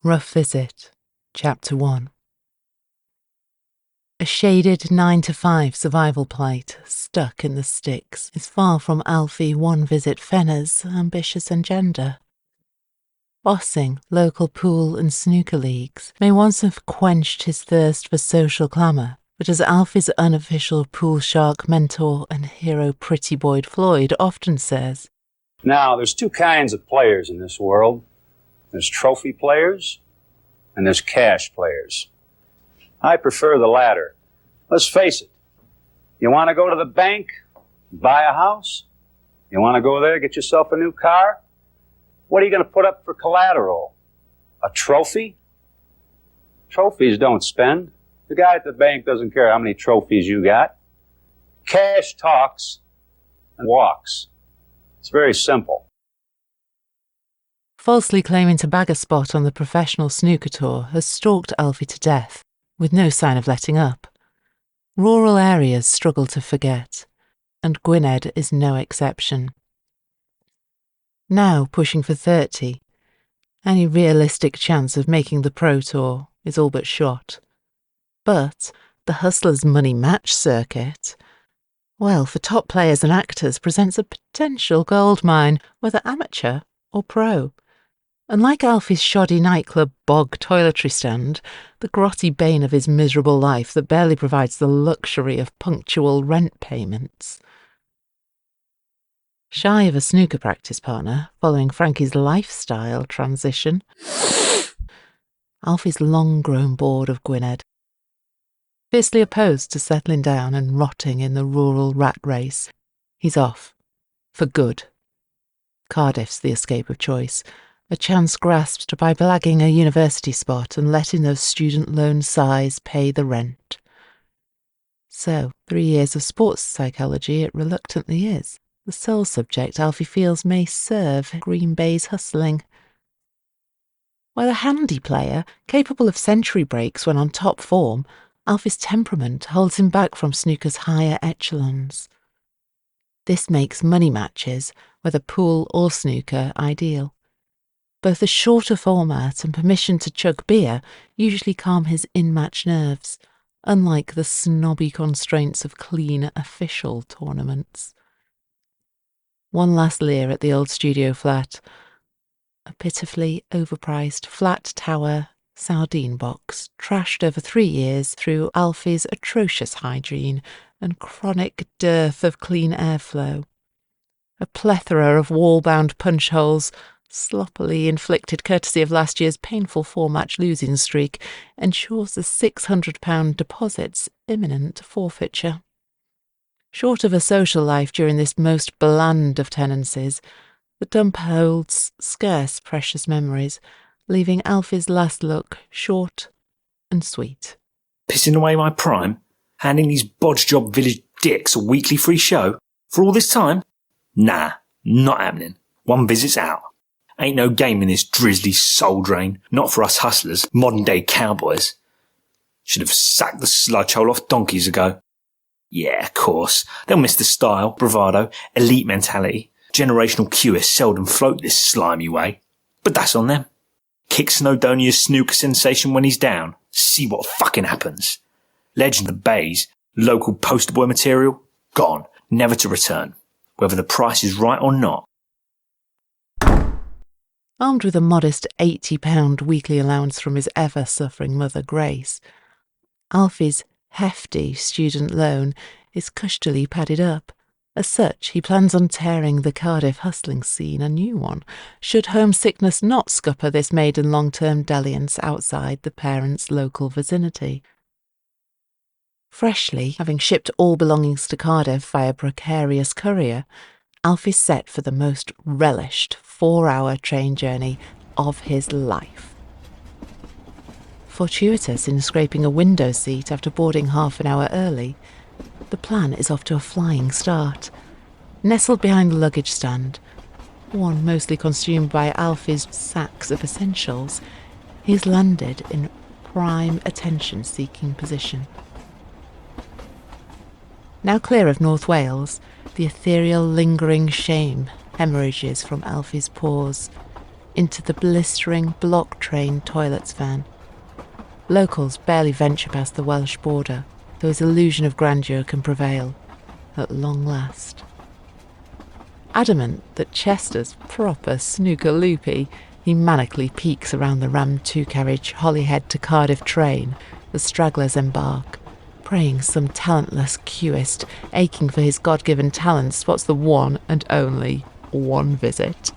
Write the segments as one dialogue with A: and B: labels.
A: Rough Visit, Chapter 1. A shaded 9-to-5 survival plight stuck in the sticks is far from Alfie One Visit Fenner's ambitious agenda. Bossing local pool and snooker leagues may once have quenched his thirst for social clamour, but as Alfie's unofficial pool shark mentor and hero Pretty Boy Floyd often says,
B: "Now, there's two kinds of players in this world. There's trophy players, and there's cash players. I prefer the latter. Let's face it. You want to go to the bank, buy a house? You want to go there, get yourself a new car? What are you going to put up for collateral? A trophy? Trophies don't spend. The guy at the bank doesn't care how many trophies you got. Cash talks and walks. It's very simple."
A: Falsely claiming to bag a spot on the professional snooker tour has stalked Alfie to death, with no sign of letting up. Rural areas struggle to forget, and Gwynedd is no exception. Now pushing for 30, any realistic chance of making the Pro Tour is all but shot. But the Hustlers' money match circuit, well, for top players and actors, presents a potential goldmine, whether amateur or pro. Unlike Alfie's shoddy nightclub bog toiletry stand, the grotty bane of his miserable life that barely provides the luxury of punctual rent payments. Shy of a snooker practice partner, following Frankie's lifestyle transition, Alfie's long grown bored of Gwynedd. Fiercely opposed to settling down and rotting in the rural rat race, he's off. For good. Cardiff's the escape of choice, a chance grasped by blagging a university spot and letting those student loan sighs pay the rent. So, 3 years of sports psychology it reluctantly is, the sole subject Alfie feels may serve Green Bay's hustling. While a handy player, capable of century breaks when on top form, Alfie's temperament holds him back from snooker's higher echelons. This makes money matches, whether pool or snooker, ideal. Both the shorter format and permission to chug beer usually calm his in-match nerves, unlike the snobby constraints of clean official tournaments. One last leer at the old studio flat, a pitifully overpriced flat tower sardine box, trashed over 3 years through Alfie's atrocious hygiene and chronic dearth of clean airflow. A plethora of wall-bound punch holes, sloppily inflicted courtesy of last year's painful 4-match losing streak, ensures the £600 deposit's imminent forfeiture. Short of a social life during this most bland of tenancies, the dump holds scarce precious memories, leaving Alfie's last look short and sweet.
C: Pissing away my prime? Handing these bodge-job village dicks a weekly free show? For all this time? Nah, not happening. One visit's out. Ain't no game in this drizzly soul drain. Not for us hustlers, modern-day cowboys. Should have sacked the sludge hole off donkeys ago. Yeah, of course. They'll miss the style, bravado, elite mentality. Generational QS seldom float this slimy way. But that's on them. Kick Snowdonia's snooker sensation when he's down. See what fucking happens. Legend of Baize, local poster boy material, gone, never to return. Whether the price is right or not.
A: Armed with a modest £80 weekly allowance from his ever-suffering mother Grace, Alfie's hefty student loan is cushionily padded up. As such, he plans on tearing the Cardiff hustling scene a new one, should homesickness not scupper this maiden long-term dalliance outside the parents' local vicinity. Freshly, having shipped all belongings to Cardiff via precarious courier, Alfie's set for the most relished 4-hour train journey of his life. Fortuitous in scraping a window seat after boarding half an hour early, the plan is off to a flying start. Nestled behind the luggage stand, one mostly consumed by Alfie's sacks of essentials, he's landed in prime attention-seeking position. Now clear of North Wales, the ethereal lingering shame hemorrhages from Alfie's pores, into the blistering block train toilets van. Locals barely venture past the Welsh border, though his illusion of grandeur can prevail, at long last. Adamant that Chester's proper snooker loopy, he manically peeks around the rammed two-carriage Holyhead to Cardiff train as stragglers embark, praying some talentless cueist, aching for his God-given talent, spots the one and only One Visit.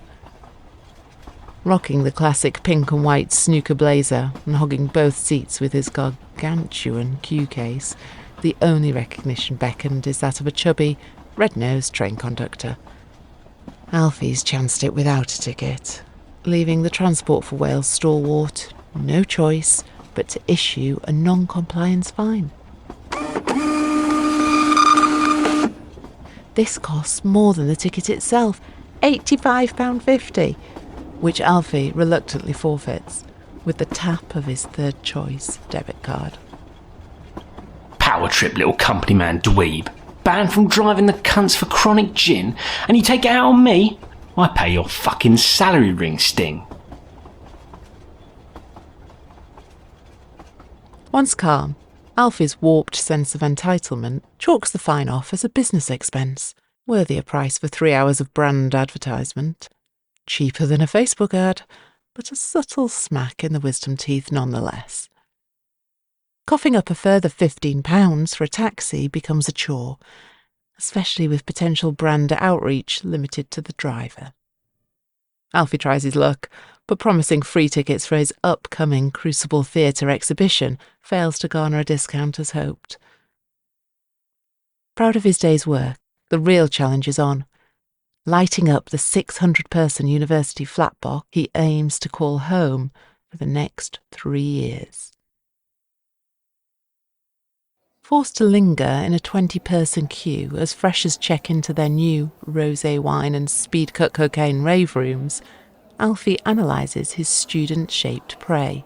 A: Rocking the classic pink and white snooker blazer and hogging both seats with his gargantuan cue case, the only recognition beckoned is that of a chubby, red-nosed train conductor. Alfie's chanced it without a ticket, leaving the Transport for Wales stalwart no choice but to issue a non-compliance fine. This costs more than the ticket itself, £85.50, which Alfie reluctantly forfeits with the tap of his third choice debit card.
C: Power trip, little company man dweeb. Banned from driving the cunts for chronic gin, and you take it out on me? I pay your fucking salary ring, Sting.
A: Once calm, Alfie's warped sense of entitlement chalks the fine off as a business expense, worthy a price for 3 hours of brand advertisement. Cheaper than a Facebook ad, but a subtle smack in the wisdom teeth nonetheless. Coughing up a further £15 for a taxi becomes a chore, especially with potential brand outreach limited to the driver. Alfie tries his luck, but promising free tickets for his upcoming Crucible Theatre exhibition fails to garner a discount as hoped. Proud of his day's work, the real challenge is on. Lighting up the 600-person university flat box he aims to call home for the next 3 years. Forced to linger in a 20-person queue as freshers check into their new rosé wine and speed-cut cocaine rave rooms, Alfie analyses his student-shaped prey.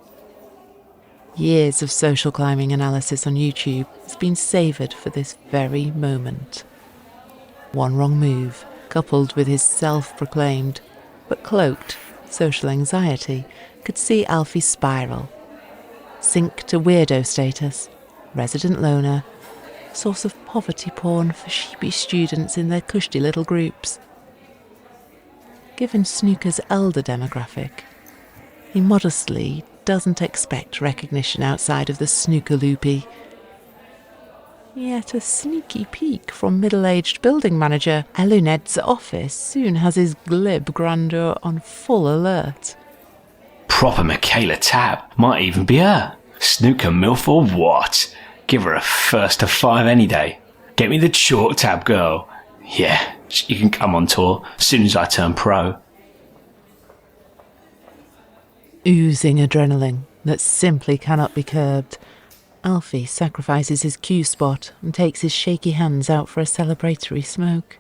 A: Years of social climbing analysis on YouTube has been savoured for this very moment. One wrong move, coupled with his self-proclaimed, but cloaked, social anxiety, could see Alfie spiral. Sink to weirdo status, resident loner, source of poverty porn for sheepy students in their cushy little groups. Given snooker's elder demographic, he modestly doesn't expect recognition outside of the snooker loopy. Yet a sneaky peek from middle-aged building manager Gwyned's office soon has his glib grandeur on full alert.
C: Proper Michaela Tab. Might even be her. Snooker MILF or what? Give her a first to 5 any day. Get me the chalk, Tab girl. Yeah, you can come on tour as soon as I turn pro.
A: Oozing adrenaline that simply cannot be curbed, Alfie sacrifices his cue spot and takes his shaky hands out for a celebratory smoke.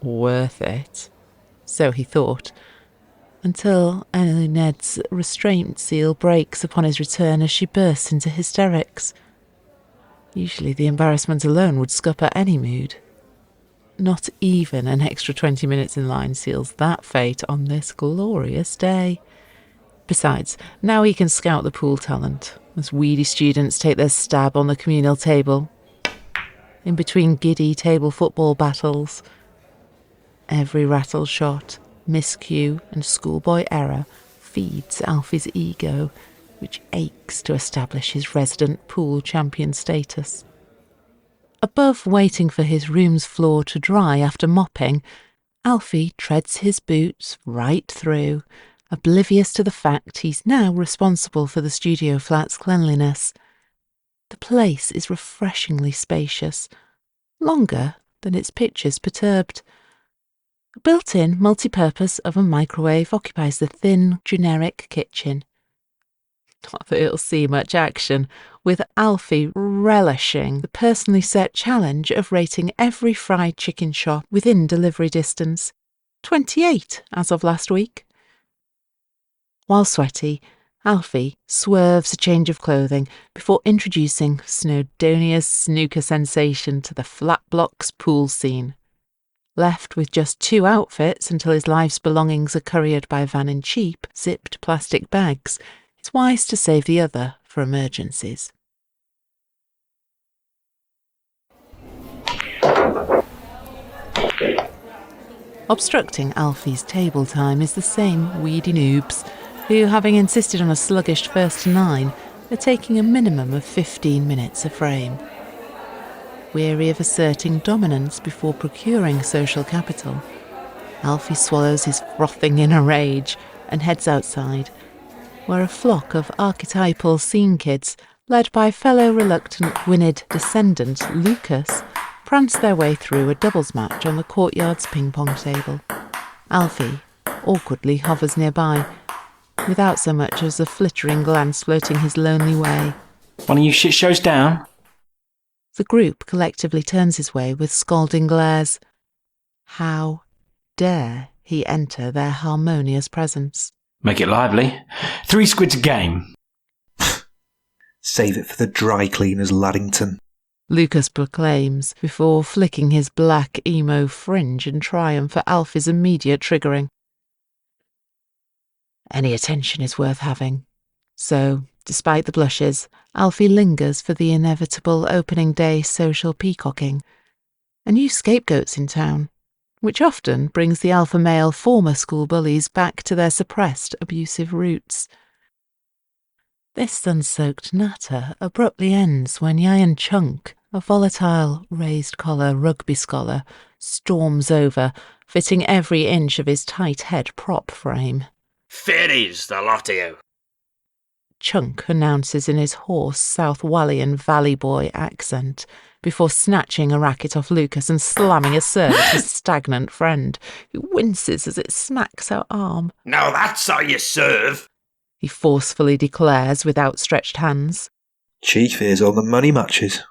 A: Worth it, so he thought, until Gwyned's restraint seal breaks upon his return as she bursts into hysterics. Usually the embarrassment alone would scupper any mood. Not even an extra 20 minutes in line seals that fate on this glorious day. Besides, now he can scout the pool talent, as weedy students take their stab on the communal table, in between giddy table football battles. Every rattle shot, miscue and schoolboy error feeds Alfie's ego, which aches to establish his resident pool champion status. Above waiting for his room's floor to dry after mopping, Alfie treads his boots right through, oblivious to the fact he's now responsible for the studio flat's cleanliness. The place is refreshingly spacious, longer than its pictures perturbed. A built-in multi-purpose oven microwave occupies the thin, generic kitchen. Not that it'll see much action, with Alfie relishing the personally set challenge of rating every fried chicken shop within delivery distance. 28 as of last week. While sweaty, Alfie swerves a change of clothing before introducing Snowdonia's snooker sensation to the Flat Block's pool scene. Left with just 2 outfits until his life's belongings are couriered by van in cheap, zipped plastic bags, it's wise to save the other for emergencies. Obstructing Alfie's table time is the same weedy noobs who, having insisted on a sluggish first to 9, are taking a minimum of 15 minutes a frame. Weary of asserting dominance before procuring social capital, Alfie swallows his frothing inner rage and heads outside, where a flock of archetypal scene kids, led by fellow reluctant Gwynedd descendant Lucas, prance their way through a doubles match on the courtyard's ping-pong table. Alfie awkwardly hovers nearby, without so much as a flittering glance floating his lonely way.
C: One of you shit shows down?
A: The group collectively turns his way with scalding glares. How dare he enter their harmonious presence?
C: Make it lively. 3 squids a game.
D: Save it for the dry cleaners, Laddington.
A: Lucas proclaims, before flicking his black emo fringe in triumph at Alfie's immediate triggering. Any attention is worth having. So, despite the blushes, Alfie lingers for the inevitable opening day social peacocking. A new scapegoat's in town, which often brings the alpha male former school bullies back to their suppressed abusive roots. This sun-soaked natter abruptly ends when Ian Chunk, a volatile, raised-collar rugby scholar, storms over, fitting every inch of his tight head prop frame.
E: Fairies, the lot of you.
A: Chunk announces in his hoarse South Wallian Valley Boy accent, before snatching a racket off Lucas and slamming a serve at his stagnant friend, who winces as it smacks her arm.
E: Now that's how you serve.
A: He forcefully declares with outstretched hands.
D: Chief is on the money matches.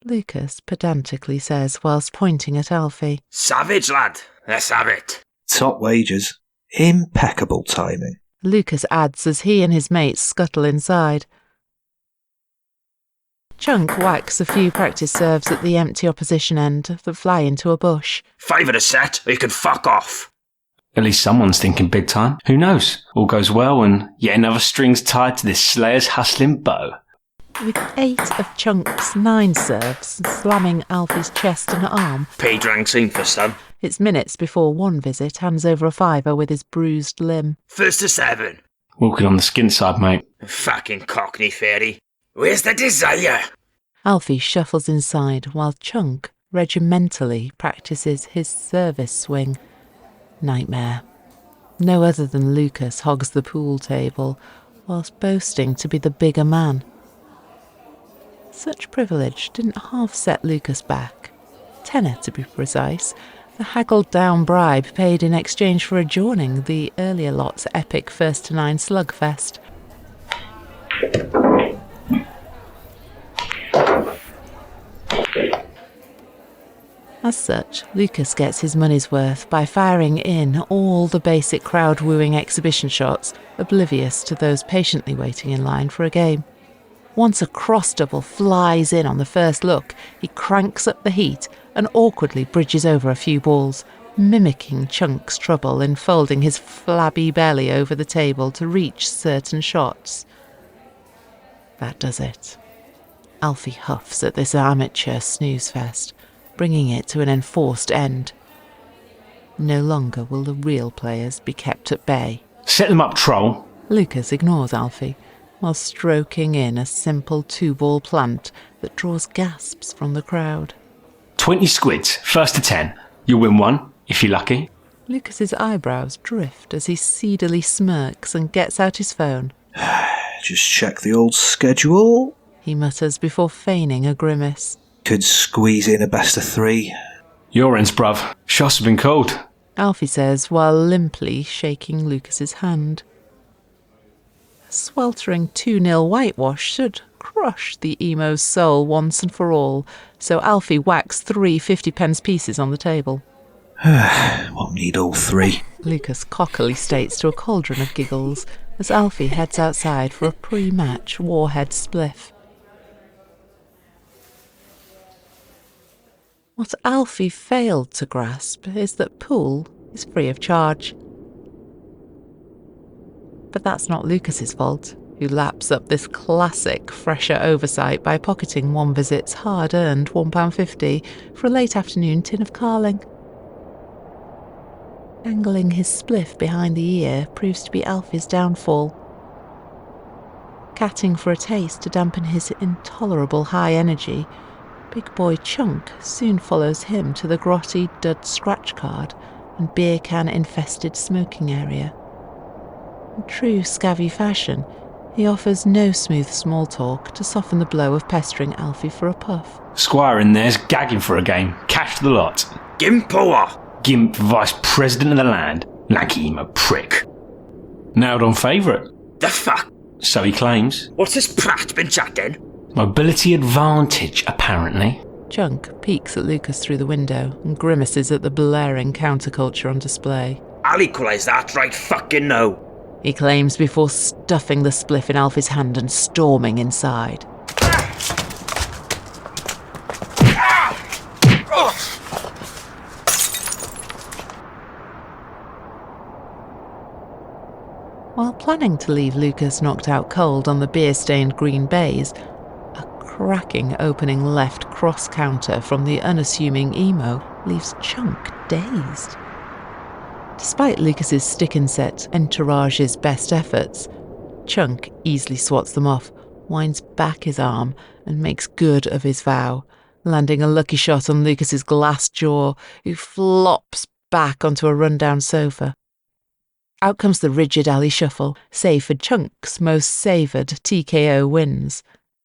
A: Lucas pedantically says whilst pointing at Alfie.
E: Savage, lad. Let's have it.
D: Top wages. Impeccable timing.
A: Lucas adds as he and his mates scuttle inside. Chunk whacks a few practice serves at the empty opposition end that fly into a bush.
E: 5 at a set, or you can fuck off.
C: At least someone's thinking big time. Who knows? All goes well and yet another string's tied to this slayer's hustling bow.
A: With 8 of Chunk's 9 serves slamming Alfie's chest and arm.
E: Paid rank scene for some.
A: It's minutes before One Visit hands over a fiver with his bruised limb.
E: 1st to 7.
C: Walking on the skin side, mate.
E: Fucking cockney fairy. Where's the desire?
A: Alfie shuffles inside while Chunk regimentally practices his service swing. Nightmare. No other than Lucas hogs the pool table, whilst boasting to be the bigger man. Such privilege didn't half set Lucas back. Tenner, to be precise, the haggled-down bribe paid in exchange for adjourning the earlier lot's epic 1st to 9 slugfest. As such, Lucas gets his money's worth by firing in all the basic crowd-wooing exhibition shots, oblivious to those patiently waiting in line for a game. Once a cross-double flies in on the first look, he cranks up the heat and awkwardly bridges over a few balls, mimicking Chunk's trouble in folding his flabby belly over the table to reach certain shots. That does it. Alfie huffs at this amateur snooze fest, bringing it to an enforced end. No longer will the real players be kept at bay.
C: Set them up, troll.
A: Lucas ignores Alfie, while stroking in a simple 2-ball plant that draws gasps from the crowd.
C: 20 squids, 1st to 10. You'll win 1, if you're lucky.
A: Lucas's eyebrows drift as he seedily smirks and gets out his phone.
D: Just check the old schedule.
A: He mutters before feigning a grimace.
D: Could squeeze in a best of 3.
C: Your ends, bruv. Shots have been called.
A: Alfie says while limply shaking Lucas's hand. A sweltering 2-0 whitewash should crush the emo's soul once and for all, so Alfie whacks 3 50-pence pieces on the table.
D: Won't need all 3.
A: Lucas cockily states to a cauldron of giggles as Alfie heads outside for a pre-match warhead spliff. What Alfie failed to grasp is that pool is free of charge. But that's not Lucas's fault, who laps up this classic fresher oversight by pocketing One Visit's hard-earned £1.50 for a late afternoon tin of carling. Angling his spliff behind the ear proves to be Alfie's downfall. Catting for a taste to dampen his intolerable high energy, big boy Chunk soon follows him to the grotty dud scratch card and beer can-infested smoking area. In true scabby fashion, he offers no smooth small talk to soften the blow of pestering Alfie for a puff.
C: Squire in there's gagging for a game. Cash the lot.
E: Gimpoa!
C: Gimp Vice President of the land. Lanky emo prick. Nailed on favourite.
E: The fuck?
C: So he claims.
E: What's this prat been chatting?
C: Mobility advantage, apparently.
A: Chunk peeks at Lucas through the window and grimaces at the blaring counterculture on display.
E: I'll equalise that right fucking now.
A: He claims before stuffing the spliff in Alfie's hand and storming inside. While planning to leave Lucas knocked out cold on the beer-stained green baize, a cracking opening left cross-counter from the unassuming emo leaves Chunk dazed. Despite Lucas's stick-and-set entourage's best efforts, Chunk easily swats them off, winds back his arm, and makes good of his vow, landing a lucky shot on Lucas's glass jaw, who flops back onto a run-down sofa. Out comes the rigid alley shuffle, save for Chunk's most savoured TKO wins.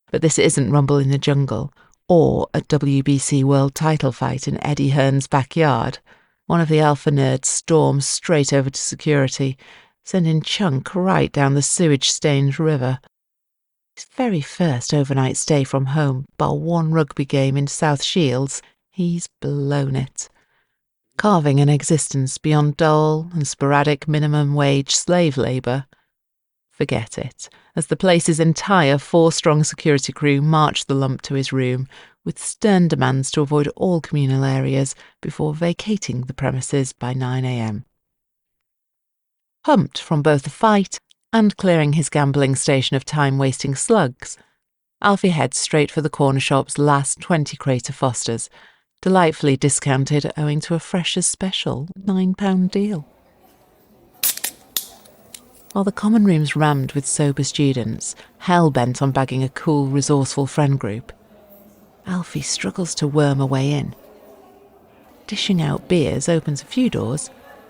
A: But this isn't Rumble in the Jungle, or a WBC World title fight in Eddie Hearn's backyard. One of the alpha nerds storms straight over to security, sending Chunk right down the sewage-stained river. His very first overnight stay from home, bar one rugby game in South Shields, he's blown it. Carving an existence beyond dull and sporadic minimum wage slave labour. Forget it, as the place's entire four-strong security crew marched the lump to his room, with stern demands to avoid all communal areas before vacating the premises by 9 a.m. Pumped from both the fight and clearing his gambling station of time-wasting slugs, Alfie heads straight for the corner shop's last 20 crate of Fosters, delightfully discounted owing to a Freshers' special £9 deal. While the common room's rammed with sober students, hell-bent on bagging a cool, resourceful friend group, Alfie struggles to worm a way in. Dishing out beers opens a few doors,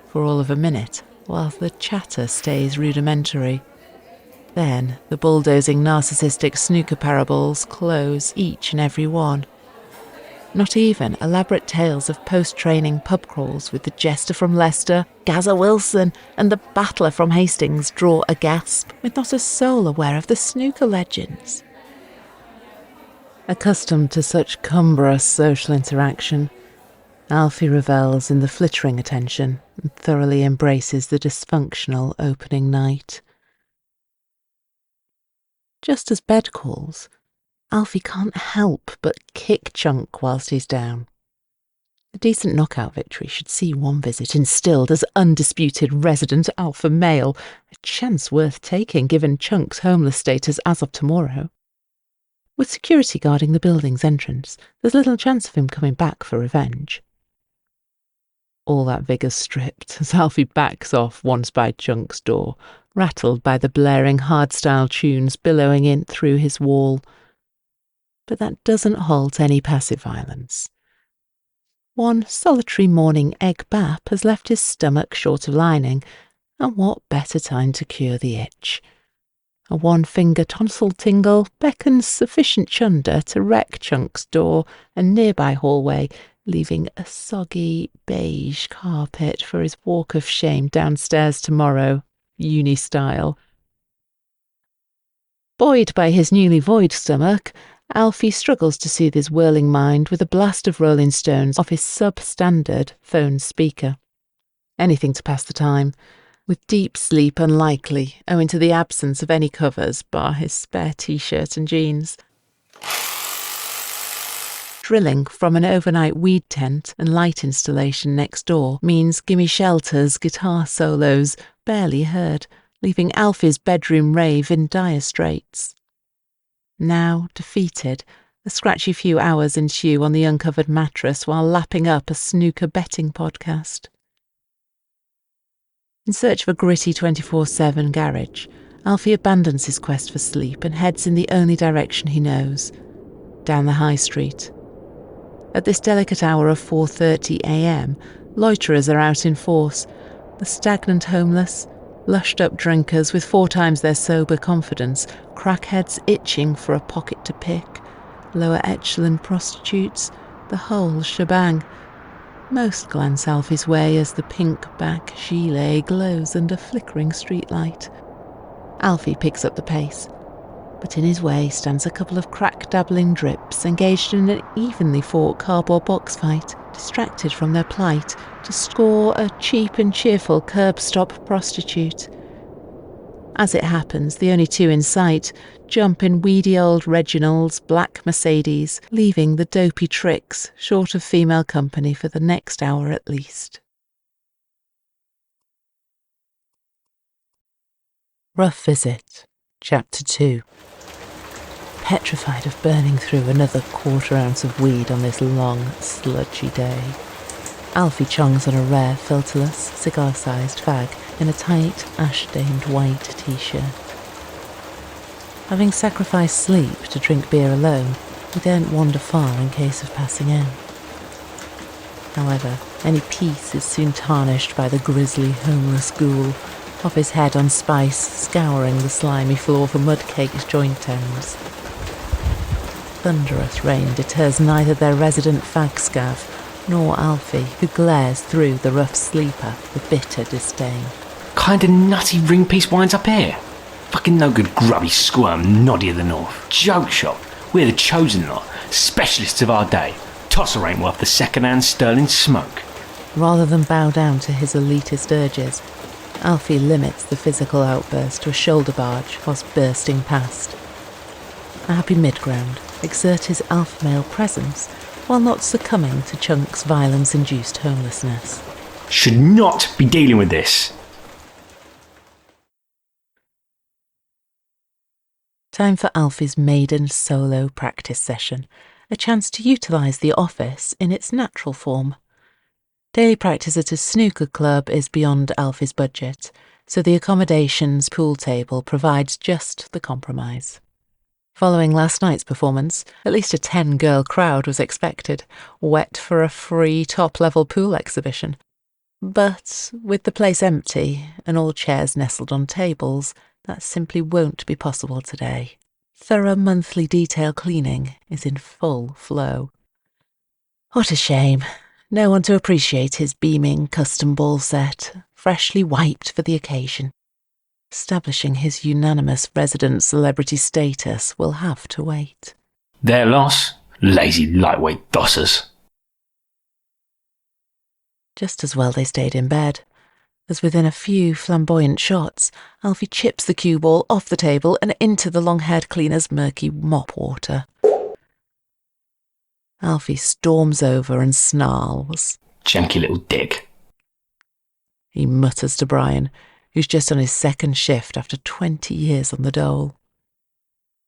A: for all of a minute, while the chatter stays rudimentary. Then the bulldozing narcissistic snooker parables close each and every one. Not even elaborate tales of post-training pub crawls with the jester from Leicester, Gazza Wilson, and the battler from Hastings draw a gasp, with not a soul aware of the snooker legends. Accustomed to such cumbrous social interaction, Alfie revels in the flittering attention and thoroughly embraces the dysfunctional opening night. Just as bed calls, Alfie can't help but kick Chunk whilst he's down. A decent knockout victory should see One Visit instilled as undisputed resident alpha male, a chance worth taking given Chunk's homeless status as of tomorrow. With security guarding the building's entrance, there's little chance of him coming back for revenge. All that vigour stripped as Alfie backs off once by Chunk's door, rattled by the blaring hardstyle tunes billowing in through his wall. But that doesn't halt any passive violence. One solitary morning egg bap has left his stomach short of lining, and what better time to cure the itch? A one-finger tonsil tingle beckons sufficient chunder to wreck Chunk's door and nearby hallway, leaving a soggy beige carpet for his walk of shame downstairs tomorrow, uni-style. Buoyed by his newly void stomach, Alfie struggles to soothe his whirling mind with a blast of Rolling Stones off his substandard phone speaker. Anything to pass the time, with deep sleep unlikely owing to the absence of any covers bar his spare t-shirt and jeans. drilling from an overnight weed tent and light installation next door means Gimme Shelter's guitar solos barely heard, leaving Alfie's bedroom rave in dire straits. Now, defeated, a scratchy few hours ensue on the uncovered mattress while lapping up a snooker betting podcast. In search of a gritty 24/7 garage, Alfie abandons his quest for sleep and heads in the only direction he knows, down the high street. At this delicate hour of 4:30 a.m, loiterers are out in force, the stagnant homeless, lushed-up drinkers with 4 times their sober confidence, crackheads itching for a pocket to pick, lower echelon prostitutes, the whole shebang. Most glance Alfie's way as the pink back gilet glows under flickering streetlight. Alfie picks up the pace, but in his way stands a couple of crack-dabbling drips engaged in an evenly fought cardboard box fight, distracted from their plight to score a cheap and cheerful curb-stop prostitute. As it happens, the only two in sight jump in weedy old Reginald's black Mercedes, leaving the dopey tricks short of female company for the next hour at least. Rough Visit, Chapter 2. Petrified of burning through another 1/4 ounce of weed on this long, sludgy day, Alfie chongs on a rare, filterless, cigar-sized fag in a tight, ash-stained white t-shirt. Having sacrificed sleep to drink beer alone, we don't wander far in case of passing out. However, any peace is soon tarnished by the grisly, homeless ghoul, off his head on spice, scouring the slimy floor for mud-caked joint ends. Thunderous rain deters neither their resident fag scav nor Alfie, who glares through the rough sleeper with bitter disdain.
C: Kinda nutty ring piece wines up here. Fucking no good grubby squirm noddy of the north. Joke shop. We're the chosen lot. Specialists of our day. Tosser ain't worth the second-hand sterling smoke.
A: Rather than bow down to his elitist urges, Alfie limits the physical outburst to a shoulder barge whilst bursting past. A happy mid-ground, exert his alpha male presence while not succumbing to Chunk's violence-induced homelessness.
C: Should not be dealing with this.
A: Time for Alfie's maiden solo practice session, a chance to utilise the office in its natural form. Daily practice at a snooker club is beyond Alfie's budget, so the accommodations pool table provides just the compromise. Following last night's performance, at least a 10-girl crowd was expected, wet for a free top-level pool exhibition. But with the place empty and all chairs nestled on tables, that simply won't be possible today. Thorough monthly detail cleaning is in full flow. What a shame. No one to appreciate his beaming custom ball set, freshly wiped for the occasion. Establishing his unanimous resident celebrity status will have to wait.
C: Their loss? Lazy lightweight dossers.
A: Just as well they stayed in bed, as within a few flamboyant shots, Alfie chips the cue ball off the table and into the long-haired cleaner's murky mop water. Alfie storms over and snarls.
C: Janky little dick.
A: He mutters to Brian, who's just on his second shift after 20 years on the dole.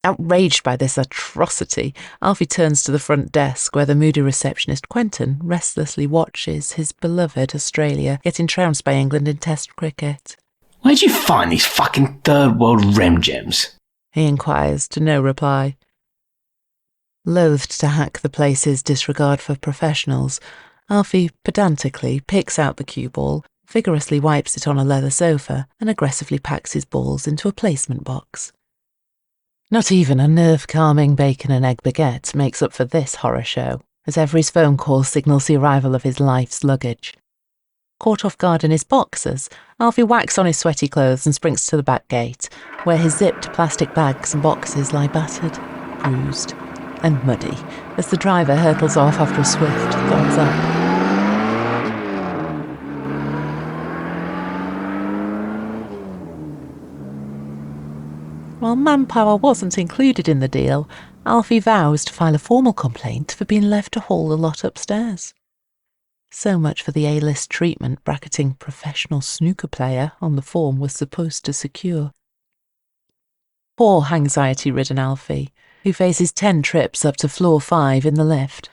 A: Outraged by this atrocity, Alfie turns to the front desk where the moody receptionist Quentin restlessly watches his beloved Australia getting trounced by England in Test cricket.
C: Where'd you find these fucking third world rem gems?
A: He inquires, to no reply. Loathed to hack the place's disregard for professionals, Alfie pedantically picks out the cue ball, vigorously wipes it on a leather sofa, and aggressively packs his balls into a placement box. Not even a nerve-calming bacon and egg baguette makes up for this horror show, as every phone call signals the arrival of his life's luggage. Caught off guard in his boxers, Alfie whacks on his sweaty clothes and sprints to the back gate, where his zipped plastic bags and boxes lie battered, bruised, and muddy, as the driver hurtles off after a swift thumbs up. While manpower wasn't included in the deal, Alfie vows to file a formal complaint for being left to haul the lot upstairs. So much for the A-list treatment bracketing professional snooker player on the form was supposed to secure. Poor anxiety-ridden Alfie, who faces 10 trips up to floor 5 in the lift.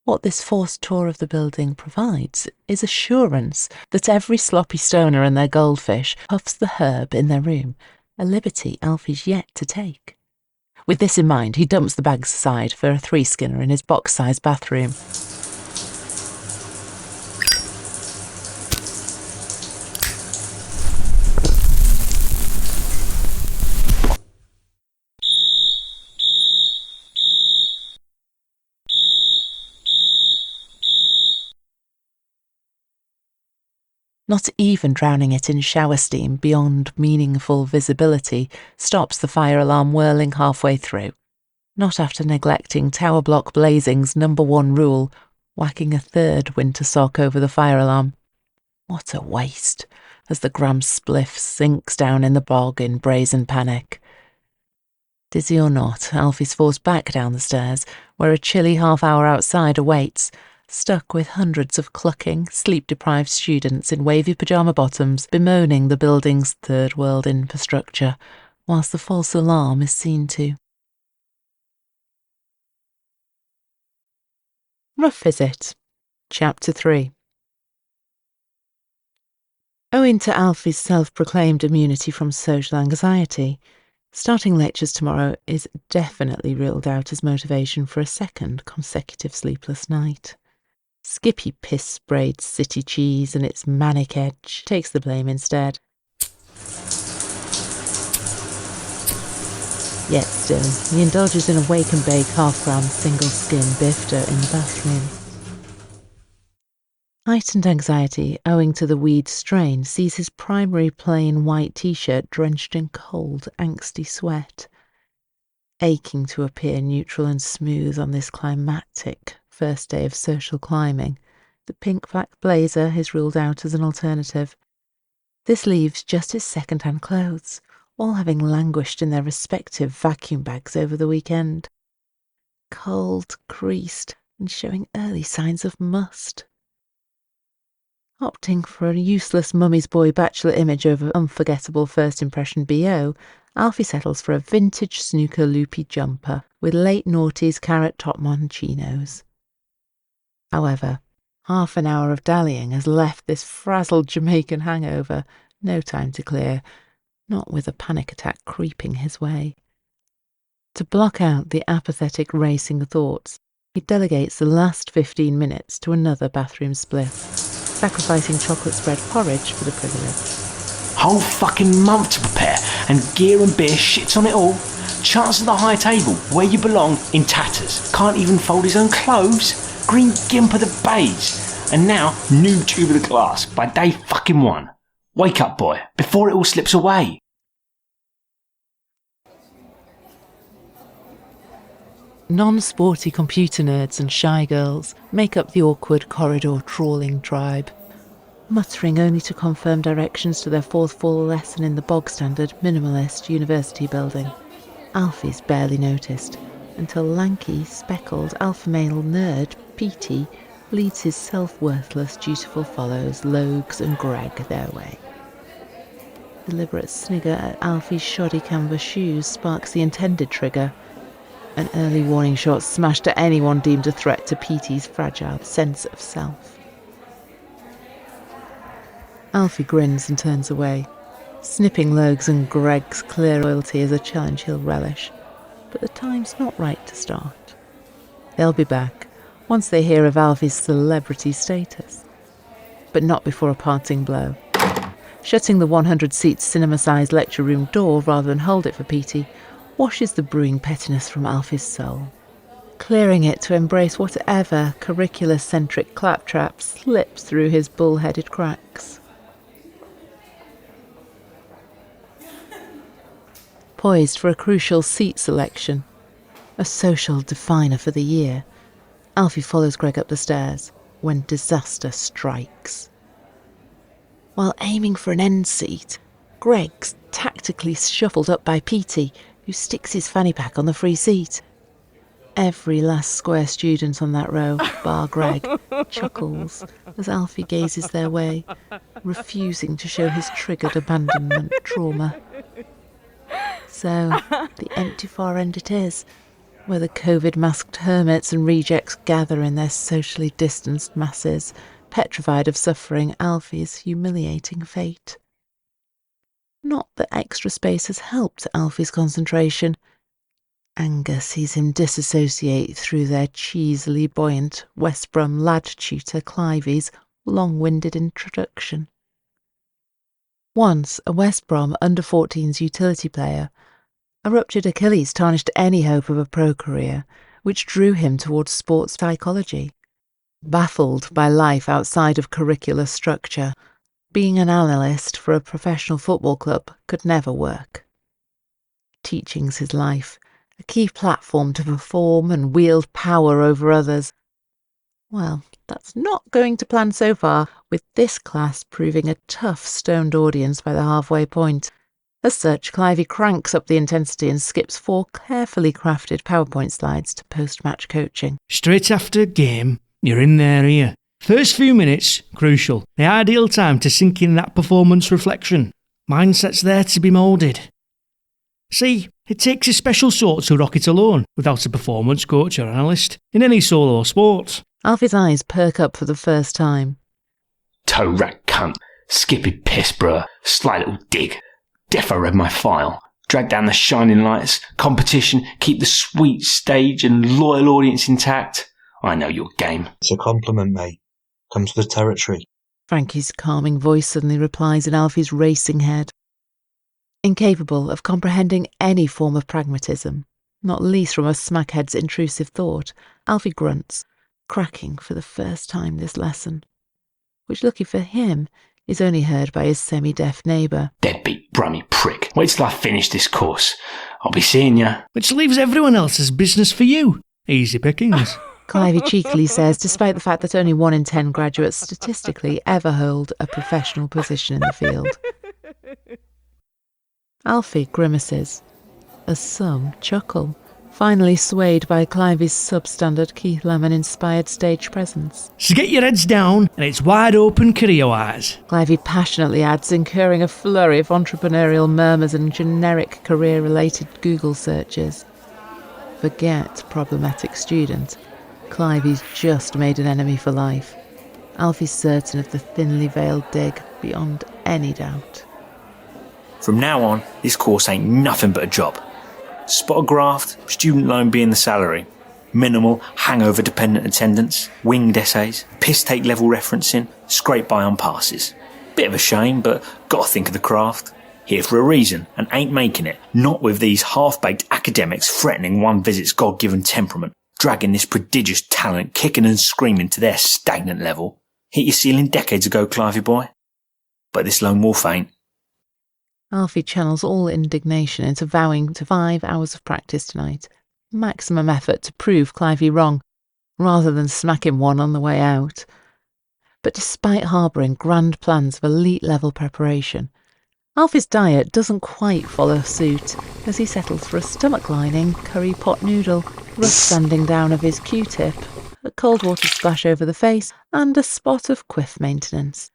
A: What this forced tour of the building provides is assurance that every sloppy stoner and their goldfish puffs the herb in their room, a liberty Alfie's yet to take. With this in mind, he dumps the bags aside for a 3-skinner in his box-sized bathroom. Not even drowning it in shower steam beyond meaningful visibility stops the fire alarm whirling halfway through. Not after neglecting Tower Block Blazing's #1 rule, whacking a 3rd winter sock over the fire alarm. What a waste, as the gram spliff sinks down in the bog in brazen panic. Dizzy or not, Alfie's forced back down the stairs, where a chilly half-hour outside awaits, stuck with hundreds of clucking, sleep-deprived students in wavy pyjama bottoms bemoaning the building's third-world infrastructure, whilst the false alarm is seen to. Rough Visit, Chapter 3. Owing to Alfie's self-proclaimed immunity from social anxiety, starting lectures tomorrow is definitely ruled out as motivation for a second consecutive sleepless night. Skippy piss-sprayed city cheese and its manic edge takes the blame instead. Yet still, he indulges in a wake-and-bake half-gram single-skin bifter in the bathroom. Heightened anxiety, owing to the weed strain, sees his primary plain white t-shirt drenched in cold, angsty sweat. Aching to appear neutral and smooth on this climactic first day of social climbing, the pink Veck blazer is ruled out as an alternative. This leaves just his second-hand clothes, all having languished in their respective vacuum bags over the weekend. Cold, creased, and showing early signs of must. Opting for a useless mummy's boy bachelor image over unforgettable first impression BO, Alfie settles for a vintage snooker loopy jumper with late noughties carrot top moncinos. However, half an hour of dallying has left this frazzled Jamaican hangover no time to clear, not with a panic attack creeping his way. To block out the apathetic racing thoughts, he delegates the last 15 minutes to another bathroom spliff, sacrificing chocolate spread porridge for the privilege.
C: Whole fucking month to prepare, and gear and beer shits on it all. Chance at the high table, where you belong, in tatters. Can't even fold his own clothes. Green gimp of the Baize. And now, new tube of the glass by day fucking 1. Wake up, boy, before it all slips away.
A: Non-sporty computer nerds and shy girls make up the awkward corridor-trawling tribe, muttering only to confirm directions to their 4th fall lesson in the bog-standard minimalist university building. Alfie's barely noticed, until lanky, speckled alpha male nerd Petey leads his self-worthless, dutiful follows Logs and Greg their way. Deliberate snigger at Alfie's shoddy canvas shoes sparks the intended trigger. An early warning shot smashed at anyone deemed a threat to Petey's fragile sense of self. Alfie grins and turns away. Snipping Logs and Greg's clear loyalty is a challenge he'll relish, but the time's not right to start. They'll be back, once they hear of Alfie's celebrity status. But not before a parting blow. Shutting the 100-seat cinema-sized lecture room door rather than hold it for Petey washes the brewing pettiness from Alfie's soul, clearing it to embrace whatever curricular-centric claptrap slips through his bull-headed cracks. Poised for a crucial seat selection, a social definer for the year, Alfie follows Greg up the stairs when disaster strikes. While aiming for an end seat, Greg's tactically shuffled up by Petey, who sticks his fanny pack on the free seat. Every last square student on that row, bar Greg, chuckles as Alfie gazes their way, refusing to show his triggered abandonment trauma. So, the empty far end it is, where the COVID-masked hermits and rejects gather in their socially distanced masses, petrified of suffering Alfie's humiliating fate. Not that extra space has helped Alfie's concentration. Anger sees him disassociate through their cheesily buoyant West Brom lad tutor Clivey's long-winded introduction. Once a West Brom under-14s utility player, a ruptured Achilles tarnished any hope of a pro career, which drew him towards sports psychology. Baffled by life outside of curricular structure, being an analyst for a professional football club could never work. Teaching's his life, a key platform to perform and wield power over others. Well, that's not going to plan so far, with this class proving a tough, stoned audience by the halfway point. As such, Clivey cranks up the intensity and skips 4 carefully crafted PowerPoint slides to post-match coaching.
F: Straight after game, you're in their ear. First few minutes, crucial. The ideal time to sink in that performance reflection. Mindset's there to be moulded. See, it takes a special sort to rock it alone, without a performance coach or analyst, in any solo sport.
A: Alfie's eyes perk up for the first time.
C: Toe rat cunt. Skippy piss, bruh. Sly little dig. Defo read my file. Drag down the shining lights. Competition. Keep the sweet stage and loyal audience intact. I know your game.
D: It's a compliment, mate. Comes with the territory.
A: Frankie's calming voice suddenly replies in Alfie's racing head. Incapable of comprehending any form of pragmatism, not least from a smackhead's intrusive thought, Alfie grunts, cracking for the first time this lesson, which, lucky for him, is only heard by his semi-deaf neighbour.
C: Deadbeat brummy prick. Wait till I finish this course. I'll be seeing ya.
F: Which leaves everyone else's business for you. Easy pickings.
A: Clivey cheekily says, despite the fact that only 1 in 10 graduates statistically ever hold a professional position in the field. Alfie grimaces, as some chuckle, finally swayed by Clivey's substandard Keith Lemon-inspired stage presence.
F: So get your heads down, and it's wide open career-wise.
A: Clivey passionately adds, incurring a flurry of entrepreneurial murmurs and generic career-related Google searches. Forget problematic student. Clivey's just made an enemy for life. Alfie's certain of the thinly veiled dig, beyond any doubt.
C: From now on, this course ain't nothing but a job. Spot a graft, student loan being the salary. Minimal, hangover-dependent attendance, winged essays, piss-take level referencing, scrape by on passes. Bit of a shame, but gotta think of the craft. Here for a reason, and ain't making it. Not with these half-baked academics threatening One Visit's God-given temperament, dragging this prodigious talent kicking and screaming to their stagnant level. Hit your ceiling decades ago, Clivey boy. But this lone wolf ain't.
A: Alfie channels all indignation into vowing to 5 hours of practice tonight. Maximum effort to prove Clivey wrong, rather than smack him one on the way out. But despite harbouring grand plans of elite-level preparation, Alfie's diet doesn't quite follow suit, as he settles for a stomach-lining curry pot noodle, rough sanding down of his Q-tip, a cold water splash over the face, and a spot of quiff maintenance.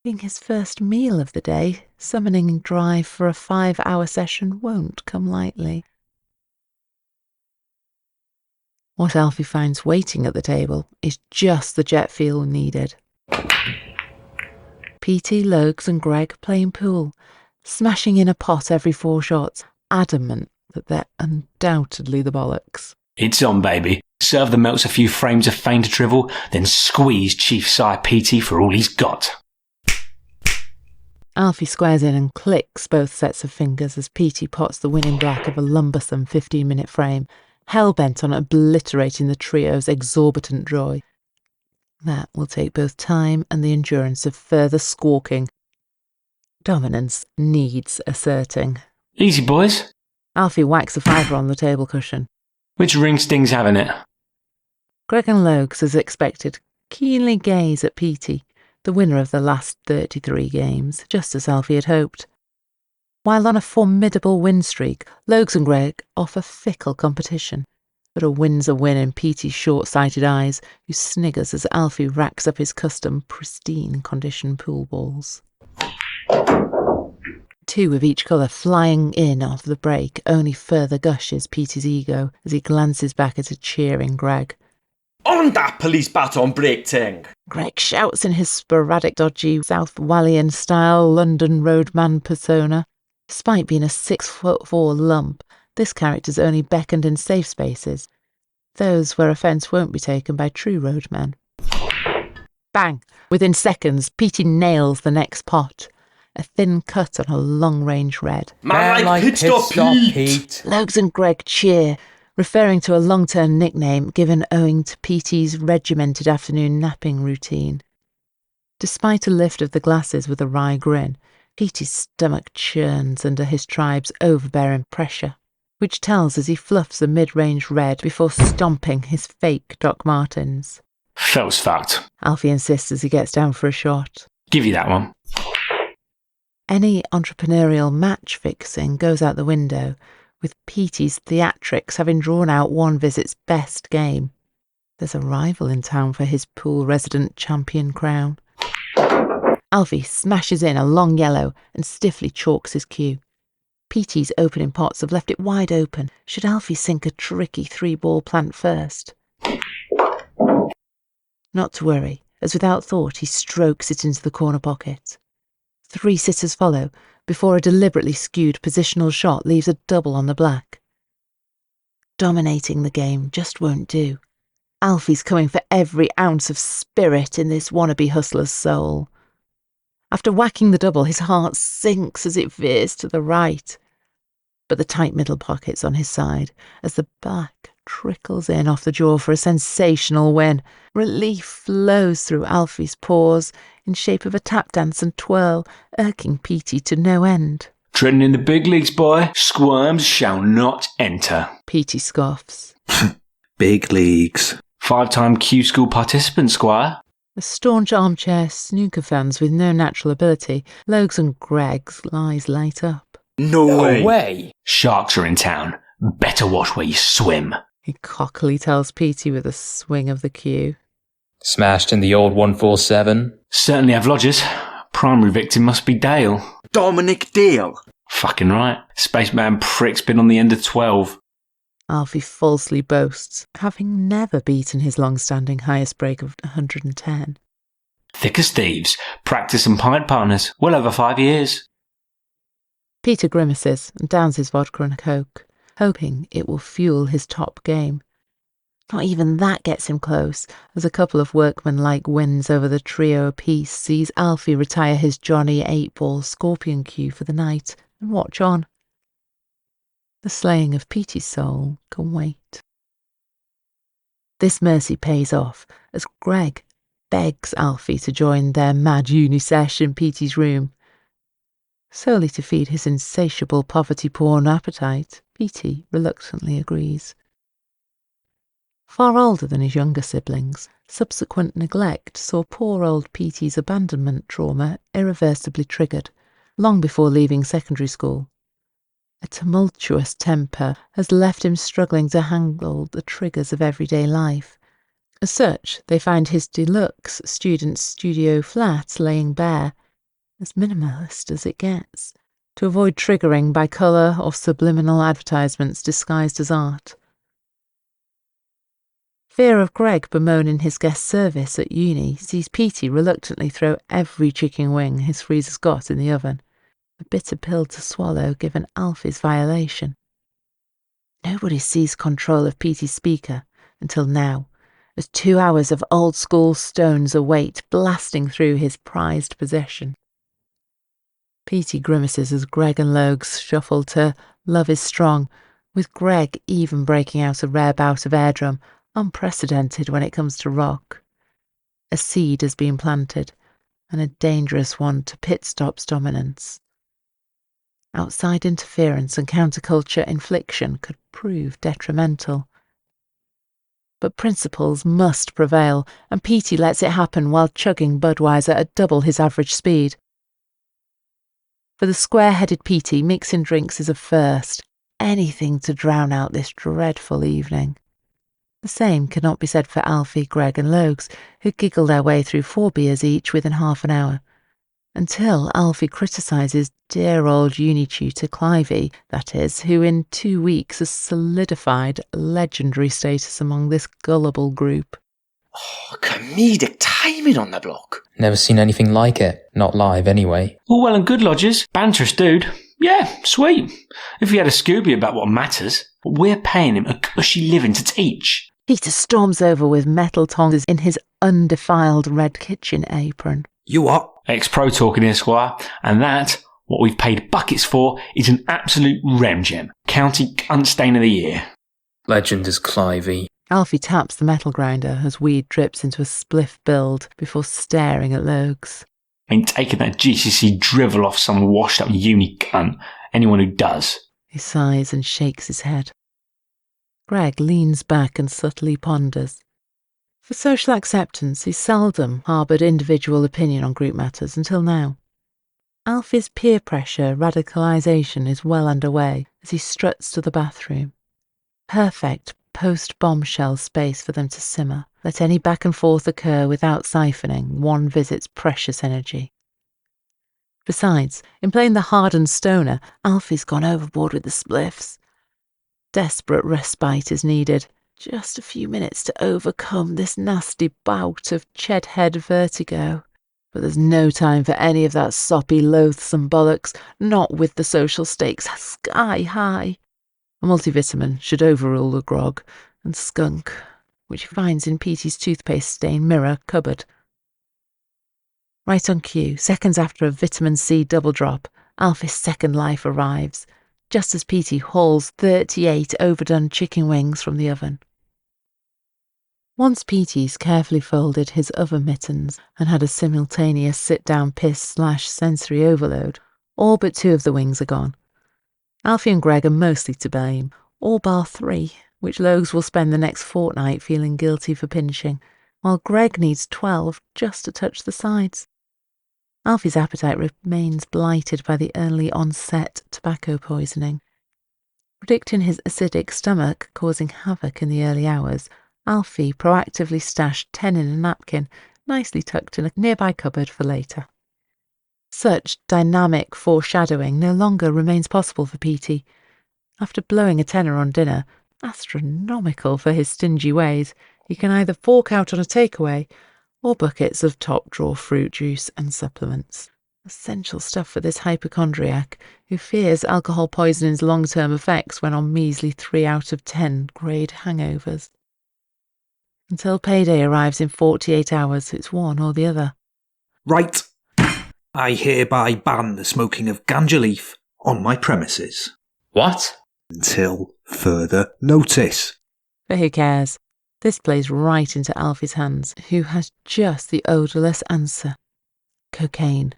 A: Being his first meal of the day, summoning drive for a 5-hour session won't come lightly. What Alfie finds waiting at the table is just the jet fuel needed. PT, Logs and Greg playing pool, smashing in a pot every 4 shots, adamant that they're undoubtedly the bollocks.
C: It's on, baby. Serve the melts a few frames of fainter drivel, then squeeze Chief Sire PT for all he's got.
A: Alfie squares in and clicks both sets of fingers as Petey pots the winning black of a lumbersome 15-minute frame, hell-bent on obliterating the trio's exorbitant joy. That will take both time and the endurance of further squawking. Dominance needs asserting.
C: Easy, boys.
A: Alfie whacks a fiver on the table cushion.
C: Which ring sting's having it?
A: Greg and Logs, as expected, keenly gaze at Petey, the winner of the last 33 games, just as Alfie had hoped. While on a formidable win streak, Logs and Greg offer fickle competition. But a win's a win in Petey's short-sighted eyes, who sniggers as Alfie racks up his custom pristine condition pool balls. 2 of each colour flying in off the break only further gushes Petey's ego as he glances back at a cheering Greg.
G: On that police baton break thing!
A: Greg shouts in his sporadic, dodgy, South Wallian-style London roadman persona. Despite being a 6'4" lump, this character's only beckoned in safe spaces, those where offence won't be taken by true roadmen. Bang! Within seconds, Petey nails the next pot. A thin cut on a long-range red.
G: Man like pit stop Pete!
A: Logs and Greg cheer, referring to a long-term nickname given owing to Petey's regimented afternoon napping routine. Despite a lift of the glasses with a wry grin, Petey's stomach churns under his tribe's overbearing pressure, which tells as he fluffs a mid-range red before stomping his fake Doc Martens.
C: Fell's fucked.
A: Alfie insists as he gets down for a shot.
C: Give you that one.
A: Any entrepreneurial match-fixing goes out the window, with Petey's theatrics having drawn out One Visit's best game. There's a rival in town for his pool resident champion crown. Alfie smashes in a long yellow and stiffly chalks his cue. Petey's opening pots have left it wide open. Should Alfie sink a tricky 3-ball plant first? Not to worry, as without thought he strokes it into the corner pocket. 3 sitters follow, before a deliberately skewed positional shot leaves a double on the black. Dominating the game just won't do. Alfie's coming for every ounce of spirit in this wannabe hustler's soul. After whacking the double, his heart sinks as it veers to the right. But the tight middle pocket's on his side, as the back trickles in off the jaw for a sensational win. Relief flows through Alfie's pores in shape of a tap dance and twirl, irking Petey to no end.
C: Treading in the big leagues, boy. Squirms shall not enter.
A: Petey scoffs.
D: Big leagues.
C: 5-time Q School participant, Squire.
A: The staunch armchair snooker fans with no natural ability, Logs and Greg's eyes light up.
G: No way!
C: Sharks are in town. Better watch where you swim.
A: He cockily tells Petey with a swing of the cue.
H: Smashed in the old 147.
C: Certainly have lodgers. Primary victim must be Dale.
G: Dominic Dale!
C: Fucking right. Spaceman prick's been on the end of 12.
A: Alfie falsely boasts, having never beaten his long-standing highest break of 110.
C: Thick as thieves. Practice and pint partners. Well over 5 years.
A: Peter grimaces and downs his vodka and a Coke, hoping it will fuel his top game. Not even that gets him close, as a couple of workman-like wins over the trio apiece sees Alfie retire his Johnny 8-ball scorpion cue for the night and watch on. The slaying of Petey's soul can wait. This mercy pays off as Greg begs Alfie to join their mad uni-sesh in Petey's room. Solely to feed his insatiable poverty-porn appetite, Petey reluctantly agrees. Far older than his younger siblings, subsequent neglect saw poor old Petey's abandonment trauma irreversibly triggered, long before leaving secondary school. A tumultuous temper has left him struggling to handle the triggers of everyday life. As such, they find his deluxe student studio flat laying bare, as minimalist as it gets, to avoid triggering by colour or subliminal advertisements disguised as art. Fear of Greg bemoaning his guest service at uni sees Petey reluctantly throw every chicken wing his freezer's got in the oven, a bitter pill to swallow given Alfie's violation. Nobody sees control of Petey's speaker until now, as 2 hours of old-school stones await blasting through his prized possession. Petey grimaces as Greg and Logs shuffle to Love is Strong, with Greg even breaking out a rare bout of air drum, unprecedented when it comes to rock. A seed has been planted, and a dangerous one to pit stop's dominance. Outside interference and counterculture infliction could prove detrimental. But principles must prevail, and Petey lets it happen while chugging Budweiser at double his average speed. For the square-headed Petey, mixing drinks is a first, anything to drown out this dreadful evening. The same could not be said for Alfie, Greg and Logs, who giggled their way through 4 beers each within half an hour, until Alfie criticises dear old uni tutor Clivey, that is, who in 2 weeks has solidified legendary status among this gullible group.
G: Oh, comedic timing on the block.
H: Never seen anything like it. Not live, anyway.
C: All well and good, lodgers. Banterous dude. Yeah, sweet. If he had a Scooby about what matters. But we're paying him a cushy living to teach.
A: Peter storms over with metal tongs in his undefiled red kitchen apron.
D: You what?
C: Ex-pro talking here, Squire. And that, what we've paid buckets for, is an absolute rem gem. County Unstain of the Year.
H: Legend is Clivey.
A: Alfie taps the metal grinder as weed drips into a spliff build before staring at Logs.
C: Ain't taking that GCC drivel off some washed-up uni cunt. Anyone who does.
A: He sighs and shakes his head. Greg leans back and subtly ponders. For social acceptance, he seldom harboured individual opinion on group matters until now. Alfie's peer pressure radicalisation is well underway as he struts to the bathroom. Perfect post-bombshell space for them to simmer. Let any back and forth occur without siphoning one visit's precious energy. Besides, in playing the hardened stoner, Alfie's gone overboard with the spliffs. Desperate respite is needed. Just a few minutes to overcome this nasty bout of Chedhead vertigo. But there's no time for any of that soppy, loathsome bollocks, not with the social stakes sky high. A multivitamin should overrule the grog, and skunk, which he finds in Petey's toothpaste-stained mirror cupboard. Right on cue, seconds after a vitamin C double drop, Alfie's second life arrives, just as Petey hauls 38 overdone chicken wings from the oven. Once Petey's carefully folded his oven mittens and had a simultaneous sit-down piss/sensory overload, all but 2 of the wings are gone. Alfie and Greg are mostly to blame, all bar 3, which Logs will spend the next fortnight feeling guilty for pinching, while Greg needs 12 just to touch the sides. Alfie's appetite remains blighted by the early onset tobacco poisoning. Predicting his acidic stomach causing havoc in the early hours, Alfie proactively stashed 10 in a napkin, nicely tucked in a nearby cupboard for later. Such dynamic foreshadowing no longer remains possible for Petey. After blowing a tenner on dinner, astronomical for his stingy ways, he can either fork out on a takeaway or buckets of top-drawer fruit juice and supplements. Essential stuff for this hypochondriac who fears alcohol poisoning's long-term effects when on measly 3 out of 10 grade hangovers. Until payday arrives in 48 hours, it's one or the other.
D: Right. I hereby ban the smoking of ganja leaf on my premises.
H: What?
D: Until further notice.
A: But who cares? This plays right into Alfie's hands, who has just the odourless answer. Cocaine.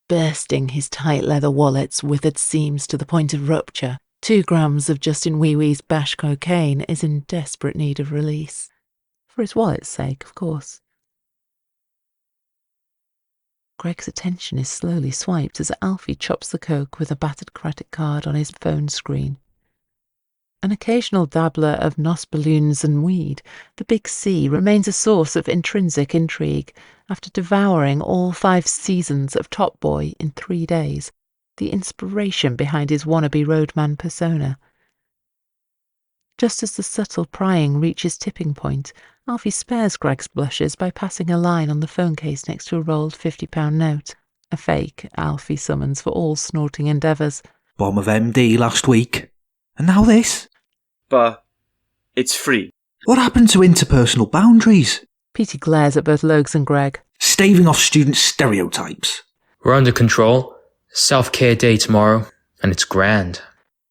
A: Bursting his tight leather wallet's withered seams to the point of rupture, 2 grams of Justin Wee Wee's bash cocaine is in desperate need of release. For his wallet's sake, of course. Greg's attention is slowly swiped as Alfie chops the coke with a battered credit card on his phone screen. An occasional dabbler of nos balloons and weed, the Big C remains a source of intrinsic intrigue after devouring all 5 seasons of Top Boy in 3 days, the inspiration behind his wannabe roadman persona. Just as the subtle prying reaches tipping point, Alfie spares Greg's blushes by passing a line on the phone case next to a rolled £50 note, a fake Alfie summons for all snorting endeavours.
D: Bomb of MD last week. And now this.
G: But it's free.
D: What happened to interpersonal boundaries?
A: Petey glares at both Logs and Greg.
D: Staving off student stereotypes.
H: We're under control. Self-care day tomorrow, and it's grand.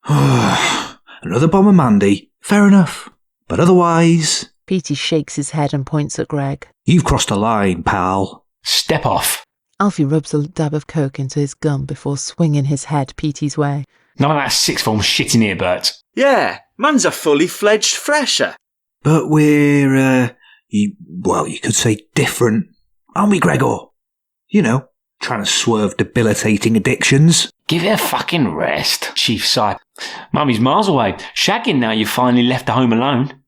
D: Another bomb of Mandy. Fair enough. But otherwise...
A: Petey shakes his head and points at Greg.
D: You've crossed a line, pal.
C: Step off.
A: Alfie rubs a dab of coke into his gum before swinging his head Petey's way.
C: None of that 6th form shit in here, Bert.
G: Yeah, man's a fully fledged fresher.
D: But we're, you could say different. Aren't we, Gregor? You know, trying to swerve debilitating addictions.
C: Give it a fucking rest, Chief Sy. Mummy's miles away. Shagging now you've finally left the home alone.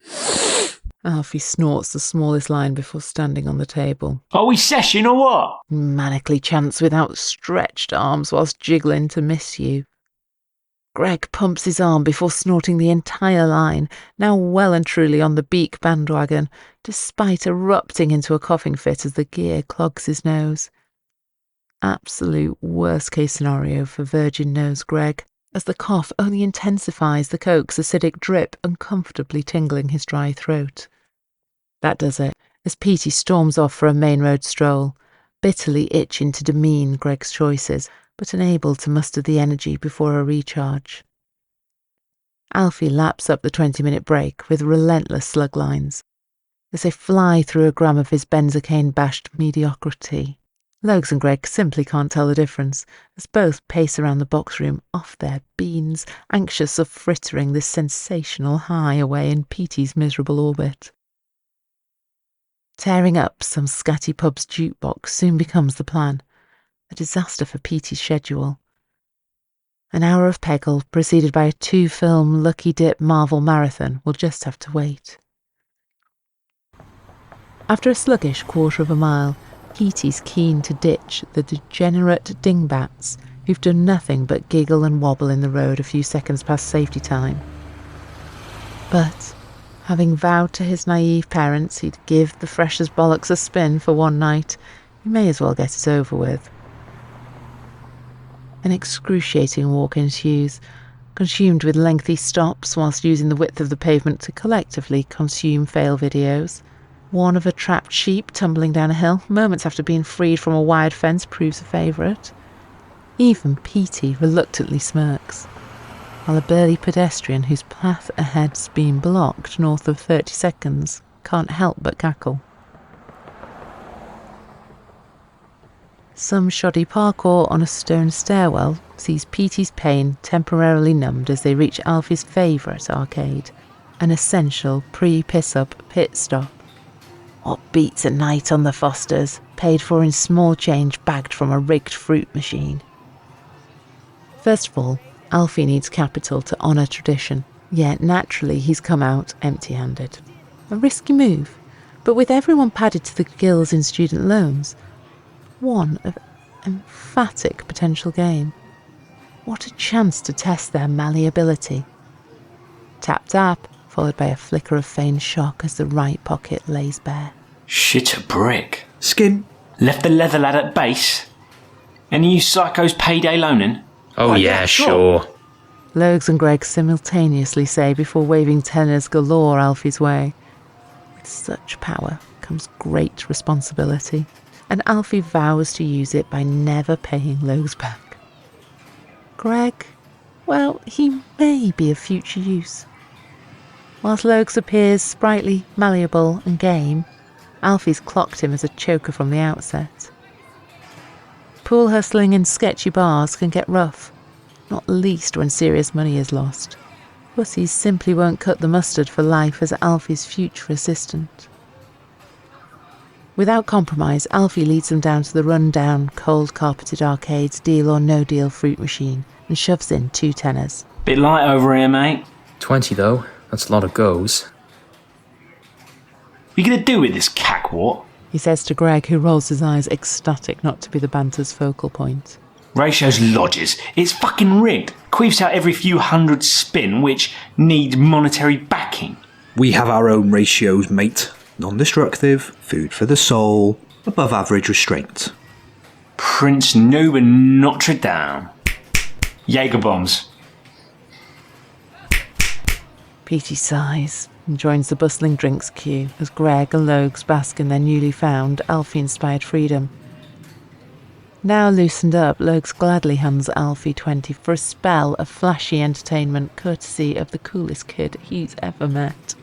A: Alfie snorts the smallest line before standing on the table.
C: Are we session or what?
A: Manically chants with outstretched arms whilst jiggling to miss you. Greg pumps his arm before snorting the entire line, now well and truly on the beak bandwagon, despite erupting into a coughing fit as the gear clogs his nose. Absolute worst-case scenario for virgin nose Greg, as the cough only intensifies the coke's acidic drip, uncomfortably tingling his dry throat. That does it, as Petey storms off for a main road stroll, bitterly itching to demean Greg's choices, but unable to muster the energy before a recharge. Alfie laps up the 20-minute break with relentless slug lines, as they fly through a gram of his benzocaine-bashed mediocrity. Logs and Greg simply can't tell the difference, as both pace around the box room off their beans, anxious of frittering this sensational high away in Petey's miserable orbit. Tearing up some scatty pub's jukebox soon becomes the plan, a disaster for Petey's schedule. An hour of Peggle, preceded by a 2-film Lucky Dip Marvel marathon, will just have to wait. After a sluggish quarter of a mile, Petey's keen to ditch the degenerate dingbats who've done nothing but giggle and wobble in the road a few seconds past safety time. But, having vowed to his naive parents he'd give the freshers bollocks a spin for one night, he may as well get it over with. An excruciating walk ensues, consumed with lengthy stops whilst using the width of the pavement to collectively consume fail videos. One of a trapped sheep tumbling down a hill, moments after being freed from a wired fence, proves a favourite. Even Petey reluctantly smirks, while a burly pedestrian whose path ahead's been blocked north of 30 seconds can't help but cackle. Some shoddy parkour on a stone stairwell sees Petey's pain temporarily numbed as they reach Alfie's favourite arcade, an essential pre-piss-up pit stop. What beats a night on the Fosters, paid for in small change bagged from a rigged fruit machine? First of all, Alfie needs capital to honour tradition, yet naturally he's come out empty-handed. A risky move, but with everyone padded to the gills in student loans, one of emphatic potential gain. What a chance to test their malleability. Tap tap, followed by a flicker of feigned shock as the right pocket lays bare.
C: Shit a brick.
D: Skin.
C: Left the leather lad at base? Any of you psychos payday loaning?
H: Oh yeah, sure.
A: Logs and Greg simultaneously say before waving tenors galore Alfie's way. With such power comes great responsibility, and Alfie vows to use it by never paying Logs back. Greg, well, he may be of future use. Whilst Logs appears sprightly, malleable and game, Alfie's clocked him as a choker from the outset. Pool hustling in sketchy bars can get rough, not least when serious money is lost. Pussies simply won't cut the mustard for life as Alfie's future assistant. Without compromise, Alfie leads them down to the run-down, cold-carpeted arcade's deal or no-deal fruit machine and shoves in 2 tenors.
C: Bit light over here, mate.
H: 20 though, that's a lot of goes.
C: What are you going to do with this cackwort?
A: He says to Greg, who rolls his eyes, ecstatic not to be the banter's focal point.
C: Ratios lodges. It's fucking rigged. Queefs out every few hundred spin, which needs monetary backing.
D: We have our own ratios, mate. Non-destructive, food for the soul, above average restraint.
C: Prince Nuben Notre Dame. Jaeger bombs.
A: Petey sighs and joins the bustling drinks queue as Greg and Logs bask in their newly found Alfie-inspired freedom. Now loosened up, Logs gladly hands Alfie 20 for a spell of flashy entertainment courtesy of the coolest kid he's ever met.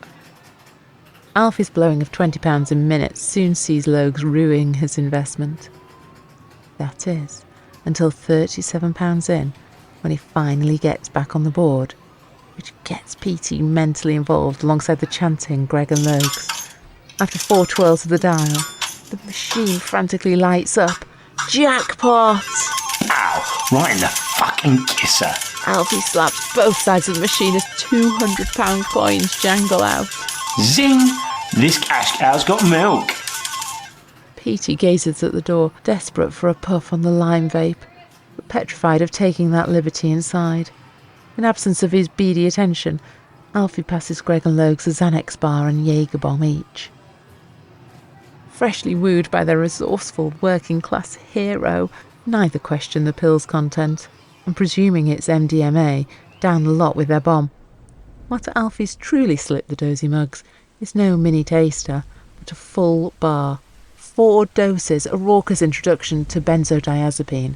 A: Alfie's blowing of £20 in minutes soon sees Logs ruining his investment. That is, until £37 in, when he finally gets back on the board, which gets Petey mentally involved alongside the chanting Greg and Logs. After 4 twirls of the dial, the machine frantically lights up. Jackpot!
C: Ow! Right in the fucking kisser.
A: Alfie slaps both sides of the machine as £200 coins jangle out.
C: Zing! This cash cow's got milk.
A: Petey gazes at the door, desperate for a puff on the lime vape, but petrified of taking that liberty inside. In absence of his beady attention, Alfie passes Greg and Logs a Xanax bar and Jaeger bomb each. Freshly wooed by their resourceful working-class hero, neither question the pill's content, and presuming it's MDMA, down the lot with their bomb. What Alfie's truly slipped the dozy mugs is no mini taster, but a full bar. 4 doses, a raucous introduction to benzodiazepine.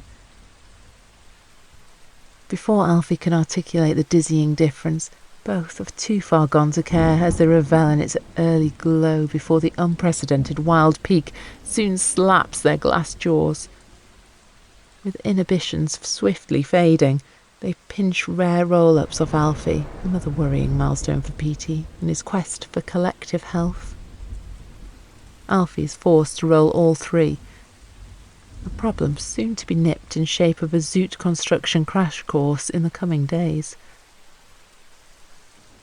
A: Before Alfie can articulate the dizzying difference, both have too far gone to care as they revel in its early glow before the unprecedented wild peak soon slaps their glass jaws. With inhibitions swiftly fading, they pinch rare roll-ups off Alfie, another worrying milestone for Petey in his quest for collective health. Alfie is forced to roll all 3, a problem soon to be nipped in shape of a zoot construction crash course in the coming days.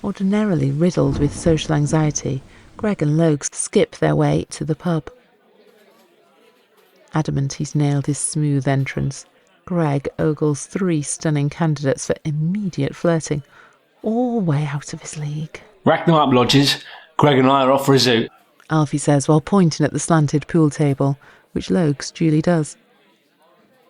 A: Ordinarily riddled with social anxiety, Greg and Logs skip their way to the pub. Adamant he's nailed his smooth entrance, Greg ogles 3 stunning candidates for immediate flirting, all way out of his league.
C: Rack them up, lodgers. Greg and I are off for a zoot.
A: Alfie says while pointing at the slanted pool table, which Logs duly does.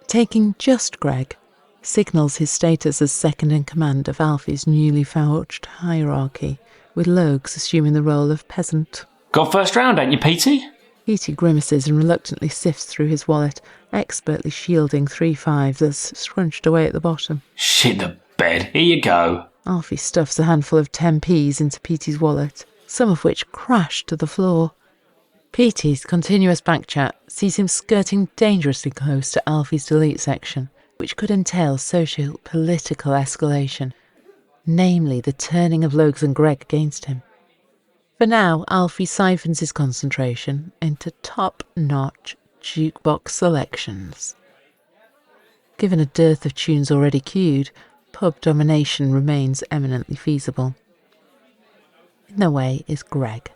A: Taking just Greg signals his status as second in command of Alfie's newly forged hierarchy, with Logs assuming the role of peasant.
C: Got first round, ain't you, Petey?
A: Petey grimaces and reluctantly sifts through his wallet, expertly shielding 3 5s that's scrunched away at the bottom.
C: Shit the bed. Here you go.
A: Alfie stuffs a handful of 10p's into Petey's wallet, some of which crash to the floor. Petey's continuous back chat sees him skirting dangerously close to Alfie's delete section, which could entail socio-political escalation, namely the turning of Logs and Greg against him. For now, Alfie siphons his concentration into top-notch jukebox selections. Given a dearth of tunes already queued, pub domination remains eminently feasible. In their way is Greg,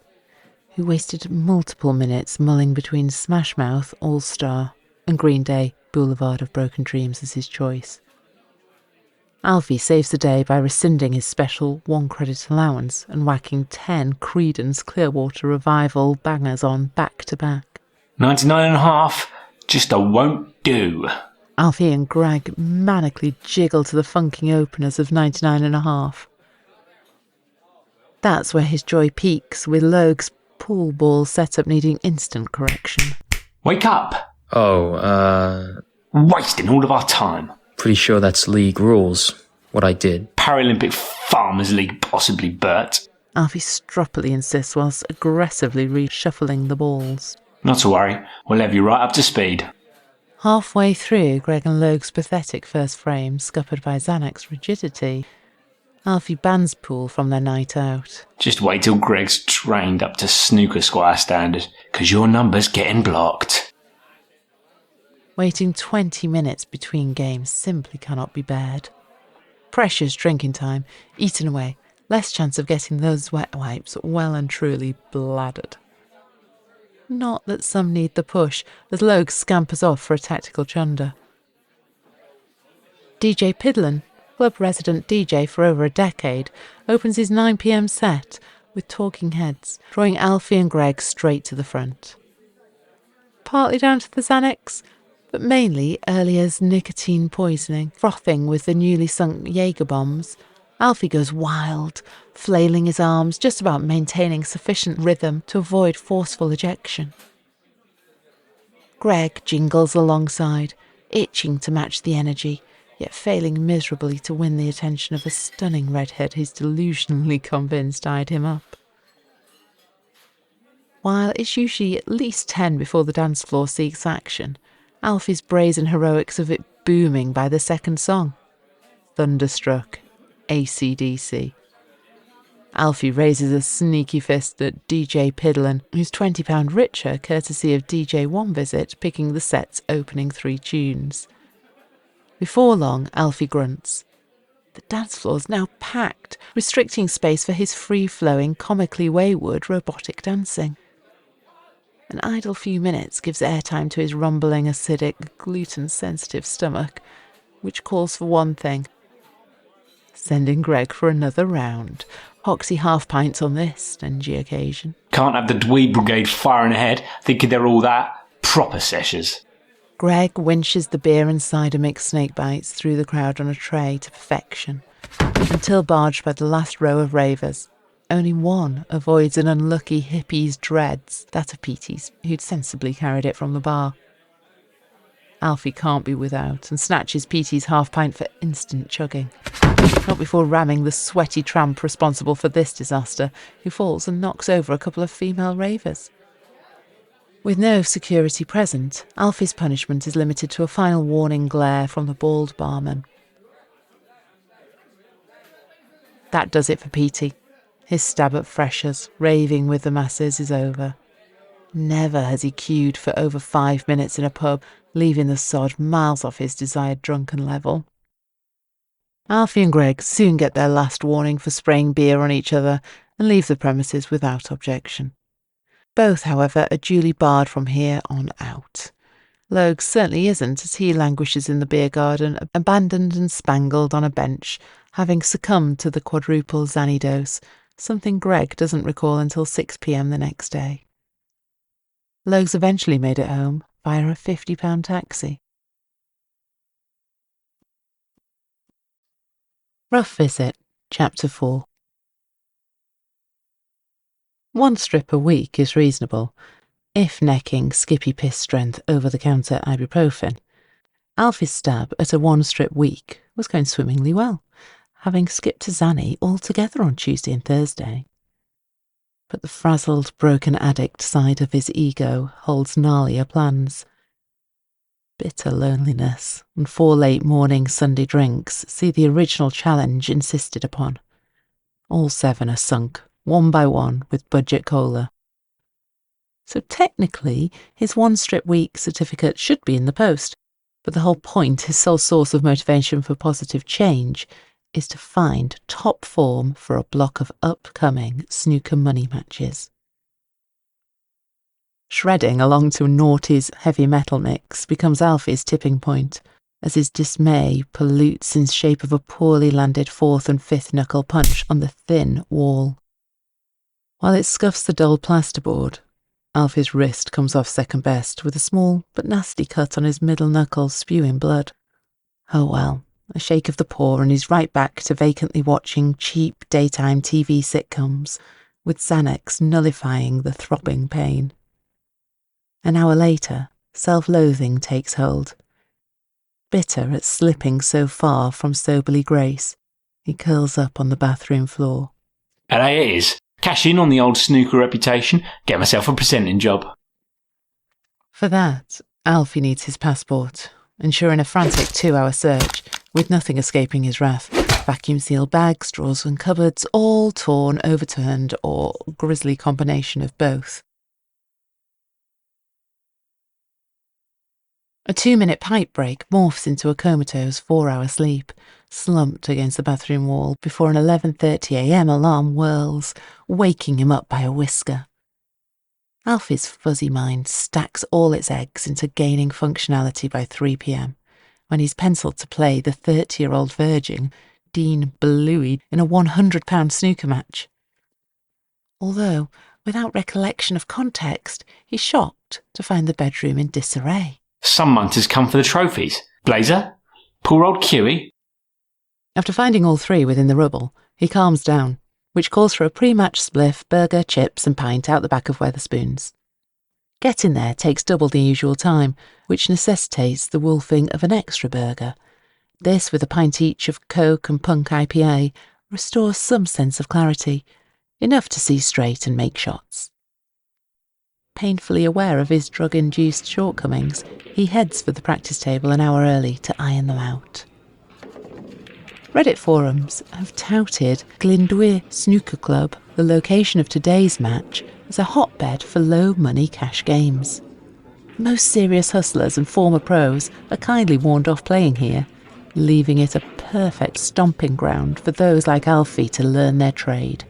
A: who wasted multiple minutes mulling between Smash Mouth, All-Star, and Green Day, Boulevard of Broken Dreams as his choice. Alfie saves the day by rescinding his special 1-credit allowance and whacking 10 Credence Clearwater Revival bangers on back-to-back.
C: 99.5, just a won't do.
A: Alfie and Greg manically jiggle to the funking openers of 99.5. That's where his joy peaks, with Logs' pool ball setup needing instant correction.
C: Wake up! Wasting all of our time.
H: Pretty sure that's league rules, what I did.
C: Paralympic Farmers League, possibly, Bert.
A: Alfie stroppily insists whilst aggressively reshuffling the balls.
C: Not to worry, we'll have you right up to speed.
A: Halfway through Greg and Logs' pathetic first frame, scuppered by Xanax rigidity, Alfie bans pool from their night out.
C: Just wait till Greg's trained up to snooker squire standard, 'cause your number's getting blocked.
A: Waiting 20 minutes between games simply cannot be bared. Precious drinking time, eaten away, less chance of getting those wet wipes well and truly bladdered. Not that some need the push, as Logs scampers off for a tactical chunder. DJ Pidlin, club resident DJ for over a decade, opens his 9 p.m. set with talking heads, drawing Alfie and Greg straight to the front. Partly down to the Xanax, but mainly earlier's nicotine poisoning, frothing with the newly sunk Jaeger bombs, Alfie goes wild, flailing his arms, just about maintaining sufficient rhythm to avoid forceful ejection. Greg jingles alongside, itching to match the energy, yet failing miserably to win the attention of a stunning redhead he's delusionally convinced eyed him up. While it's usually at least 10 before the dance floor seeks action, Alfie's brazen heroics of it booming by the second song. Thunderstruck, AC/DC. Alfie raises a sneaky fist at DJ Pidlin, who's £20 richer courtesy of DJ One Visit picking the set's opening 3 tunes. Before long, Alfie grunts. The dance floor's now packed, restricting space for his free-flowing, comically wayward robotic dancing. An idle few minutes gives airtime to his rumbling, acidic, gluten-sensitive stomach, which calls for one thing: sending Greg for another round. Hoxie half-pints on this stingy occasion.
C: Can't have the dweeb brigade firing ahead, thinking they're all that. Proper seshers.
A: Greg winches the beer and cider mixed snake bites through the crowd on a tray to perfection, until barged by the last row of ravers. Only one avoids an unlucky hippie's dreads, that of Petey's, who'd sensibly carried it from the bar. Alfie can't be without, and snatches Petey's half-pint for instant chugging. Not before ramming the sweaty tramp responsible for this disaster, who falls and knocks over a couple of female ravers. With no security present, Alfie's punishment is limited to a final warning glare from the bald barman. That does it for Petey. His stab at freshers, raving with the masses, is over. Never has he queued for over 5 minutes in a pub, leaving the sod miles off his desired drunken level. Alfie and Greg soon get their last warning for spraying beer on each other and leave the premises without objection. Both, however, are duly barred from here on out. Logue certainly isn't, as he languishes in the beer garden, abandoned and spangled on a bench, having succumbed to the quadruple Xanny-dose, something Greg doesn't recall until 6 p.m. the next day. Logue's eventually made it home via a £50 taxi. Rough Visit, Chapter 4. 1 strip a week is reasonable, if necking skippy piss strength over-the-counter ibuprofen. Alfie's stab at a 1 strip week was going swimmingly well, having skipped to Xanny altogether on Tuesday and Thursday. But the frazzled, broken addict side of his ego holds gnarlier plans. Bitter loneliness and 4 late morning Sunday drinks see the original challenge insisted upon. All 7 are sunk, one by one, with budget cola. So technically, his 1 strip week certificate should be in the post, but the whole point, his sole source of motivation for positive change, is to find top form for a block of upcoming snooker money matches. Shredding along to Naughty's heavy metal mix becomes Alfie's tipping point, as his dismay pollutes in shape of a poorly landed 4th and 5th knuckle punch on the thin wall. While it scuffs the dull plasterboard, Alfie's wrist comes off second best with a small but nasty cut on his middle knuckle spewing blood. Oh well, a shake of the paw and he's right back to vacantly watching cheap daytime TV sitcoms, with Xanax nullifying the throbbing pain. An hour later, self-loathing takes hold. Bitter at slipping so far from soberly grace, he curls up on the bathroom floor.
C: And there it is. Cash in on the old snooker reputation, get myself a presenting job.
A: For that, Alfie needs his passport, ensuring a frantic 2-hour search, with nothing escaping his wrath. Vacuum-sealed bags, drawers and cupboards, all torn, overturned, or grisly combination of both. A 2-minute pipe break morphs into a comatose 4-hour sleep, slumped against the bathroom wall before an 11:30 a.m. alarm whirls, waking him up by a whisker. Alfie's fuzzy mind stacks all its eggs into gaining functionality by 3 p.m, when he's penciled to play the 30-year-old virgin, Dean Bluey, in a £100 snooker match. Although, without recollection of context, he's shocked to find the bedroom in disarray.
C: Some munters come for the trophies. Blazer? Poor old Huey?
A: After finding all 3 within the rubble, he calms down, which calls for a pre-match spliff, burger, chips and pint out the back of Weatherspoons. Getting there takes double the usual time, which necessitates the wolfing of an extra burger. This, with a pint each of Coke and Punk IPA, restores some sense of clarity, enough to see straight and make shots. Painfully aware of his drug-induced shortcomings, he heads for the practice table an hour early to iron them out. Reddit forums have touted Glyndwr Snooker Club, the location of today's match, as a hotbed for low-money cash games. Most serious hustlers and former pros are kindly warned off playing here, leaving it a perfect stomping ground for those like Alfie to learn their trade.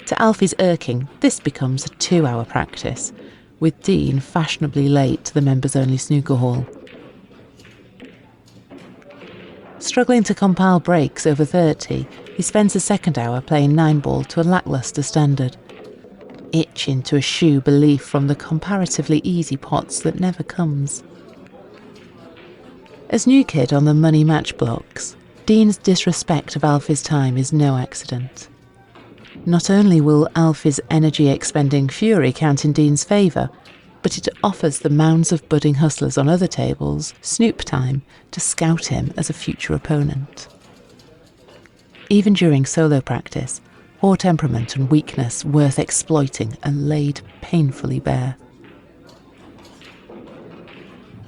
A: To Alfie's irking, this becomes a 2-hour practice, with Dean fashionably late to the members-only snooker hall. Struggling to compile breaks over 30, he spends the second hour playing 9-ball to a lacklustre standard, itching to eschew belief from the comparatively easy pots that never comes. As new kid on the money match blocks, Dean's disrespect of Alfie's time is no accident. Not only will Alfie's energy-expending fury count in Dean's favour, but it offers the mounds of budding hustlers on other tables snoop time to scout him as a future opponent. Even during solo practice, poor temperament and weakness worth exploiting are laid painfully bare.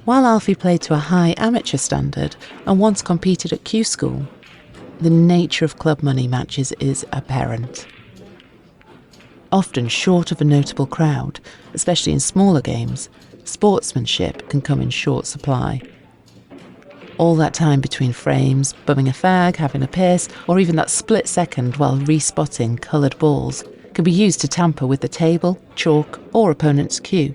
A: While Alfie played to a high amateur standard and once competed at Q School, the nature of club money matches is apparent. Often short of a notable crowd, especially in smaller games, sportsmanship can come in short supply. All that time between frames, bumming a fag, having a piss, or even that split second while respotting coloured balls can be used to tamper with the table, chalk, or opponent's cue.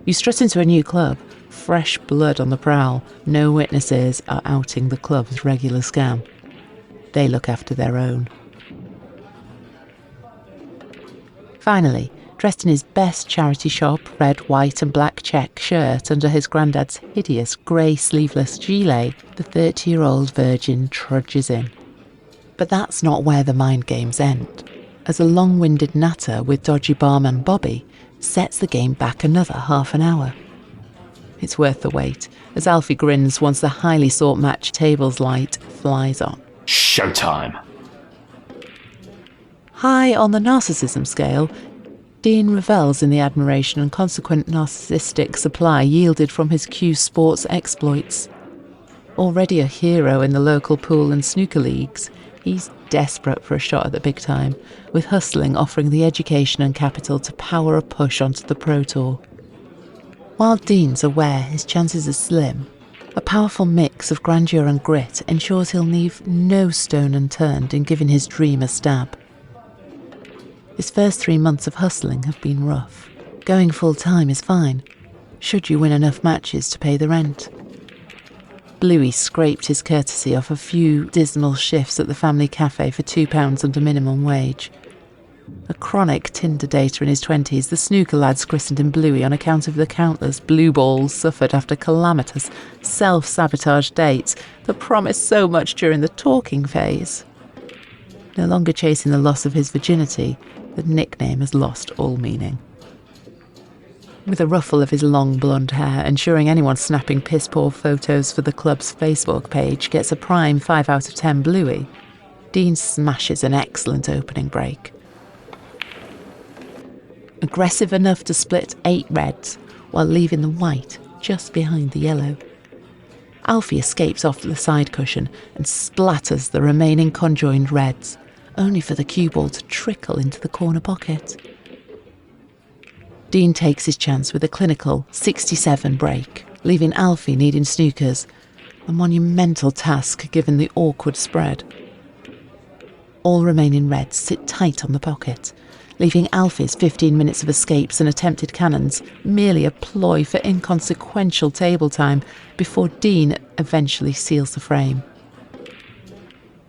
A: You strut into a new club, fresh blood on the prowl, no witnesses are outing the club's regular scam. They look after their own. Finally, dressed in his best charity shop red, white and black check shirt under his granddad's hideous grey sleeveless gilet, the 30-year-old virgin trudges in. But that's not where the mind games end, as a long-winded natter with dodgy barman Bobby sets the game back another half an hour. It's worth the wait, as Alfie grins once the highly sought-match table's light flies on.
C: Showtime!
A: High on the narcissism scale, Dean revels in the admiration and consequent narcissistic supply yielded from his Q Sports exploits. Already a hero in the local pool and snooker leagues, he's desperate for a shot at the big time, with hustling offering the education and capital to power a push onto the Pro Tour. While Dean's aware his chances are slim, a powerful mix of grandeur and grit ensures he'll leave no stone unturned in giving his dream a stab. His first 3 months of hustling have been rough. Going full-time is fine, should you win enough matches to pay the rent. Bluey scraped his courtesy off a few dismal shifts at the family cafe for £2 under minimum wage. A chronic Tinder dater in his 20s, the snooker lads christened him Bluey on account of the countless blue balls suffered after calamitous, self-sabotage dates that promised so much during the talking phase. No longer chasing the loss of his virginity, the nickname has lost all meaning. With a ruffle of his long blonde hair, ensuring anyone snapping piss-poor photos for the club's Facebook page gets a prime 5 out of 10 Bluey, Dean smashes an excellent opening break. Aggressive enough to split 8 reds, while leaving the white just behind the yellow. Alfie escapes off the side cushion and splatters the remaining conjoined reds, only for the cue ball to trickle into the corner pocket. Dean takes his chance with a clinical 67 break, leaving Alfie needing snookers, a monumental task given the awkward spread. All remaining reds sit tight on the pocket, leaving Alfie's 15 minutes of escapes and attempted cannons merely a ploy for inconsequential table time before Dean eventually seals the frame.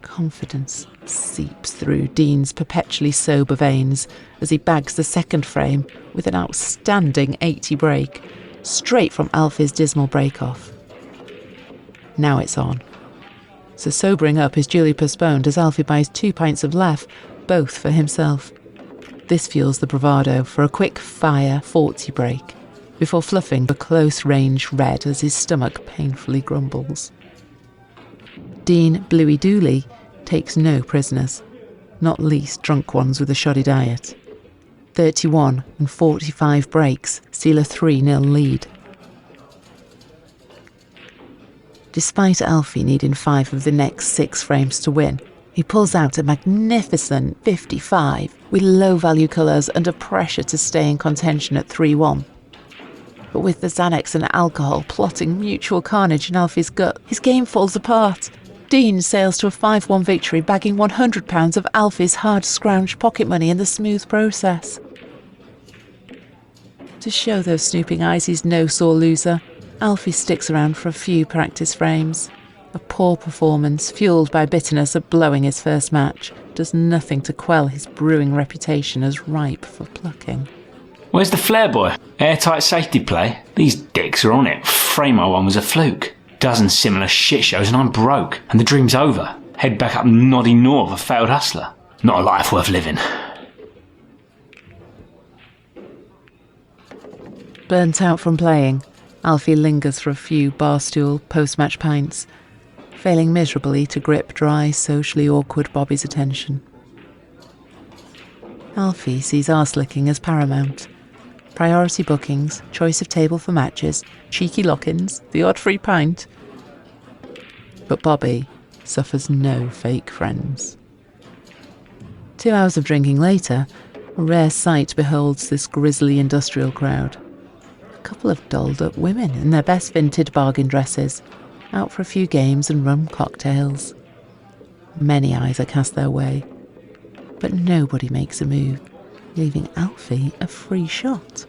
A: Confidence seeps through Dean's perpetually sober veins as he bags the second frame with an outstanding 80 break, straight from Alfie's dismal break-off. Now it's on. So sobering up is duly postponed as Alfie buys 2 pints of laugh, both for himself. This fuels the bravado for a quick-fire 40 break, before fluffing a close-range red as his stomach painfully grumbles. Dean Bluey Dooley takes no prisoners, not least drunk ones with a shoddy diet. 31 and 45 breaks seal a 3-0 lead. Despite Alfie needing 5 of the next 6 frames to win, he pulls out a magnificent 55 with low-value colours under pressure to stay in contention at 3-1. But with the Xanax and alcohol plotting mutual carnage in Alfie's gut, his game falls apart. Dean sails to a 5-1 victory, bagging £100 of Alfie's hard-scrounged pocket money in the smooth process. To show those snooping eyes he's no sore loser, Alfie sticks around for a few practice frames. A poor performance, fuelled by bitterness of blowing his first match, does nothing to quell his brewing reputation as ripe for plucking.
C: Where's the flair, boy? Airtight safety play? These dicks are on it. Framo one was a fluke. Dozen similar shit shows and I'm broke. And the dream's over. Head back up noddy north, a failed hustler. Not a life worth living.
A: Burnt out from playing, Alfie lingers for a few barstool post-match pints, failing miserably to grip dry, socially awkward Bobby's attention. Alfie sees arse-licking as paramount. Priority bookings, choice of table for matches, cheeky lock-ins, the odd free pint. But Bobby suffers no fake friends. 2 hours of drinking later, a rare sight beholds this grisly industrial crowd. A couple of dolled-up women in their best vintage bargain dresses, out for a few games and rum cocktails. Many eyes are cast their way, but nobody makes a move, leaving Alfie a free shot.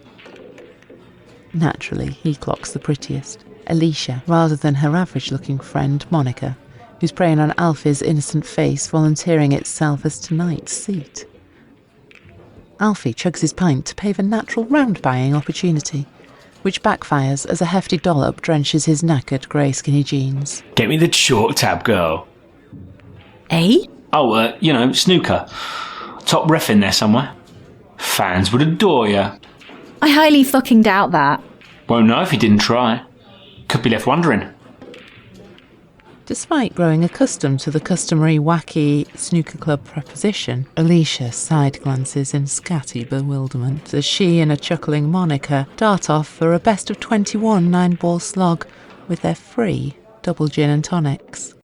A: Naturally, he clocks the prettiest, Alicia, rather than her average-looking friend, Monica, who's preying on Alfie's innocent face, volunteering itself as tonight's seat. Alfie chugs his pint to pave a natural round-buying opportunity, which backfires as a hefty dollop drenches his knackered grey skinny jeans.
C: Get me the chalk tab, girl.
I: Eh?
C: Oh, snooker. Top ref in there somewhere. Fans would adore you.
I: I highly fucking doubt that.
C: Won't know if you didn't try. Could be left wondering.
A: Despite growing accustomed to the customary wacky snooker club preposition, Alicia side glances in scatty bewilderment as she and a chuckling Monica dart off for a best of 21 9-ball slog with their free double gin and tonics.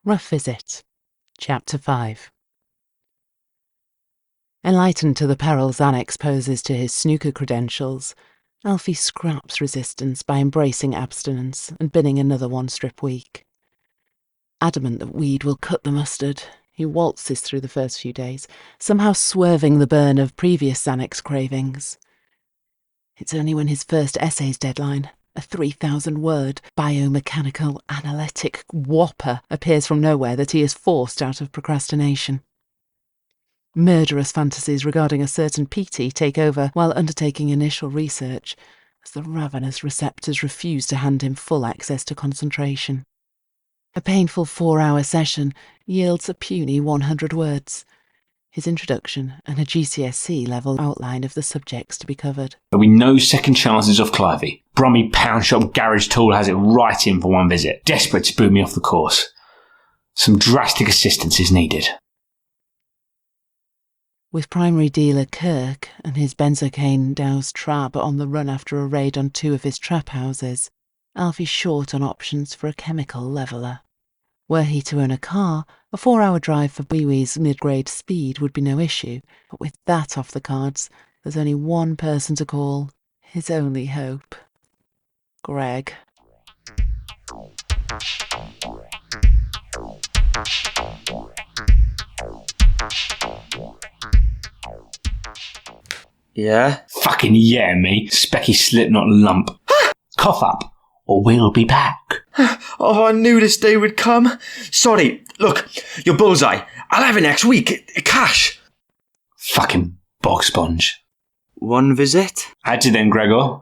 A: Rough Visit, Chapter 5. Enlightened to the peril Xanax poses to his snooker credentials, Alfie scraps resistance by embracing abstinence and binning another one-strip week. Adamant that weed will cut the mustard, he waltzes through the first few days, somehow swerving the burn of previous Xanax cravings. It's only when his first essay's deadline, a 3,000-word biomechanical analytic whopper, appears from nowhere that he is forced out of procrastination. Murderous fantasies regarding a certain PT take over while undertaking initial research, as the ravenous receptors refuse to hand him full access to concentration. A painful 4-hour session yields a puny 100 words, his introduction and a GCSE-level outline of the subjects to be covered.
C: There'll be no second chances off Clivey. Brummy pound shop garage tool has it right in for one visit. Desperate to boot me off the course. Some drastic assistance is needed.
A: With primary dealer Kirk and his benzocaine-doused trab on the run after a raid on 2 of his trap houses, Alfie's short on options for a chemical leveller. Were he to own a car, a 4-hour drive for Wee-Wee's mid-grade speed would be no issue, but with that off the cards, there's only one person to call, his only hope. Greg.
G: Yeah?
C: Fucking yeah, me. Specky slipknot lump. Cough up, or we'll be back.
G: Oh, I knew this day would come. Sorry, look, your bullseye. I'll have it next week. Cash.
C: Fucking bog sponge.
G: One visit?
C: How'd you then, Gregor?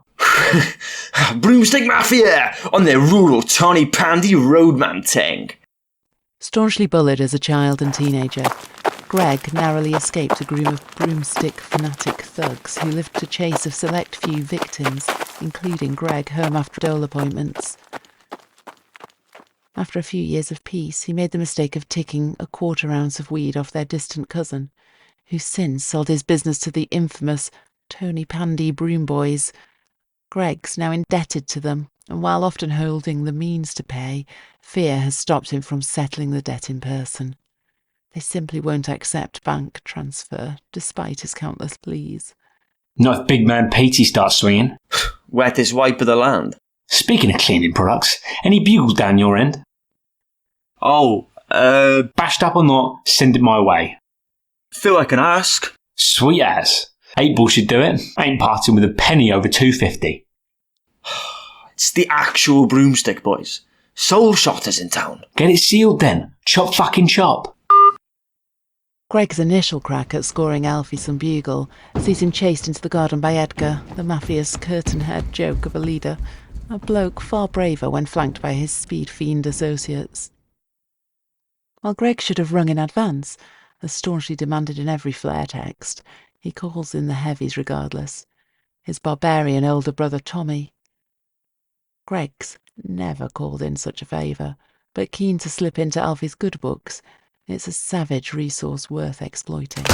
G: Broomstick Mafia on their rural tawny pandy roadman thing.
A: Staunchly bullied as a child and teenager, Greg narrowly escaped a group of broomstick fanatic thugs who lived to chase a select few victims, including Greg, home after dole appointments. After a few years of peace, he made the mistake of ticking a 1/4 ounce of weed off their distant cousin, who since sold his business to the infamous Tony Pandy Broom Boys. Greg's now indebted to them, and while often holding the means to pay, fear has stopped him from settling the debt in person. They simply won't accept bank transfer, despite his countless pleas.
C: Not if big man Petey starts swinging.
G: Wettest wipe of the land.
C: Speaking of cleaning products, any bugles down your end?
G: Bashed
C: up or not, send it my way.
G: Feel I can ask.
C: Sweet as. 8 Ball should do it. Ain't parting with a penny over $2.50.
G: It's the actual broomstick, boys. Soul Shotters in town.
C: Get it sealed then. Chop fucking chop.
A: Greg's initial crack at scoring Alfie some bugle sees him chased into the garden by Edgar, the mafia's curtain-head joke of a leader, a bloke far braver when flanked by his speed fiend associates. While Greg should have rung in advance, as staunchly demanded in every flare text, he calls in the heavies regardless, his barbarian older brother Tommy. Greg's never called in such a favour, but keen to slip into Alfie's good books, it's a savage resource worth exploiting.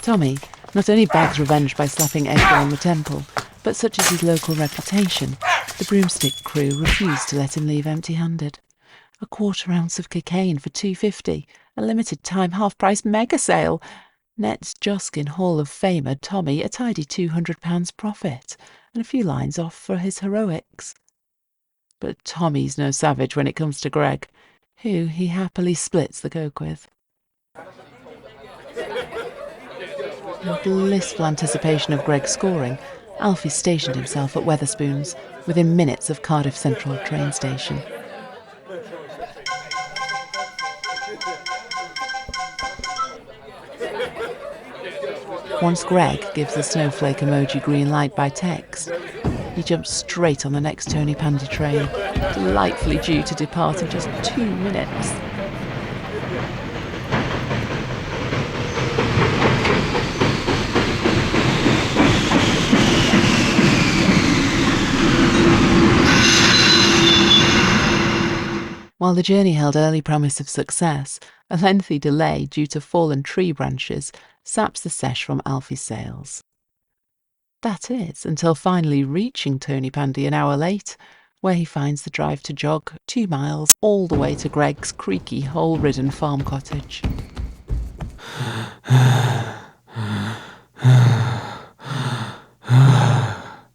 A: Tommy not only bags revenge by slapping Edgar on the temple, but such is his local reputation, the broomstick crew refused to let him leave empty-handed. A 1/4 ounce of cocaine for $2.50, a limited-time half-price mega sale. Nets Joskin Hall of Famer Tommy a tidy £200 profit, and a few lines off for his heroics. But Tommy's no savage when it comes to Greg, who he happily splits the coke with. In blissful anticipation of Greg scoring, Alfie stationed himself at Wetherspoons, within minutes of Cardiff Central train station. Once Greg gives the snowflake emoji green light by text, he jumps straight on the next Tony Pandy train, delightfully due to depart in just 2 minutes. While the journey held early promise of success, a lengthy delay due to fallen tree branches saps the sesh from Alfie's sails. That is, until finally reaching Tony Pandy an hour late, where he finds the drive to jog 2 miles all the way to Greg's creaky, hole-ridden farm cottage.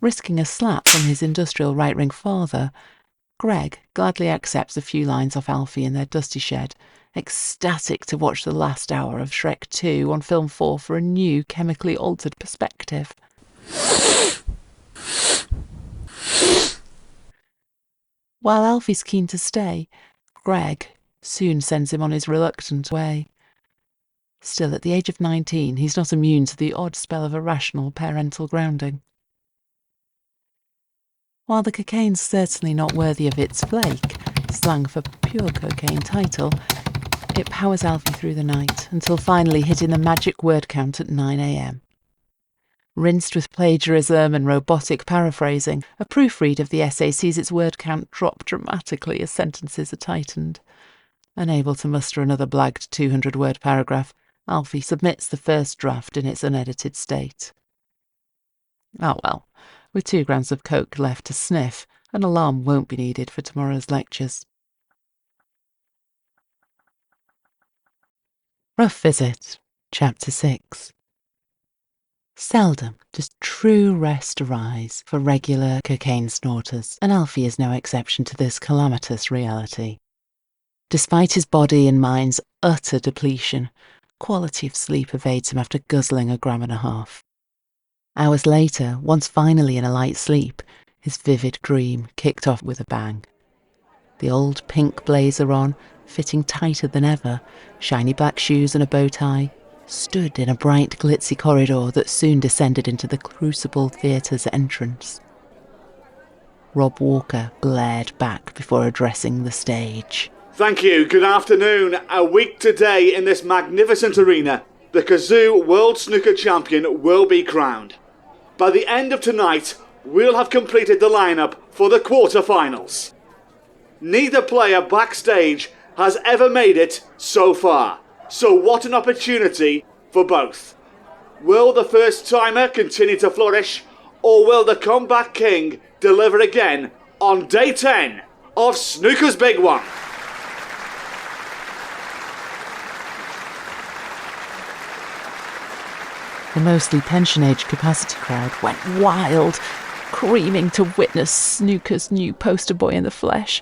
A: Risking a slap from his industrial right-wing father, Greg gladly accepts a few lines off Alfie in their dusty shed, ecstatic to watch the last hour of Shrek 2 on Film 4 for a new, chemically altered perspective. While Alfie's keen to stay, Greg soon sends him on his reluctant way. Still, at the age of 19, he's not immune to the odd spell of irrational parental grounding. While the cocaine's certainly not worthy of its flake, slang for pure cocaine title, it powers Alfie through the night until finally hitting the magic word count at 9 a.m. Rinsed with plagiarism and robotic paraphrasing, a proofread of the essay sees its word count drop dramatically as sentences are tightened. Unable to muster another blagged 200-word paragraph, Alfie submits the first draft in its unedited state. Oh well, with 2 grams of coke left to sniff, an alarm won't be needed for tomorrow's lectures. Rough Visit, Chapter 6. Seldom does true rest arise for regular cocaine snorters, and Alfie is no exception to this calamitous reality. Despite his body and mind's utter depletion, quality of sleep evades him after guzzling 1.5 grams. Hours later, once finally in a light sleep, his vivid dream kicked off with a bang. The old pink blazer on, fitting tighter than ever, shiny black shoes and a bow tie, stood in a bright glitzy corridor that soon descended into the Crucible Theatre's entrance. Rob Walker glared back before addressing the stage.
J: Thank you, good afternoon. A week today in this magnificent arena, the Kazoo World Snooker Champion will be crowned. By the end of tonight, we'll have completed the lineup for the quarter-finals. Neither player backstage has ever made it so far, so what an opportunity for both. Will the first-timer continue to flourish, or will the comeback king deliver again on day 10 of Snooker's Big One.
A: The mostly pension-age capacity crowd went wild, creaming to witness Snooker's new poster boy in the flesh.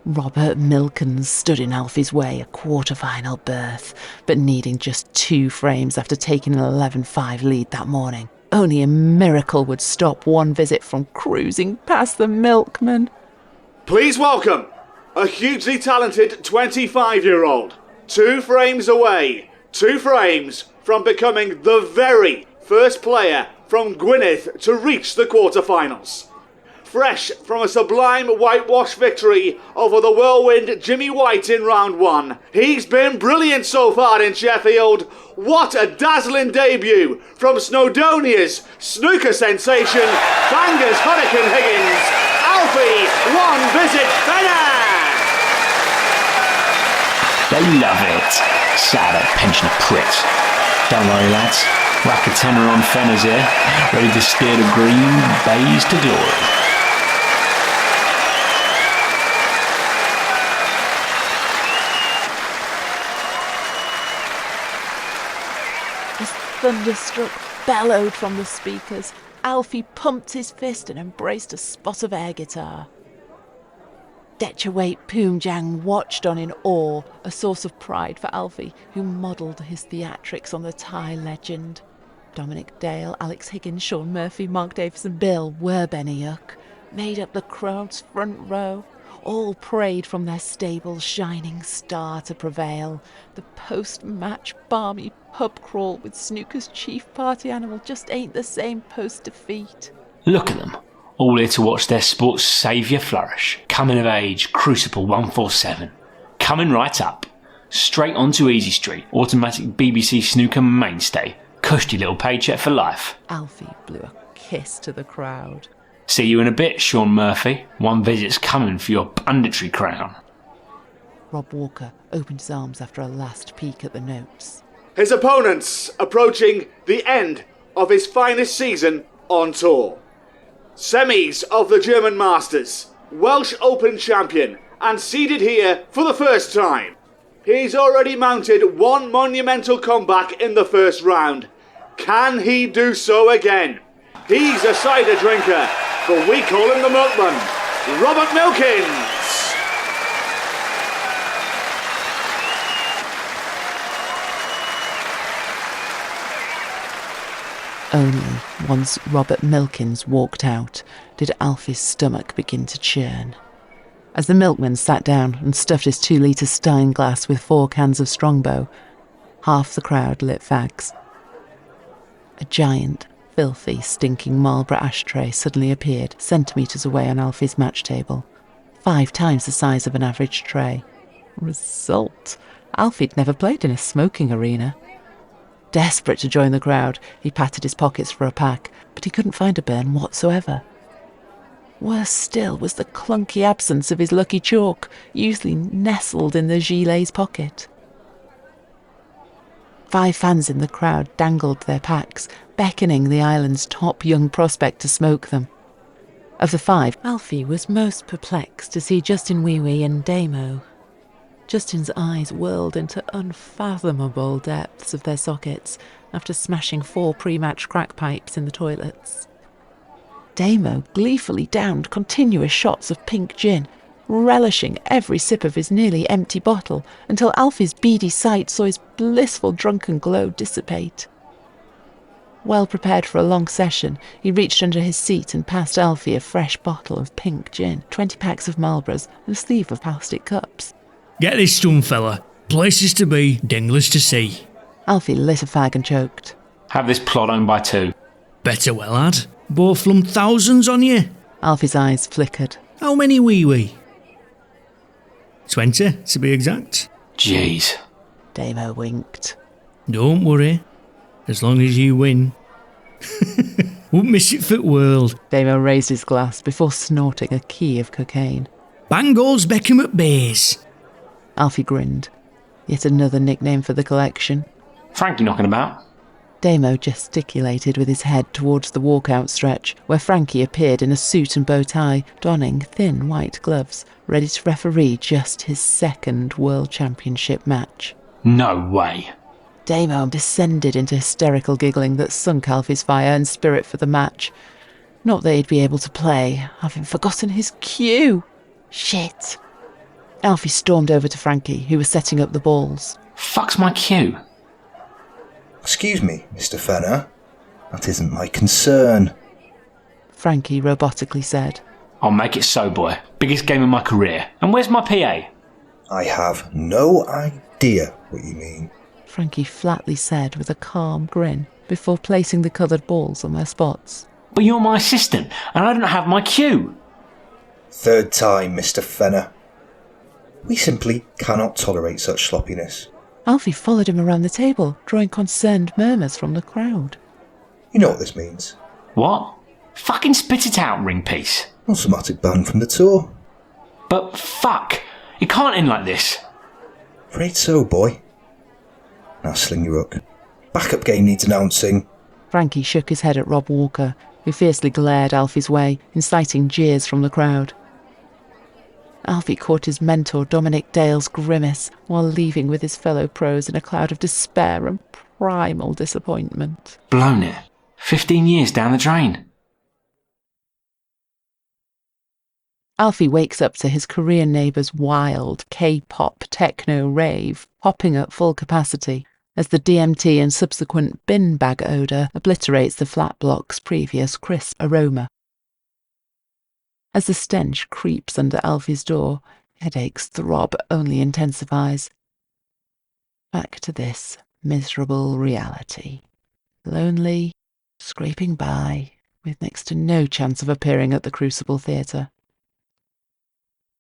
A: Robert Milkins stood in Alfie's way, a quarter-final berth, but needing just 2 frames after taking an 11-5 lead that morning. Only a miracle would stop One Visit from cruising past the milkman.
J: Please welcome a hugely talented 25-year-old. 2 frames away, 2 frames from becoming the very first player from Gwynedd to reach the quarterfinals. Fresh from a sublime whitewash victory over the whirlwind Jimmy White in round 1, he's been brilliant so far in Sheffield. What a dazzling debut from Snowdonia's snooker sensation, Bangor's Hurricane Higgins, Alfie One Visit Fenner!
C: They love it. Sad at pensioner pricks. Don't worry, lads. Whack a tenner on Fenner's here, ready to steer the green Baize to glory.
A: As thunderstruck bellowed from the speakers, Alfie pumped his fist and embraced a spot of air guitar. Detchawait Poomjang watched on in awe, a source of pride for Alfie, who modelled his theatrics on the Thai legend. Dominic Dale, Alex Higgins, Sean Murphy, Mark Davis and Bill Werbeniouk made up the crowd's front row. All prayed from their stable shining star to prevail. The post-match balmy pub crawl with snooker's chief party animal just ain't the same post-defeat.
C: Look at them. All here to watch their sports saviour flourish. Coming of age, Crucible 147. Coming right up. Straight onto Easy Street, automatic BBC snooker mainstay. Cushy little paycheck for life.
A: Alfie blew a kiss to the crowd.
C: See you in a bit, Sean Murphy. One visit's coming for your punditry crown.
A: Rob Walker opened his arms after a last peek at the notes.
J: His opponents approaching the end of his finest season on tour. Semis of the German Masters, Welsh Open champion, and seeded here for the first time. He's already mounted 1 monumental comeback in the first round. Can he do so again? He's a cider drinker, but we call him the milkman, Robert Milkins.
A: Only once Robert Milkins walked out did Alfie's stomach begin to churn. As the milkman sat down and stuffed his 2-litre Stein glass with 4 cans of Strongbow, half the crowd lit fags. A giant, filthy, stinking Marlborough ashtray suddenly appeared centimetres away on Alfie's match table, 5 times the size of an average tray. Result: Alfie'd never played in a smoking arena. Desperate to join the crowd, he patted his pockets for a pack, but he couldn't find a burn whatsoever. Worse still was the clunky absence of his lucky chalk, usually nestled in the gilet's pocket. 5 fans in the crowd dangled their packs, beckoning the island's top young prospect to smoke them. Of the 5, Alfie was most perplexed to see Justin Wee Wee and Damo. Justin's eyes whirled into unfathomable depths of their sockets after smashing 4 pre-match crack pipes in the toilets. Damo gleefully downed continuous shots of pink gin, relishing every sip of his nearly empty bottle until Alfie's beady sight saw his blissful drunken glow dissipate. Well prepared for a long session, he reached under his seat and passed Alfie a fresh bottle of pink gin, 20 packs of Marlboros and a sleeve of plastic cups.
F: Get this done, fella. Places to be, dinglers to see.
A: Alfie lit a fag and choked.
C: Have this plot owned by 2.
F: Better well, lad. Both flummed thousands on you.
A: Alfie's eyes flickered.
F: How many wee? 20, to be exact.
C: Jeez.
A: Damo winked.
F: Don't worry. As long as you win. Won't miss it for the world.
A: Damo raised his glass before snorting a key of cocaine.
F: Bangor's Beckham at Baize.
A: Alfie grinned. Yet another nickname for the collection.
C: Frankie knocking about.
A: Damo gesticulated with his head towards the walkout stretch, where Frankie appeared in a suit and bow tie, donning thin white gloves, ready to referee just his second World Championship match.
C: No way.
A: Damo descended into hysterical giggling that sunk Alfie's fire and spirit for the match. Not that he'd be able to play, having forgotten his cue. Shit. Alfie stormed over to Frankie, who was setting up the balls.
C: Fuck's my cue?
D: Excuse me, Mr. Fenner. That isn't my concern.
A: Frankie robotically said.
C: I'll make it so, boy. Biggest game of my career. And where's my PA?
D: I have no idea what you mean.
A: Frankie flatly said with a calm grin, before placing the coloured balls on their spots.
C: But you're my assistant, and I don't have my cue.
D: Third time, Mr. Fenner. We simply cannot tolerate such sloppiness.
A: Alfie followed him around the table, drawing concerned murmurs from the crowd.
D: You know what this means.
C: What? Fucking spit it out, ring piece.
D: Automatic ban from the tour.
C: But fuck, it can't end like this.
D: Afraid so, boy. Now sling your hook. Backup game needs announcing.
A: Frankie shook his head at Rob Walker, who fiercely glared Alfie's way, inciting jeers from the crowd. Alfie caught his mentor Dominic Dale's grimace while leaving with his fellow pros in a cloud of despair and primal disappointment.
C: Blown it. 15 years down the drain.
A: Alfie wakes up to his Korean neighbour's wild K-pop techno rave popping at full capacity as the DMT and subsequent bin bag odour obliterates the flat block's previous crisp aroma. As the stench creeps under Alfie's door, headache's throb only intensifies. Back to this miserable reality. Lonely, scraping by, with next to no chance of appearing at the Crucible Theatre.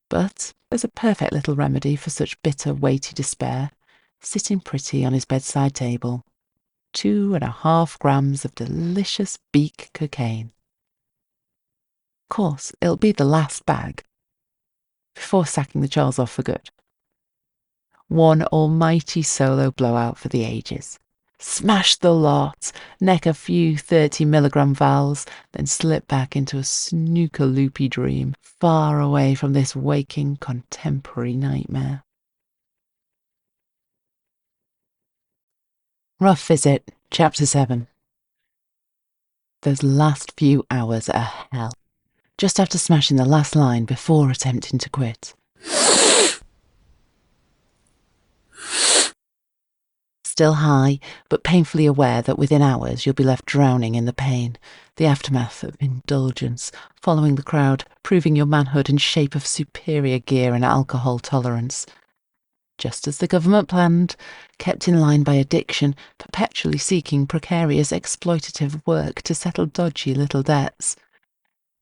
A: But there's a perfect little remedy for such bitter, weighty despair, sitting pretty on his bedside table. 2.5 grams of delicious beak cocaine. Of course, it'll be the last bag, before sacking the Charles off for good. One almighty solo blowout for the ages. Smash the lot, neck a few 30-milligram vals, then slip back into a snooker loopy dream, far away from this waking contemporary nightmare. Rough Visit, Chapter 7. Those last few hours are hell. Just after smashing the last line before attempting to quit. Still high, but painfully aware that within hours you'll be left drowning in the pain, the aftermath of indulgence, following the crowd, proving your manhood in shape of superior gear and alcohol tolerance. Just as the government planned, kept in line by addiction, perpetually seeking precarious exploitative work to settle dodgy little debts.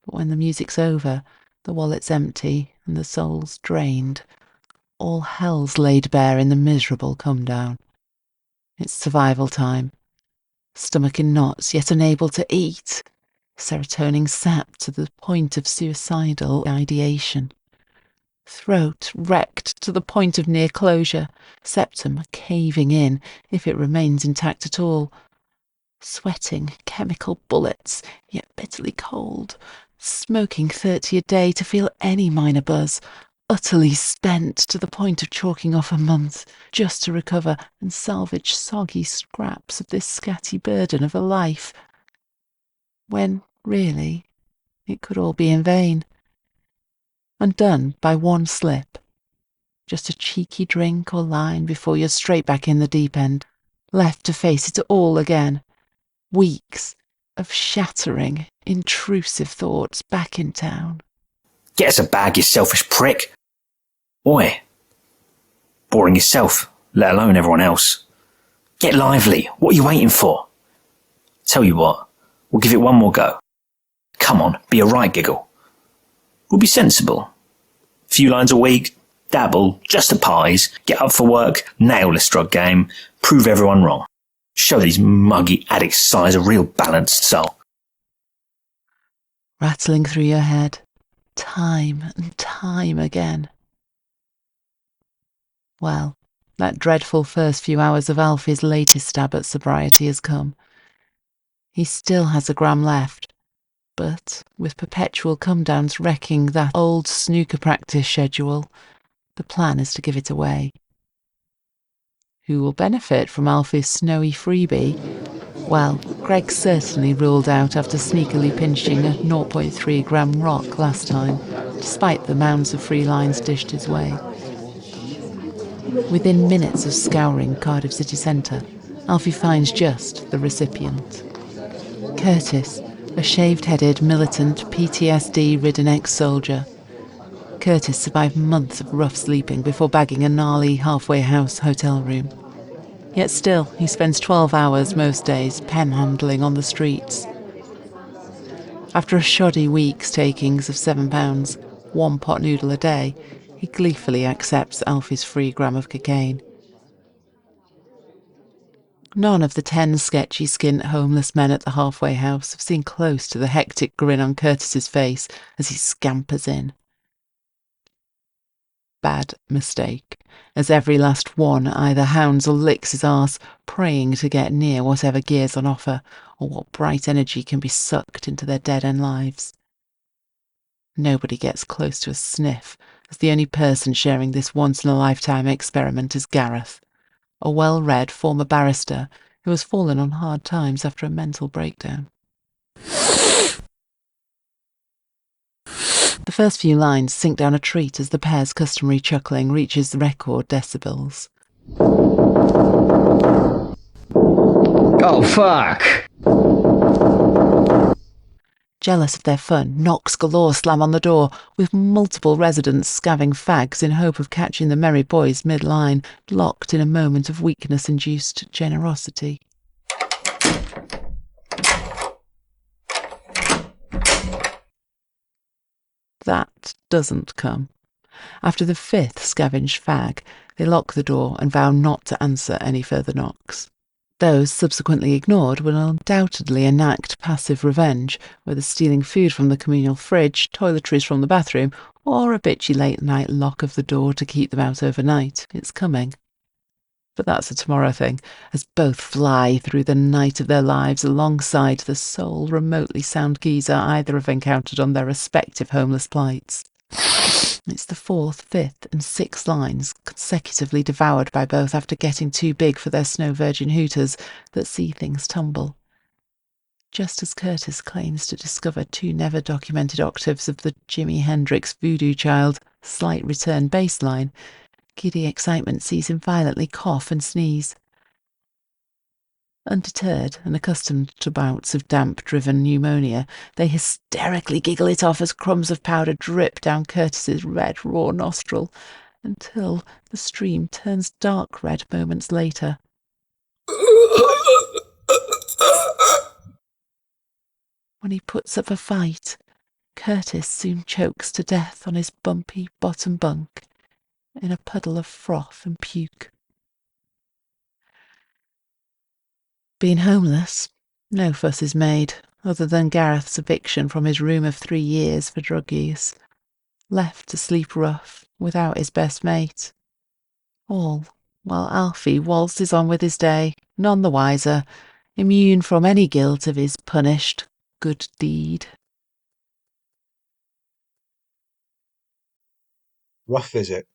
A: But when the music's over, the wallet's empty and the soul's drained, all hell's laid bare in the miserable come-down. It's survival time. Stomach in knots, yet unable to eat. Serotonin sapped to the point of suicidal ideation. Throat wrecked to the point of near closure, septum caving in, if it remains intact at all. Sweating chemical bullets, yet bitterly cold. Smoking 30 a day to feel any minor buzz. Utterly spent to the point of chalking off a month, just to recover and salvage soggy scraps of this scatty burden of a life. When, really, it could all be in vain. Undone by one slip. Just a cheeky drink or line before you're straight back in the deep end, left to face it all again. Weeks of shattering, intrusive thoughts back in town.
C: Get us a bag, you selfish prick. Oi. Boring yourself, let alone everyone else. Get lively. What are you waiting for? Tell you what, we'll give it one more go. Come on, be a right giggle. We'll be sensible. Few lines a week, dabble, just a pies, get up for work, nail this drug game, prove everyone wrong. Show these muggy addict size a real balanced soul.
A: Rattling through your head, time and time again. Well, that dreadful first few hours of Alfie's latest stab at sobriety has come, He still has a gram left, but with perpetual come-downs wrecking that old snooker practice schedule, the plan is to give it away. Who will benefit from Alfie's snowy freebie? Well, Greg certainly ruled out after sneakily pinching a 0.3 gram rock last time, despite the mounds of free lines dished his way. Within minutes of scouring Cardiff city centre, Alfie finds just the recipient. Curtis, a shaved-headed, militant, PTSD-ridden ex-soldier. Curtis survived months of rough sleeping before bagging a gnarly halfway house hotel room. Yet still, he spends 12 hours most days panhandling on the streets. After a shoddy week's takings of £7, one pot noodle a day, he gleefully accepts Alfie's free gram of cocaine. None of the 10 sketchy-skinned homeless men at the halfway house have seen close to the hectic grin on Curtis's face as he scampers in. Bad mistake, as every last one either hounds or licks his arse, praying to get near whatever gear's on offer, or what bright energy can be sucked into their dead-end lives. Nobody gets close to a sniff, as the only person sharing this once-in-a-lifetime experiment is Gareth, a well-read former barrister who has fallen on hard times after a mental breakdown. The first few lines sink down a treat as the pair's customary chuckling reaches the record decibels.
E: Oh, fuck!
A: Jealous of their fun, knocks galore slam on the door, with multiple residents scavving fags in hope of catching the merry boys mid-line, locked in a moment of weakness-induced generosity. That doesn't come. After the 5th scavenged fag, they lock the door and vow not to answer any further knocks. Those subsequently ignored will undoubtedly enact passive revenge, whether stealing food from the communal fridge, toiletries from the bathroom, or a bitchy late-night lock of the door to keep them out overnight. It's coming. But that's a tomorrow thing, as both fly through the night of their lives alongside the sole remotely sound geezer either have encountered on their respective homeless plights. It's the 4th, 5th and 6th lines, consecutively devoured by both after getting too big for their snow virgin hooters, that see things tumble. Just as Curtis claims to discover 2 never-documented octaves of the Jimi Hendrix Voodoo Child slight return bass line, giddy excitement sees him violently cough and sneeze. Undeterred and accustomed to bouts of damp-driven pneumonia, they hysterically giggle it off as crumbs of powder drip down Curtis's red, raw nostril, until the stream turns dark red moments later. When he puts up a fight, Curtis soon chokes to death on his bumpy bottom bunk in a puddle of froth and puke. Being homeless, no fuss is made, other than Gareth's eviction from his room of 3 years for drug use. Left to sleep rough, without his best mate. All while Alfie waltzes on with his day, none the wiser, immune from any guilt of his punished good deed.
K: Rough Visit,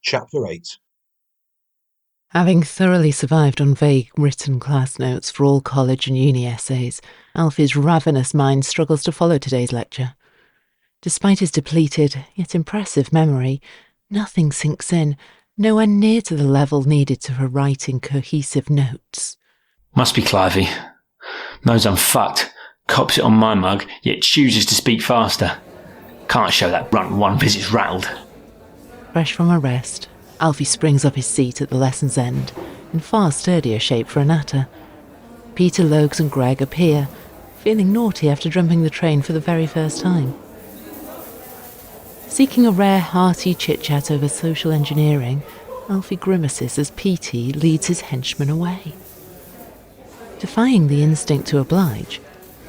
K: Chapter 8.
A: Having thoroughly survived on vague written class notes for all college and uni essays, Alfie's ravenous mind struggles to follow today's lecture. Despite his depleted, yet impressive memory, nothing sinks in, nowhere near to the level needed for writing cohesive notes.
C: Must be Clivey. Knows I'm fucked, cops it on my mug, yet chooses to speak faster. Can't show that runt one visit's rattled.
A: Fresh from a rest, Alfie springs up his seat at the lesson's end, in far sturdier shape for a natter. Peter, Logs and Greg appear, feeling naughty after jumping the train for the very first time. Seeking a rare, hearty chit-chat over social engineering, Alfie grimaces as Petey leads his henchmen away. Defying the instinct to oblige,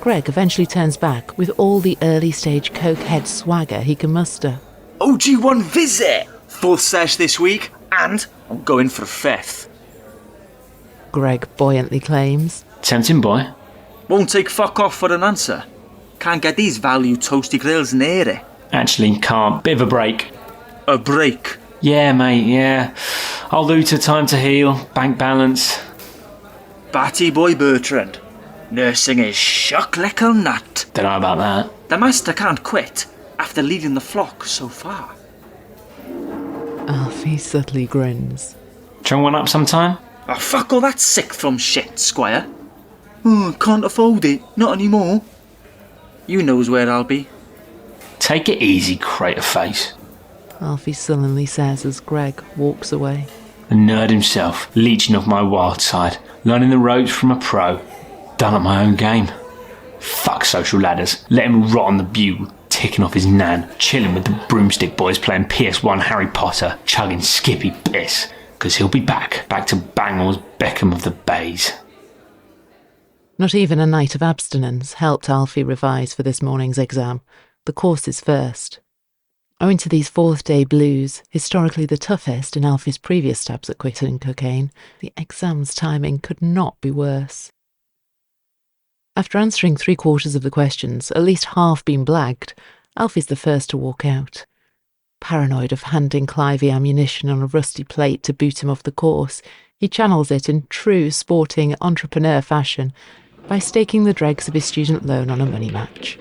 A: Greg eventually turns back with all the early-stage cokehead swagger he can muster.
G: OG One Visit! 4th sesh this week, and I'm going for a 5th.
A: Greg buoyantly claims.
C: Tempting boy.
G: Won't take fuck off for an answer. Can't get these value toasty grills near it.
C: Actually, can't. Bit of a break.
G: A break?
C: Yeah, mate, yeah. I'll lose to time to heal, bank balance.
G: Batty boy Bertrand. Nursing his shock little nut.
C: Don't know about that.
G: The master can't quit after leading the flock so far.
A: Alfie subtly grins.
C: Chung one up sometime?
G: Oh, fuck all that sick from shit, Squire. Oh, can't afford it. Not anymore. You knows where I'll be.
C: Take it easy, crater face.
A: Alfie sullenly says as Greg walks away.
C: The nerd himself, leeching off my wild side, learning the ropes from a pro. Done at my own game. Fuck social ladders. Let him rot on the bugle, ticking off his nan, chilling with the broomstick boys playing PS1 Harry Potter, chugging Skippy piss. 'Cause he'll be back to Bangor's Beckham of the Baize.
A: Not even a night of abstinence helped Alfie revise for this morning's exam. The courses first. Owing to these fourth-day blues, historically the toughest in Alfie's previous stabs at quitting cocaine, the exam's timing could not be worse. After answering 3/4 of the questions, at least half being blagged, Alfie's the first to walk out. Paranoid of handing Clivey ammunition on a rusty plate to boot him off the course, he channels it in true sporting entrepreneur fashion by staking the dregs of his student loan on a money match.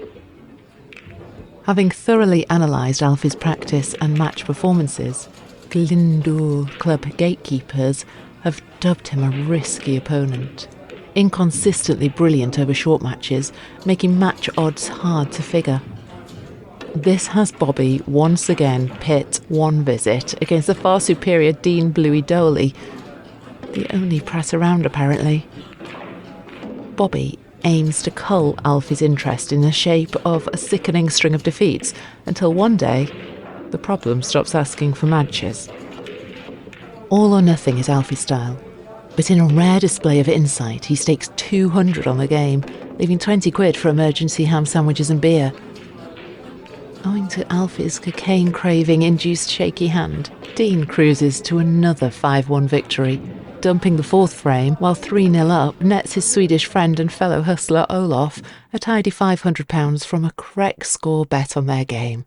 A: Having thoroughly analysed Alfie's practice and match performances, Glyndŵr club gatekeepers have dubbed him a risky opponent. Inconsistently brilliant over short matches, making match odds hard to figure. This has Bobby once again pit One Visit against the far superior Dean Bluey Doley, the only press around apparently. Bobby aims to cull Alfie's interest in the shape of a sickening string of defeats until one day the problem stops asking for matches. All or nothing is Alfie's style, but in a rare display of insight he stakes 200 on the game, leaving 20 quid for emergency ham sandwiches and beer. Owing to Alfie's cocaine-craving induced shaky hand, Dean cruises to another 5-1 victory, dumping the fourth frame while 3-0 up nets his Swedish friend and fellow hustler Olof a tidy £500 from a correct score bet on their game.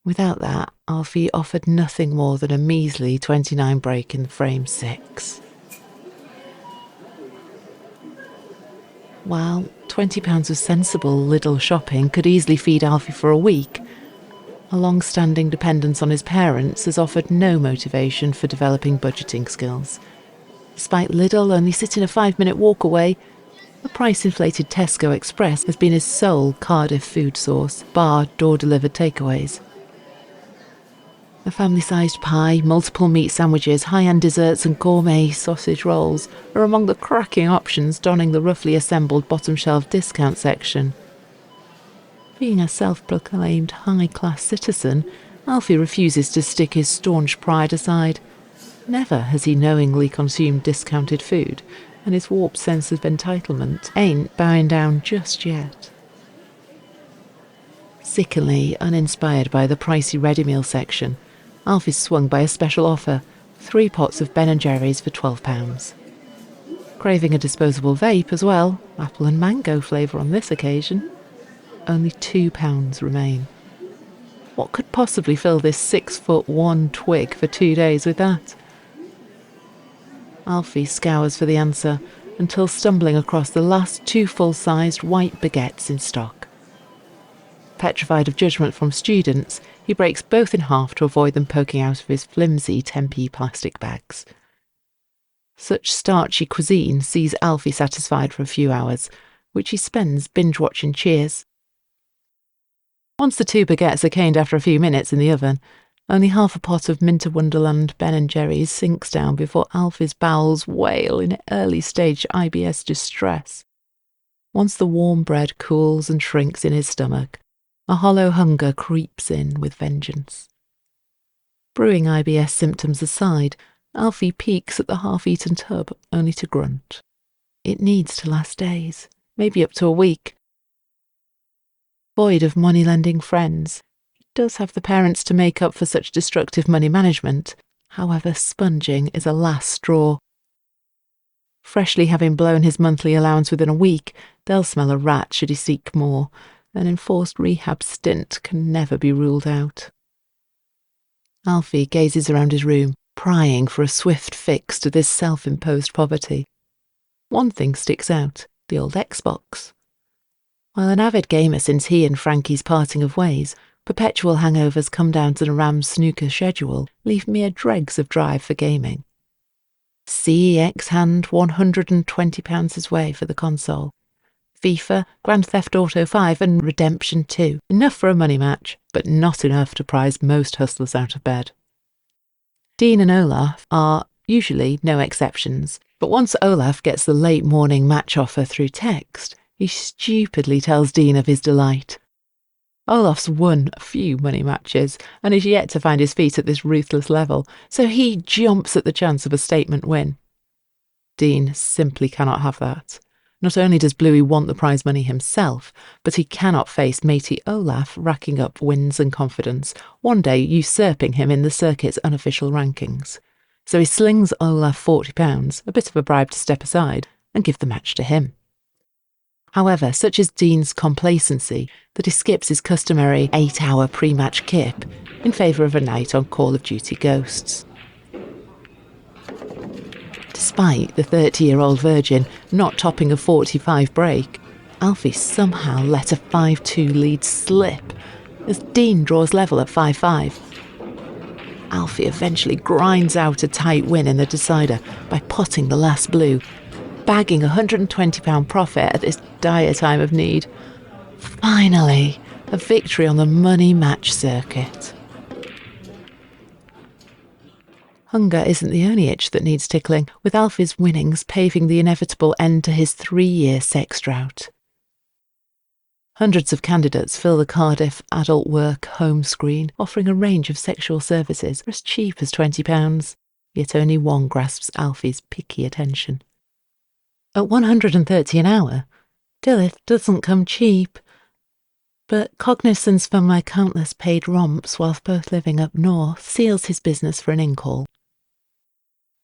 A: Without that, Alfie offered nothing more than a measly 29 break in frame 6. While £20 of sensible Lidl shopping could easily feed Alfie for a week, a long-standing dependence on his parents has offered no motivation for developing budgeting skills. Despite Lidl only sitting a 5-minute walk away, the price-inflated Tesco Express has been his sole Cardiff food source, bar door-delivered takeaways. A family-sized pie, multiple meat sandwiches, high-end desserts and gourmet sausage rolls are among the cracking options donning the roughly assembled bottom-shelf discount section. Being a self-proclaimed high-class citizen, Alfie refuses to stick his staunch pride aside. Never has he knowingly consumed discounted food, and his warped sense of entitlement ain't bowing down just yet. Sickeningly uninspired by the pricey ready meal section, Alfie's swung by a special offer, 3 pots of Ben & Jerry's for £12. Craving a disposable vape as well, apple and mango flavour on this occasion. Only £2 remain. What could possibly fill this 6'1" twig for 2 days with that? Alfie scours for the answer until stumbling across the last 2 full-sized white baguettes in stock. Petrified of judgment from students, he breaks both in half to avoid them poking out of his flimsy 10p plastic bags. Such starchy cuisine sees Alfie satisfied for a few hours, which he spends binge-watching Cheers. Once the 2 baguettes are caned after a few minutes in the oven, only half a pot of Minter Wonderland Ben & Jerry's sinks down before Alfie's bowels wail in early-stage IBS distress. Once the warm bread cools and shrinks in his stomach, a hollow hunger creeps in with vengeance. Brewing IBS symptoms aside, Alfie peeks at the half-eaten tub, only to grunt. It needs to last days, maybe up to a week. Void of money-lending friends, he does have the parents to make up for such destructive money management. However, sponging is a last straw. Freshly having blown his monthly allowance within a week, they'll smell a rat should he seek more. An enforced rehab stint can never be ruled out. Alfie gazes around his room, prying for a swift fix to this self-imposed poverty. One thing sticks out, the old Xbox. While an avid gamer since he and Frankie's parting of ways, perpetual hangovers come down to the Rams' snooker schedule leave mere dregs of drive for gaming. CEX hand £120 his way for the console. FIFA, Grand Theft Auto 5 and Redemption 2. Enough for a money match, but not enough to prize most hustlers out of bed. Dean and Olaf are usually no exceptions, but once Olaf gets the late morning match offer through text, he stupidly tells Dean of his delight. Olaf's won a few money matches and is yet to find his feet at this ruthless level, so he jumps at the chance of a statement win. Dean simply cannot have that. Not only does Bluey want the prize money himself, but he cannot face matey Olaf racking up wins and confidence, one day usurping him in the circuit's unofficial rankings. So he slings Olaf £40, a bit of a bribe to step aside, and give the match to him. However, such is Dean's complacency that he skips his customary 8-hour pre-match kip in favour of a night on Call of Duty Ghosts. Despite the 30-year-old virgin not topping a 45 break, Alfie somehow let a 5-2 lead slip as Dean draws level at 5-5. Alfie eventually grinds out a tight win in the decider by potting the last blue, bagging a £120 profit at this dire time of need. Finally, a victory on the money match circuit. Hunger isn't the only itch that needs tickling, with Alfie's winnings paving the inevitable end to his 3-year sex drought. Hundreds of candidates fill the Cardiff adult work home screen, offering a range of sexual services for as cheap as £20, yet only one grasps Alfie's picky attention. At £130 an hour, Dillith doesn't come cheap. But cognizance from my countless paid romps whilst both living up north seals his business for an in-call.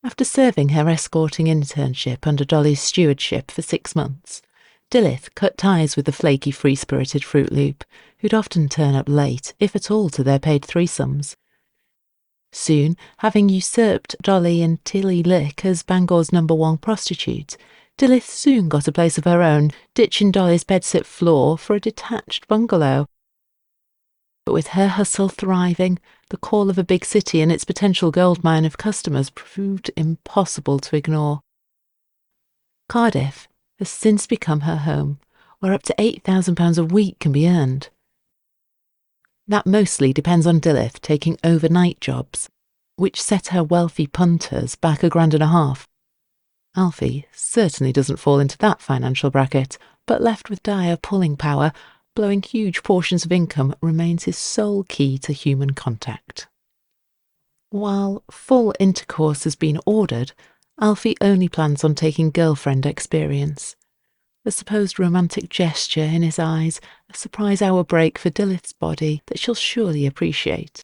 A: After serving her escorting internship under Dolly's stewardship for 6 months, Dillith cut ties with the flaky free-spirited Fruit Loop, who'd often turn up late, if at all, to their paid threesomes. Soon, having usurped Dolly and Tilly Lick as Bangor's #1 prostitute, Dillith soon got a place of her own, ditching Dolly's bedsit floor for a detached bungalow. But with her hustle thriving, the call of a big city and its potential goldmine of customers proved impossible to ignore. Cardiff has since become her home, where up to £8,000 a week can be earned. That mostly depends on Dillith taking overnight jobs, which set her wealthy punters back £1,500. Alfie certainly doesn't fall into that financial bracket, but left with dire pulling power, blowing huge portions of income remains his sole key to human contact. While full intercourse has been ordered, Alfie only plans on taking girlfriend experience. The supposed romantic gesture in his eyes, a surprise hour break for Dillith's body that she'll surely appreciate.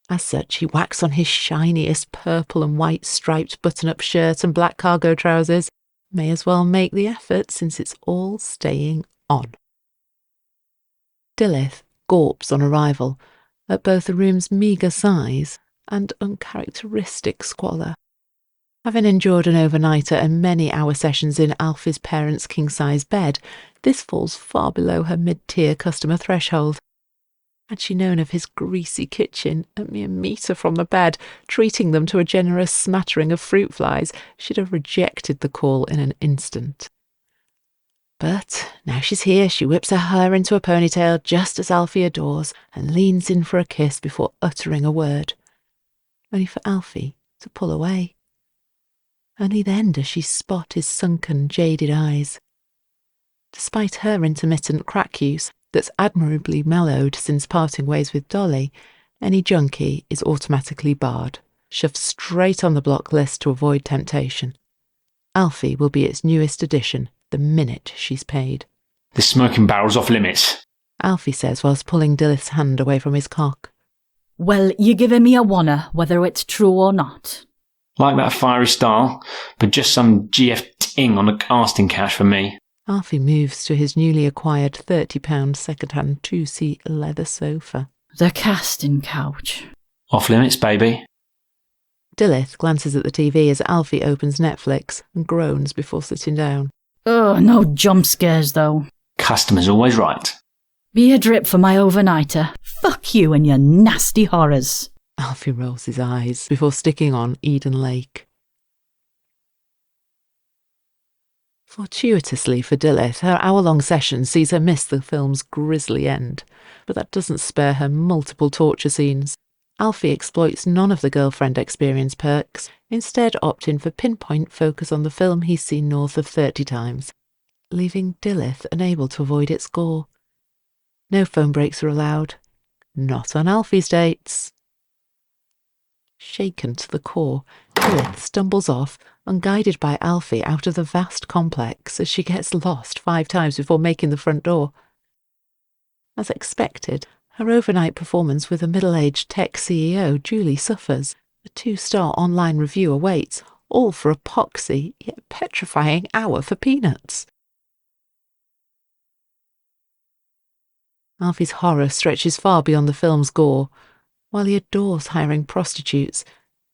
A: As such, he whacks on his shiniest purple and white striped button-up shirt and black cargo trousers. May as well make the effort since it's all staying on. Dillith gawps on arrival at both the room's meagre size and uncharacteristic squalor. Having endured an overnighter and many-hour sessions in Alfie's parents' king-size bed, this falls far below her mid-tier customer threshold. Had she known of his greasy kitchen, a mere metre from the bed, treating them to a generous smattering of fruit flies, she'd have rejected the call in an instant. But now she's here, she whips her hair into a ponytail just as Alfie adores and leans in for a kiss before uttering a word. Only for Alfie to pull away. Only then does she spot his sunken, jaded eyes. Despite her intermittent crack use, that's admirably mellowed since parting ways with Dolly, any junkie is automatically barred, shoved straight on the block list to avoid temptation. Alfie will be its newest addition the minute she's paid.
C: This smoking barrel's off limits,
A: Alfie says whilst pulling Dillith's hand away from his cock.
I: Well, you're giving me a wonner, whether it's true or not.
C: Like that fiery style, but just some GF ting on the casting cash for me.
A: Alfie moves to his newly acquired £30 second-hand two-seat leather sofa.
I: The casting couch.
C: Off limits, baby.
A: Dilith glances at the TV as Alfie opens Netflix and groans before sitting down.
I: Oh, no jump scares though.
C: Customer's always right.
I: Be a drip for my overnighter. Fuck you and your nasty horrors.
A: Alfie rolls his eyes before sticking on Eden Lake. Fortuitously for Dilith, her hour-long session sees her miss the film's grisly end, but that doesn't spare her multiple torture scenes. Alfie exploits none of the girlfriend experience perks, instead opting for pinpoint focus on the film he's seen north of 30 times, leaving Dilith unable to avoid its gore. No phone breaks are allowed. Not on Alfie's dates. Shaken to the core, Dilith stumbles off, unguided by Alfie out of the vast complex as she gets lost 5 times before making the front door. As expected, her overnight performance with a middle-aged tech CEO duly suffers. A 2-star online review awaits, all for a poxy yet petrifying hour for peanuts. Alfie's horror stretches far beyond the film's gore. While he adores hiring prostitutes,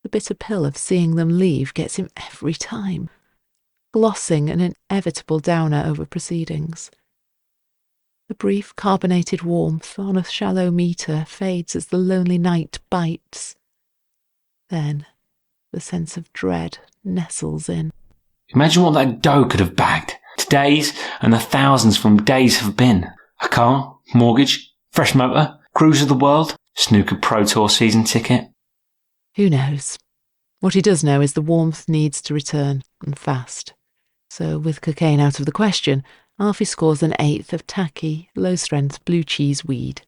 A: the bitter pill of seeing them leave gets him every time, glossing an inevitable downer over proceedings. The brief carbonated warmth on a shallow meter fades as the lonely night bites. Then the sense of dread nestles in.
C: Imagine what that dough could have bagged. Today's and the thousands from days have been. A car, mortgage, fresh motor, cruise of the world, snooker pro tour season ticket.
A: Who knows? What he does know is the warmth needs to return, and fast. So, with cocaine out of the question, Alfie scores an 1/8 of tacky, low-strength blue cheese weed.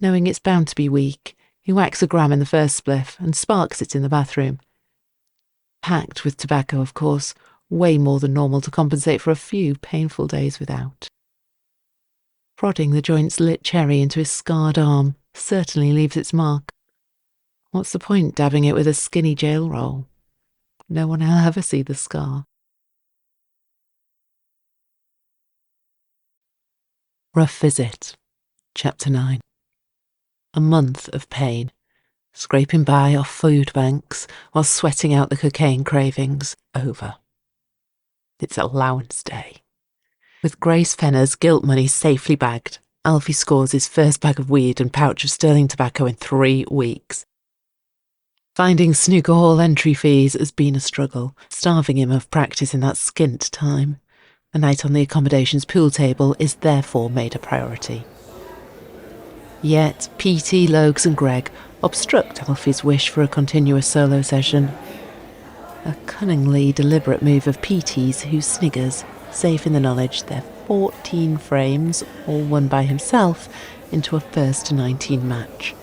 A: Knowing it's bound to be weak, he whacks a gram in the first spliff and sparks it in the bathroom. Packed with tobacco, of course, way more than normal to compensate for a few painful days without. Prodding the joint's lit cherry into his scarred arm certainly leaves its mark. What's the point dabbing it with a skinny jail roll? No one will ever see the scar. Rough Visit, Chapter 9. A month of pain, scraping by off food banks while sweating out the cocaine cravings, over. It's allowance day. With Grace Fenner's guilt money safely bagged, Alfie scores his first bag of weed and pouch of sterling tobacco in 3 weeks. Finding snooker hall entry fees has been a struggle, starving him of practice in that skint time. A night on the accommodation's pool table is therefore made a priority. Yet PT, Logs and Greg obstruct Alfie's wish for a continuous solo session. A cunningly deliberate move of PT's who sniggers, safe in the knowledge they're 14 frames, all won by himself, into a 1st to 19 match.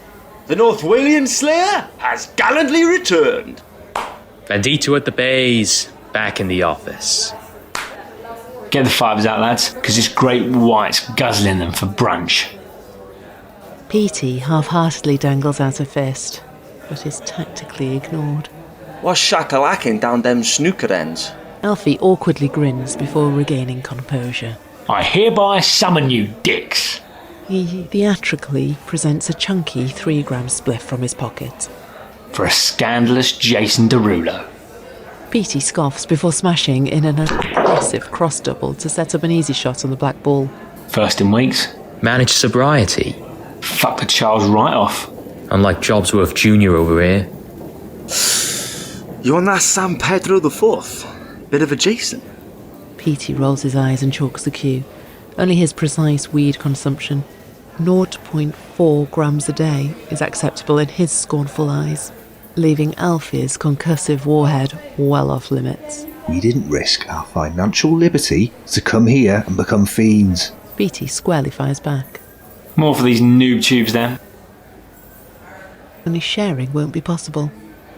E: The North Walian Slayer has gallantly returned.
H: Bandito at the Baize, back in the office.
C: Get the fibres out, lads, because this great white's guzzling them for brunch.
A: PT half-heartedly dangles out a fist, but is tactically ignored.
G: What's shakalacking down them snooker ends?
A: Alfie awkwardly grins before regaining composure.
C: I hereby summon you, dicks.
A: He theatrically presents a chunky 3-gram spliff from his pocket.
C: For a scandalous Jason Derulo.
A: PT scoffs before smashing in an aggressive cross-double to set up an easy shot on the black ball.
C: First in weeks.
H: Managed sobriety.
C: Fuck the Charles right off.
H: Unlike Jobsworth Jr. over here.
G: You on that San Pedro the Fourth? Bit of a Jason.
A: PT rolls his eyes and chalks the cue. Only his precise weed consumption, 0.4 grams a day, is acceptable in his scornful eyes, leaving Alfie's concussive warhead well off limits.
D: We didn't risk our financial liberty to come here and become fiends.
A: PT squarely fires back.
C: More for these noob tubes then.
A: Only sharing won't be possible.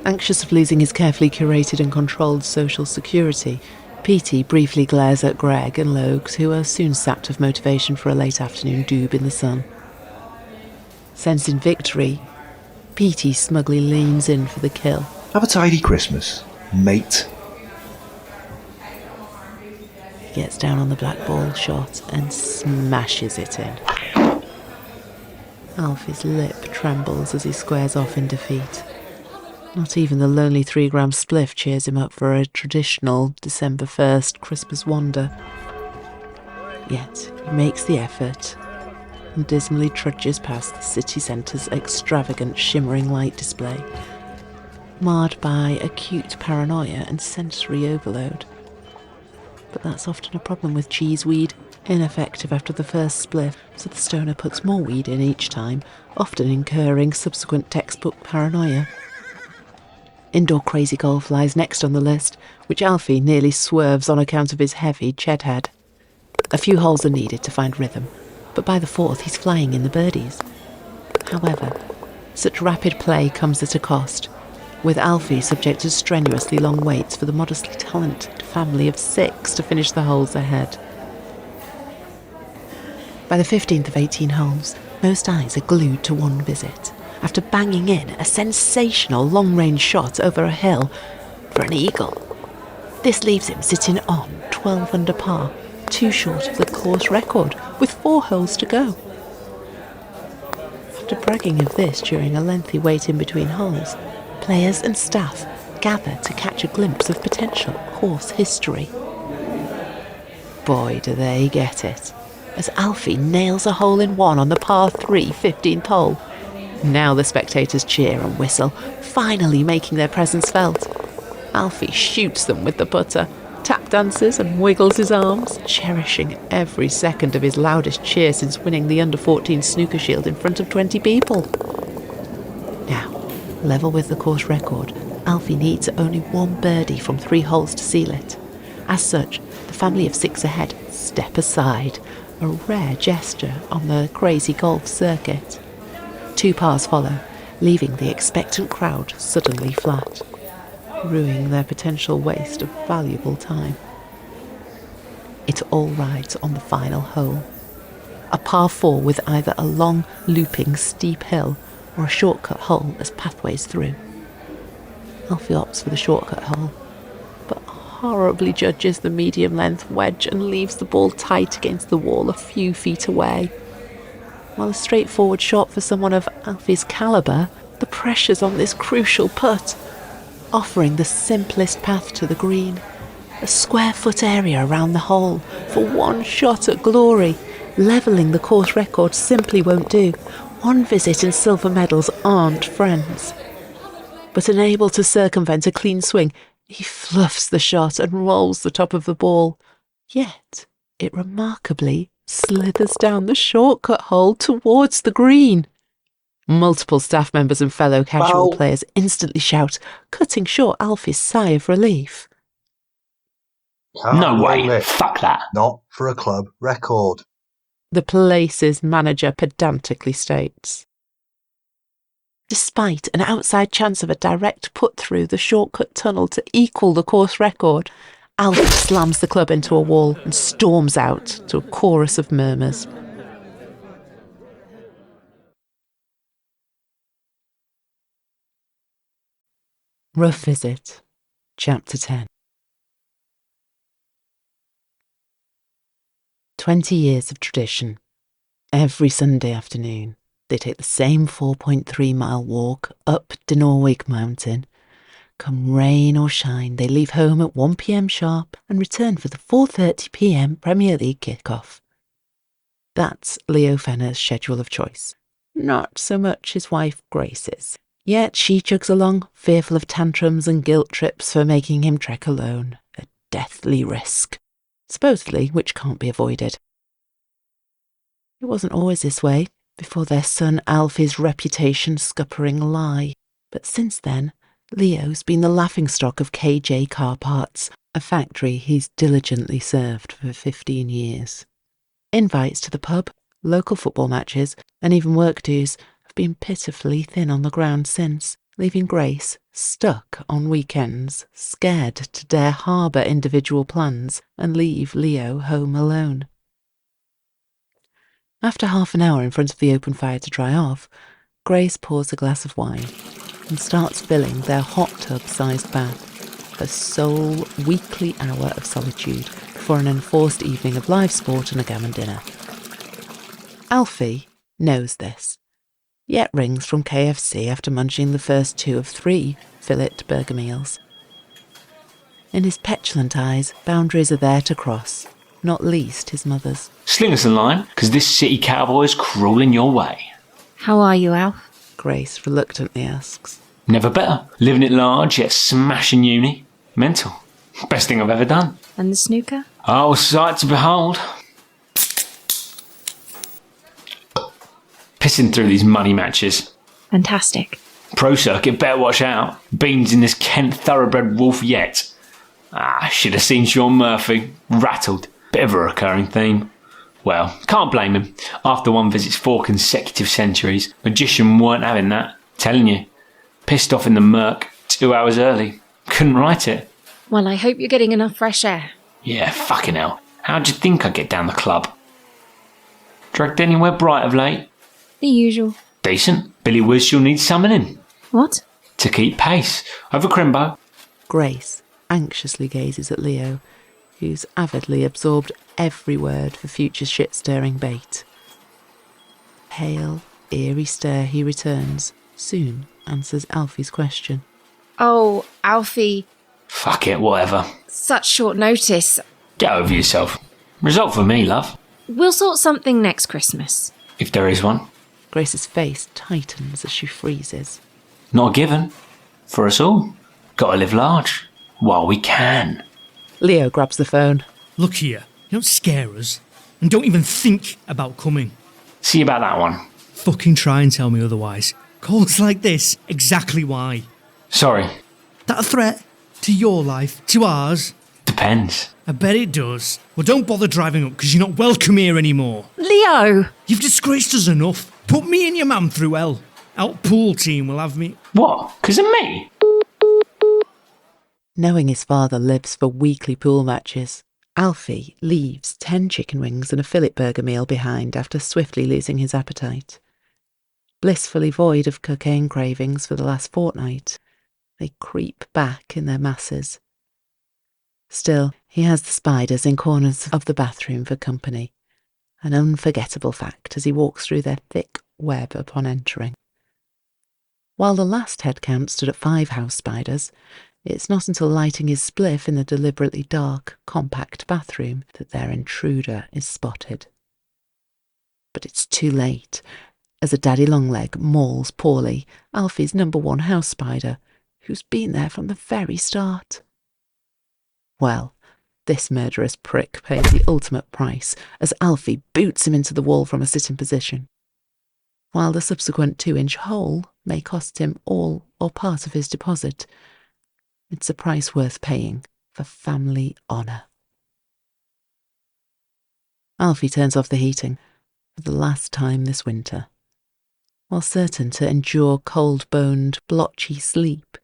A: Anxious of losing his carefully curated and controlled social security, PT briefly glares at Greg and Logs, who are soon sapped of motivation for a late afternoon doob in the sun. Sensing victory, PT smugly leans in for the kill.
D: Have a tidy Christmas.
K: Mate.
A: He gets down on the black ball shot and smashes it in. Alfie's lip trembles as he squares off in defeat. Not even the lonely 3-gram spliff cheers him up for a traditional December 1st Christmas wander. Yet he makes the effort and dismally trudges past the city centre's extravagant shimmering light display, marred by acute paranoia and sensory overload. But that's often a problem with cheeseweed, ineffective after the first spliff, so the stoner puts more weed in each time, often incurring subsequent textbook paranoia. Indoor crazy golf lies next on the list, which Alfie nearly swerves on account of his heavy ched head. A few holes are needed to find rhythm, but by the 4th he's flying in the birdies. However, such rapid play comes at a cost, with Alfie subject to strenuously long waits for the modestly talented family of 6 to finish the holes ahead. By the 15th of 18 holes, most eyes are glued to One Visit, after banging in a sensational long-range shot over a hill for an eagle. This leaves him sitting on 12 under par, 2 short of the course record, with 4 holes to go. After bragging of this during a lengthy wait in between holes, players and staff gather to catch a glimpse of potential course history. Boy, do they get it, as Alfie nails a hole-in-one on the par 3 15th hole. Now the spectators cheer and whistle, finally making their presence felt. Alfie shoots them with the putter, tap dances and wiggles his arms, cherishing every second of his loudest cheer since winning the under-14 snooker shield in front of 20 people. Now, level with the course record, Alfie needs only 1 birdie from 3 holes to seal it. As such, the family of 6 ahead step aside, a rare gesture on the crazy golf circuit. 2 pars follow, leaving the expectant crowd suddenly flat, ruining their potential waste of valuable time. It all rides on the final hole, a par 4 with either a long, looping, steep hill or a shortcut hole as pathways through. Alfie opts for the shortcut hole, but horribly judges the medium-length wedge and leaves the ball tight against the wall a few feet away. While a straightforward shot for someone of Alfie's calibre, the pressure's on this crucial putt, offering the simplest path to the green, a square-foot area around the hole for 1 shot at glory. Levelling the course record simply won't do. One Visit and silver medals aren't friends. But unable to circumvent a clean swing, he fluffs the shot and rolls the top of the ball. Yet, it remarkably slithers down the shortcut hole towards the green. Multiple staff members and fellow casual players instantly shout, cutting short Alfie's sigh of relief.
C: No way, fuck that.
K: Not for a club record.
A: The place's manager pedantically states. Despite an outside chance of a direct put through the shortcut tunnel to equal the course record, Alfie slams the club into a wall and storms out to a chorus of murmurs. Rough Visit, Chapter 10. 20 years of tradition. Every Sunday afternoon, they take the same 4.3-mile walk up Dinorwig Mountain. Come rain or shine, they leave home at 1 p.m. sharp and return for the 4:30 p.m. Premier League kick-off. That's Leo Fenner's schedule of choice. Not so much his wife Grace's. Yet she chugs along, fearful of tantrums and guilt trips for making him trek alone, a deathly risk, supposedly which can't be avoided. It wasn't always this way, before their son Alfie's reputation scuppering lie, but since then, Leo's been the laughingstock of KJ Car Parts, a factory he's diligently served for 15 years. Invites to the pub, local football matches, and even work dues have been pitifully thin on the ground since, leaving Grace stuck on weekends, scared to dare harbour individual plans and leave Leo home alone. After half an hour in front of the open fire to dry off, Grace pours a glass of wine and starts filling their hot tub-sized bath. her sole weekly hour of solitude before an enforced evening of live sport and a gammon dinner. Alfie knows this, yet rings from KFC after munching the first 2 of 3 fillet burger meals. In his petulant eyes, boundaries are there to cross, not least his mother's.
C: Sling us a line, 'cause this city cowboy's crawling your way.
L: How are you, Alf?
A: Grace reluctantly asks.
C: Never better. Living it large, yet smashing uni. Mental. Best thing I've ever done.
L: And the snooker?
C: Oh, sight to behold. Pissing through these money matches.
L: Fantastic.
C: Pro circuit, better watch out. Beans in this Kent thoroughbred wolf yet. Should have seen Sean Murphy. Rattled. Bit of a recurring theme. Well, can't blame him. After One Visit's 4 consecutive centuries, Magician weren't having that. Telling you. Pissed off in the murk 2 hours early. Couldn't write it.
L: Well, I hope you're getting enough fresh air.
C: Yeah, fucking hell. How'd you think I'd get down the club? Dragged anywhere bright of late?
L: The usual.
C: Decent. Billy Wiz she'll need summoning.
L: What?
C: To keep pace. Over Crimbo.
A: Grace anxiously gazes at Leo, who's avidly absorbed every word for future shit-stirring bait. Pale, eerie stare he returns, soon answers Alfie's question.
L: Oh, Alfie.
C: Fuck it, whatever.
L: Such short notice.
C: Get over yourself. Result for me, love.
L: We'll sort something next Christmas.
C: If there is one.
A: Grace's face tightens as she freezes.
C: Not a given. For us all. Gotta live large. While we can.
A: Leo grabs the phone.
F: Look here, you don't scare us. And don't even think about coming.
C: See about that one.
F: Fucking try and tell me otherwise. Calls like this, exactly why.
C: Sorry.
F: That a threat? To your life? To ours?
C: Depends.
F: I bet it does. Well, don't bother driving up because you're not welcome here anymore.
L: Leo!
F: You've disgraced us enough. Put me and your mum through hell. Out pool team will have me.
C: What? 'Cause of me?
A: Knowing his father lives for weekly pool matches, Alfie leaves 10 chicken wings and a fillet burger meal behind after swiftly losing his appetite. Blissfully void of cocaine cravings for the last fortnight, they creep back in their masses. Still, he has the spiders in corners of the bathroom for company, an unforgettable fact as he walks through their thick web upon entering. While the last head count stood at 5 house spiders, it's not until lighting his spliff in the deliberately dark, compact bathroom that their intruder is spotted. But it's too late, as a daddy longleg mauls poorly Alfie's number 1 house spider, who's been there from the very start. Well, this murderous prick pays the ultimate price as Alfie boots him into the wall from a sitting position. While the subsequent 2-inch hole may cost him all or part of his deposit, it's a price worth paying for family honour. Alfie turns off the heating for the last time this winter, while certain to endure cold-boned, blotchy sleep.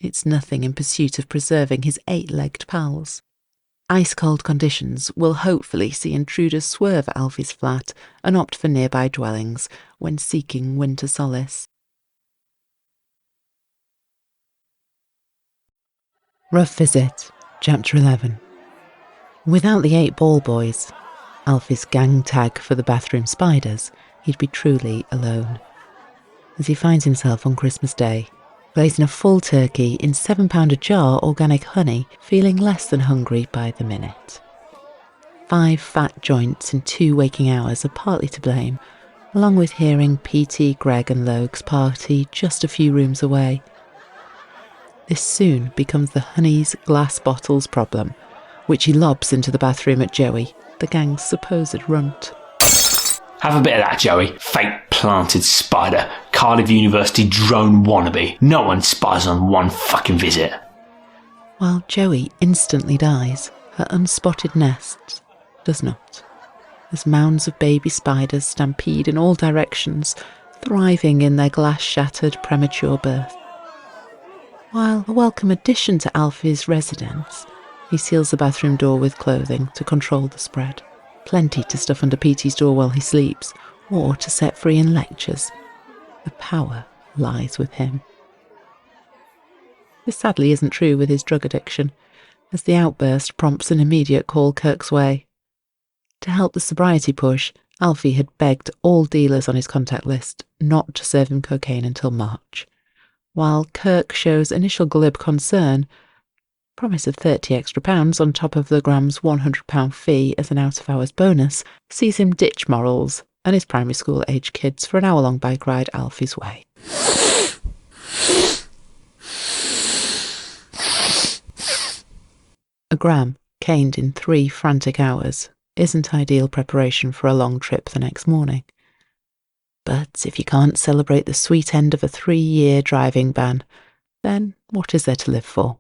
A: It's nothing in pursuit of preserving his 8-legged pals. Ice-cold conditions will hopefully see intruders swerve Alfie's flat and opt for nearby dwellings when seeking winter solace. Rough Visit, Chapter 11. Without the 8 ball boys, Alfie's gang tag for the bathroom spiders, he'd be truly alone. As he finds himself on Christmas Day, glazing a full turkey in 7-pound-a-jar organic honey, feeling less than hungry by the minute. 5 fat joints in 2 waking hours are partly to blame, along with hearing PT, Greg and Logue's party just a few rooms away. This soon becomes the honey's glass bottles problem, which he lobs into the bathroom at Joey, the gang's supposed runt.
C: Have a bit of that, Joey. Fake planted spider. Cardiff University drone wannabe. No one spies on One fucking Visit.
A: While Joey instantly dies, her unspotted nest does not, as mounds of baby spiders stampede in all directions, thriving in their glass-shattered premature birth. While a welcome addition to Alfie's residence, he seals the bathroom door with clothing to control the spread. Plenty to stuff under PT's door while he sleeps, or to set free in lectures. The power lies with him. This sadly isn't true with his drug addiction, as the outburst prompts an immediate call Kirk's way. To help the sobriety push, Alfie had begged all dealers on his contact list not to serve him cocaine until March, while Kirk shows initial glib concern, promise of £30 extra on top of the Gram's £100 fee as an out-of-hours bonus, sees him ditch morals and his primary school-age kids for an hour-long bike ride Alfie's way. A gram, caned in 3 frantic hours, isn't ideal preparation for a long trip the next morning. But if you can't celebrate the sweet end of a 3-year driving ban, then what is there to live for?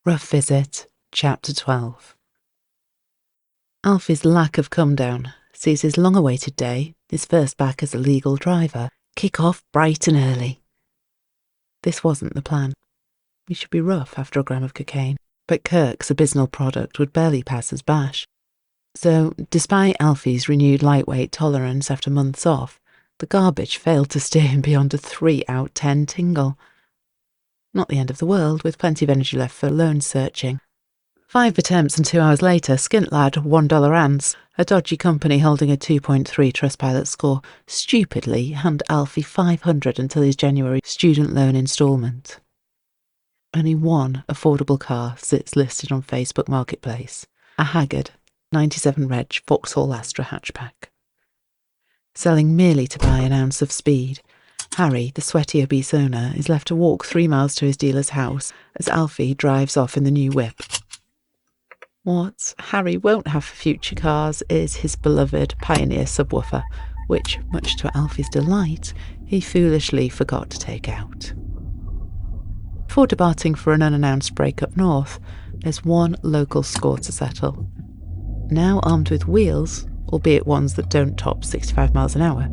A: Rough Visit, Chapter 12. Alfie's lack of come-down sees his long-awaited day, his first back as a legal driver, kick off bright and early. This wasn't the plan. He should be rough after a gram of cocaine, but Kirk's abysmal product would barely pass as bash. So, despite Alfie's renewed lightweight tolerance after months off, the garbage failed to steer him beyond a 3 out of 10 tingle. Not the end of the world, with plenty of energy left for loan searching. 5 attempts and 2 hours later, Skint Lad $1 Ants, a dodgy company holding a 2.3 Trustpilot score, stupidly hand Alfie $500 until his January student loan instalment. Only one affordable car sits listed on Facebook Marketplace, a haggard 97 Reg Vauxhall Astra hatchback. Selling merely to buy an ounce of speed, Harry, the sweaty obese owner, is left to walk 3 miles to his dealer's house as Alfie drives off in the new whip. What Harry won't have for future cars is his beloved Pioneer subwoofer, which, much to Alfie's delight, he foolishly forgot to take out. Before departing for an unannounced break up north, there's one local score to settle. Now armed with wheels, albeit ones that don't top 65 miles an hour,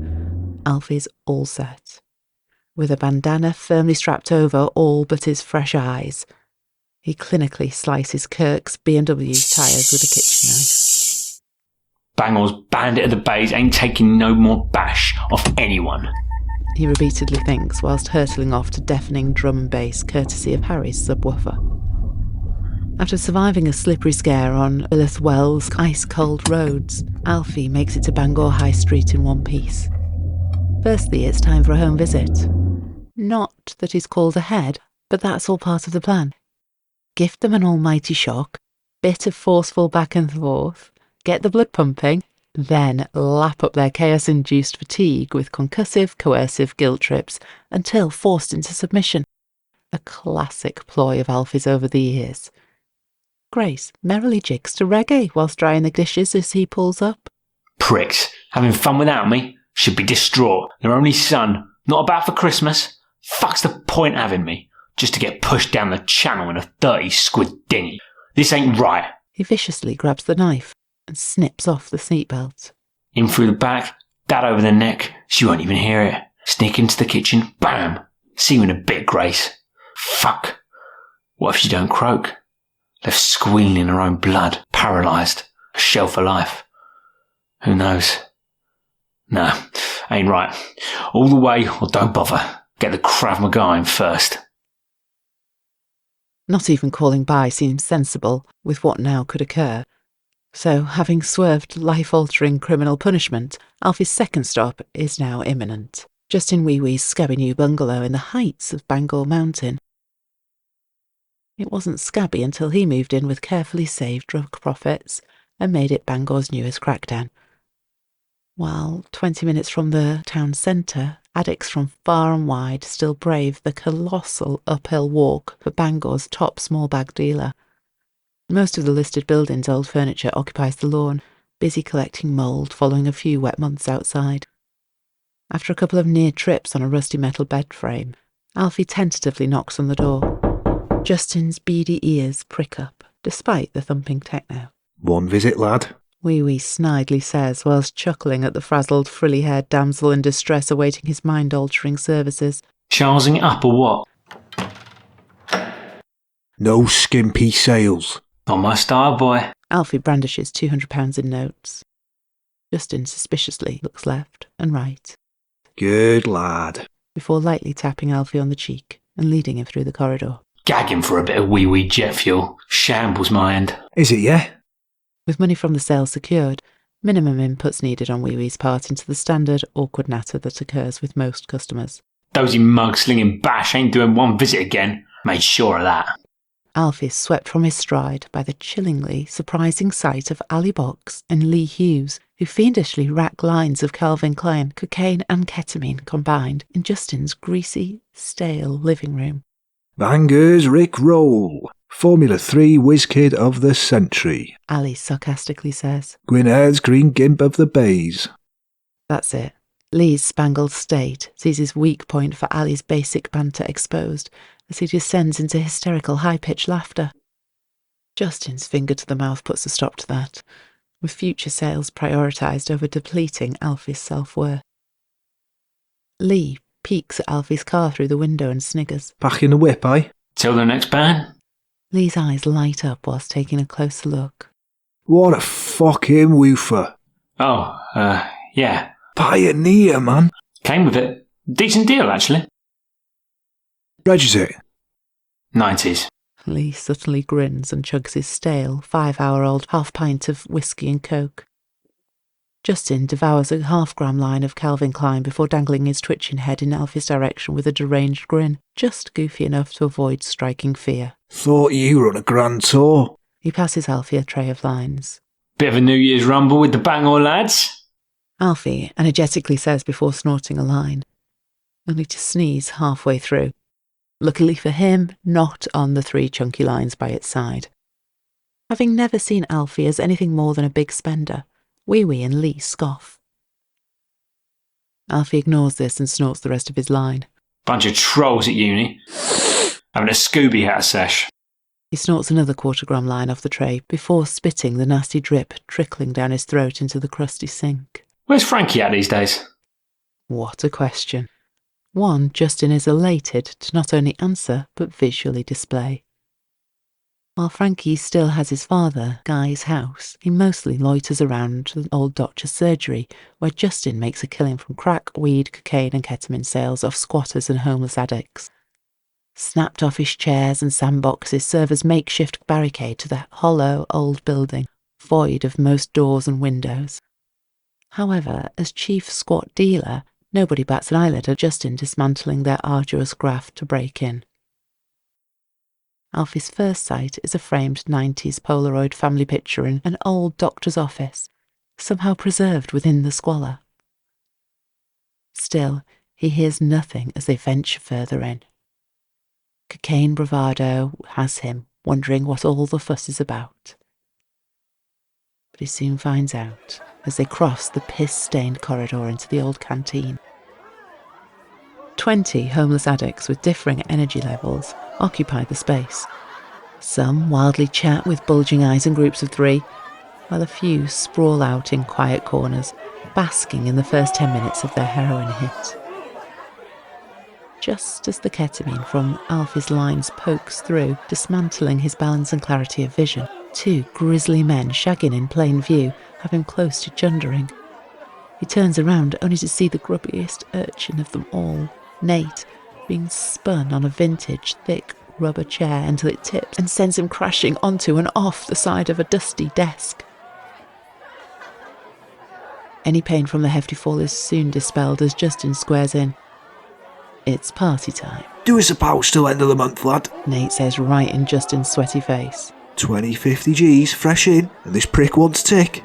A: Alfie's all set. With a bandana firmly strapped over all but his fresh eyes, he clinically slices Kirk's BMW's tyres with a kitchen knife.
C: Bangor's bandit of the Baize ain't taking no more bash off anyone,
A: he repeatedly thinks whilst hurtling off to deafening drum and bass courtesy of Harry's subwoofer. After surviving a slippery scare on Illith Wells' ice-cold roads, Alfie makes it to Bangor High Street in one piece. Firstly, it's time for a home visit. Not that he's called ahead, but that's all part of the plan. Gift them an almighty shock, bit of forceful back and forth, get the blood pumping, then lap up their chaos-induced fatigue with concussive, coercive guilt trips until forced into submission. A classic ploy of Alfie's over the years. Grace merrily jigs to reggae whilst drying the dishes as he pulls up.
C: Pricks, having fun without me, should be distraught. Their only son, not about for Christmas. Fuck's the point having me, just to get pushed down the channel in a 30-squid dinghy. This ain't right.
A: He viciously grabs the knife and snips off the seatbelt.
C: In through the back, that over the neck, she won't even hear it. Sneak into the kitchen, bam! See you in a bit, Grace. Fuck. What if she don't croak? Left squealing in her own blood, paralysed, a shell for life. Who knows? Nah, ain't right. All the way or don't bother. Get the Krav Maga in first.
A: Not even calling by seems sensible with what now could occur. So, having swerved life-altering criminal punishment, Alfie's second stop is now imminent, just in Wee Wee's scabby new bungalow in the heights of Bangor Mountain. It wasn't scabby until he moved in with carefully saved drug profits and made it Bangor's newest crackdown. While 20 minutes from the town centre, addicts from far and wide still brave the colossal uphill walk for Bangor's top small bag dealer. Most of the listed building's old furniture occupies the lawn, busy collecting mould following a few wet months outside. After a couple of near trips on a rusty metal bed frame, Alfie tentatively knocks on the door. Justin's beady ears prick up, despite the thumping techno.
D: One visit, lad.
A: Wee Wee snidely says, whilst chuckling at the frazzled, frilly-haired damsel in distress awaiting his mind-altering services.
C: Charlesing it up or what?
D: No skimpy sales.
C: Not my style, boy.
A: Alfie brandishes £200 in notes. Justin suspiciously looks left and right.
D: Good lad.
A: before lightly tapping Alfie on the cheek and leading him through the corridor.
C: Gagging for a bit of wee-wee jet fuel. Shambles my end.
D: Is it, yeah?
A: With money from the sale secured, minimum inputs needed on Wee-wee's part into the standard awkward natter that occurs with most customers.
C: Dozy mug-slinging bash ain't doing one visit again. Made sure of that.
A: Alfie is swept from his stride by the chillingly surprising sight of Ali Box and Lee Hughes, who fiendishly rack lines of Calvin Klein, cocaine and ketamine combined in Justin's greasy, stale living room.
D: Bangor's Rick Roll, Formula 3 whiz kid of the century.
A: Ali sarcastically says.
D: Gwynnedd's green gimp of the Baize.
A: That's it. Lee's spangled state sees his weak point for Ali's basic banter exposed as he descends into hysterical high-pitched laughter. Justin's finger to the mouth puts a stop to that, with future sales prioritised over depleting Alfie's self-worth. Lee peeks at Alfie's car through the window and sniggers.
D: Back in the whip, eh?
C: Till the next ban?
A: Lee's eyes light up whilst taking a closer look.
D: What a fucking woofer.
C: Oh, yeah.
D: Pioneer, man.
C: Came with it. Decent deal, actually.
D: Reg is it?
C: 90s.
A: Lee subtly grins and chugs his stale, 5-hour-old half-pint of whiskey and coke. Justin devours a half-gram line of Calvin Klein before dangling his twitching head in Alfie's direction with a deranged grin, just goofy enough to avoid striking fear.
D: Thought you were on a grand tour.
A: He passes Alfie a tray of lines.
C: Bit of a New Year's rumble with the Bangor lads?
A: Alfie energetically says before snorting a line, only to sneeze halfway through. Luckily for him, not on the 3 chunky lines by its side. Having never seen Alfie as anything more than a big spender, Wee-wee and Lee scoff. Alfie ignores this and snorts the rest of his line.
C: Bunch of trolls at uni. Having a Scooby hat sesh.
A: He snorts another 1/4-gram line off the tray before spitting the nasty drip trickling down his throat into the crusty sink.
C: Where's Frankie at these days?
A: What a question. One Justin is elated to not only answer but visually display. While Frankie still has his father, Guy's house, he mostly loiters around the old doctor's surgery, where Justin makes a killing from crack, weed, cocaine and ketamine sales off squatters and homeless addicts. Snapped office chairs and sandboxes serve as makeshift barricade to the hollow old building, void of most doors and windows. However, as chief squat dealer, nobody bats an eyelid at Justin dismantling their arduous graft to break in. Alfie's first sight is a framed 90s Polaroid family picture in an old doctor's office, somehow preserved within the squalor. Still, he hears nothing as they venture further in. Cocaine bravado has him wondering what all the fuss is about. But he soon finds out as they cross the piss-stained corridor into the old canteen. 20 homeless addicts with differing energy levels occupy the space. Some wildly chat with bulging eyes in groups of 3, while a few sprawl out in quiet corners, basking in the first 10 minutes of their heroin hit. Just as the ketamine from Alfie's lines pokes through, dismantling his balance and clarity of vision, 2 grisly men shagging in plain view have him close to jundering. He turns around only to see the grubbiest urchin of them all, Nate, being spun on a vintage, thick rubber chair until it tips and sends him crashing onto and off the side of a dusty desk. Any pain from the hefty fall is soon dispelled as Justin squares in. It's party time.
D: Do us a pouch till end of the month, lad.
A: Nate says right in Justin's sweaty face.
D: 20-50 G's, fresh in, and this prick wants tick.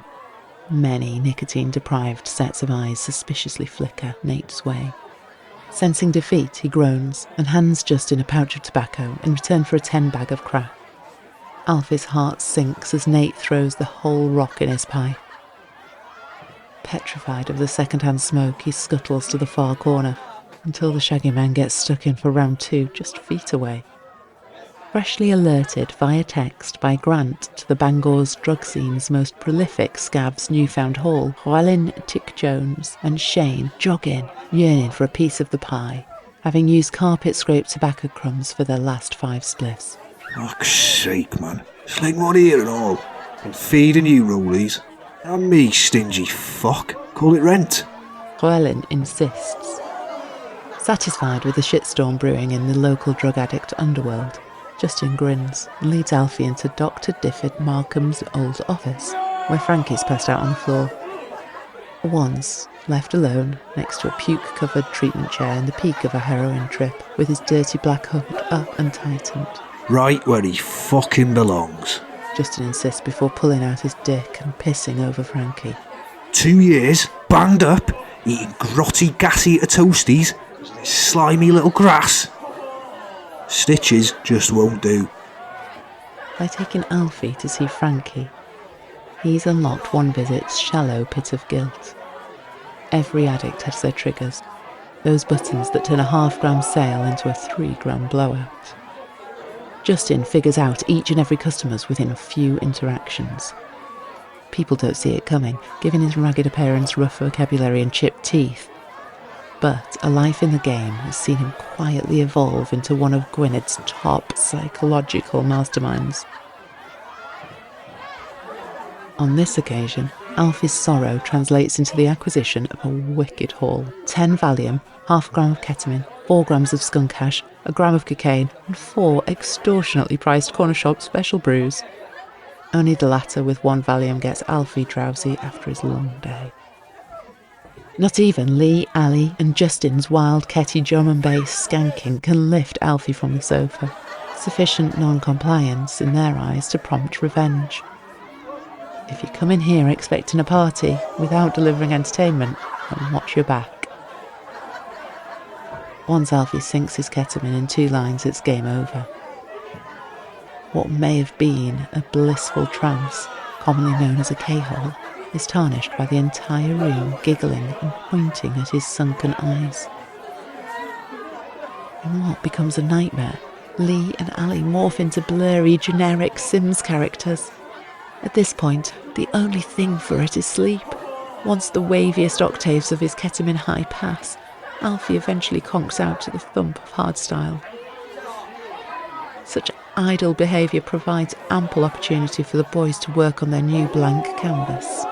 A: Many nicotine-deprived sets of eyes suspiciously flicker Nate's way. Sensing defeat, he groans and hands Justin a pouch of tobacco in return for a 10 bag of crack. Alfie's heart sinks as Nate throws the whole rock in his pipe. Petrified of the second-hand smoke, he scuttles to the far corner until the shaggy man gets stuck in for round 2 just feet away. Freshly alerted via text by Grant to the Bangor's drug scene's most prolific scab's newfound haul, Llewellyn, Tick Jones and Shane jog in, yearning for a piece of the pie, having used carpet-scraped tobacco crumbs for their last 5 spliffs.
D: Fuck's sake, man. Sling one here and all. I'm feeding you, rollies. And me, stingy fuck. Call it rent.
A: Llewellyn insists. Satisfied with the shitstorm brewing in the local drug addict underworld, Justin grins and leads Alfie into Dr. Difford Markham's old office, where Frankie's passed out on the floor. Once, left alone next to a puke-covered treatment chair in the peak of a heroin trip, with his dirty black hood up and tightened.
D: Right where he fucking belongs,
A: Justin insists before pulling out his dick and pissing over Frankie.
D: 2 years, banged up, eating grotty gas-eater toasties, this slimy little grass. Stitches just won't do.
A: By taking Alfie to see Frankie, he's unlocked One Visit's shallow pit of guilt. Every addict has their triggers, those buttons that turn a half-gram sale into a 3-gram blowout. Justin figures out each and every customer's within a few interactions. People don't see it coming, given his ragged appearance, rough vocabulary and chipped teeth. But a life in the game has seen him quietly evolve into one of Gwyned's top psychological masterminds. On this occasion, Alfie's sorrow translates into the acquisition of a wicked haul. 10 Valium, half a gram of ketamine, 4 grams of skunk hash, a gram of cocaine, and 4 extortionately priced corner shop special brews. Only the latter with 1 Valium gets Alfie drowsy after his long day. Not even Lee, Ali and Justin's wild ketty drum and bass skanking can lift Alfie from the sofa. Sufficient non-compliance in their eyes to prompt revenge. If you come in here expecting a party without delivering entertainment, then watch your back. Once Alfie sinks his ketamine in 2 lines, it's game over. What may have been a blissful trance, commonly known as a K-hole, is tarnished by the entire room giggling and pointing at his sunken eyes. And what becomes a nightmare? Lee and Ali morph into blurry, generic Sims characters. At this point, the only thing for it is sleep. Once the waviest octaves of his ketamine high pass, Alfie eventually conks out to the thump of hardstyle. Such idle behaviour provides ample opportunity for the boys to work on their new blank canvas.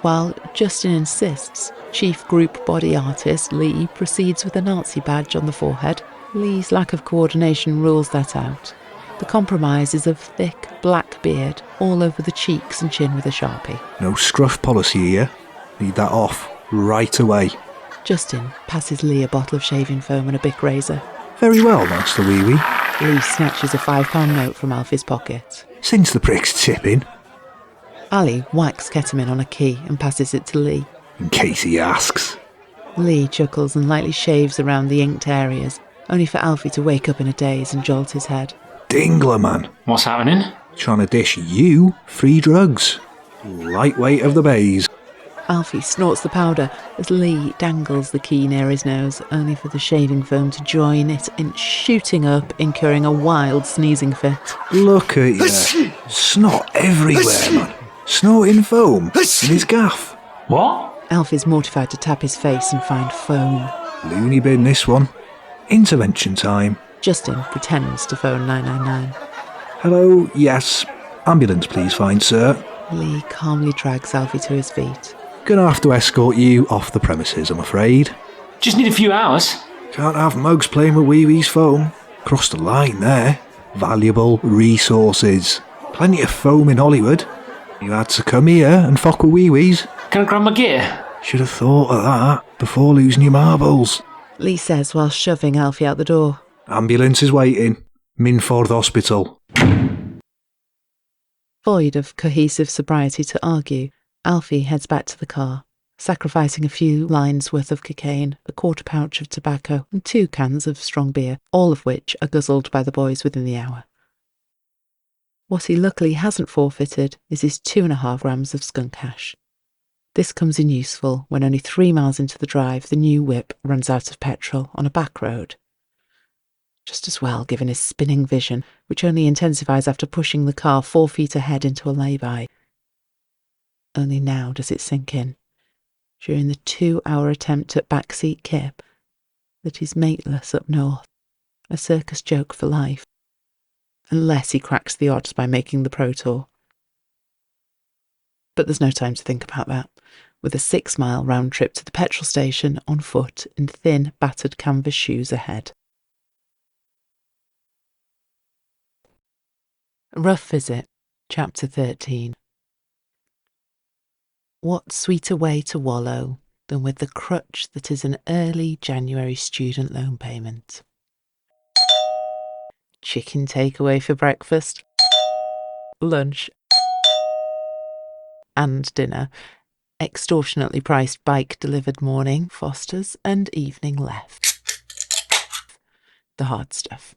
A: While Justin insists, chief group body artist Lee proceeds with a Nazi badge on the forehead. Lee's lack of coordination rules that out. The compromise is of thick, black beard all over the cheeks and chin with a Sharpie.
D: No scruff policy here. Need that off right away.
A: Justin passes Lee a bottle of shaving foam and a Bic razor.
D: Very well, Master Wee Wee.
A: Lee snatches a £5 note from Alfie's pocket.
D: Since the prick's tipping.
A: Ali whacks ketamine on a key and passes it to Lee.
D: In case he asks.
A: Lee chuckles and lightly shaves around the inked areas, only for Alfie to wake up in a daze and jolt his head.
D: Dingler, man.
C: What's happening?
D: Trying to dish you free drugs. Lightweight of the Baize.
A: Alfie snorts the powder as Lee dangles the key near his nose, only for the shaving foam to join it in shooting up, incurring a wild sneezing fit.
D: Look at you. Snot everywhere, man. Snorting foam in his gaff.
C: What?
A: Alfie's mortified to tap his face and find foam.
D: Loony bin, this one. Intervention time.
A: Justin pretends to phone 999.
D: Hello, yes. Ambulance, please, fine sir.
A: Lee calmly drags Alfie to his feet.
D: Gonna have to escort you off the premises, I'm afraid.
C: Just need a few hours.
D: Can't have mugs playing with Wee Wee's foam. Crossed the line there. Valuable resources. Plenty of foam in Hollywood. You had to come here and fuck with Wee Wee's.
C: Can I grab my gear?
D: Should have thought of that before losing your marbles.
A: Lee says while shoving Alfie out the door.
D: Ambulance is waiting. Minford Hospital.
A: Void of cohesive sobriety to argue, Alfie heads back to the car, sacrificing a few lines worth of cocaine, a quarter pouch of tobacco, and 2 cans of strong beer, all of which are guzzled by the boys within the hour. What he luckily hasn't forfeited is his 2.5 grams of skunk hash. This comes in useful when only 3 miles into the drive the new whip runs out of petrol on a back road. Just as well given his spinning vision, which only intensifies after pushing the car 4 feet ahead into a lay-by. Only now does it sink in, during the 2-hour attempt at backseat kip, that he's mateless up north, a circus joke for life, unless he cracks the odds by making the Pro Tour. But there's no time to think about that. with a 6-mile round trip to the petrol station on foot in thin, battered canvas shoes ahead. Rough Visit, Chapter 13. What sweeter way to wallow than with the crutch that is an early January student loan payment? Chicken takeaway for breakfast, lunch, and dinner, extortionately priced bike-delivered morning Fosters, and evening left. The hard stuff.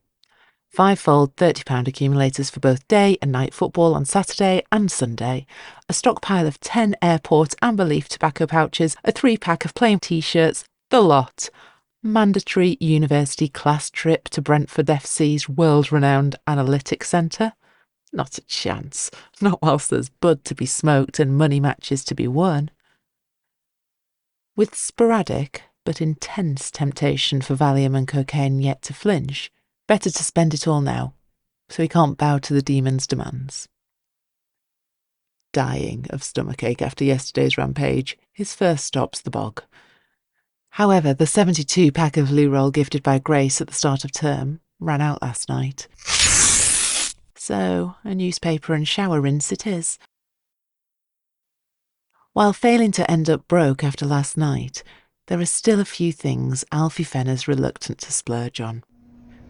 A: 5-fold £30 accumulators for both day and night football on Saturday and Sunday, a stockpile of 10 airport amber leaf tobacco pouches, a 3-pack of plain t-shirts, the lot. Mandatory university class trip to Brentford FC's world-renowned analytics centre? Not a chance. Not whilst there's bud to be smoked and money matches to be won. With sporadic but intense temptation for Valium and cocaine yet to flinch, better to spend it all now, so he can't bow to the demon's demands. Dying of stomachache after yesterday's rampage, his first stop's the bog. However, the 72-pack of loo roll gifted by Grace at the start of term ran out last night. So, a newspaper and shower rinse it is. While failing to end up broke after last night, there are still a few things Alfie Fenner's reluctant to splurge on.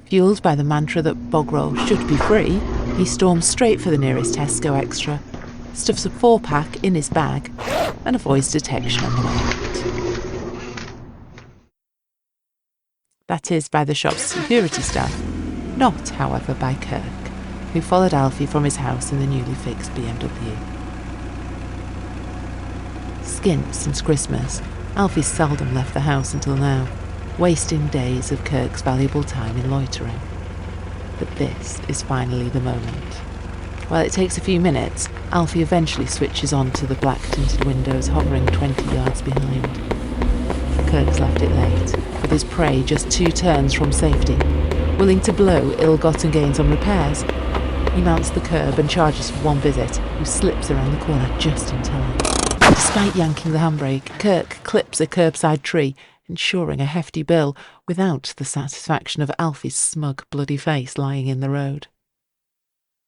A: Fueled by the mantra that bog roll should be free, he storms straight for the nearest Tesco Extra, stuffs a 4-pack in his bag, and avoids detection on the way out. That is by the shop's security staff, not, however, by Kirk, who followed Alfie from his house in the newly fixed BMW. Skint since Christmas, Alfie seldom left the house until now, wasting days of Kirk's valuable time in loitering. But this is finally the moment. While it takes a few minutes, Alfie eventually switches on to the black-tinted windows hovering 20 yards behind. Kirk's left it late, with his prey just 2 turns from safety. Willing to blow ill-gotten gains on repairs, he mounts the curb and charges for One Visit, who slips around the corner just in time. Despite yanking the handbrake, Kirk clips a curbside tree, ensuring a hefty bill without the satisfaction of Alfie's smug, bloody face lying in the road.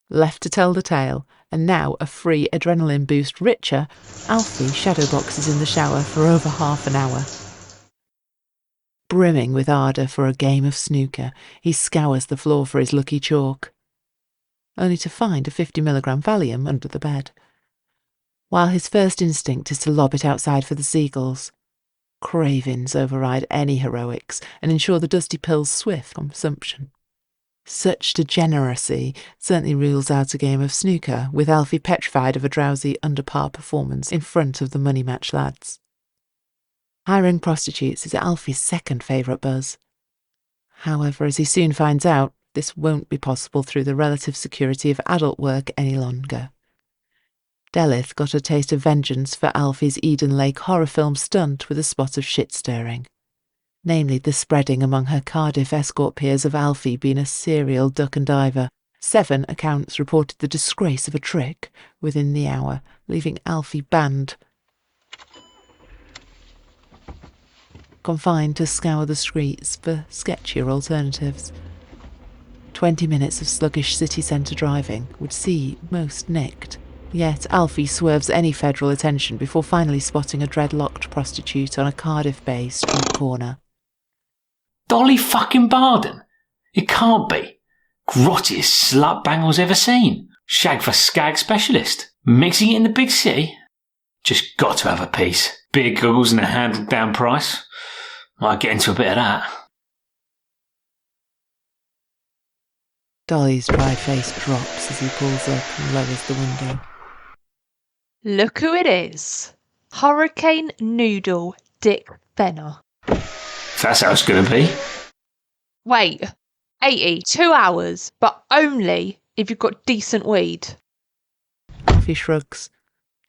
A: Left to tell the tale, and now a free adrenaline boost richer, Alfie shadowboxes in the shower for over half an hour. Brimming with ardour for a game of snooker, he scours the floor for his lucky chalk, only to find a 50mg Valium under the bed. While his first instinct is to lob it outside for the seagulls, cravings override any heroics and ensure the dusty pill's swift consumption. Such degeneracy certainly rules out a game of snooker, with Alfie petrified of a drowsy under-par performance in front of the money match lads. Hiring prostitutes is Alfie's second favourite buzz. However, as he soon finds out, this won't be possible through the relative security of adult work any longer. Delith got a taste of vengeance for Alfie's Eden Lake horror film stunt with a spot of shit-stirring, namely the spreading among her Cardiff escort peers of Alfie being a serial duck and diver. 7 accounts reported the disgrace of a trick within the hour, leaving Alfie banned, confined to scour the streets for sketchier alternatives. 20 minutes of sluggish city centre driving would see most nicked. Yet Alfie swerves any federal attention before finally spotting a dreadlocked prostitute on a Cardiff Bay street corner.
C: Dolly fucking Barden? It can't be. Grottiest slut Bangor's ever seen. Shag for skag specialist. Mixing it in the big city? Just got to have a piece. Beer goggles and a handled down price. Might get into a bit of that.
A: Dolly's dry face drops as he pulls up and lowers the window.
M: Look who it is. Hurricane Noodle Dick Fenner.
C: That's how it's going to be.
M: Wait, 82 hours, but only if you've got decent weed.
A: Alfie shrugs.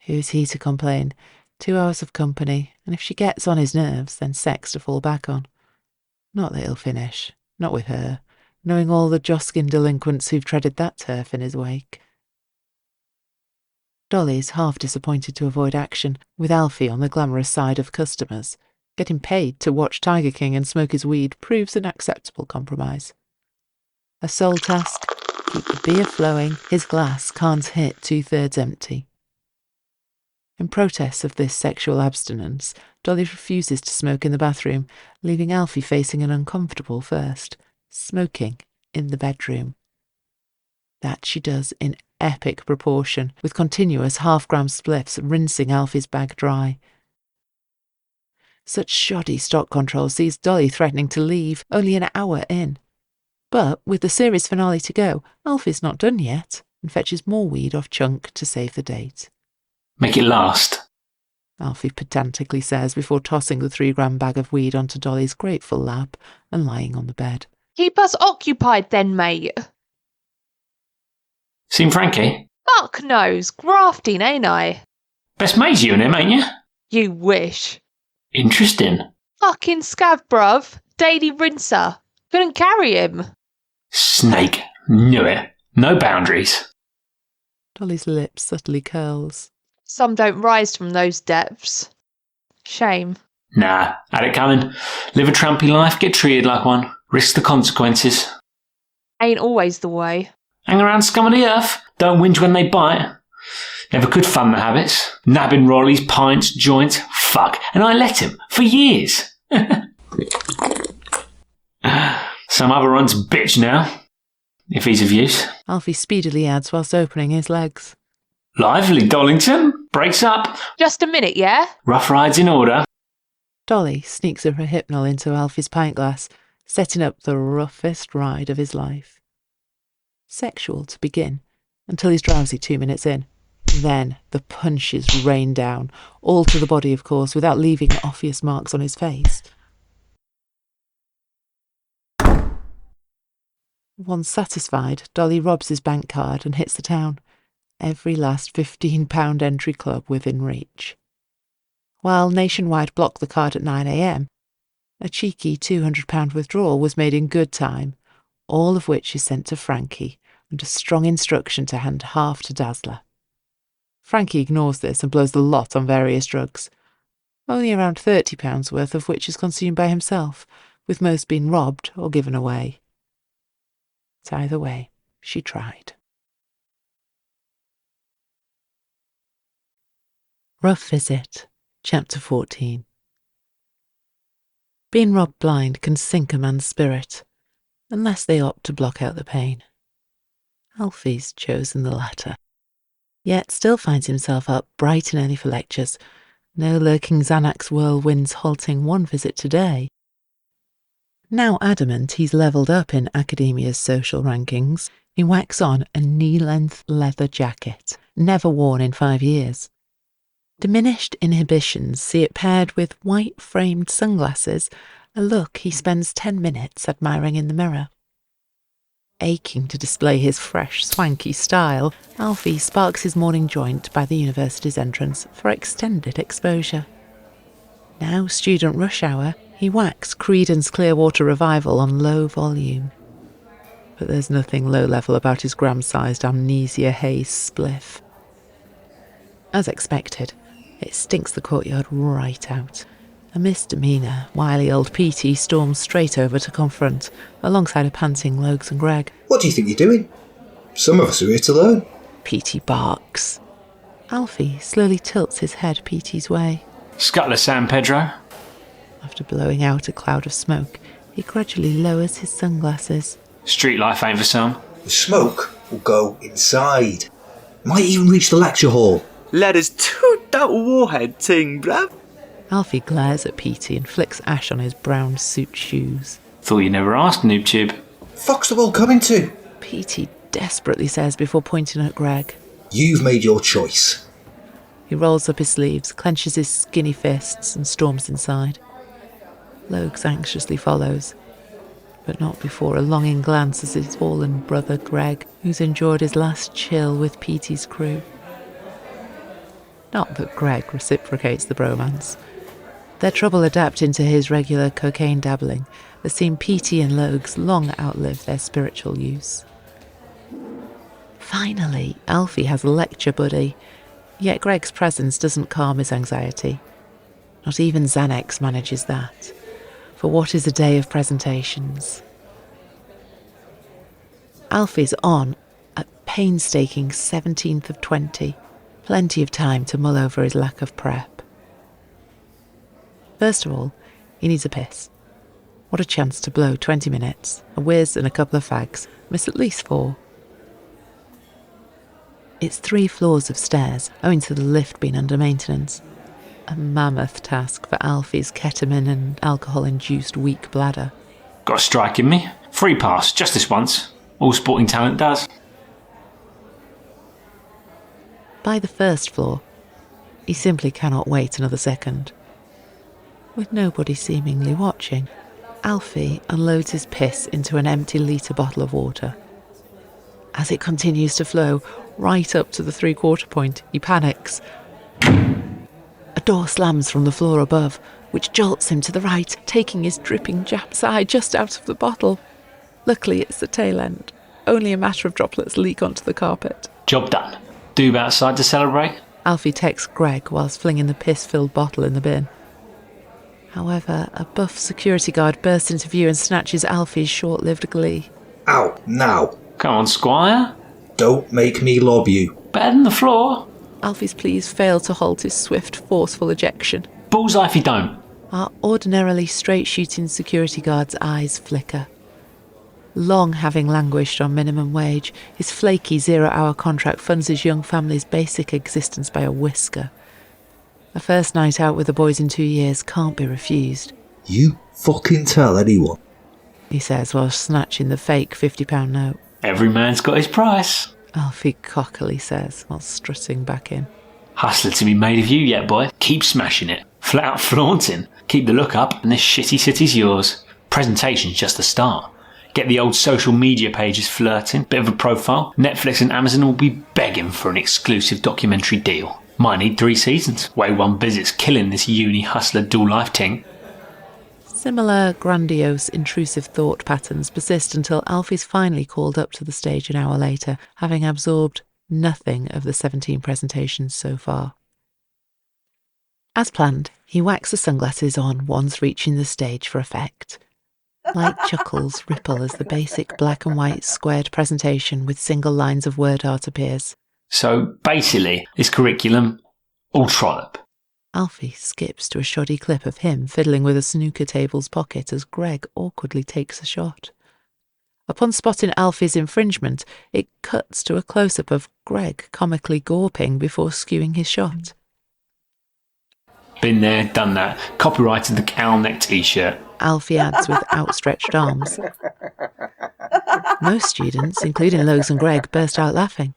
A: Who's he to complain? 2 hours of company, and if she gets on his nerves, then sex to fall back on. Not that he'll finish. Not with her, knowing all the Joskin delinquents who've treaded that turf in his wake. Dolly's half disappointed to avoid action, with Alfie on the glamorous side of customers. Getting paid to watch Tiger King and smoke his weed proves an acceptable compromise. A sole task, keep the beer flowing, his glass can't hit 2/3 empty. In protest of this sexual abstinence, Dolly refuses to smoke in the bathroom, leaving Alfie facing an uncomfortable first: smoking in the bedroom. That she does in epic proportion, with continuous half-gram spliffs rinsing Alfie's bag dry. Such shoddy stock control sees Dolly threatening to leave, only an hour in. But with the series finale to go, Alfie's not done yet, and fetches more weed off Chunk to save the date.
C: Make it last,
A: Alfie pedantically says before tossing the 3-gram bag of weed onto Dolly's grateful lap and lying on the bed.
M: Keep us occupied then, mate.
C: Seen Frankie?
M: Fuck knows. Grafting, ain't I?
C: Best mates you and him, ain't you?
M: You wish.
C: Interesting.
M: Fucking scav, bruv. Daily rinser. Couldn't carry him.
C: Snake. Knew it. No boundaries.
A: Dolly's lip subtly curls.
M: Some don't rise from those depths. Shame.
C: Nah, had it coming. Live a trampy life, get treated like one. Risk the consequences.
M: Ain't always the way.
C: Hang around scum of the earth. Don't whinge when they bite. Never could fund the habits. Nabbing rollies, pints, joints. Fuck. And I let him. For years. Some other run's bitch now. If he's of use.
A: Alfie speedily adds whilst opening his legs.
C: Lively, Dollington. Breaks up.
M: Just a minute, yeah?
C: Rough rides in order.
A: Dolly sneaks her hypnol into Alfie's pint glass, setting up the roughest ride of his life. Sexual to begin, until he's drowsy 2 minutes in. Then the punches rain down, all to the body of course, without leaving obvious marks on his face. Once satisfied, Dolly robs his bank card and hits the town. Every last £15 entry club within reach. While Nationwide blocked the card at 9 a.m, a cheeky £200 withdrawal was made in good time, all of which is sent to Frankie under strong instruction to hand half to Dazzler. Frankie ignores this and blows the lot on various drugs. Only around £30 worth of which is consumed by himself, with most being robbed or given away. But either way, she tried. Rough Visit, Chapter 14. Being robbed blind can sink a man's spirit, unless they opt to block out the pain. Alfie's chosen the latter, yet still finds himself up bright and early for lectures, no lurking Xanax whirlwinds halting one visit today. Now adamant he's levelled up in academia's social rankings, he whacks on a knee-length leather jacket, never worn in 5 years. Diminished inhibitions see it paired with white-framed sunglasses, a look he spends 10 minutes admiring in the mirror. Aching to display his fresh, swanky style, Alfie sparks his morning joint by the university's entrance for extended exposure. Now student rush hour, he whacks Credence Clearwater Revival on low volume. But there's nothing low-level about his gram-sized Amnesia Haze spliff. As expected, it stinks the courtyard right out. A misdemeanour, wily old Petey storms straight over to confront, alongside a panting Logs and Greg.
K: What do you think you're doing? Some of us are here to learn.
A: Petey barks. Alfie slowly tilts his head Petey's way.
C: Scutler San Pedro.
A: After blowing out a cloud of smoke, he gradually lowers his sunglasses.
C: Street life ain't for some.
K: The smoke will go inside. Might even reach the lecture hall.
G: Let us toot that warhead ting, bruv.
A: Alfie glares at Petey and flicks ash on his brown suit shoes.
C: Thought you never asked, noob tube.
K: Fuck's the world coming to?
A: Petey desperately says before pointing at Greg.
K: You've made your choice.
A: He rolls up his sleeves, clenches his skinny fists and storms inside. Logs anxiously follows, but not before a longing glance at his fallen brother Greg, who's endured his last chill with Petey's crew. Not that Greg reciprocates the bromance. Their trouble adapting to his regular cocaine dabbling has seen Petey and Logs long outlive their spiritual use. Finally, Alfie has a lecture buddy. Yet Greg's presence doesn't calm his anxiety. Not even Xanax manages that. For what is a day of presentations? Alfie's on at painstaking 17th of 20. Plenty of time to mull over his lack of prep. First of all, he needs a piss. What a chance to blow 20 minutes, a whiz and a couple of fags, miss at least 4. It's 3 floors of stairs, owing to the lift being under maintenance. A mammoth task for Alfie's ketamine and alcohol-induced weak bladder.
C: Got a strike in me. Free pass, just this once. All sporting talent does.
A: By the first floor, he simply cannot wait another second. With nobody seemingly watching, Alfie unloads his piss into an empty litre bottle of water. As it continues to flow right up to the 3/4 point, he panics. A door slams from the floor above, which jolts him to the right, taking his dripping Jap's eye just out of the bottle. Luckily, it's the tail end. Only a matter of droplets leak onto the carpet.
C: Job done. Doob outside to celebrate?
A: Alfie texts Greg whilst flinging the piss-filled bottle in the bin. However, a buff security guard bursts into view and snatches Alfie's short-lived glee.
K: Out now.
C: Come on, Squire.
K: Don't make me lob you.
C: Better than the floor.
A: Alfie's pleas fail to halt his swift, forceful ejection.
C: Bullseye if you don't.
A: Our ordinarily straight-shooting security guard's eyes flicker. Long having languished on minimum wage, his flaky 0-hour contract funds his young family's basic existence by a whisker. A first night out with the boys in 2 years can't be refused.
K: You fucking tell anyone,
A: he says while snatching the fake £50 note.
C: Every man's got his price,
A: Alfie cockily says while strutting back in.
C: Hustler to be made of you yet, boy. Keep smashing it. Flat out flaunting. Keep the look up and this shitty city's yours. Presentation's just the start. Get the old social media pages flirting, bit of a profile. Netflix and Amazon will be begging for an exclusive documentary deal. Might need 3 seasons. Way One Visit's killing this uni hustler dual life ting.
A: Similar grandiose, intrusive thought patterns persist until Alfie's finally called up to the stage an hour later, having absorbed nothing of the 17 presentations so far. As planned, he whacks the sunglasses on once reaching the stage for effect. Light chuckles ripple as the basic black and white squared presentation with single lines of word art appears.
C: So, basically, this curriculum, all trollop.
A: Alfie skips to a shoddy clip of him fiddling with a snooker table's pocket as Greg awkwardly takes a shot. Upon spotting Alfie's infringement, it cuts to a close-up of Greg comically gawping before skewing his shot.
C: Been there, done that. Copyrighted the cowl neck t-shirt.
A: Alfie adds with outstretched arms. Most students, including Logs and Greg, burst out laughing.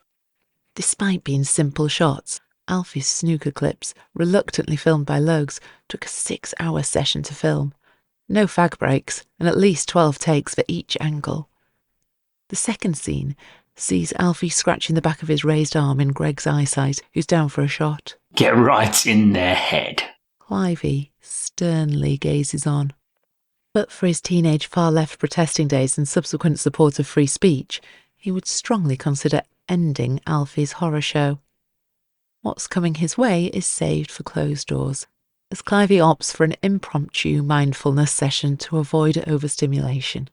A: Despite being simple shots, Alfie's snooker clips, reluctantly filmed by Logs, took a 6-hour session to film. No fag breaks, and at least 12 takes for each angle. The second scene sees Alfie scratching the back of his raised arm in Greg's eyesight, who's down for a shot.
C: Get right in their head.
A: Clivey sternly gazes on. But for his teenage far-left protesting days and subsequent support of free speech, he would strongly consider ending Alfie's horror show. What's coming his way is saved for closed doors, as Clivey opts for an impromptu mindfulness session to avoid overstimulation.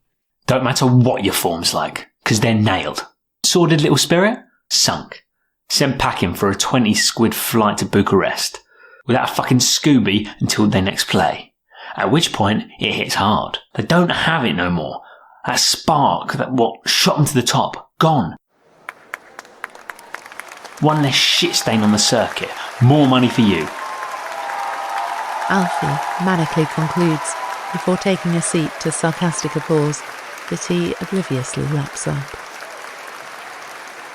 C: Don't matter what your form's like, 'cause they're nailed. Sordid little spirit? Sunk. Sent packing for a 20 squid flight to Bucharest, without a fucking Scooby until their next play. At which point, it hits hard. They don't have it no more. That spark, that what shot them to the top, gone. One less shit stain on the circuit. More money for you.
A: Alfie manically concludes, before taking a seat to sarcastic applause, that he obliviously laps up.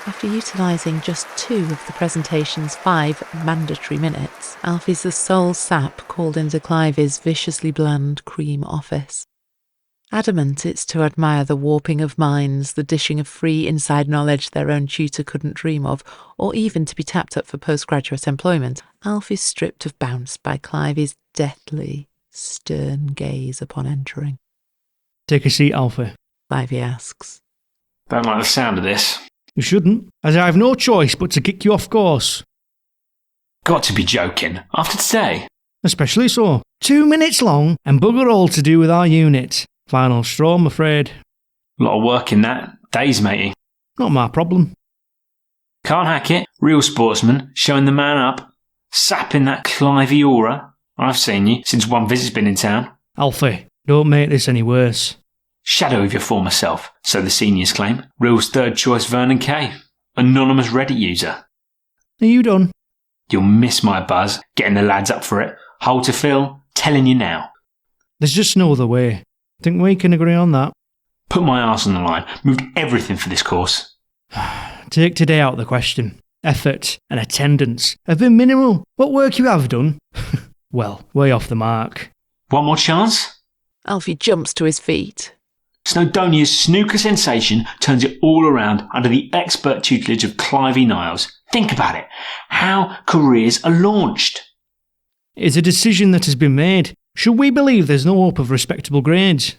A: After utilising just 2 of the presentation's 5 mandatory minutes, Alfie's the sole sap called into Clivey's viciously bland cream office. Adamant it's to admire the warping of minds, the dishing of free inside knowledge their own tutor couldn't dream of, or even to be tapped up for postgraduate employment, Alfie's stripped of bounce by Clivey's deathly, stern gaze upon entering.
F: Take a seat, Alfie.
A: Clivey asks.
C: Don't like the sound of this.
F: You shouldn't, as I have no choice but to kick you off course.
C: Got to be joking. After today?
F: Especially so. 2 minutes long and bugger all to do with our unit. Final straw, I'm afraid.
C: A lot of work in that. Days, matey.
F: Not my problem.
C: Can't hack it. Real sportsman, showing the man up. Sapping that Clivey aura. I've seen you since One Visit's been in town.
F: Alfie, don't make this any worse.
C: Shadow of your former self, so the seniors claim. Real's third choice Vernon Kay. Anonymous Reddit user.
F: Are you done?
C: You'll miss my buzz, getting the lads up for it. Hole to fill, telling you now.
F: There's just no other way. Think we can agree on that?
C: Put my arse on the line. Moved everything for this course.
F: Take today out of the question. Effort and attendance have been minimal. What work you have done? Well, way off the mark.
C: One more chance?
A: Alfie jumps to his feet.
C: Snowdonia's snooker sensation turns it all around under the expert tutelage of Clivey Niles. Think about it. How careers are launched.
F: It's a decision that has been made. Should we believe there's no hope of respectable grades?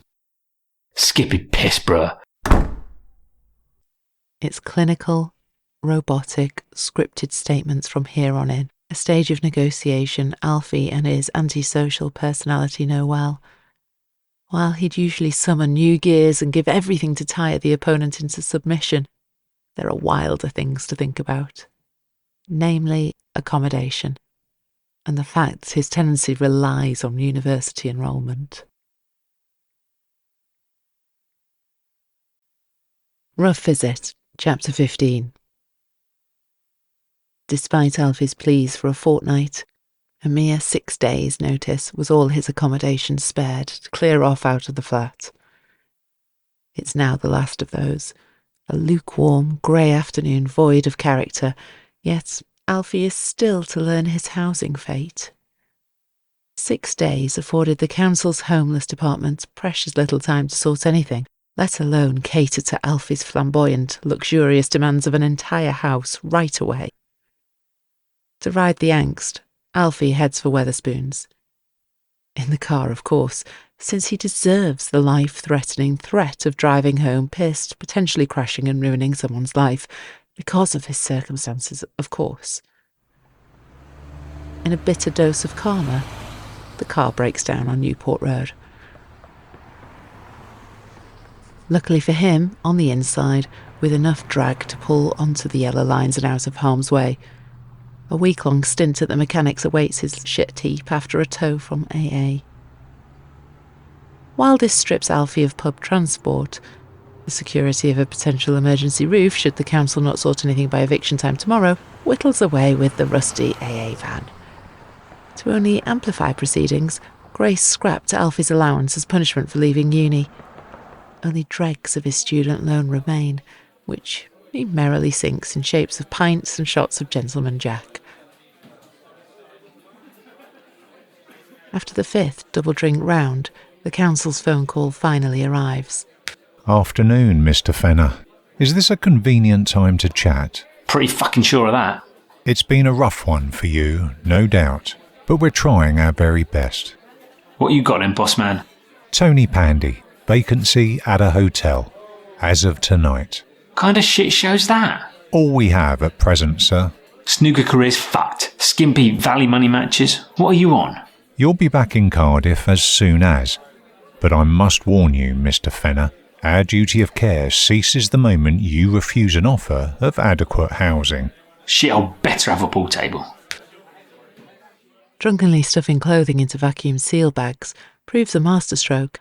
C: Skippy piss, bruh.
A: It's clinical, robotic, scripted statements from here on in. A stage of negotiation Alfie and his antisocial personality know well. While he'd usually summon new gears and give everything to tire the opponent into submission, there are wilder things to think about. Namely, accommodation, and the fact his tenancy relies on university enrolment. Rough Visit, Chapter 15. Despite Alfie's pleas for a fortnight, a mere 6 days' notice was all his accommodation spared to clear off out of the flat. It's now the last of those, a lukewarm, grey afternoon void of character, yet Alfie is still to learn his housing fate. 6 days afforded the council's homeless department precious little time to sort anything, let alone cater to Alfie's flamboyant, luxurious demands of an entire house right away. To ride the angst, Alfie heads for Wetherspoons. In the car, of course, since he deserves the life-threatening threat of driving home pissed, potentially crashing and ruining someone's life, because of his circumstances, of course. In a bitter dose of karma, the car breaks down on Newport Road. Luckily for him, on the inside, with enough drag to pull onto the yellow lines and out of harm's way. A week-long stint at the mechanics awaits his shit heap after a tow from AA. While this strips Alfie of pub transport, the security of a potential emergency roof, should the council not sort anything by eviction time tomorrow, whittles away with the rusty AA van. To only amplify proceedings, Grace scrapped Alfie's allowance as punishment for leaving uni. Only dregs of his student loan remain, which he merrily sinks in shapes of pints and shots of Gentleman Jack. After the 5th double-drink round, the council's phone call finally arrives.
N: Afternoon, Mr. Fenner. Is this a convenient time to chat?
C: Pretty fucking sure of that.
N: It's been a rough one for you, no doubt, but we're trying our very best.
C: What you got then, boss man?
N: Tony Pandy, vacancy at a hotel, as of tonight.
C: Kind of shit show's that?
N: All we have at present, sir.
C: Snooker career's fucked. Skimpy valley money matches. What are you on?
N: You'll be back in Cardiff as soon as. But I must warn you, Mr. Fenner, our duty of care ceases the moment you refuse an offer of adequate housing.
C: Shit, I'll better have a pool table.
A: Drunkenly stuffing clothing into vacuum seal bags proves a masterstroke,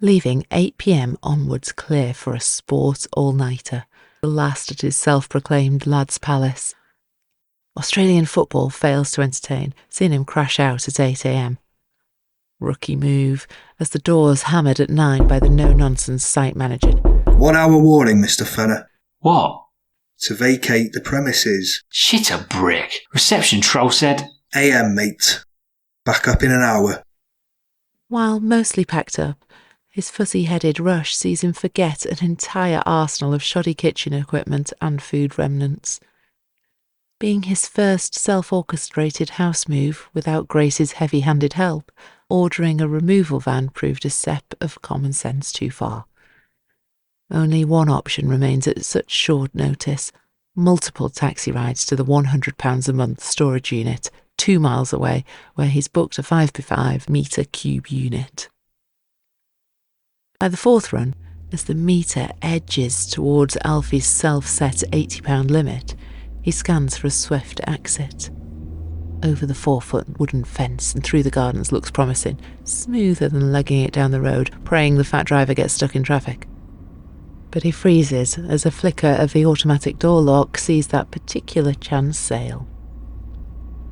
A: leaving 8 p.m. onwards clear for a sport all-nighter, the last at his self-proclaimed lad's palace. Australian football fails to entertain, seeing him crash out at 8 a.m. Rookie move, as the door's hammered at 9 by the no-nonsense site manager.
K: 1 hour warning, Mr. Fenner.
C: What?
K: To vacate the premises.
C: Shit a brick. Reception troll said.
K: AM, mate. Back up in an hour.
A: While mostly packed up, his fuzzy-headed rush sees him forget an entire arsenal of shoddy kitchen equipment and food remnants. Being his first self-orchestrated house move without Grace's heavy-handed help, ordering a removal van proved a step of common sense too far. Only one option remains at such short notice: multiple taxi rides to the £100 a month storage unit, 2 miles away, where he's booked a 5x5 metre cube unit. By the 4th run, as the meter edges towards Alfie's self-set £80 limit, he scans for a swift exit. Over the 4-foot wooden fence and through the gardens looks promising, smoother than legging it down the road, praying the fat driver gets stuck in traffic. But he freezes as a flicker of the automatic door lock sees that particular chance sale.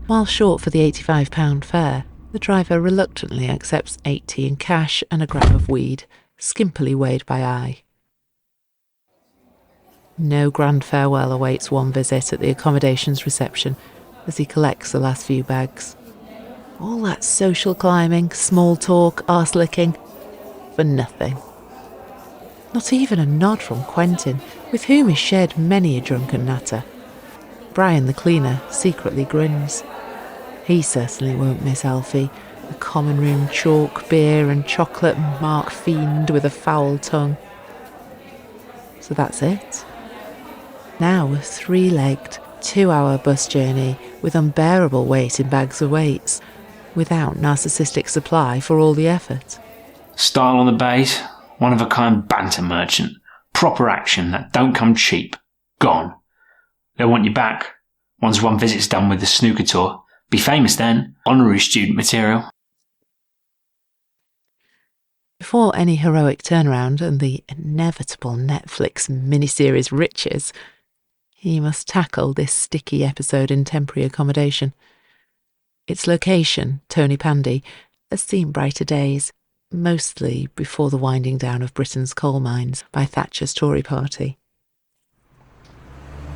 A: While short for the £85 fare, the driver reluctantly accepts 80 in cash and a grab of weed, skimpily weighed by eye. No grand farewell awaits One Visit at the accommodations reception as he collects the last few bags. All that social climbing, small talk, arse-licking, for nothing. Not even a nod from Quentin, with whom he shared many a drunken natter. Brian the cleaner secretly grins. He certainly won't miss Alfie, the common room chalk, beer and chocolate mark fiend with a foul tongue. So that's it. Now a 3-legged, 2-hour bus journey with unbearable weight in bags of weights, without narcissistic supply for all the effort.
C: Style on the Baize, one-of-a-kind banter merchant. Proper action that don't come cheap. Gone. They'll want you back once One Visit's done with the snooker tour. Be famous then. Honorary student material.
A: Before any heroic turnaround and the inevitable Netflix miniseries riches, he must tackle this sticky episode in temporary accommodation. Its location, Tony Pandy, has seen brighter days, mostly before the winding down of Britain's coal mines by Thatcher's Tory party.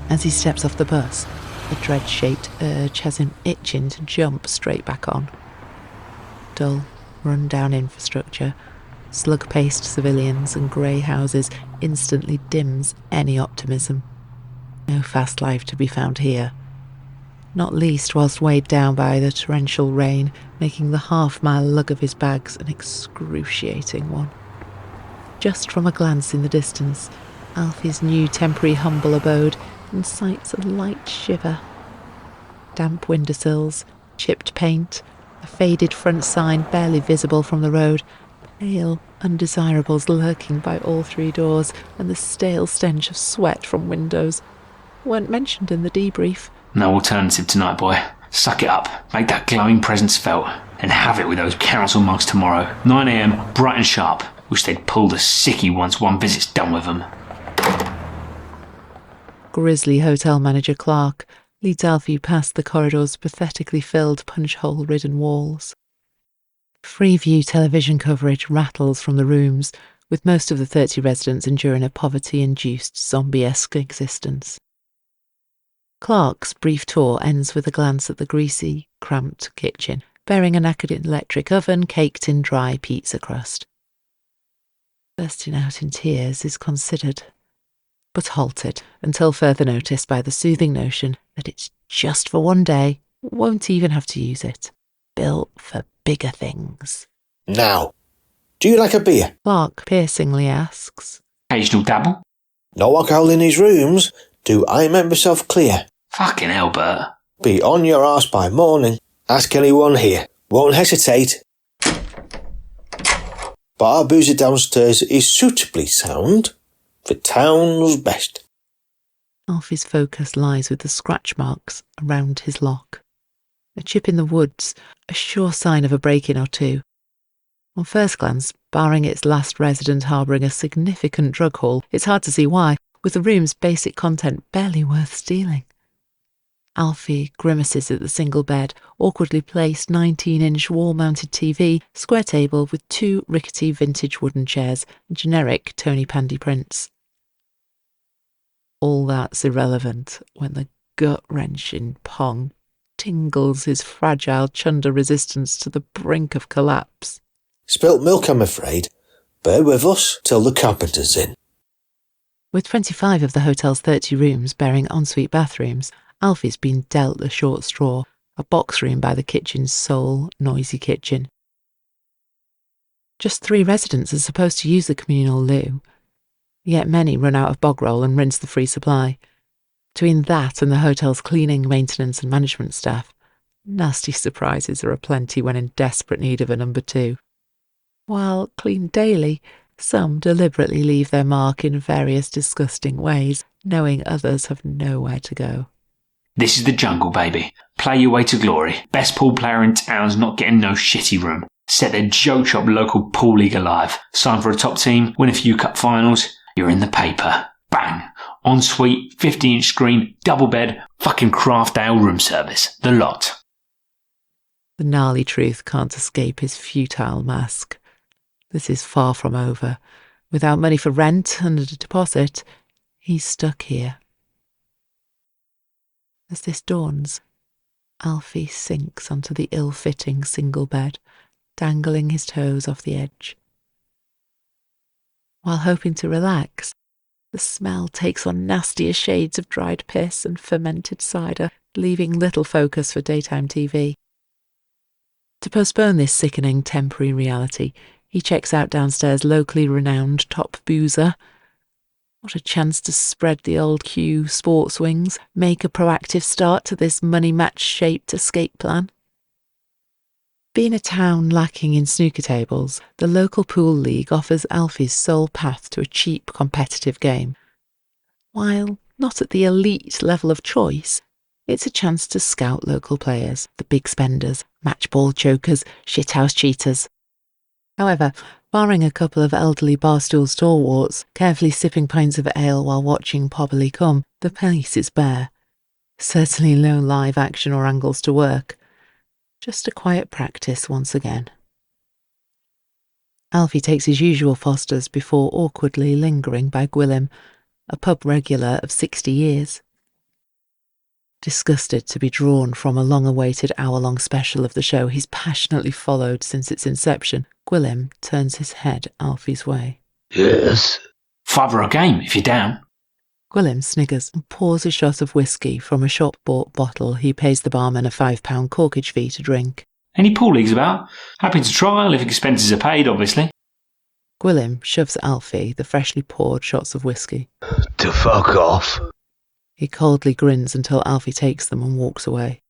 A: As he steps off the bus, the dread-shaped urge has him itching to jump straight back on. Dull, run-down infrastructure, slug-paced civilians and grey houses instantly dims any optimism. No fast life to be found here. Not least whilst weighed down by the torrential rain, making the half-mile lug of his bags an excruciating one. Just from a glance in the distance, Alfie's new temporary humble abode incites a light shiver. Damp windowsills, chipped paint, a faded front sign barely visible from the road, pale undesirables lurking by all 3 doors, and the stale stench of sweat from windows weren't mentioned in the debrief.
C: No alternative tonight, boy. Suck it up, make that glowing presence felt, and have it with those council mugs tomorrow. 9 a.m, bright and sharp. Wish they'd pulled a sickie once One Visit's done with them.
A: Grisly hotel manager Clark leads Alfie past the corridor's pathetically filled punch-hole-ridden walls. Freeview television coverage rattles from the rooms, with most of the 30 residents enduring a poverty-induced zombie-esque existence. Clark's brief tour ends with a glance at the greasy, cramped kitchen, bearing a knackered electric oven caked in dry pizza crust. Bursting out in tears is considered, but halted until further notice by the soothing notion that it's just for one day, won't even have to use it. Built for bigger things.
O: Now, do you like a beer?
A: Clark piercingly asks.
C: Occasional dabble.
O: No alcohol in these rooms. Do I make myself clear?
C: Fucking hell, Bert.
O: Be on your arse by morning. Ask anyone here. Won't hesitate. Bar boozer downstairs is suitably sound. For town's best.
A: Alfie's focus lies with the scratch marks around his lock. A chip in the woods, a sure sign of a break-in or two. On first glance, barring its last resident harbouring a significant drug haul, it's hard to see why, with the room's basic content barely worth stealing. Alfie grimaces at the single bed, awkwardly placed 19-inch wall-mounted TV, square table with 2 rickety vintage wooden chairs, and generic Tony Pandy prints. All that's irrelevant when the gut-wrenching pong tingles his fragile chunder resistance to the brink of collapse.
O: Spilt milk, I'm afraid. Bear with us till the carpenter's in.
A: With 25 of the hotel's 30 rooms bearing ensuite bathrooms, Alfie's been dealt a short straw, a box room by the kitchen's sole, noisy kitchen. Just 3 residents are supposed to use the communal loo, yet many run out of bog roll and rinse the free supply. Between that and the hotel's cleaning, maintenance and management staff, Nasty surprises are aplenty when in desperate need of a number two. While cleaned daily, some deliberately leave their mark in various disgusting ways, knowing others have nowhere to go.
C: This is the jungle, baby. Play your way to glory. Best pool player in town's not getting no shitty room. Set their joke shop local pool league alive. Sign for a top team, win a few cup finals. You're in the paper. Bang. Ensuite, 50-inch screen, double bed, fucking craft ale room service. The lot.
A: The gnarly truth can't escape his futile mask. This is far from over. Without money for rent and a deposit, he's stuck here. As this dawns, Alfie sinks onto the ill-fitting single bed, dangling his toes off the edge. While hoping to relax, the smell takes on nastier shades of dried piss and fermented cider, leaving little focus for daytime TV. To postpone this sickening temporary reality, he checks out downstairs locally renowned top boozer. What a chance to spread the old Q sports wings, make a proactive start to this money match-shaped escape plan. Being a town lacking in snooker tables, the local pool league offers Alfie's sole path to a cheap competitive game. While not at the elite level of choice, it's a chance to scout local players, the big spenders, match ball chokers, shithouse cheaters. However, barring a couple of elderly barstool stalwarts, carefully sipping pints of ale while watching Pobberly come, the place is bare. Certainly no live action or angles to work. Just a quiet practice once again. Alfie takes his usual Fosters before awkwardly lingering by Gwynedd, a pub regular of 60 years. Disgusted to be drawn from a long-awaited hour-long special of the show he's passionately followed since its inception, Gwynedd turns his head Alfie's way.
C: Yes. $5 a game, if you're down.
A: Gwynedd sniggers and pours a shot of whiskey from a shop-bought bottle he pays the barman a £5 corkage fee to drink.
C: Any pool leagues about? Happy to trial if expenses are paid, obviously.
A: Gwynedd shoves Alfie the freshly poured shots of whiskey.
O: To fuck off.
A: He coldly grins until Alfie takes them and walks away.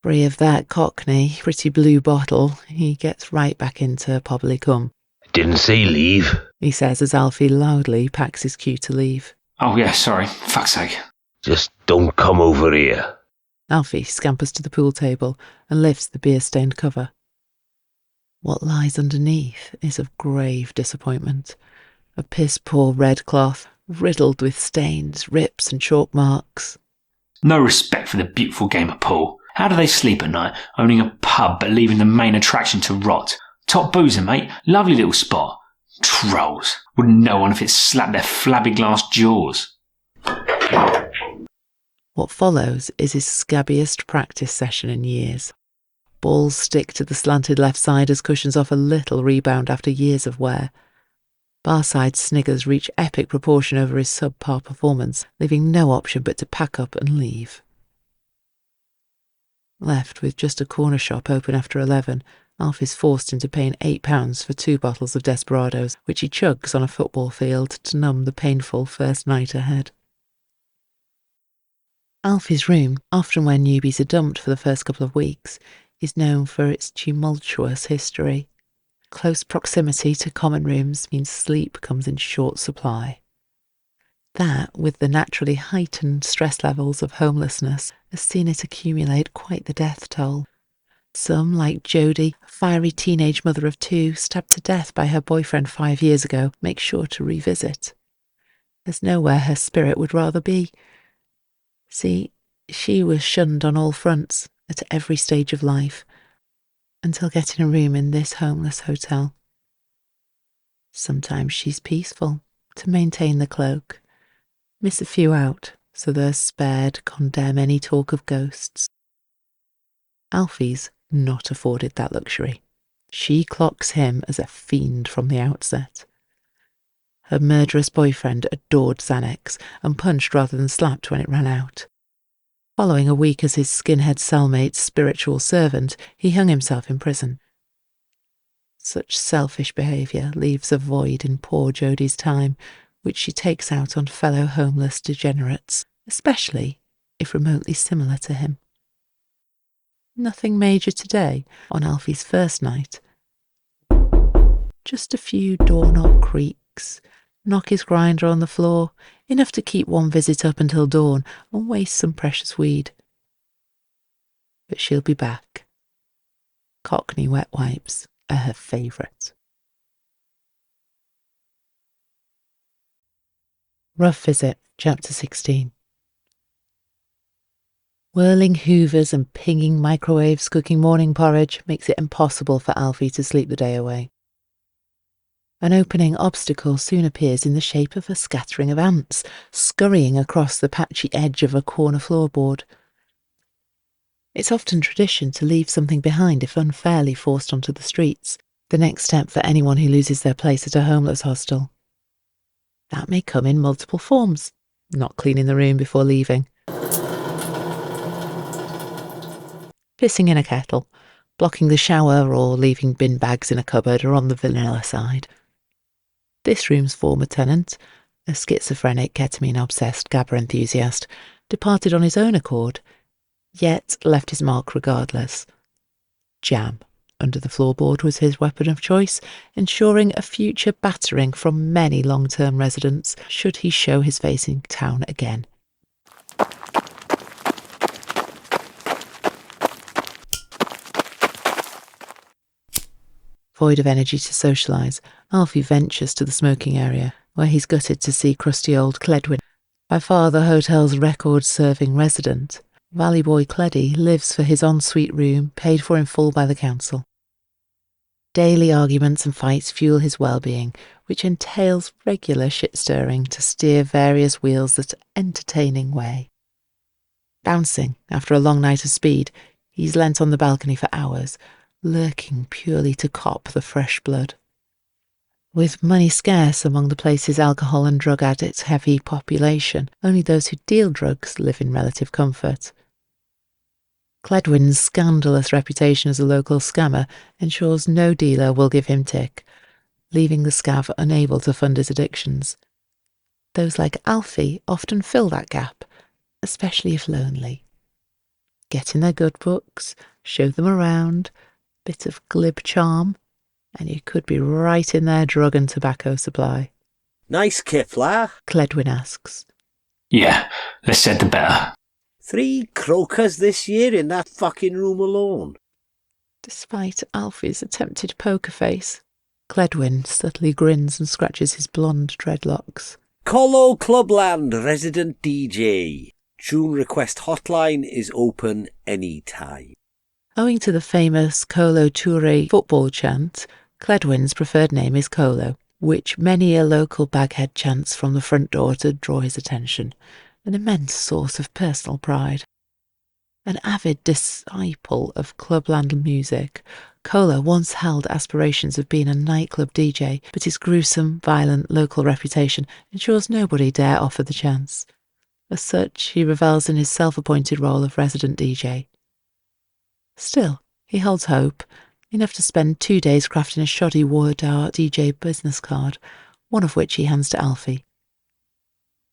A: Free of that cockney, pretty blue bottle, he gets right back into Pobberly Cum.
O: Didn't say leave,
A: he says as Alfie loudly packs his cue to leave.
C: Oh yeah, sorry. Fuck's sake.
O: Just don't come over here.
A: Alfie scampers to the pool table and lifts the beer-stained cover. What lies underneath is of grave disappointment. A piss-poor red cloth, riddled with stains, rips and chalk marks.
C: No respect for the beautiful game of pool. How do they sleep at night, owning a pub but leaving the main attraction to rot? Top boozer, mate. Lovely little spot. Trolls. Wouldn't know one if it slapped their flabby glass jaws.
A: What follows is his scabbiest practice session in years. Balls stick to the slanted left side as cushions offer little rebound after years of wear. Barside sniggers reach epic proportion over his subpar performance, leaving no option but to pack up and leave. Left with just a corner shop open after 11, Alfie's forced into paying £8 for 2 bottles of Desperados, which he chugs on a football field to numb the painful first night ahead. Alfie's room, often where newbies are dumped for the first couple of weeks, is known for its tumultuous history. Close proximity to common rooms means sleep comes in short supply. That, with the naturally heightened stress levels of homelessness, has seen it accumulate quite the death toll. Some, like Jodie, a fiery teenage mother of 2, stabbed to death by her boyfriend 5 years ago, make sure to revisit. There's nowhere her spirit would rather be. See, she was shunned on all fronts, at every stage of life, until getting a room in this homeless hotel. Sometimes she's peaceful, to maintain the cloak. Miss a few out, so they're spared condemn any talk of ghosts. Alfie's not afforded that luxury. She clocks him as a fiend from the outset. Her murderous boyfriend adored Xanax and punched rather than slapped when it ran out. Following a week as his skinhead cellmate's spiritual servant, he hung himself in prison. Such selfish behaviour leaves a void in poor Jodie's time, which she takes out on fellow homeless degenerates, especially if remotely similar to him. Nothing major today, on Alfie's first night. Just a few doorknob creaks, knock his grinder on the floor, enough to keep one visit up until dawn and waste some precious weed. But she'll be back. Cockney wet wipes are her favourite. Rough Visit, Chapter 16. Whirling hoovers and pinging microwaves cooking morning porridge makes it impossible for Alfie to sleep the day away. An opening obstacle soon appears in the shape of a scattering of ants, scurrying across the patchy edge of a corner floorboard. It's often tradition to leave something behind if unfairly forced onto the streets, the next step for anyone who loses their place at a homeless hostel. That may come in multiple forms, not cleaning the room before leaving, pissing in a kettle, blocking the shower, or leaving bin bags in a cupboard or on the vanilla side. This room's former tenant, a schizophrenic, ketamine-obsessed gabba enthusiast, departed on his own accord, yet left his mark regardless. Jam under the floorboard was his weapon of choice, ensuring a future battering from many long-term residents should he show his face in town again. Void of energy to socialise, Alfie ventures to the smoking area, where he's gutted to see crusty old Gwynedd, by far the hotel's record-serving resident. Valley boy Cleddy lives for his ensuite room, paid for in full by the council. Daily arguments and fights fuel his well-being, which entails regular shit-stirring to steer various wheels that entertaining way. Bouncing, after a long night of speed, he's leant on the balcony for hours, lurking purely to cop the fresh blood. With money scarce among the place's alcohol and drug addict-heavy population, only those who deal drugs live in relative comfort. Cledwyn's scandalous reputation as a local scammer ensures no dealer will give him tick, leaving the scav unable to fund his addictions. Those like Alfie often fill that gap, especially if lonely. Get in their good books, show them around, bit of glib charm, and you could be right in their drug and tobacco supply.
P: Nice Kifler?
A: Cledwyn asks.
C: Yeah, less said the better.
P: 3 croakers this year in that fucking room alone.
A: Despite Alfie's attempted poker face, Cledwyn subtly grins and scratches his blonde dreadlocks.
P: Colo Clubland resident DJ. Tune request hotline is open any time.
A: Owing to the famous Colo Tory football chant, Cledwyn's preferred name is Colo, which many a local baghead chants from the front door to draw his attention, an immense source of personal pride. An avid disciple of clubland music, Colo once held aspirations of being a nightclub DJ, but his gruesome, violent local reputation ensures nobody dare offer the chance. As such, he revels in his self-appointed role of resident DJ. Still, he holds hope, enough to spend 2 days crafting a shoddy wood art DJ business card, one of which he hands to Alfie.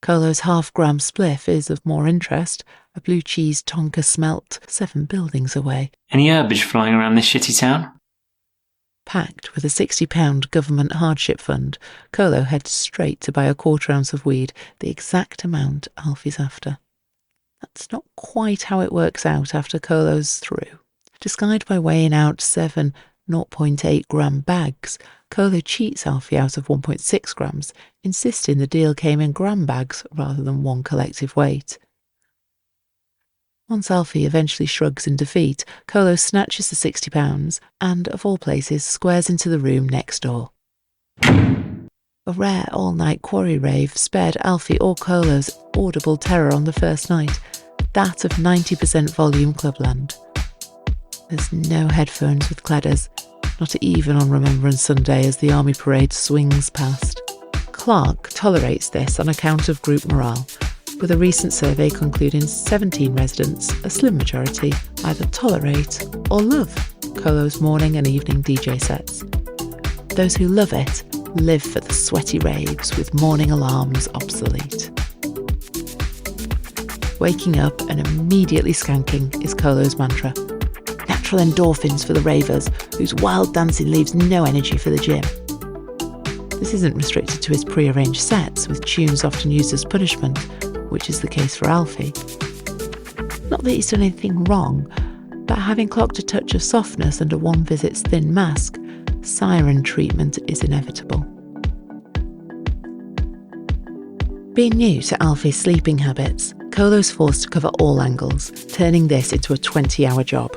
A: Colo's half-gram spliff is of more interest, a blue cheese tonka smelt 7 buildings away.
C: Any herbage flying around this shitty town?
A: Packed with a £60 government hardship fund, Colo heads straight to buy a 1/4 ounce of weed, the exact amount Alfie's after. That's not quite how it works out after Colo's through. Disguised by weighing out 7 0.8 gram bags, Colo cheats Alfie out of 1.6 grams, insisting the deal came in gram bags rather than one collective weight. Once Alfie eventually shrugs in defeat, Colo snatches the £60 and, of all places, squares into the room next door. A rare all-night quarry rave spared Alfie or Colo's audible terror on the first night, that of 90% volume clubland. There's no headphones with Cledders, not even on Remembrance Sunday as the army parade swings past. Clark tolerates this on account of group morale, with a recent survey concluding 17 residents, a slim majority, either tolerate or love Colo's morning and evening DJ sets. Those who love it live for the sweaty raves with morning alarms obsolete. Waking up and immediately skanking is Colo's mantra. natural endorphins for the ravers, whose wild dancing leaves no energy for the gym. This isn't restricted to his pre-arranged sets, with tunes often used as punishment, which is the case for Alfie. Not that he's done anything wrong, but having clocked a touch of softness under One Visit's thin mask, siren treatment is inevitable. Being new to Alfie's sleeping habits, Colo's forced to cover all angles, turning this into a 20-hour job.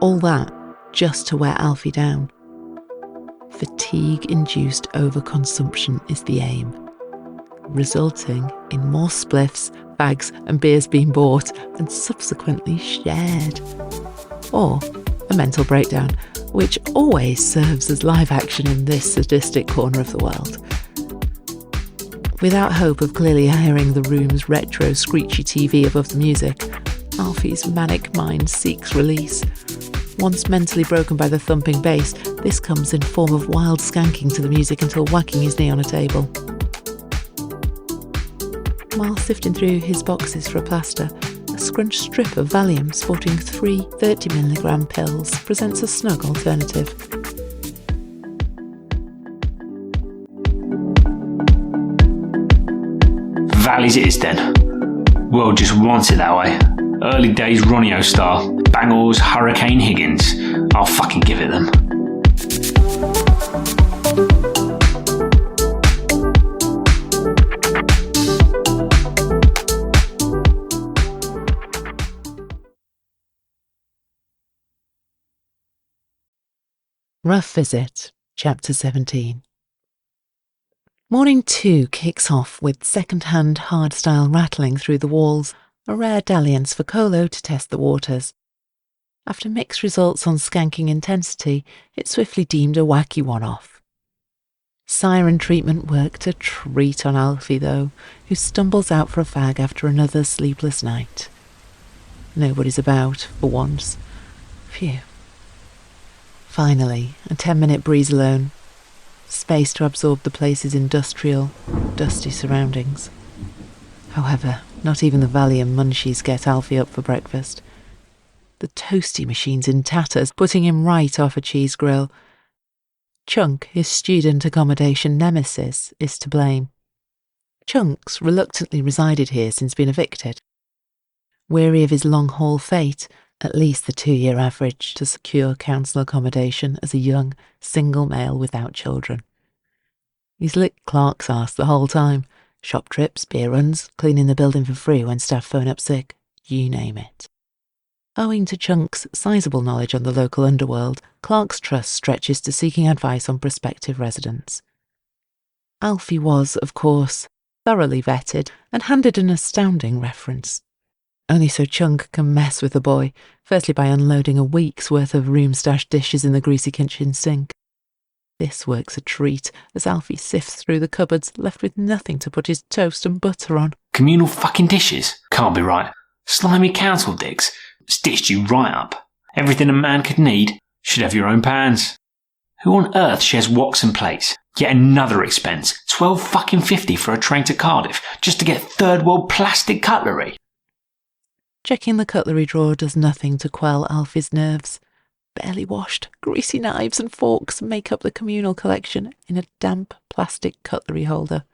A: All that just to wear Alfie down. Fatigue-induced overconsumption is the aim, resulting in more spliffs, fags and beers being bought and subsequently shared. Or a mental breakdown, which always serves as live action in this sadistic corner of the world. Without hope of clearly hearing the room's retro screechy TV above the music, Alfie's manic mind seeks release. Once mentally broken by the thumping bass, this comes in form of wild skanking to the music until whacking his knee on a table. While sifting through his boxes for a plaster, a scrunched strip of Valium sporting 3 30mg pills presents a snug alternative.
C: Valleys it is then. World just wants it that way. Early days Ronio style. Bangor's Hurricane Higgins. I'll fucking give it them.
A: Rough Visit, Chapter 17. Morning 2 kicks off with second-hand hardstyle rattling through the walls, a rare dalliance for Colo to test the waters. After mixed results on skanking intensity, it's swiftly deemed a wacky one-off. Siren treatment worked a treat on Alfie, though, who stumbles out for a fag after another sleepless night. Nobody's about, for once. Phew. Finally, a 10-minute breeze alone. Space to absorb the place's industrial, dusty surroundings. However, not even the Valium munchies get Alfie up for breakfast. The toasty machine's in tatters, putting him right off a cheese grill. Chunk, his student accommodation nemesis, is to blame. Chunk's reluctantly resided here since being evicted. Weary of his long-haul fate, at least the 2-year average to secure council accommodation as a young, single male without children. He's licked Clark's arse the whole time. Shop trips, beer runs, cleaning the building for free when staff phone up sick, you name it. Owing to Chunk's sizable knowledge on the local underworld, Clark's trust stretches to seeking advice on prospective residents. Alfie was, of course, thoroughly vetted and handed an astounding reference. Only so Chunk can mess with the boy, firstly by unloading a week's worth of room-stashed dishes in the greasy kitchen sink. This works a treat, as Alfie sifts through the cupboards, left with nothing to put his toast and butter on.
C: Communal fucking dishes? Can't be right. Slimy council dicks. Stitched you right up. Everything a man could need. Should have your own pans. Who on earth shares woks and plates? Yet another expense. $12.50 for a train to Cardiff, just to get third world plastic cutlery.
A: Checking the cutlery drawer does nothing to quell Alfie's nerves. Barely washed, greasy knives and forks make up the communal collection in a damp plastic cutlery holder.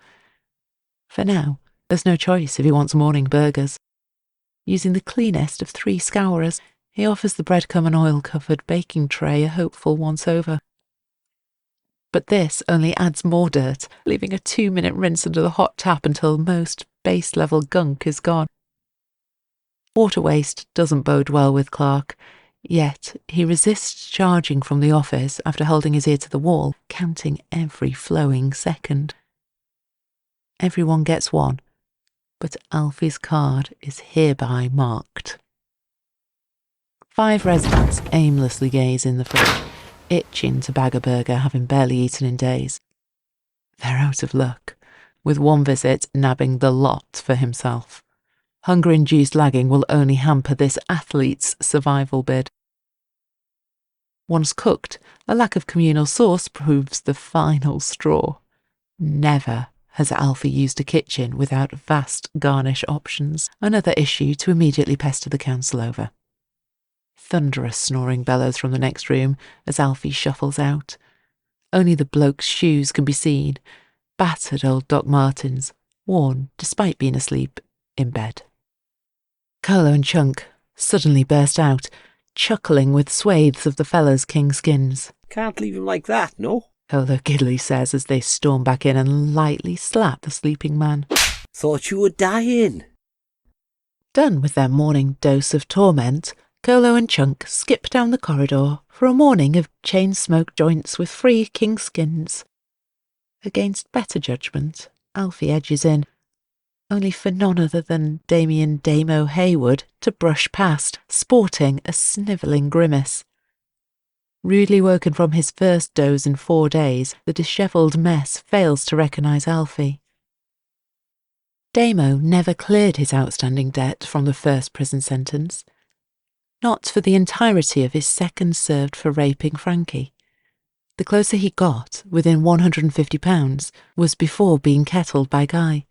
A: For now, there's no choice if he wants morning burgers. Using the cleanest of 3 scourers, he offers the breadcrumb and oil-covered baking tray a hopeful once-over. But this only adds more dirt, leaving a 2-minute rinse under the hot tap until most base-level gunk is gone. Water waste doesn't bode well with Clark, yet he resists charging from the office after holding his ear to the wall, counting every flowing second. Everyone gets one, but Alfie's card is hereby marked. 5 residents aimlessly gaze in the fridge, itching to bag a burger, having barely eaten in days. They're out of luck, with One Visit nabbing the lot for himself. Hunger-induced lagging will only hamper this athlete's survival bid. Once cooked, a lack of communal sauce proves the final straw. Never has Alfie used a kitchen without vast garnish options, another issue to immediately pester the council over. Thunderous snoring bellows from the next room as Alfie shuffles out. Only the bloke's shoes can be seen, battered old Doc Martens, worn, despite being asleep, in bed. Colo and Chunk suddenly burst out, chuckling with swathes of the fellow's king skins.
P: Can't leave him like that, no?
A: Colo giddily says as they storm back in and lightly slap the sleeping man.
P: Thought you were dying.
A: Done with their morning dose of torment, Colo and Chunk skip down the corridor for a morning of chain-smoked joints with free king skins. Against better judgment, Alfie edges in, only for none other than Damien Damo Hayward to brush past, sporting a snivelling grimace. Rudely woken from his first doze in 4 days, the dishevelled mess fails to recognise Alfie. Damo never cleared his outstanding debt from the first prison sentence. Not for the entirety of his second served for raping Frankie. The closer he got, within £150, was before being kettled by Guy.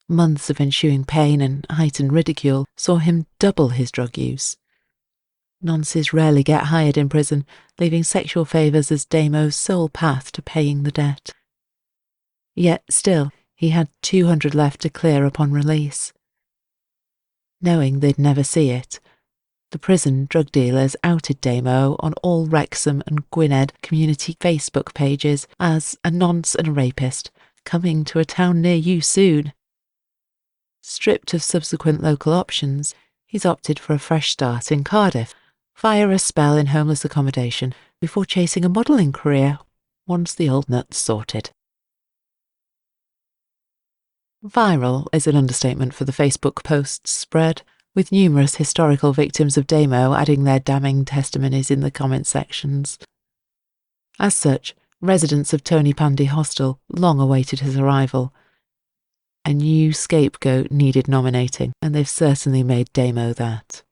A: Months of ensuing pain and heightened ridicule saw him double his drug use. Nonces rarely get hired in prison, leaving sexual favours as Damo's sole path to paying the debt. Yet still, he had 200 left to clear upon release. Knowing they'd never see it, the prison drug dealers outed Damo on all Wrexham and Gwynedd community Facebook pages as a nonce and a rapist, coming to a town near you soon. Stripped of subsequent local options, he's opted for a fresh start in Cardiff, via a spell in homeless accommodation before chasing a modelling career once the old nut's sorted. Viral is an understatement for the Facebook post's spread, with numerous historical victims of Damo adding their damning testimonies in the comment sections. As such, residents of Tony Pandy Hostel long awaited his arrival. A new scapegoat needed nominating, and they've certainly made Damo that.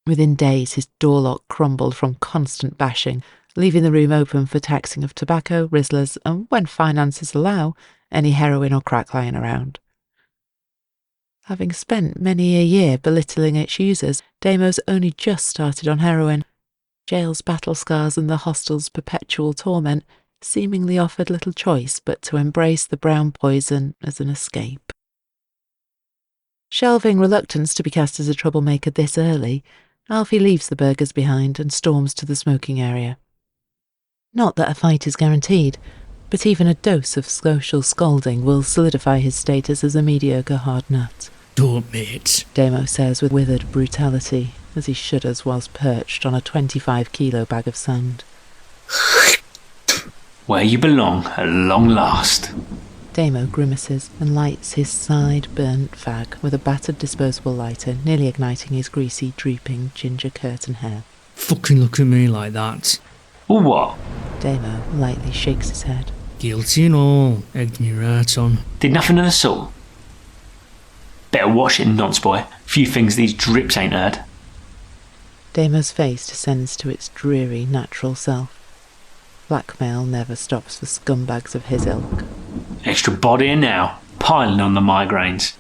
A: Within days, his door lock crumbled from constant bashing, leaving the room open for taxing of tobacco, Rizzlers, and, when finances allow, any heroin or crack lying around. Having spent many a year belittling its users, Damo's only just started on heroin. Jail's battle scars and the hostel's perpetual torment seemingly offered little choice but to embrace the brown poison as an escape. Shelving reluctance to be cast as a troublemaker this early, Alfie leaves the burgers behind and storms to the smoking area. Not that a fight is guaranteed, but even a dose of social scolding will solidify his status as a mediocre hard nut.
F: Don't, mate,
A: Damo says with withered brutality as he shudders whilst perched on a 25-kilo bag of sand.
C: Where you belong at long last.
A: Damo grimaces and lights his side-burnt fag with a battered disposable lighter, nearly igniting his greasy, drooping ginger curtain hair.
F: Fucking look at me like that.
C: Or what?
A: Damo lightly shakes his head.
F: Guilty and all, egged me right on.
C: Did nothing of the sort. Better watch it, nonce boy. Few things these drips ain't heard.
A: Damo's face descends to its dreary, natural self. Blackmail never stops for scumbags of his ilk.
C: Extra body in now, piling on the migraines.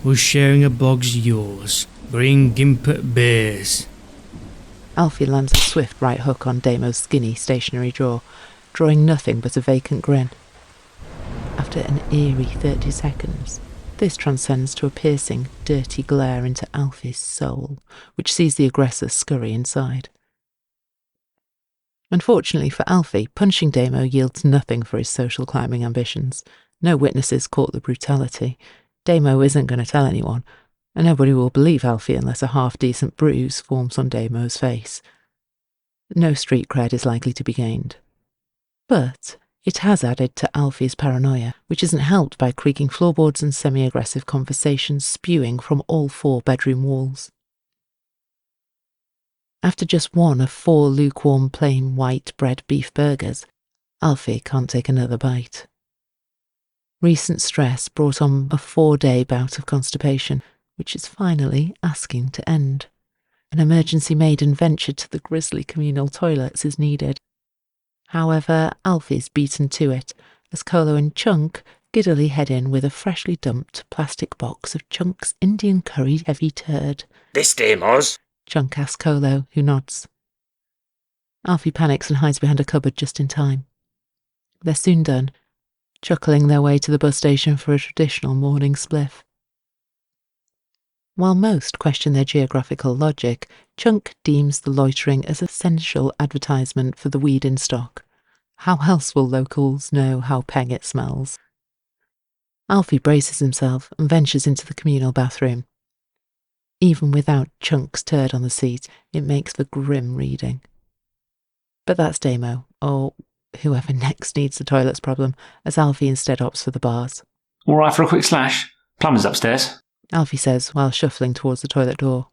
F: We're sharing a bog's yours. Bring gimp at Baize.
A: Alfie lands a swift right hook on Damo's skinny, stationary jaw, drawing nothing but a vacant grin. After an eerie 30 seconds, this transcends to a piercing, dirty glare into Alfie's soul, which sees the aggressor scurry inside. Unfortunately for Alfie, punching Damo yields nothing for his social climbing ambitions. No witnesses caught the brutality. Damo isn't going to tell anyone, and nobody will believe Alfie unless a half-decent bruise forms on Damo's face. No street cred is likely to be gained. But it has added to Alfie's paranoia, which isn't helped by creaking floorboards and semi-aggressive conversations spewing from all 4 bedroom walls. After just one of 4 lukewarm plain white bread beef burgers, Alfie can't take another bite. Recent stress brought on a 4-day bout of constipation, which is finally asking to end. An emergency maiden venture to the grisly communal toilets is needed. However, Alfie's beaten to it, as Colo and Chunk giddily head in with a freshly dumped plastic box of Chunk's Indian curry heavy turd.
E: This day, Moz.
A: Chunk asks Colo, who nods. Alfie panics and hides behind a cupboard just in time. They're soon done, chuckling their way to the bus station for a traditional morning spliff. While most question their geographical logic, Chunk deems the loitering as essential advertisement for the weed in stock. How else will locals know how peng it smells? Alfie braces himself and ventures into the communal bathroom. Even without Chunk's turd on the seat, it makes for grim reading. But that's Damo, or whoever next needs the toilets problem, as Alfie instead opts for the bars.
C: All right for a quick slash? Plumber's upstairs.
A: Alfie says while shuffling towards the toilet door.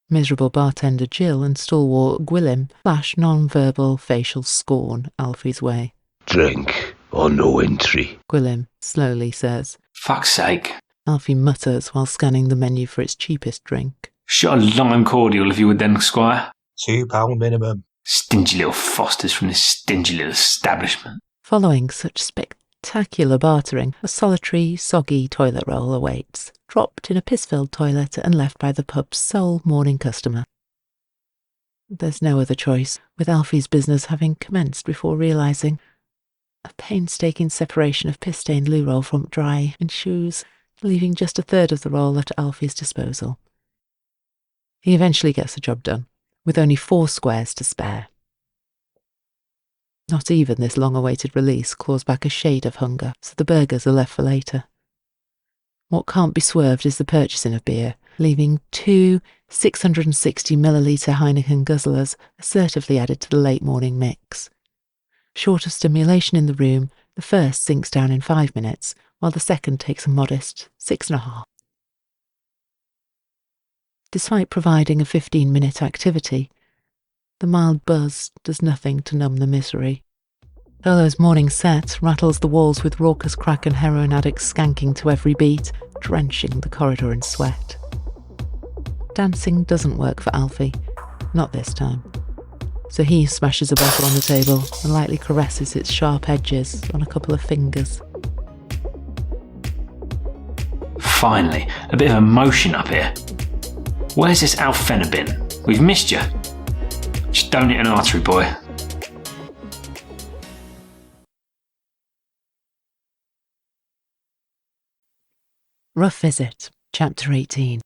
A: Miserable bartender Jill and stalwart Gwilym flash non-verbal facial scorn Alfie's way.
Q: Drink or no entry,
A: Gwilym slowly says.
C: Fuck's sake.
A: Alfie mutters while scanning the menu for its cheapest drink.
C: Shot a lime cordial if you would then, Squire.
D: £2 minimum.
C: Stingy little Fosters from this stingy little establishment.
A: Following such spectacular bartering, a solitary, soggy toilet roll awaits, dropped in a piss-filled toilet and left by the pub's sole morning customer. There's no other choice, with Alfie's business having commenced before realising. A painstaking separation of piss-stained loo roll from dry and shoes, leaving just a third of the roll at Alfie's disposal. He eventually gets the job done, with only 4 squares to spare. Not even this long-awaited release claws back a shade of hunger, so the burgers are left for later. What can't be swerved is the purchasing of beer, leaving 2 660ml Heineken guzzlers assertively added to the late morning mix. Short of stimulation in the room, the first sinks down in 5 minutes, while the second takes a modest 6.5. Despite providing a 15-minute activity, the mild buzz does nothing to numb the misery. Colo's morning set rattles the walls with raucous crack and heroin addicts skanking to every beat, drenching the corridor in sweat. Dancing doesn't work for Alfie, not this time. So he smashes a bottle on the table and lightly caresses its sharp edges on a couple of fingers.
C: Finally, a bit of emotion up here. Where's this Alfie Fenner been? We've missed you. Just don't hit an artery, boy.
A: Rough Visit, Chapter 18.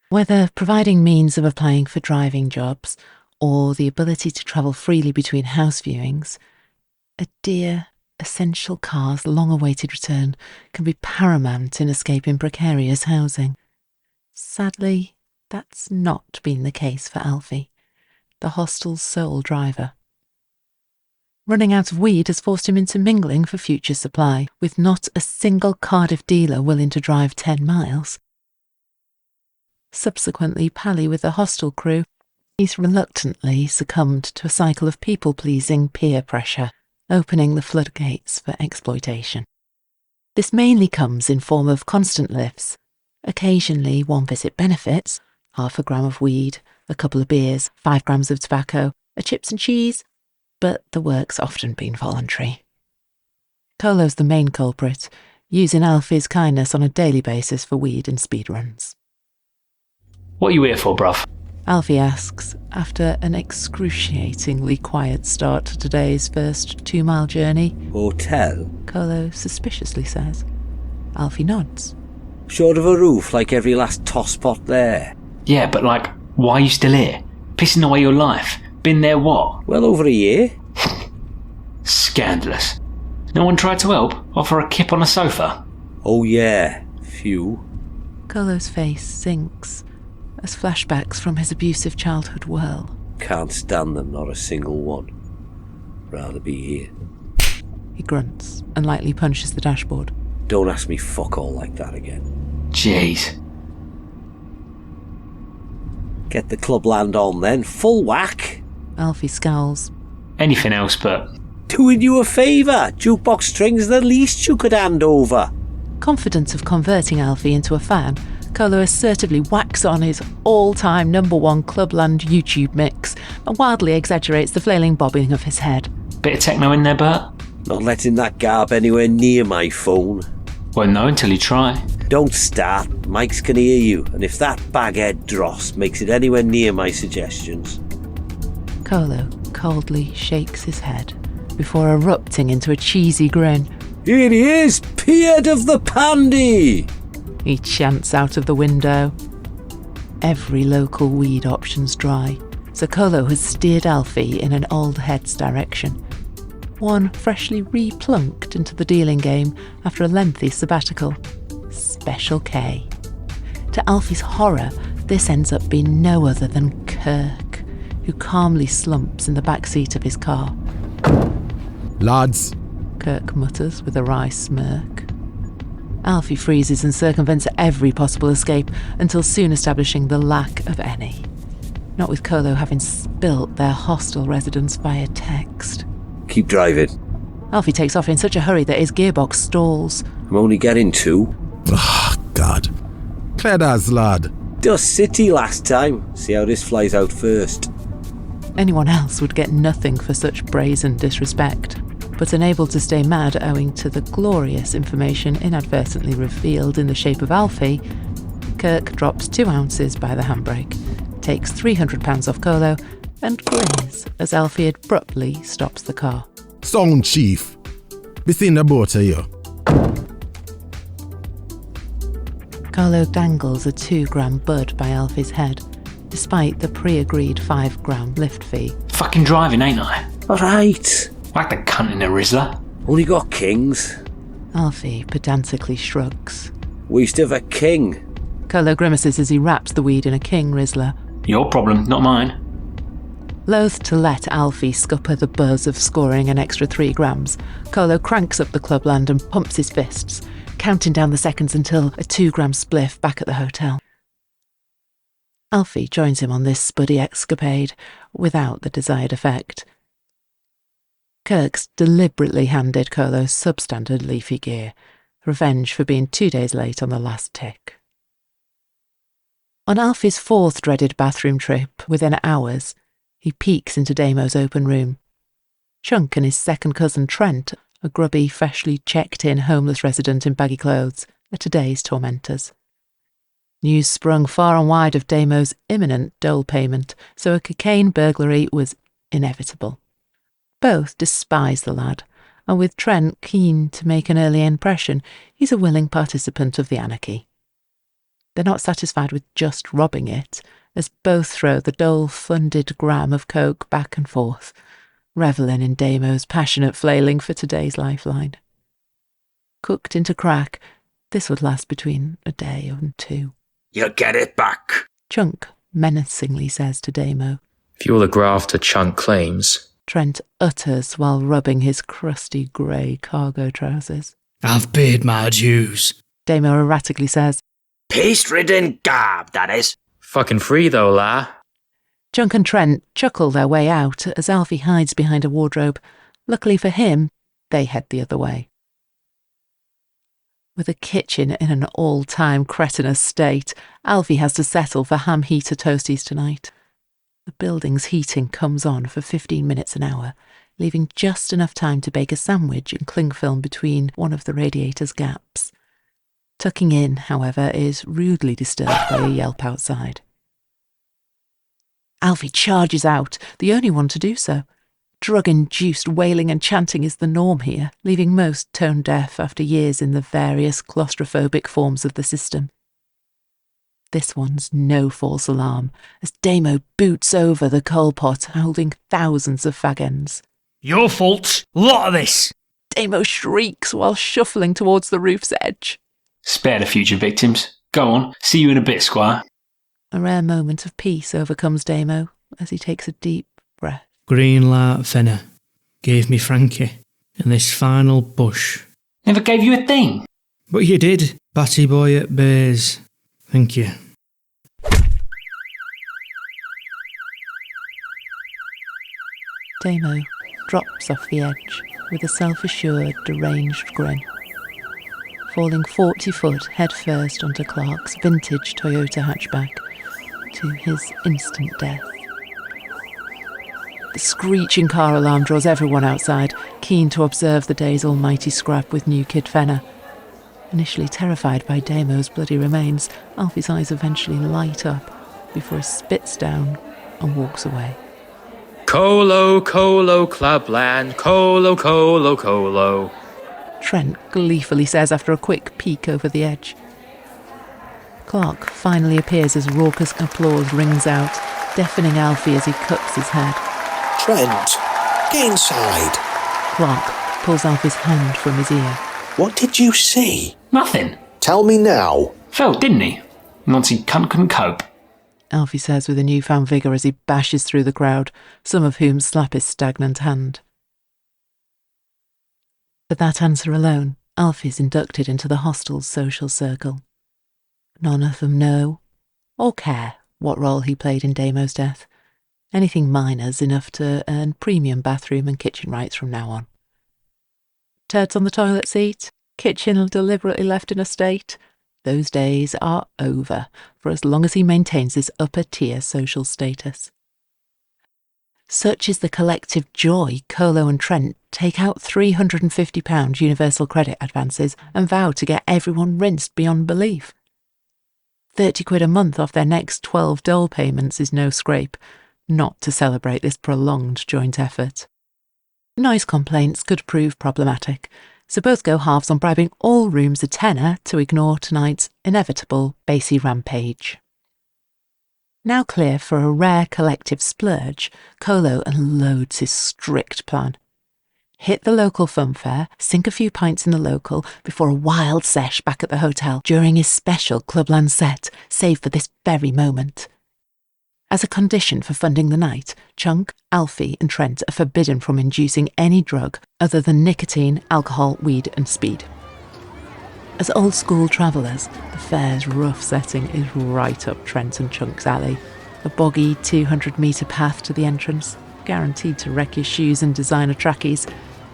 A: Whether providing means of applying for driving jobs or the ability to travel freely between house viewings, a dear, essential car's long-awaited return can be paramount in escaping precarious housing. Sadly, that's not been the case for Alfie, the hostel's sole driver. Running out of weed has forced him into mingling for future supply, with not a single Cardiff dealer willing to drive 10 miles. Subsequently pally with the hostel crew, he's reluctantly succumbed to a cycle of people-pleasing peer pressure, opening the floodgates for exploitation. This mainly comes in form of constant lifts, occasionally one-visit benefits, 0.5 gram of weed, a couple of beers, 5 grams of tobacco, a chips and cheese, but the work's often been voluntary. Colo's the main culprit, using Alfie's kindness on a daily basis for weed and speedruns.
C: What are you here for, bruv?
A: Alfie asks, after an excruciatingly quiet start to today's first 2-mile journey.
P: Hotel?
A: Colo suspiciously says. Alfie nods.
P: Short of a roof like every last tosspot there.
C: Yeah, but why are you still here? Pissing away your life. Been there what?
P: Well over a year.
C: Scandalous. No one tried to help? Offer a kip on a sofa?
P: Oh yeah, few.
A: Colo's face sinks as flashbacks from his abusive childhood whirl.
P: Can't stand them, not a single one. Rather be here.
A: He grunts and lightly punches the dashboard.
P: Don't ask me fuck all like that again.
C: Jeez.
P: Get the clubland on then, full whack.
A: Alfie scowls.
C: Anything else but...
P: Doing you a favour. Jukebox strings the least you could hand over.
A: Confident of converting Alfie into a fan, Colo assertively whacks on his all-time #1 Clubland YouTube mix and wildly exaggerates the flailing bobbing of his head.
C: Bit of techno in there, Bert?
P: Not letting that garb anywhere near my phone.
C: Won't know until you try.
P: Don't start. Mics can hear you, and if that baghead dross makes it anywhere near my suggestions...
A: Colo coldly shakes his head before erupting into a cheesy grin.
P: Here he is, Pied of the Pandy!
A: He chants out of the window. Every local weed option's dry, so Colo has steered Alfie in an old head's direction. One freshly re-plunked into the dealing game after a lengthy sabbatical. Special K. To Alfie's horror, this ends up being no other than Kirk, who calmly slumps in the back seat of his car.
R: Lads,
A: Kirk mutters with a wry smirk. Alfie freezes and circumvents every possible escape until soon establishing the lack of any. Not with Colo having spilt their hostel residence via text.
P: Keep driving.
A: Alfie takes off in such a hurry that his gearbox stalls.
P: I'm only getting 2.
R: Ah, God. Credence, lad.
P: Dust City last time. See how this flies out first.
A: Anyone else would get nothing for such brazen disrespect, but unable to stay mad owing to the glorious information inadvertently revealed in the shape of Alfie, Kirk drops 2 ounces by the handbrake, takes £300 off Colo, and grins as Alfie abruptly stops the car.
R: Sound chief. Be seen the boat of you.
A: Colo dangles a 2-gram bud by Alfie's head, despite the pre-agreed 5-gram lift fee.
C: Fucking driving, ain't I?
P: Alright.
C: Whack the cunt in the Rizzler.
P: Only got kings.
A: Alfie pedantically shrugs.
P: We used to have a king.
A: Colo grimaces as he wraps the weed in a king Rizzler.
C: Your problem, not mine.
A: Loath to let Alfie scupper the buzz of scoring an extra 3 grams, Colo cranks up the clubland and pumps his fists, counting down the seconds until a 2-gram spliff back at the hotel. Alfie joins him on this spuddy escapade without the desired effect. Kirk's deliberately handed Colo substandard leafy gear, revenge for being 2 days late on the last tick. On Alfie's 4th dreaded bathroom trip, within hours, he peeks into Damo's open room. Chunk and his second cousin Trent, a grubby, freshly checked-in homeless resident in baggy clothes, are today's tormentors. News sprung far and wide of Damo's imminent dole payment, so a cocaine burglary was inevitable. Both despise the lad, and with Trent keen to make an early impression, he's a willing participant of the anarchy. They're not satisfied with just robbing it, as both throw the dole-funded gram of coke back and forth, revelling in Damo's passionate flailing for today's lifeline. Cooked into crack, this would last between a day and 2.
E: You'll get it back.
A: Chunk menacingly says to Damo.
H: If you're the grafter Chunk claims,
A: Trent utters while rubbing his crusty grey cargo trousers.
F: I've paid my dues,
A: Damo erratically says.
E: Paste-ridden garb, that is.
H: Fucking free though, la.
A: Chunk and Trent chuckle their way out as Alfie hides behind a wardrobe. Luckily for him, they head the other way. With a kitchen in an all-time cretinous state, Alfie has to settle for ham heater toasties tonight. The building's heating comes on for 15 minutes an hour, leaving just enough time to bake a sandwich and cling film between one of the radiator's gaps. Tucking in, however, is rudely disturbed by a yelp outside. Alfie charges out, the only one to do so. Drug-induced wailing and chanting is the norm here, leaving most tone-deaf after years in the various claustrophobic forms of the system. This one's no false alarm, as Damo boots over the coal pot holding thousands of fag ends.
F: Your fault, lot of this!
A: Damo shrieks while shuffling towards the roof's edge.
C: Spare the future victims. Go on, see you in a bit, Squire.
A: A rare moment of peace overcomes Damo as he takes a deep breath.
F: Green light Fenner gave me Frankie and this final bush.
C: Never gave you a thing.
F: But you did, batty boy at Baize. Thank you.
A: Damo drops off the edge with a self-assured, deranged grin, falling 40 foot headfirst onto Clark's vintage Toyota hatchback to his instant death. The screeching car alarm draws everyone outside, keen to observe the day's almighty scrap with new kid Fenner. Initially terrified by Damo's bloody remains, Alfie's eyes eventually light up before he spits down and walks away.
H: Colo, colo, clubland, colo, colo, colo.
A: Trent gleefully says after a quick peek over the edge. Clark finally appears as raucous applause rings out, deafening Alfie as he cocks his head.
O: Trent, get inside.
A: Clark pulls Alfie's hand from his ear.
O: What did you see?
C: Nothing.
O: Tell me now.
C: Felt, didn't he? Nancy cunt couldn't cope.
A: Alfie says with a newfound vigour as he bashes through the crowd, some of whom slap his stagnant hand. For that answer alone, Alfie is inducted into the hostel's social circle. None of them know or care what role he played in Damo's death. Anything minor's enough to earn premium bathroom and kitchen rights from now on. Turds on the toilet seat, kitchen deliberately left in a state. Those days are over for as long as he maintains this upper-tier social status. Such is the collective joy, Colo and Trent take out £350 universal credit advances and vow to get everyone rinsed beyond belief. £30 a month off their next 12 dole payments is no scrape, not to celebrate this prolonged joint effort. Noise complaints could prove problematic, so both go halves on bribing all rooms a tenner to ignore tonight's inevitable Baize rampage. Now clear for a rare collective splurge, Colo unloads his strict plan. Hit the local fun fair, sink a few pints in the local before a wild sesh back at the hotel during his special Clubland set, saved for this very moment. As a condition for funding the night, Chunk, Alfie and Trent are forbidden from inducing any drug other than nicotine, alcohol, weed and speed. As old-school travellers, the fair's rough setting is right up Trent and Chunk's alley. A boggy 200-metre path to the entrance, guaranteed to wreck your shoes and designer trackies.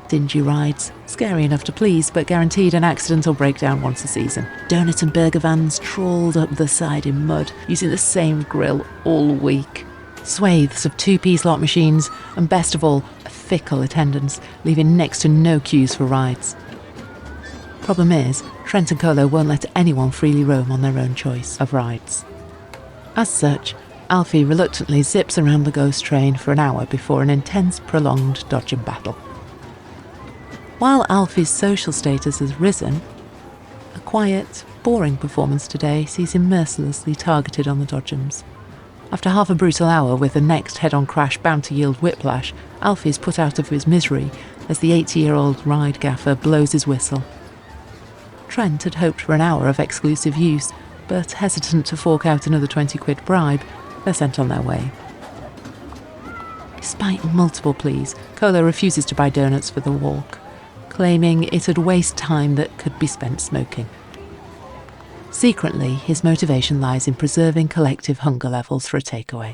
A: Dingy rides, scary enough to please, but guaranteed an accident or breakdown once a season. Donut and burger vans trawled up the side in mud, using the same grill all week. Swathes of two-p slot machines, and best of all, a fickle attendance, leaving next to no queues for rides. Problem is, Trent and Colo won't let anyone freely roam on their own choice of rides. As such, Alfie reluctantly zips around the ghost train for an hour before an intense, prolonged dodging battle. While Alfie's social status has risen, a quiet, boring performance today sees him mercilessly targeted on the dodgems. After half a brutal hour with the next head-on crash bound to yield whiplash, Alfie is put out of his misery as the 80-year-old ride gaffer blows his whistle. Trent had hoped for an hour of exclusive use, but hesitant to fork out another £20 bribe, they're sent on their way. Despite multiple pleas, Colo refuses to buy donuts for the walk, claiming it'd waste time that could be spent smoking. Secretly, his motivation lies in preserving collective hunger levels for a takeaway.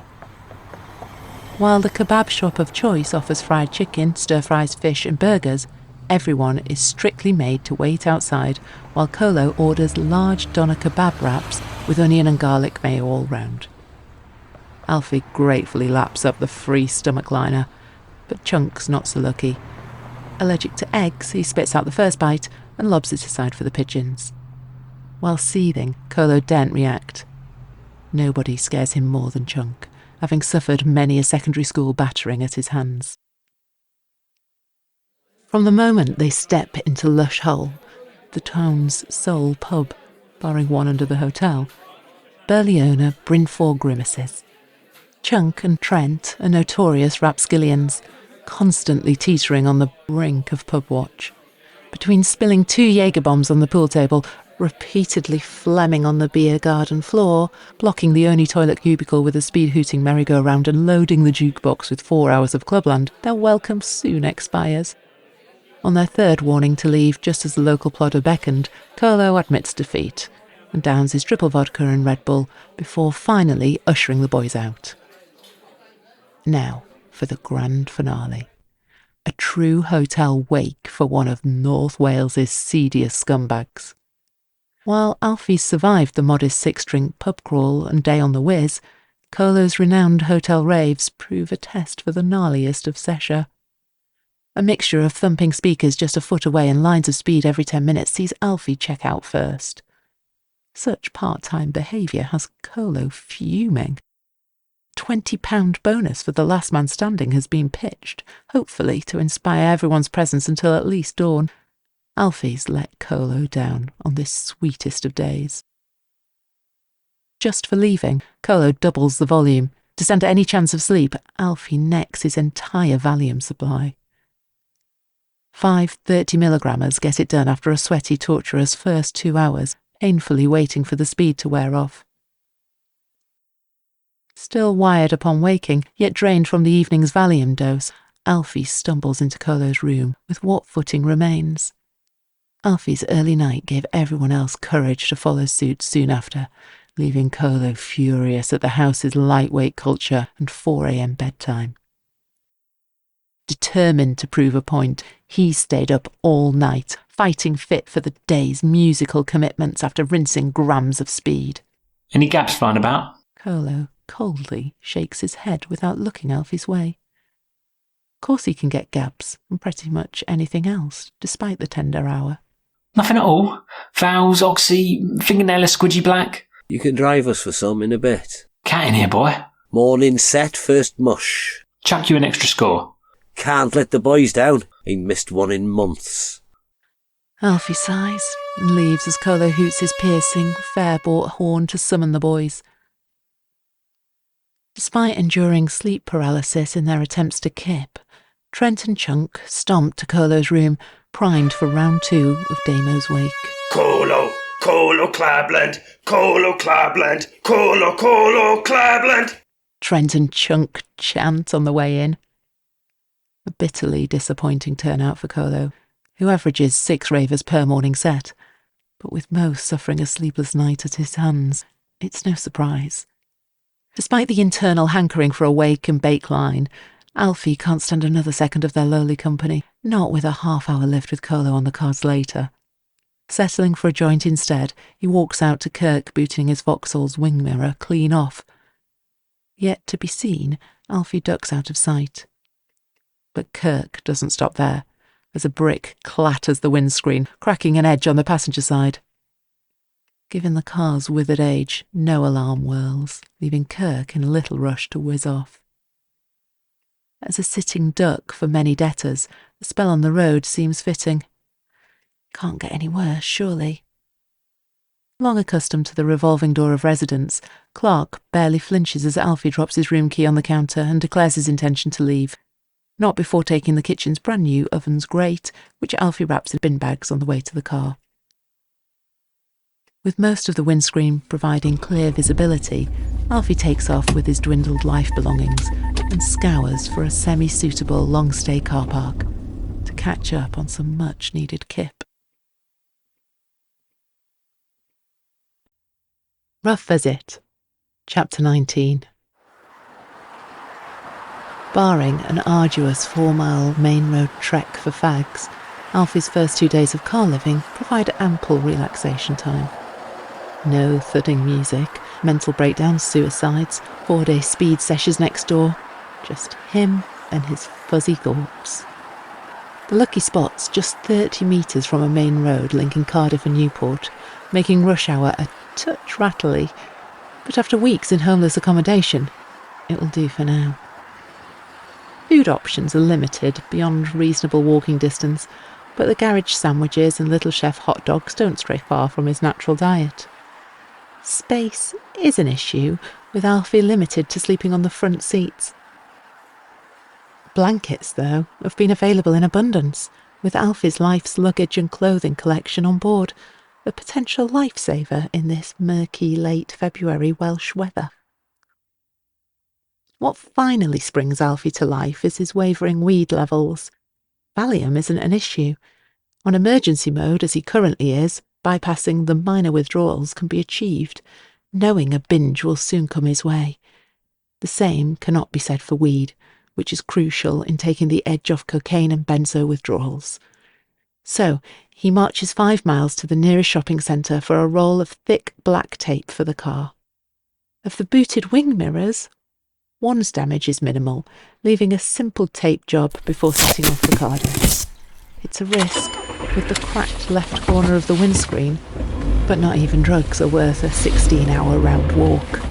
A: While the kebab shop of choice offers fried chicken, stir-fries, fish and burgers, everyone is strictly made to wait outside while Colo orders large doner kebab wraps with onion and garlic mayo all round. Alfie gratefully laps up the free stomach liner, but Chunk's not so lucky. Allergic to eggs, he spits out the first bite and lobs it aside for the pigeons. While seething, Colo daren't react. Nobody scares him more than Chunk, having suffered many a secondary school battering at his hands. From the moment they step into Lush Hull, the town's sole pub, barring one under the hotel, burly owner Brynfor grimaces. Chunk and Trent are notorious rapskillions, constantly teetering on the brink of pub watch. Between spilling 2 Jaeger bombs on the pool table, repeatedly flemming on the beer garden floor, blocking the only toilet cubicle with a speed-hooting merry-go-round and loading the jukebox with 4 hours of Clubland, their welcome soon expires. On their third warning to leave just as the local plodder beckoned, Colo admits defeat and downs his triple vodka and Red Bull before finally ushering the boys out. Now for the grand finale. A true hotel wake for one of North Wales's seediest scumbags. While Alfie survived the modest 6-drink pub crawl and day on the whiz, Colo's renowned hotel raves prove a test for the gnarliest of Sesha. A mixture of thumping speakers just a foot away and lines of speed every 10 minutes sees Alfie check out first. Such part-time behaviour has Colo fuming. £20 bonus for the last man standing has been pitched, hopefully to inspire everyone's presence until at least dawn. Alfie's let Colo down on this sweetest of days. Just for leaving, Colo doubles the volume. To stand any chance of sleep, Alfie necks his entire Valium supply. 5 30mg get it done after a sweaty, torturous first 2 hours, painfully waiting for the speed to wear off. Still wired upon waking, yet drained from the evening's Valium dose, Alfie stumbles into Colo's room with what footing remains. Alfie's early night gave everyone else courage to follow suit soon after, leaving Colo furious at the house's lightweight culture and 4 a.m. bedtime. Determined to prove a point, he stayed up all night, fighting fit for the day's musical commitments after rinsing grams of speed.
C: Any gaps flying about?
A: Colo coldly shakes his head without looking Alfie's way. Of course he can get gaps and pretty much anything else, despite the tender hour.
C: Nothing at all? Vowels, oxy, fingernail a squidgy black?
P: You can drive us for some in a bit.
C: Cat in here, boy.
P: Morning set, first mush.
C: Chuck you an extra score.
P: Can't let the boys down. Ain't missed one in months.
A: Alfie sighs and leaves as Colo hoots his piercing, fair-bought horn to summon the boys. Despite enduring sleep paralysis in their attempts to kip, Trent and Chunk stomped to Colo's room, primed for round 2 of Damo's wake.
E: Colo Clabland, Colo Clabland, Colo Clabland.
A: Trent and Chunk chant on the way in. A bitterly disappointing turnout for Colo, who averages 6 ravers per morning set, but with most suffering a sleepless night at his hands, it's no surprise. Despite the internal hankering for a wake and bake line, Alfie can't stand another second of their lowly company, not with a half-hour lift with Colo on the cards later. Settling for a joint instead, he walks out to Kirk booting his Vauxhall's wing mirror clean off. Yet to be seen, Alfie ducks out of sight. But Kirk doesn't stop there, as a brick clatters the windscreen, cracking an edge on the passenger side. Given the car's withered age, no alarm whirls, leaving Kirk in a little rush to whiz off. As a sitting duck for many debtors, the spell on the road seems fitting. Can't get any worse, surely. Long accustomed to the revolving door of residence, Clark barely flinches as Alfie drops his room key on the counter and declares his intention to leave, not before taking the kitchen's brand new oven's grate, which Alfie wraps in bin bags on the way to the car. With most of the windscreen providing clear visibility, Alfie takes off with his dwindled life belongings and scours for a semi-suitable long-stay car park to catch up on some much-needed kip. Rough Visit, Chapter 19. Barring an arduous 4-mile main road trek for fags, Alfie's first 2 days of car living provide ample relaxation time. No thudding music, mental breakdowns, suicides, 4-day speed sessions next door. Just him and his fuzzy thoughts. The lucky spot's just 30 metres from a main road linking Cardiff and Newport, making rush hour a touch rattly, but after weeks in homeless accommodation, it will do for now. Food options are limited beyond reasonable walking distance, but the garage sandwiches and Little Chef hot dogs don't stray far from his natural diet. Space is an issue, with Alfie limited to sleeping on the front seats. Blankets, though, have been available in abundance, with Alfie's life's luggage and clothing collection on board, a potential lifesaver in this murky late February Welsh weather. What finally springs Alfie to life is his wavering weed levels. Valium isn't an issue. On emergency mode, as he currently is, bypassing the minor withdrawals can be achieved, knowing a binge will soon come his way. The same cannot be said for weed, which is crucial in taking the edge off cocaine and benzo withdrawals. So, he marches 5 miles to the nearest shopping centre for a roll of thick black tape for the car. Of the booted wing mirrors, one's damage is minimal, leaving a simple tape job before setting off for Cardiff. It's a risk, with the cracked left corner of the windscreen, but not even drugs are worth a 16-hour round walk.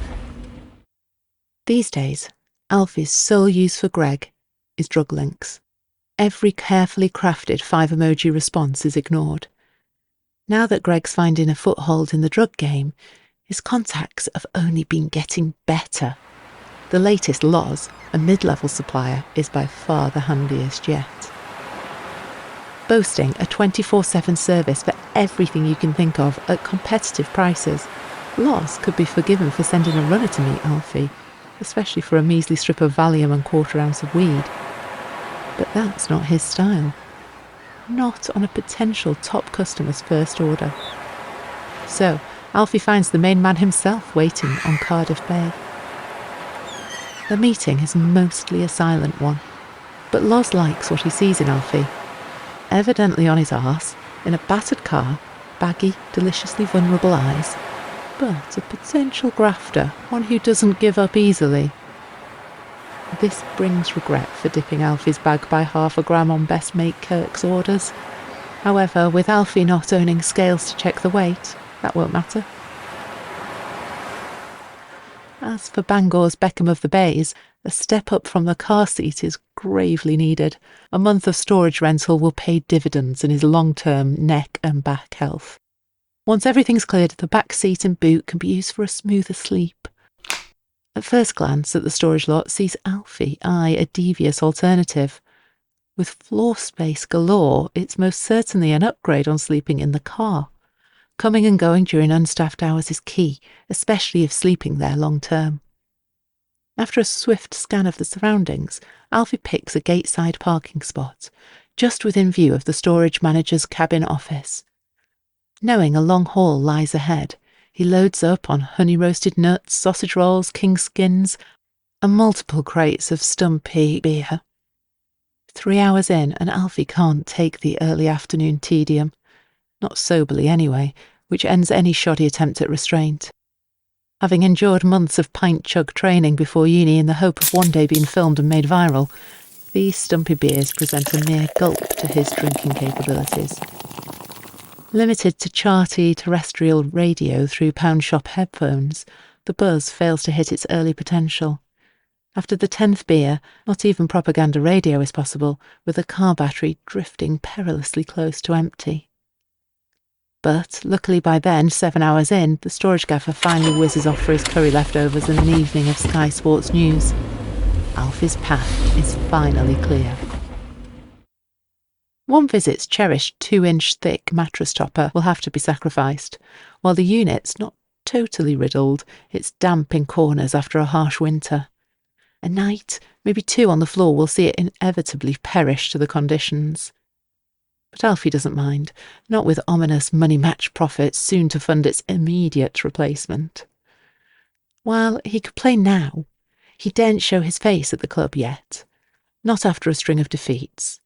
A: These days, Alfie's sole use for Greg is drug links. Every carefully crafted 5-emoji response is ignored. Now that Greg's finding a foothold in the drug game, his contacts have only been getting better. The latest Loz, a mid-level supplier, is by far the handiest yet. Boasting a 24/7 service for everything you can think of at competitive prices, Loz could be forgiven for sending a runner to meet Alfie, especially for a measly strip of Valium and 1/4 ounce of weed. But that's not his style. Not on a potential top customer's first order. So, Alfie finds the main man himself waiting on Cardiff Bay. The meeting is mostly a silent one, but Loz likes what he sees in Alfie. Evidently on his arse, in a battered car, baggy, deliciously vulnerable eyes, but a potential grafter, one who doesn't give up easily. This brings regret for dipping Alfie's bag by 1/2 gram on best mate Kirk's orders. However, with Alfie not owning scales to check the weight, that won't matter. As for Bangor's Beckham of the Baize, a step up from the car seat is gravely needed. A month of storage rental will pay dividends in his long-term neck and back health. Once everything's cleared, the back seat and boot can be used for a smoother sleep. At first glance at the storage lot sees Alfie eye a devious alternative. With floor space galore, it's most certainly an upgrade on sleeping in the car. Coming and going during unstaffed hours is key, especially if sleeping there long term. After a swift scan of the surroundings, Alfie picks a gateside parking spot, just within view of the storage manager's cabin office. Knowing a long haul lies ahead, he loads up on honey-roasted nuts, sausage rolls, king skins, and multiple crates of Stumpy beer. 3 hours in, and Alfie can't take the early afternoon tedium. Not soberly anyway, which ends any shoddy attempt at restraint. Having endured months of pint-chug training before uni in the hope of one day being filmed and made viral, these Stumpy beers present a mere gulp to his drinking capabilities. Limited to charty terrestrial radio through pound shop headphones, the buzz fails to hit its early potential. After the 10th beer, not even propaganda radio is possible, with the car battery drifting perilously close to empty. But, luckily by then, 7 hours in, the storage gaffer finally whizzes off for his curry leftovers and an evening of Sky Sports News. Alfie's path is finally clear. One Visit's cherished 2-inch thick mattress topper will have to be sacrificed, while the unit's not totally riddled, it's damp in corners after a harsh winter. A night, maybe 2 on the floor, will see it inevitably perish to the conditions. But Alfie doesn't mind, not with ominous money-match profits soon to fund its immediate replacement. While he could play now, he daren't show his face at the club yet, not after a string of defeats.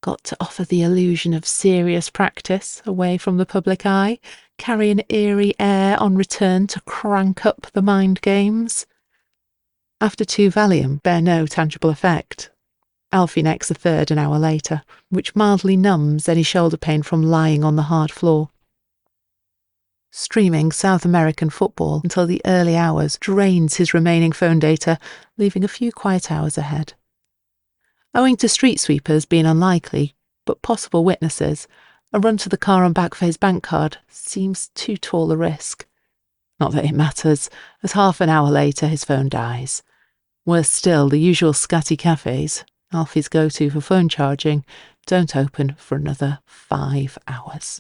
A: Got to offer the illusion of serious practice away from the public eye, carry an eerie air on return to crank up the mind games. After 2 Valium bear no tangible effect. Alfie necks a 3rd an hour later, which mildly numbs any shoulder pain from lying on the hard floor. Streaming South American football until the early hours drains his remaining phone data, leaving a few quiet hours ahead. Owing to street sweepers being unlikely, but possible witnesses, a run to the car and back for his bank card seems too tall a risk. Not that it matters, as half an hour later his phone dies. Worse still, the usual scatty cafes, Alfie's go-to for phone charging, don't open for another 5 hours.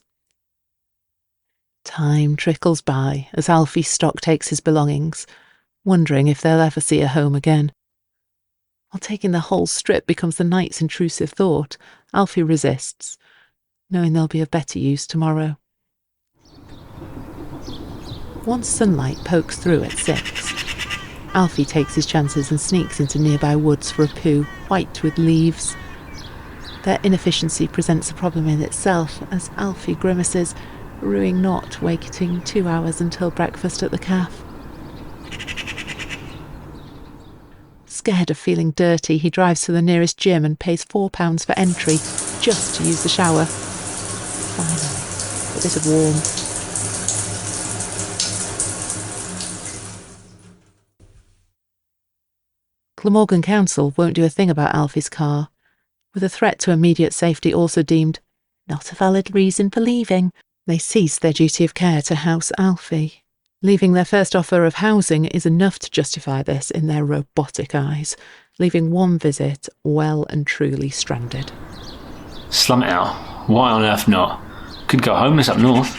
A: Time trickles by as Alfie stock takes his belongings, wondering if they'll ever see a home again. While taking the whole strip becomes the night's intrusive thought, Alfie resists, knowing there'll be of better use tomorrow. Once sunlight pokes through at 6, Alfie takes his chances and sneaks into nearby woods for a poo, white with leaves. Their inefficiency presents a problem in itself, as Alfie grimaces, rueing not waiting 2 hours until breakfast at the cafe. Scared of feeling dirty, he drives to the nearest gym and pays £4 for entry just to use the shower. Finally, a bit of warmth. Glamorgan Council won't do a thing about Alfie's car, with a threat to immediate safety also deemed not a valid reason for leaving. They cease their duty of care to house Alfie. Leaving their first offer of housing is enough to justify this in their robotic eyes, leaving One Visit well and truly stranded.
C: Slum it out. Why on earth not? Could go homeless up north.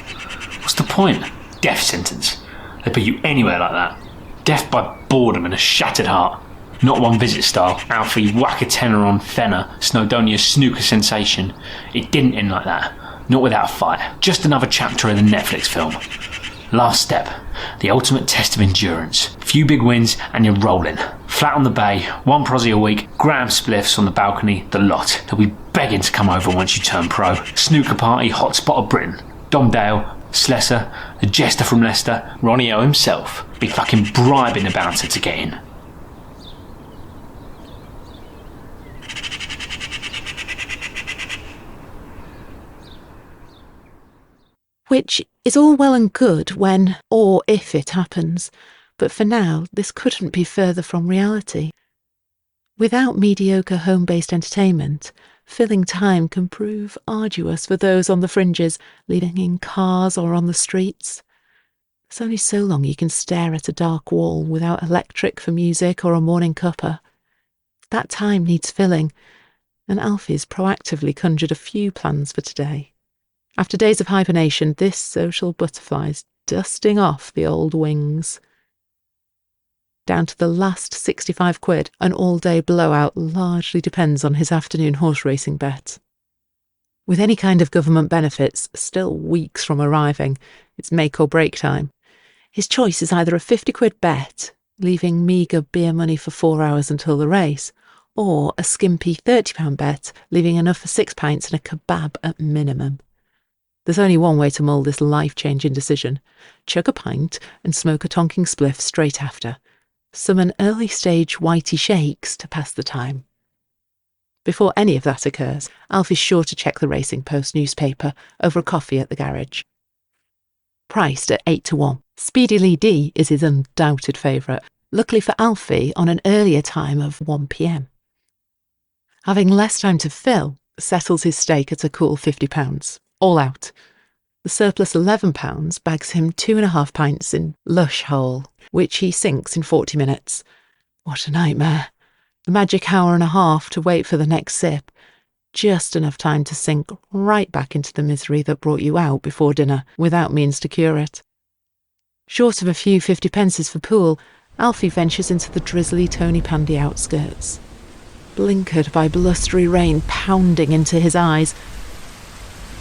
C: What's the point? Death sentence. They put you anywhere like that. Death by boredom and a shattered heart. Not One Visit style. Alfie whack a tenner on Fenner, Snowdonia's snooker sensation. It didn't end like that. Not without a fight. Just another chapter in the Netflix film. Last step. The ultimate test of endurance. Few big wins and you're rolling. Flat on the bay, 1 prosy a week, gram spliffs on the balcony, the lot. They'll be begging to come over once you turn pro. Snooker party, hotspot of Britain. Dom Dale, Slessor, the jester from Leicester, Ronnie O himself. Be fucking bribing the bouncer to get in.
A: Which is all well and good when or if it happens, but for now this couldn't be further from reality. Without mediocre home-based entertainment, filling time can prove arduous for those on the fringes, living in cars or on the streets. There's only so long you can stare at a dark wall without electric for music or a morning cuppa. That time needs filling, and Alfie's proactively conjured a few plans for today. After days of hibernation, this social butterfly's dusting off the old wings. Down to the last 65 quid, an all-day blowout largely depends on his afternoon horse racing bet. With any kind of government benefits still weeks from arriving, it's make or break time. His choice is either a 50 quid bet, leaving meagre beer money for 4 hours until the race, or a skimpy £30 bet, leaving enough for 6 pints and a kebab at minimum. There's only one way to mull this life-changing decision. Chug a pint and smoke a tonking spliff straight after. Summon early-stage whitey shakes to pass the time. Before any of that occurs, Alfie's sure to check the Racing Post newspaper over a coffee at the garage. Priced at 8 to 1, Speedy Lee D is his undoubted favourite, luckily for Alfie on an earlier time of 1 p.m. Having less time to fill, settles his stake at a cool £50. All out. The surplus £11 bags him 2.5 pints in lush hole, which he sinks in 40 minutes. What a nightmare. The magic hour and a half to wait for the next sip. Just enough time to sink right back into the misery that brought you out before dinner, without means to cure it. Short of a few 50 pences for pool, Alfie ventures into the drizzly Tony Pandy outskirts. Blinkered by blustery rain pounding into his eyes,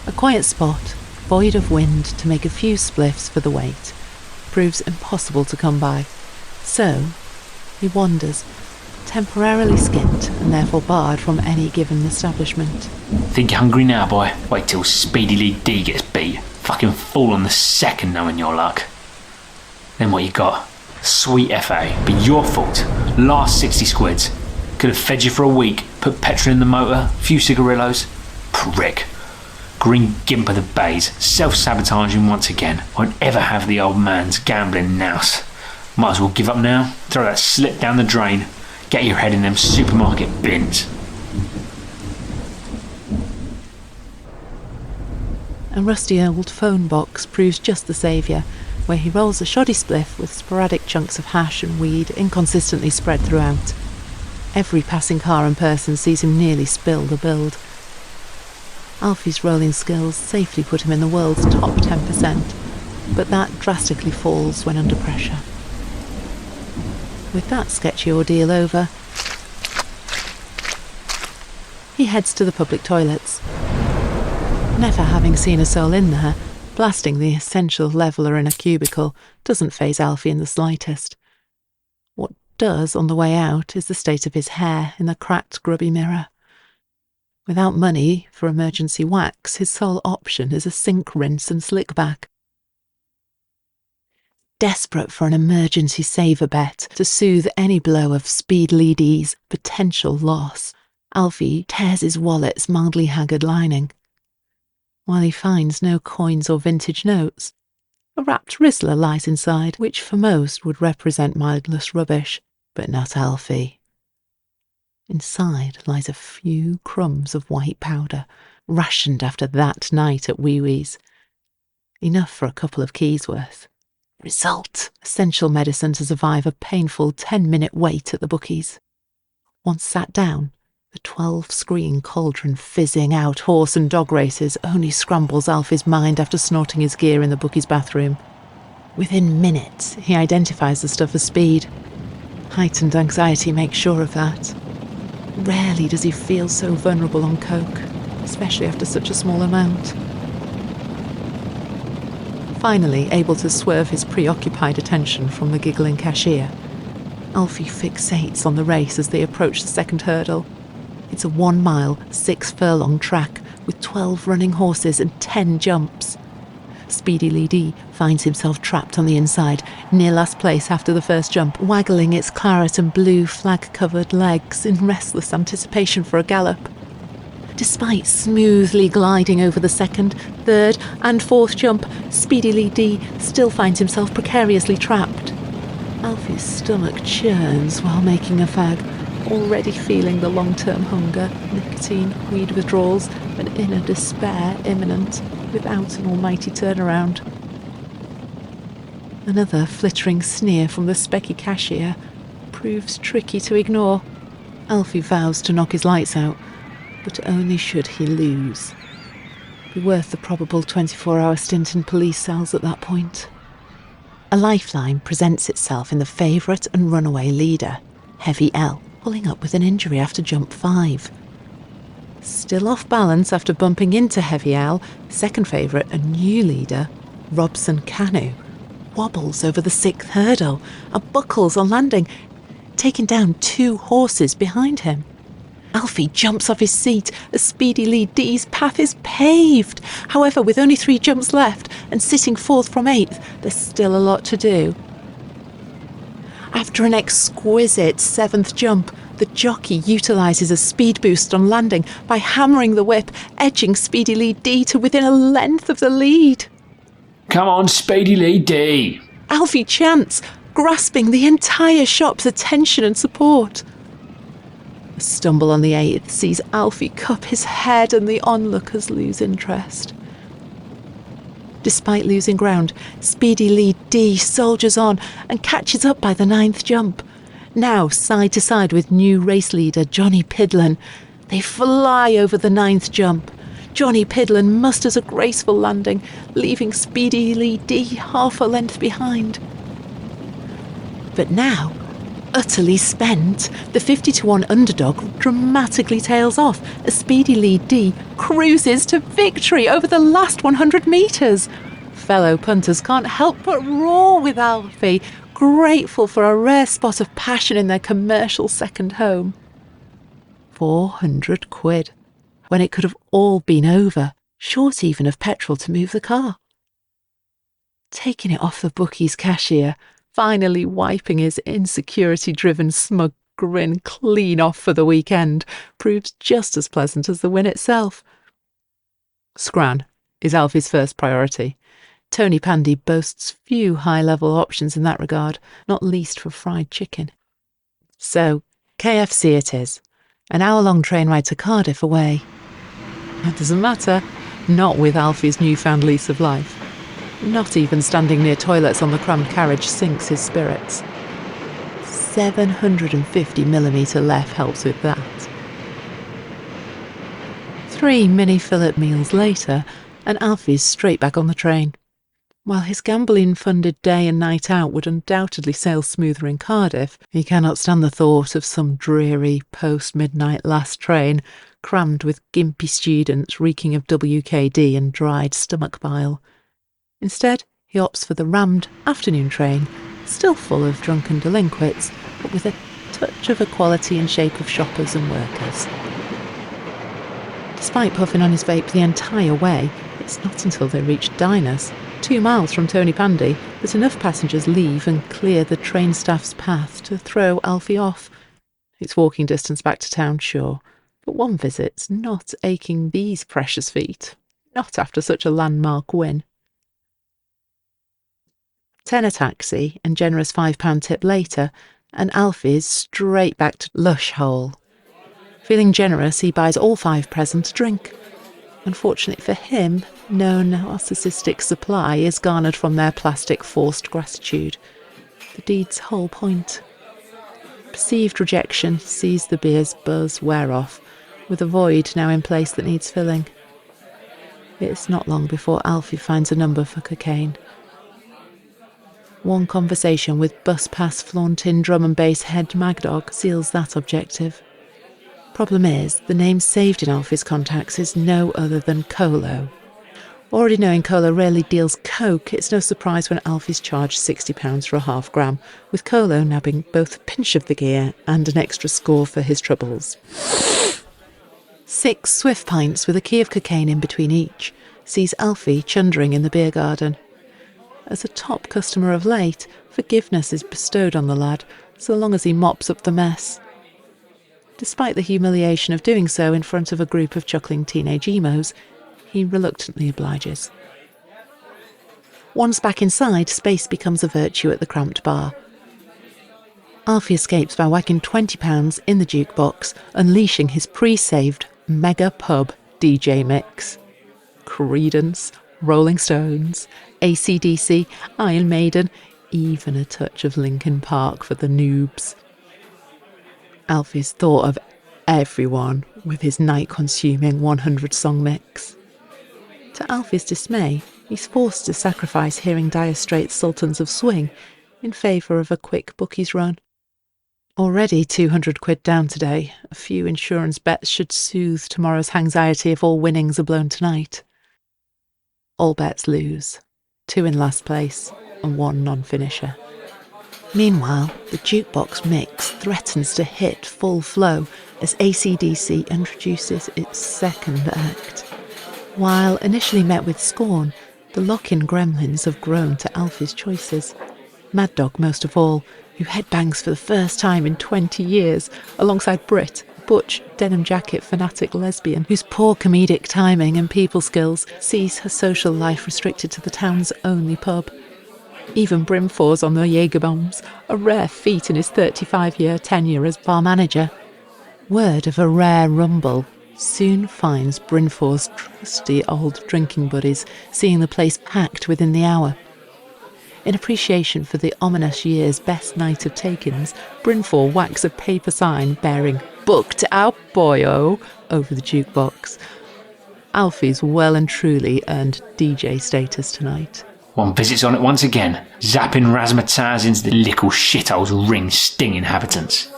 A: a quiet spot, void of wind to make a few spliffs for the wait, proves impossible to come by. So, he wanders, temporarily skint and therefore barred from any given establishment.
C: Think you're hungry now, boy? Wait till Speedy Lee D gets beat. Fucking fall on the second knowing your luck. Then what you got? Sweet FA, but your fault. Last 60 squids. Could have fed you for a week, put petrol in the motor, few cigarillos. Prick. Green gimp of the Baize, self-sabotaging once again. Won't ever have the old man's gambling nous. Might as well give up now, throw that slip down the drain, get your head in them supermarket bins.
A: A rusty old phone box proves just the saviour, where he rolls a shoddy spliff with sporadic chunks of hash and weed inconsistently spread throughout. Every passing car and person sees him nearly spill the build. Alfie's rolling skills safely put him in the world's top 10%, but that drastically falls when under pressure. With that sketchy ordeal over, he heads to the public toilets. Never having seen a soul in there, blasting the essential leveller in a cubicle doesn't faze Alfie in the slightest. What does on the way out is the state of his hair in the cracked, grubby mirror. Without money for emergency wax, his sole option is a sink rinse and slick back. desperate for an emergency saver bet to soothe any blow of Speedily D's potential loss, Alfie tears his wallet's mildly haggard lining. While he finds no coins or vintage notes, a wrapped Rizzler lies inside, which for most would represent mindless rubbish, but not Alfie. Inside lies a few crumbs of white powder, rationed after that night at Wee Wee's. Enough for a couple of keys worth. Result: essential medicine to survive a painful 10-minute wait at the bookies. Once sat down, the 12-screen cauldron fizzing out horse and dog races only scrambles Alfie's mind after snorting his gear in the bookie's bathroom. Within minutes, he identifies the stuff as speed. Heightened anxiety makes sure of that. Rarely does he feel so vulnerable on coke, especially after such a small amount. Finally able to swerve his preoccupied attention from the giggling cashier, Alfie fixates on the race as they approach the second hurdle. It's a 1-mile, 6-furlong track with 12 running horses and 10 jumps. Speedily D finds himself trapped on the inside, near last place after the first jump, waggling its claret and blue flag-covered legs in restless anticipation for a gallop. Despite smoothly gliding over the second, third and fourth jump, Speedily D still finds himself precariously trapped. Alfie's stomach churns while making a fag, already feeling the long-term hunger, nicotine, weed withdrawals, and inner despair imminent, without an almighty turnaround. Another flittering sneer from the specky cashier proves tricky to ignore. Alfie vows to knock his lights out, but only should he lose. Be worth the probable 24-hour stint in police cells at that point. A lifeline presents itself in the favourite and runaway leader, Heavy L, pulling up with an injury after jump 5. Still off balance after bumping into Heavy L, second favourite and new leader, Robson Canu, wobbles over the 6th hurdle and buckles on landing, taking down 2 horses behind him. Alfie jumps off his seat as Speedily D's path is paved. However, with only 3 jumps left and sitting 4th from 8th, there's still a lot to do. After an exquisite 7th jump, the jockey utilises a speed boost on landing by hammering the whip, edging Speedily D to within a length of the lead.
S: Come on, Speedily D!
A: Alfie chants, grasping the entire shop's attention and support. A stumble on the 8th sees Alfie cup his head and the onlookers lose interest. Despite losing ground, Speedily D soldiers on and catches up by the 9th jump. Now side to side with new race leader Johnny Pidlin, they fly over the 9th jump. Johnny Pidlin musters a graceful landing, leaving Speedily D half a length behind. But now, utterly spent, the 50-1 underdog dramatically tails off as Speedily D cruises to victory over the last 100 metres. Fellow punters can't help but roar with Alfie, grateful for a rare spot of passion in their commercial second home. 400 quid, when it could have all been over, short even of petrol to move the car. Taking it off the bookie's cashier, finally wiping his insecurity-driven smug grin clean off for the weekend, proves just as pleasant as the win itself. Scran is Alfie's first priority. Tony Pandy boasts few high-level options in that regard, not least for fried chicken. So, KFC it is. An hour-long train ride to Cardiff away. That doesn't matter. Not with Alfie's newfound lease of life. Not even standing near toilets on the crammed carriage sinks his spirits. 750mm left helps with that. 3 mini-fillet meals later, and Alfie's straight back on the train. While his gambling-funded day and night out would undoubtedly sail smoother in Cardiff, he cannot stand the thought of some dreary post-midnight last train, crammed with gimpy students reeking of WKD and dried stomach bile. Instead, he opts for the rammed afternoon train, still full of drunken delinquents, but with a touch of equality in shape of shoppers and workers. Despite puffing on his vape the entire way, it's not until they reach Diners, 2 miles from Tony Pandy, but enough passengers leave and clear the train staff's path to throw Alfie off. It's walking distance back to town, sure, but one visit's not aching these precious feet, not after such a landmark win. Tenner taxi and generous £5 tip later, and Alfie's straight back to Lush Hole. Feeling generous, he buys all 5 present a drink. Unfortunately for him, no narcissistic supply is garnered from their plastic forced gratitude. The deed's whole point. Perceived rejection sees the beer's buzz wear off, with a void now in place that needs filling. It's not long before Alfie finds a number for cocaine. One conversation with bus pass flaunting drum and bass head Mad Dog seals that objective. Problem is, the name saved in Alfie's contacts is no other than Colo. Already knowing Colo rarely deals coke, it's no surprise when Alfie's charged £60 for a half gram, with Colo nabbing both a pinch of the gear and an extra score for his troubles. 6 swift pints with a key of cocaine in between each sees Alfie chundering in the beer garden. As a top customer of late, forgiveness is bestowed on the lad, so long as he mops up the mess. Despite the humiliation of doing so in front of a group of chuckling teenage emos, he reluctantly obliges. Once back inside, space becomes a virtue at the cramped bar. Alfie escapes by whacking £20 in the jukebox, unleashing his pre-saved mega pub DJ mix. Credence, Rolling Stones, AC/DC, Iron Maiden, even a touch of Linkin Park for the noobs. Alfie's thought of everyone with his night-consuming 100-song mix. To Alfie's dismay, he's forced to sacrifice hearing Dire Straits' Sultans of Swing in favour of a quick bookies run. Already £200 down today, a few insurance bets should soothe tomorrow's anxiety if all winnings are blown tonight. All bets lose, 2 in last place and 1 non-finisher. Meanwhile, the jukebox mix threatens to hit full flow as AC/DC introduces its second act. While initially met with scorn, the lock-in gremlins have grown to Alfie's choices. Mad Dog most of all, who headbangs for the first time in 20 years, alongside Brit, butch, denim jacket fanatic lesbian whose poor comedic timing and people skills sees her social life restricted to the town's only pub. Even Brimfor's on the Jaeger bombs, a rare feat in his 35-year tenure as bar manager. Word of a rare rumble soon finds Brimfor's trusty old drinking buddies, seeing the place packed within the hour. In appreciation for the ominous year's best night of take-ins, Brimfor whacks a paper sign bearing "Booked out, boyo" over the jukebox. Alfie's well and truly earned DJ status tonight.
S: One visit's on it once again, zapping razzmatazz into the little shithole's ring-sting inhabitants.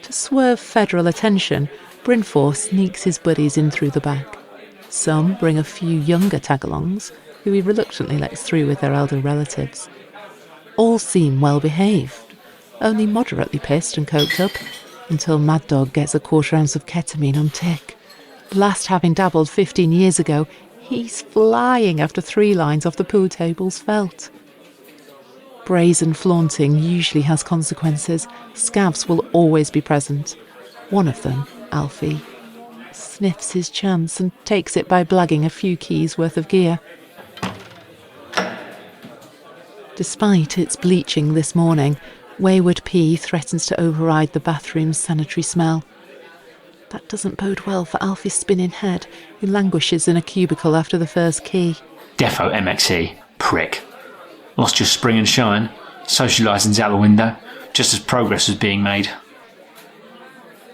A: To swerve federal attention, Brimfor sneaks his buddies in through the back. Some bring a few younger tag-alongs, who he reluctantly lets through with their elder relatives. All seem well behaved, only moderately pissed and coked up, until Mad Dog gets a 1/4 ounce of ketamine on tick. Last having dabbled 15 years ago, he's flying after 3 lines off the pool table's felt. Brazen flaunting usually has consequences. Scabs will always be present. One of them, Alfie, sniffs his chance and takes it by blagging a few keys worth of gear. Despite its bleaching this morning, wayward pee threatens to override the bathroom's sanitary smell. That doesn't bode well for Alfie's spinning head, who languishes in a cubicle after the first key.
S: Defo MXE, prick. Lost your spring and shine, socialising's out the window, just as progress was being made.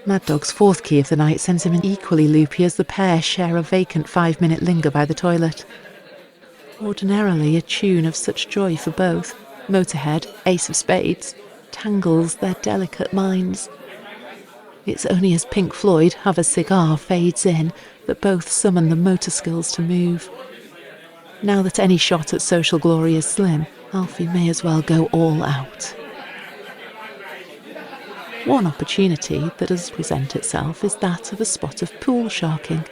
A: Mad Dog's 4th key of the night sends him in equally loopy as the pair share a vacant 5-minute linger by the toilet. Ordinarily a tune of such joy for both, Motorhead, Ace of Spades, tangles their delicate minds. It's only as Pink Floyd, Have a Cigar fades in that both summon the motor skills to move. Now that any shot at social glory is slim, Alfie may as well go all out. One opportunity that does present itself is that of a spot of pool sharking.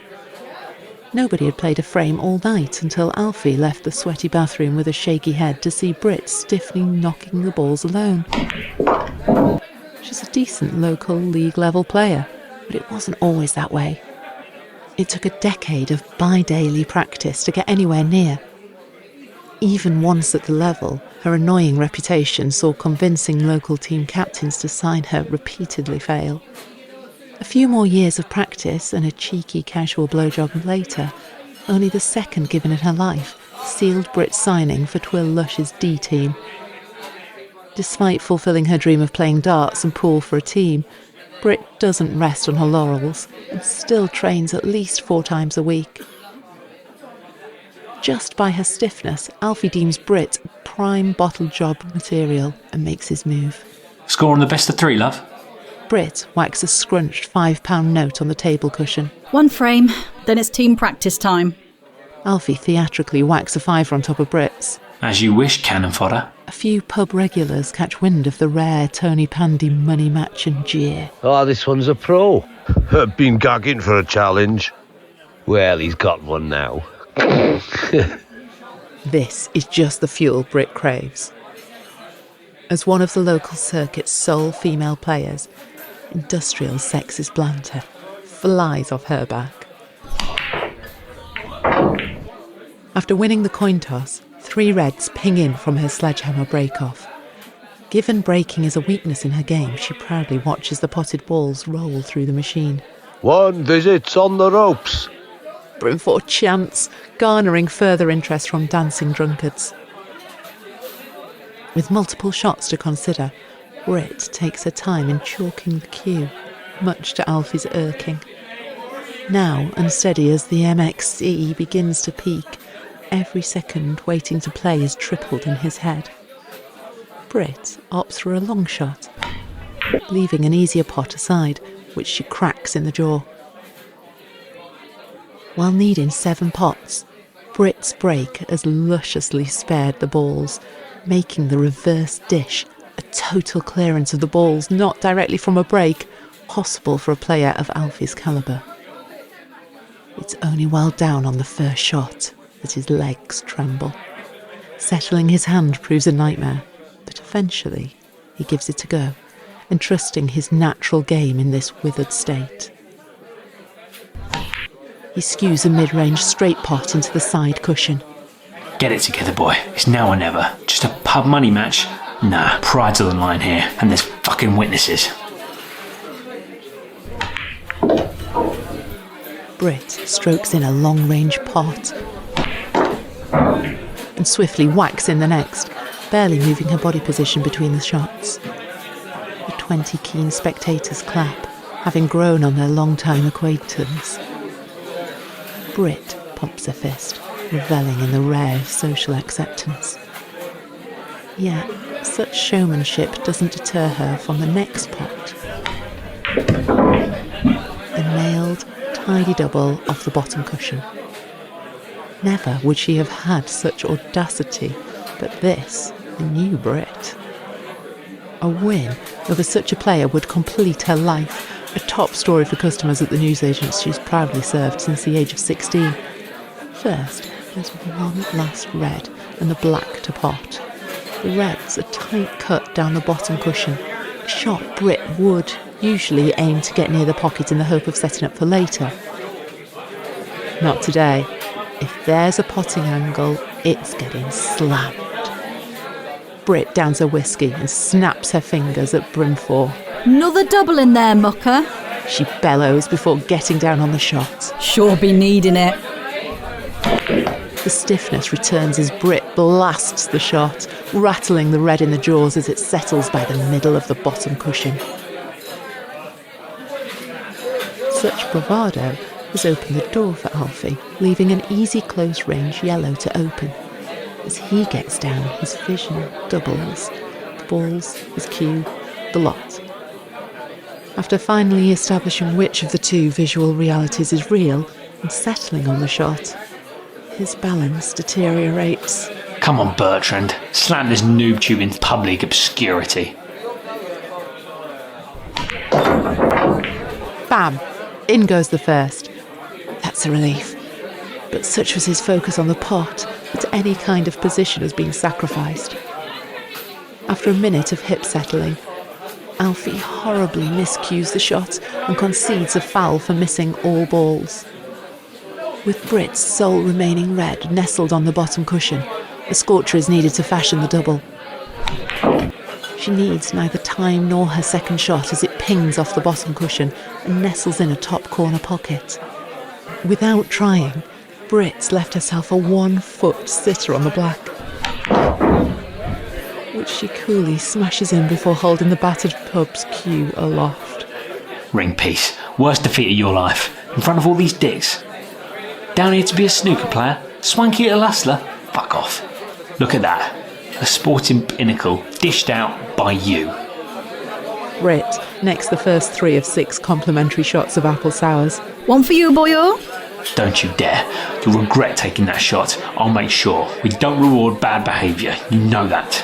A: Nobody had played a frame all night until Alfie left the sweaty bathroom with a shaky head to see Brit stiffly knocking the balls alone. She's a decent local league-level player, but it wasn't always that way. It took a decade of bi-daily practice to get anywhere near. Even once at the level, her annoying reputation saw convincing local team captains to sign her repeatedly fail. A few more years of practice and a cheeky casual blowjob later, only the second given in her life, sealed Brit's signing for Twill Lush's D team. Despite fulfilling her dream of playing darts and pool for a team, Brit doesn't rest on her laurels and still trains at least 4 times a week. Just by her stiffness, Alfie deems Brit prime bottle job material and makes his move.
S: Score on the best of 3, love.
A: Brit whacks a scrunched £5 note on the table cushion.
I: 1 frame, then it's team practice time.
A: Alfie theatrically whacks a 5 on top of Brit's.
S: As you wish, cannon fodder.
A: A few pub regulars catch wind of the rare Tony Pandy money match and jeer.
Q: Oh, this one's a pro. Been gagging for a challenge. Well, he's got one now.
A: This is just the fuel Brit craves. As one of the local circuit's sole female players, industrial sexist banter flies off her back. After winning the coin toss, 3 reds ping in from her sledgehammer break-off. Given breaking is a weakness in her game, she proudly watches the potted balls roll through the machine.
Q: 1 visit's on the ropes.
A: Brimford chants, garnering further interest from dancing drunkards. With multiple shots to consider, Brit takes her time in chalking the cue, much to Alfie's irking. Now, unsteady as the MXE begins to peak, every second waiting to play is tripled in his head. Brit opts for a long shot, leaving an easier pot aside, which she cracks in the jaw. While needing 7 pots, Brit's break has lusciously spared the balls, making the reverse dish, a total clearance of the balls not directly from a break, possible for a player of Alfie's calibre. It's only while down on the first shot that his legs tremble. Settling his hand proves a nightmare, but eventually he gives it a go, entrusting his natural game in this withered state. He skews a mid-range straight pot into the side cushion.
S: Get it together, boy. It's now or never. Just a pub money match? Nah, pride's on the line here, and there's fucking witnesses.
A: Brit strokes in a long-range pot and swiftly whacks in the next, barely moving her body position between the shots. The 20 keen spectators clap, having grown on their long-time acquaintance. Brit pumps her fist, revelling in the rare social acceptance. Yet, such showmanship doesn't deter her from the next pot. A nailed, tidy double off the bottom cushion. Never would she have had such audacity, but this, a new Brit. A win over such a player would complete her life, a top story for customers at the newsagents she's proudly served since the age of 16. First, there's one last red and the black to pot. The red's a tight cut down the bottom cushion, a shot Brit would usually aim to get near the pocket in the hope of setting up for later. Not today. If there's a potting angle, it's getting slammed. Brit downs her whiskey and snaps her fingers at Brimford.
I: Another double in there, mucker.
A: She bellows before getting down on the shot.
I: Sure be needing it.
A: The stiffness returns as Brit blasts the shot, rattling the red in the jaws as it settles by the middle of the bottom cushion. Such bravado has opened the door for Alfie, leaving an easy close-range yellow to open. As he gets down, his vision doubles. The balls, his cue, the lot. After finally establishing which of the two visual realities is real and settling on the shot, his balance deteriorates.
S: Come on, Bertrand. Slam this noob tube in public obscurity.
A: Bam! In goes the first. That's a relief. but such was his focus on the pot that any kind of position has been sacrificed. After a minute of hip settling, Alfie horribly miscues the shot and concedes a foul for missing all balls. With Brit's sole remaining red nestled on the bottom cushion, a scorcher is needed to fashion the double. She needs neither time nor her second shot as it pings off the bottom cushion and nestles in a top corner pocket. Without trying, Brit's left herself a 1-foot sitter on the black, which she coolly smashes in before holding the battered pub's cue aloft.
S: Ring piece. Worst defeat of your life. In front of all these dicks. Down here to be a snooker player? Swanky little hustler? Fuck off. Look at that. A sporting pinnacle dished out by you.
A: Brit necks the first 3 of 6 complimentary shots of apple sours.
I: One for you, boyo.
S: Don't you dare. You'll regret taking that shot. I'll make sure. We don't reward bad behaviour. You know that.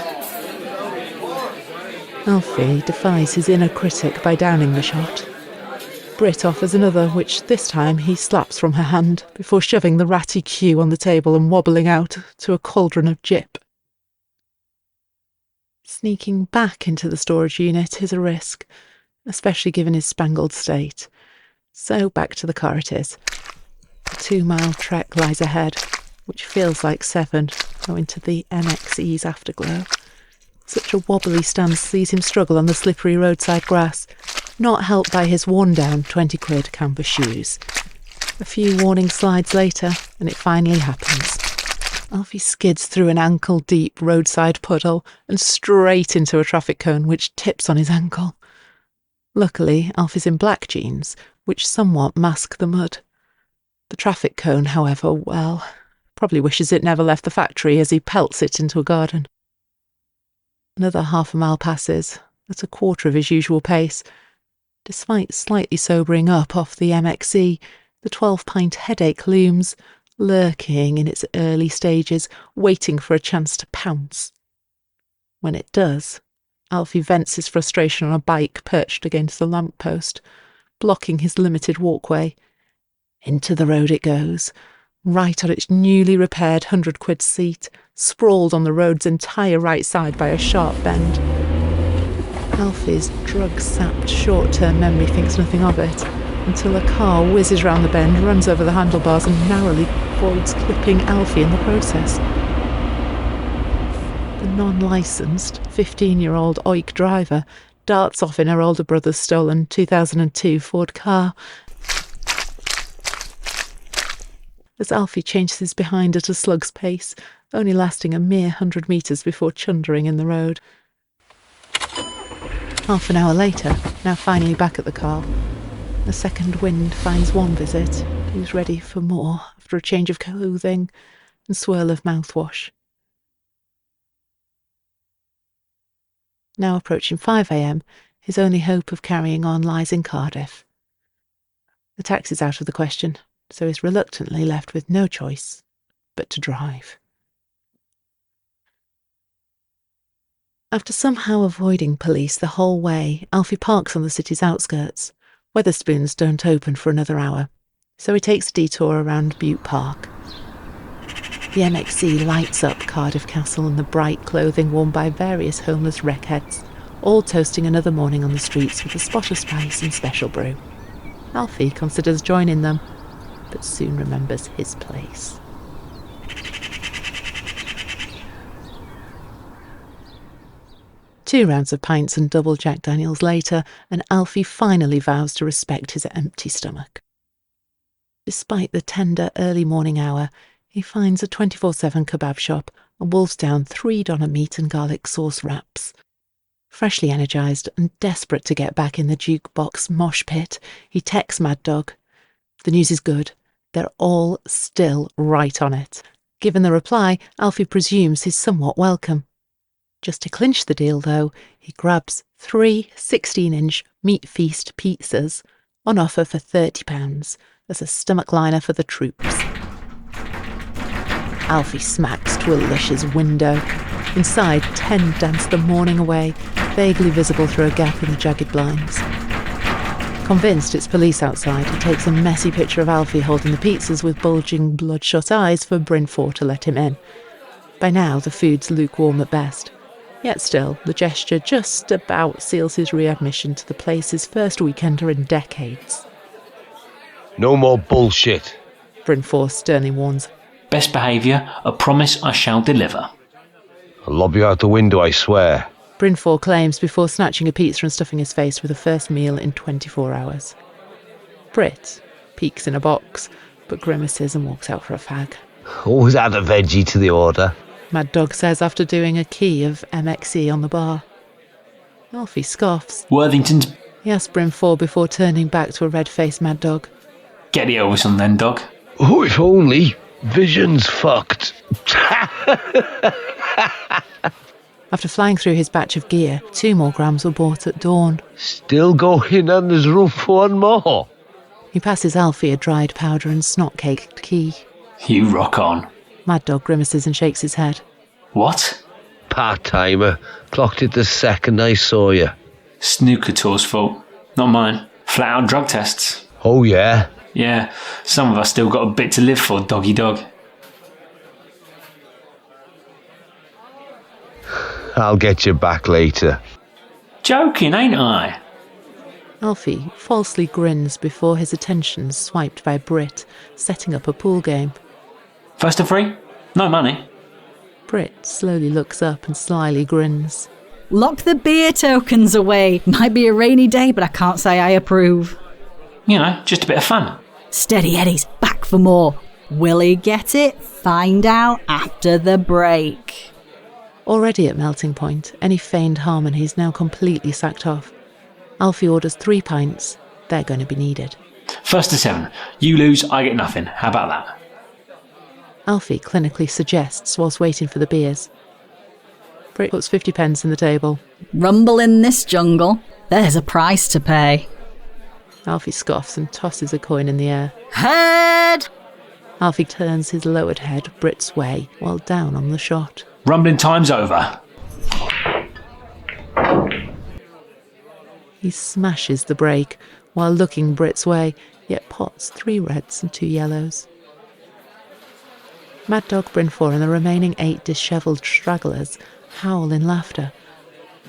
A: Alfie defies his inner critic by downing the shot. Brit offers another, which this time he slaps from her hand before shoving the ratty cue on the table and wobbling out to a cauldron of jip. Sneaking back into the storage unit is a risk, especially given his spangled state. So back to the car it is. A 2-mile trek lies ahead, which feels like 7, owing to the MXE's afterglow. Such a wobbly stance sees him struggle on the slippery roadside grass, not helped by his worn-down 20-quid canvas shoes. A few warning slides later, and it finally happens. Alfie skids through an ankle-deep roadside puddle and straight into a traffic cone which tips on his ankle. Luckily, Alfie's in black jeans, which somewhat mask the mud. The traffic cone, however, well, probably wishes it never left the factory as he pelts it into a garden. Another half a mile passes, at a quarter of his usual pace. Despite slightly sobering up off the MXE, the 12-pint headache looms, lurking in its early stages, waiting for a chance to pounce. When it does, Alfie vents his frustration on a bike perched against the lamppost, blocking his limited walkway. Into the road it goes, right on its newly repaired 100-quid seat, sprawled on the road's entire right side by a sharp bend. Alfie's drug-sapped short-term memory thinks nothing of it, until a car whizzes round the bend, runs over the handlebars and narrowly avoids clipping Alfie in the process. The non-licensed 15-year-old oik driver darts off in her older brother's stolen 2002 Ford car. As Alfie changes behind at a slug's pace, only lasting a mere 100 metres before chundering in the road. Half an hour later, now finally back at the car, the second wind finds One Visit, who's ready for more after a change of clothing and swirl of mouthwash. Now approaching 5 a.m, his only hope of carrying on lies in Cardiff. The taxi's out of the question, so he's reluctantly left with no choice but to drive. After somehow avoiding police the whole way, Alfie parks on the city's outskirts. Wetherspoons don't open for another hour, so he takes a detour around Butte Park. The MXC lights up Cardiff Castle in the bright clothing worn by various homeless wreckheads, all toasting another morning on the streets with a spot of spice and special brew. Alfie considers joining them, but soon remembers his place. Two rounds of pints and double Jack Daniels later, and Alfie finally vows to respect his empty stomach. Despite the tender early morning hour, he finds a 24/7 kebab shop and wolfs down 3 doner meat and garlic sauce wraps. Freshly energised and desperate to get back in the jukebox mosh pit, he texts Mad Dog. The news is good. They're all still right on it. Given the reply, Alfie presumes he's somewhat welcome. Just to clinch the deal, though, he grabs 3 16-inch Meat Feast pizzas on offer for £30 as a stomach liner for the troops. Alfie smacks Twillish's window. Inside, 10 dance the morning away, vaguely visible through a gap in the jagged blinds. Convinced it's police outside, he takes a messy picture of Alfie holding the pizzas with bulging, bloodshot eyes for Bryn 4 to let him in. By now, the food's lukewarm at best. Yet still, the gesture just about seals his readmission to the place's first weekender in decades.
Q: No more bullshit.
A: Bryn 4 sternly warns.
S: Best behaviour, a promise I shall deliver.
Q: I'll lob you out the window, I swear.
A: Bryn 4 claims before snatching a pizza and stuffing his face with a first meal in 24 hours. Brit peeks in a box, but grimaces and walks out for a fag.
Q: Always add a veggie to the order.
A: Mad Dog says after doing a key of MXE on the bar. Alfie scoffs.
S: Worthington's...
A: He asks Bryn 4 before turning back to a red-faced Mad Dog.
S: Get the Elvis on then, dog.
Q: Oh, if only. Vision's fucked.
A: After flying through his batch of gear, 2 more grams were bought at dawn.
Q: Still going and there's room for one more.
A: He passes Alfie a dried powder and snot-caked key.
S: You rock on.
A: Mad Dog grimaces and shakes his head.
S: What?
Q: Part-timer. Clocked it the second I saw you.
S: Snooker tour's fault. Not mine. Flat-out drug tests.
Q: Oh, yeah?
S: Yeah, some of us still got a bit to live for, doggy dog.
Q: I'll get you back later.
S: Joking, ain't I?
A: Alfie falsely grins before his attention's swiped by Brit, setting up a pool game.
S: First to 3? No money.
A: Brit slowly looks up and slyly grins.
I: Lock the beer tokens away. Might be a rainy day, but I can't say I approve.
S: You know, just a bit of fun.
I: Steady Eddie's back for more. Will he get it? Find out after the break.
A: Already at melting point, any feigned harmony is now completely sacked off. Alfie orders 3 pints. They're going to be needed.
S: First to 7. You lose, I get nothing. How about that?
A: Alfie clinically suggests whilst waiting for the beers. Brit puts 50 pence in the table.
I: Rumble in this jungle. There's a price to pay.
A: Alfie scoffs and tosses a coin in the air.
I: Head!
A: Alfie turns his lowered head Brit's way while down on the shot.
S: Rumbling time's over.
A: He smashes the break while looking Brit's way, yet pots 3 reds and 2 yellows. Mad Dog, Bryn 4 and the remaining 8 dishevelled stragglers howl in laughter.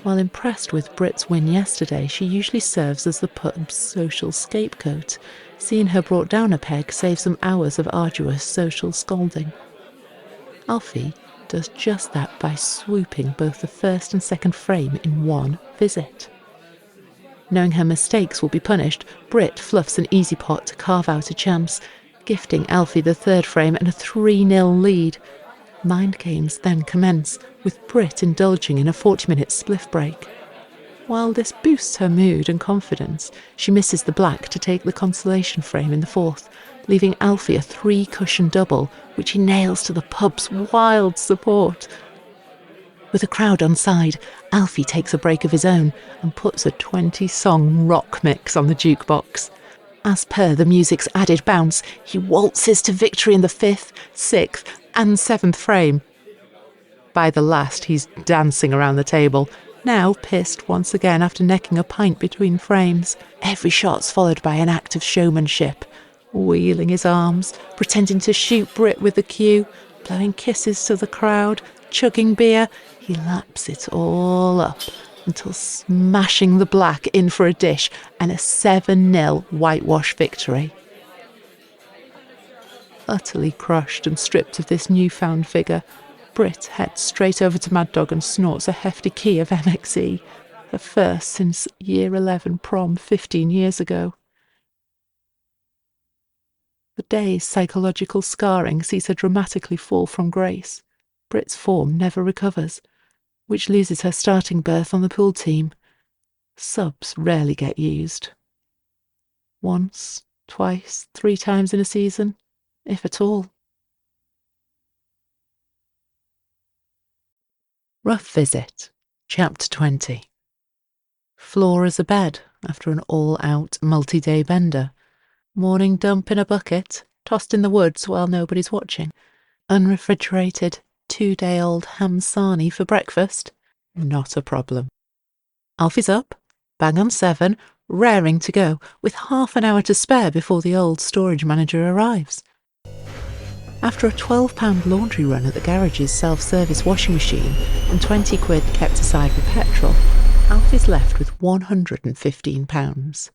A: While impressed with Brit's win yesterday, she usually serves as the pub's social scapegoat. Seeing her brought down a peg saves them hours of arduous social scolding. Alfie does just that by swooping both the first and second frame in one visit. Knowing her mistakes will be punished, Brit fluffs an easy pot to carve out a chance, gifting Alfie the 3rd frame and a 3-0 lead. Mind games then commence, with Brit indulging in a 40-minute spliff break. While this boosts her mood and confidence, she misses the black to take the consolation frame in the 4th, leaving Alfie a 3-cushion double, which he nails to the pub's wild support. With the crowd on side, Alfie takes a break of his own and puts a 20-song rock mix on the jukebox. As per the music's added bounce, he waltzes to victory in the 5th, 6th and 7th frame. By the last, he's dancing around the table, now pissed once again after necking a pint between frames. Every shot's followed by an act of showmanship, wheeling his arms, pretending to shoot Brit with the cue, blowing kisses to the crowd, chugging beer. He laps it all up until smashing the black in for a dish and a 7-0 whitewash victory. Utterly crushed and stripped of this newfound vigour, Brit heads straight over to Mad Dog and snorts a hefty key of MXE, her first since year 11 prom 15 years ago. The day's psychological scarring sees her dramatically fall from grace. Brit's form never recovers, which loses her starting berth on the pool team. Subs rarely get used. Once, twice, 3 times in a season, if at all. Rough Visit, Chapter 20. Floor as a bed after an all-out multi-day bender. Morning dump in a bucket, tossed in the woods while nobody's watching. Unrefrigerated 2-day-old ham sarnie for breakfast? Not a problem. Alfie's up, bang on 7, raring to go, with half an hour to spare before the old storage manager arrives. After a £12 laundry run at the garage's self-service washing machine and £20 kept aside for petrol, Alfie's left with £115.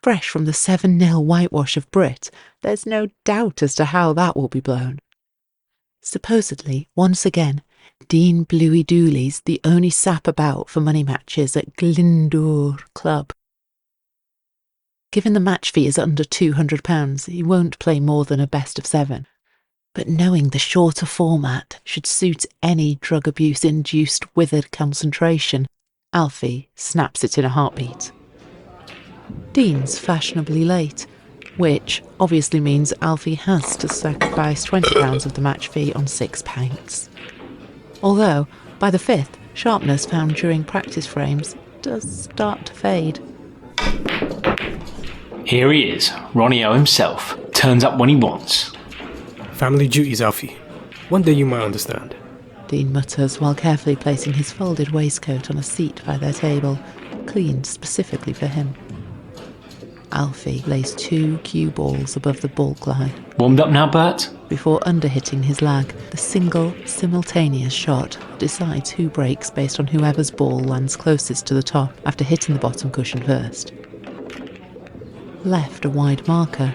A: Fresh from the 7-0 whitewash of Brit, there's no doubt as to how that will be blown. Supposedly, once again, Dean Bluey Dooley's the only sap about for money matches at Glyndŵr Club. Given the match fee is under £200, he won't play more than a best of 7. But knowing the shorter format should suit any drug abuse-induced withered concentration, Alfie snaps it in a heartbeat. Dean's fashionably late, which obviously means Alfie has to sacrifice £20 of the match fee on 6 pints. Although, by the 5th, sharpness found during practice frames does start to fade.
S: Here he is, Ronnie O himself. Turns up when he wants.
T: Family duties, Alfie. One day you might understand.
A: Dean mutters while carefully placing his folded waistcoat on a seat by their table, cleaned specifically for him. Alfie lays 2 cue balls above the baulk line.
S: Warmed up now, Bert?
A: Before underhitting his lag, the single, simultaneous shot decides who breaks based on whoever's ball lands closest to the top after hitting the bottom cushion first. Left a wide marker,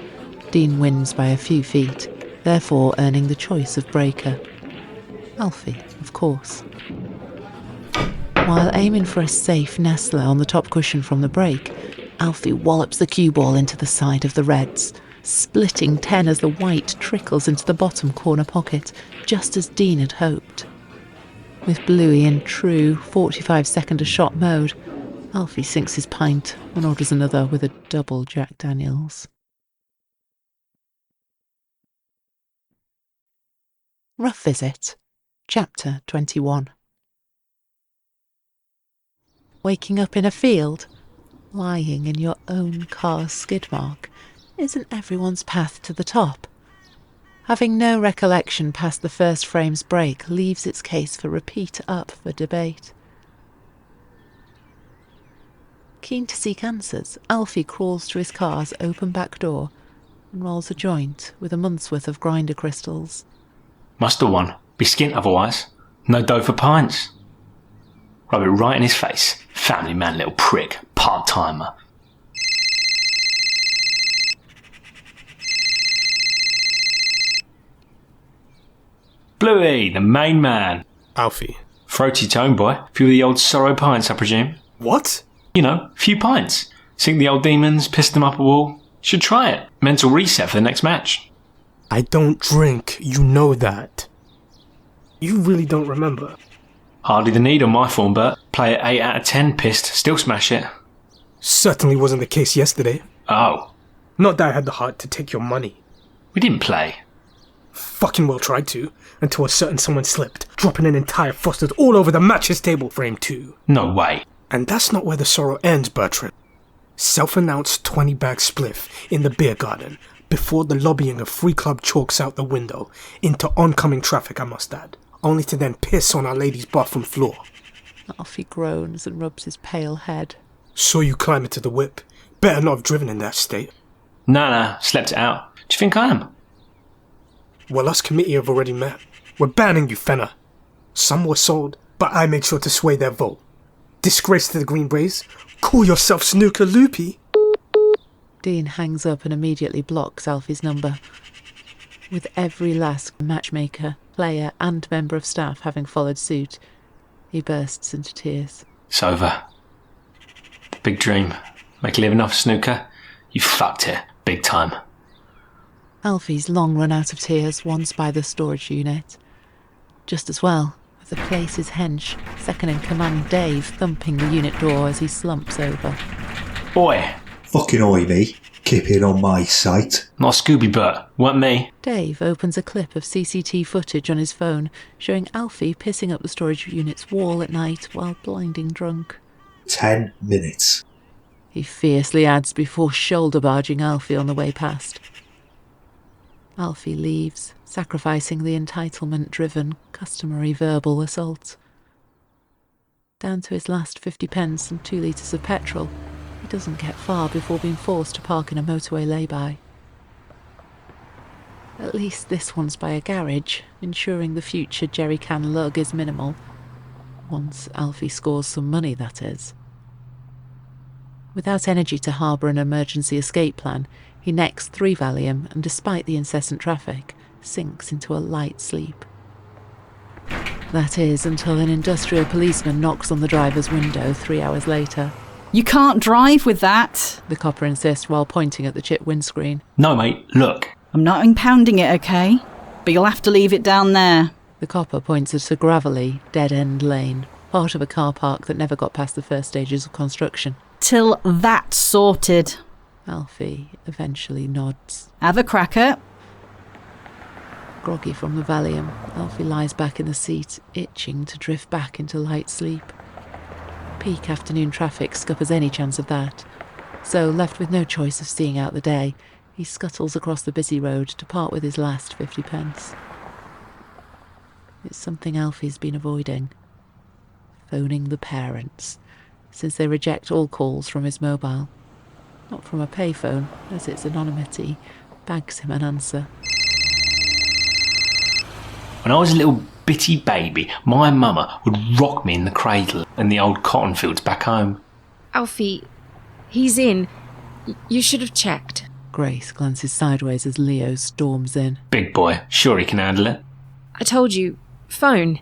A: Dean wins by a few feet, therefore earning the choice of breaker. Alfie, of course. While aiming for a safe nestler on the top cushion from the break, Alfie wallops the cue ball into the side of the reds, splitting 10 as the white trickles into the bottom corner pocket, just as Dean had hoped. With Bluey in true 45-second-a-shot mode, Alfie sinks his pint and orders another with a double Jack Daniels. Rough Visit, Chapter 21. Waking up in a field, lying in your own car's skid mark, isn't everyone's path to the top. Having no recollection past the first frame's break leaves its case for repeat up for debate. Keen to seek answers, Alfie crawls to his car's open back door and rolls a joint with a month's worth of grinder crystals.
S: Must have won. Be skint otherwise. No dough for pints. Rub it right in his face. Family man, little prick. Part-timer. Bluey, the main man.
T: Alfie.
S: Throaty tone, boy. Few of the old sorrow pints, I presume.
T: What?
S: You know, few pints. Sink the old demons, piss them up a wall. Should try it. Mental reset for the next match.
T: I don't drink, you know that. You really don't remember.
S: Hardly the need on my form, Bert. Play at 8 out of 10, pissed, still smash it.
T: Certainly wasn't the case yesterday.
S: Oh.
T: Not that I had the heart to take your money.
S: We didn't play.
T: Fucking well tried to, until a certain someone slipped, dropping an entire frosted all over the matches table frame too.
S: No way.
T: And that's not where the sorrow ends, Bertrand. Self-announced 20-bag spliff in the beer garden, before the lobbying of Free Club chalks out the window, into oncoming traffic I must add, only to then piss on Our Lady's bathroom floor.
A: Alfie groans and rubs his pale head.
T: Saw you climb into the whip. Better not have driven in that state.
S: Nah, slept it out. Do you think I am?
T: Well, us committee have already met. We're banning you, Fenner. Some were sold, but I made sure to sway their vote. Disgrace to the Green Baize. Call yourself Snooker Loopy.
A: Dean hangs up and immediately blocks Alfie's number. With every last matchmaker, player and member of staff having followed suit, he bursts into tears.
S: It's over. The big dream. Make a living off snooker. You fucked it. Big time.
A: Alfie's long run out of tears once by the storage unit. Just as well, with the place's hench, second in command Dave thumping the unit door as he slumps over.
S: Oi!
K: Fucking oi me. Keep it on my site.
S: Not Scooby Bert. Weren't me.
A: Dave opens a clip of CCTV footage on his phone showing Alfie pissing up the storage unit's wall at night while blinding drunk.
K: 10 minutes.
A: He fiercely adds before shoulder barging Alfie on the way past. Alfie leaves, sacrificing the entitlement-driven, customary verbal assault. Down to his last 50p and 2 litres of petrol, he doesn't get far before being forced to park in a motorway lay-by. At least this one's by a garage, ensuring the future jerry can lug is minimal. Once Alfie scores some money, that is. Without energy to harbour an emergency escape plan, he necks 3 Valium and, despite the incessant traffic, sinks into a light sleep. That is, until an industrial policeman knocks on the driver's window 3 hours later.
I: You can't drive with that,
A: the copper insists while pointing at the chipped windscreen.
S: No, mate, look.
I: I'm not impounding it, okay? But you'll have to leave it down there.
A: The copper points at a gravelly, dead-end lane, part of a car park that never got past the first stages of construction.
I: Till that's sorted.
A: Alfie eventually nods.
I: Have a cracker.
A: Groggy from the Valium, Alfie lies back in the seat, itching to drift back into light sleep. Peak afternoon traffic scuppers any chance of that, so left with no choice of seeing out the day, he scuttles across the busy road to part with his last 50p. It's something Alfie's been avoiding. Phoning the parents, since they reject all calls from his mobile. Not from a payphone, as its anonymity bags him an answer.
S: When I was a little bitty baby, my mama would rock me in the cradle in the old cotton fields back home.
L: Alfie, he's in. You should have checked.
A: Grace glances sideways as Leo storms in.
S: Big boy, sure he can handle it.
L: I told you, phone.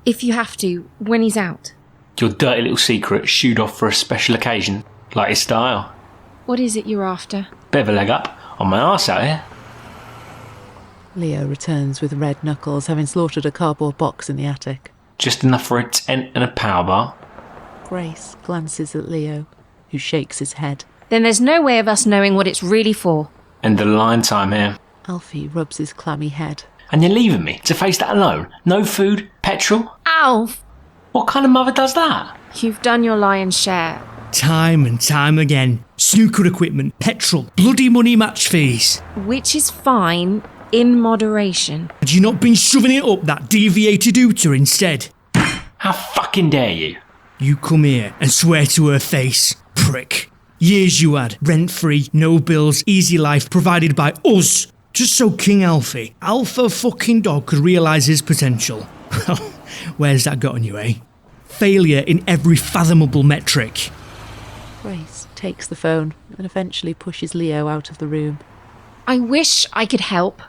L: If you have to, when he's out.
S: Your dirty little secret shoot off for a special occasion, like his style.
L: What is it you're after?
S: Bit of a leg up on my arse out here.
A: Leo returns with red knuckles, having slaughtered a cardboard box in the attic.
S: Just enough for a tent and a power bar.
A: Grace glances at Leo, who shakes his head.
L: Then there's no way of us knowing what it's really for.
S: End of the line time here.
A: Alfie rubs his clammy head.
S: And you're leaving me to face that alone? No food, petrol?
L: Alf!
S: What kind of mother does that?
L: You've done your lion's share.
F: Time and time again. Snooker equipment, petrol, bloody money match fees.
L: Which is fine, in moderation.
F: Had you not been shoving it up that deviated ooter instead?
S: How fucking dare you?
F: You come here and swear to her face, prick. Years you had, rent-free, no bills, easy life provided by us. Just so King Alfie, alpha fucking dog, could realise his potential. Well, where's that gotten you, eh? Failure in every fathomable metric.
A: Grace takes the phone and eventually pushes Leo out of the room.
L: I wish I could help,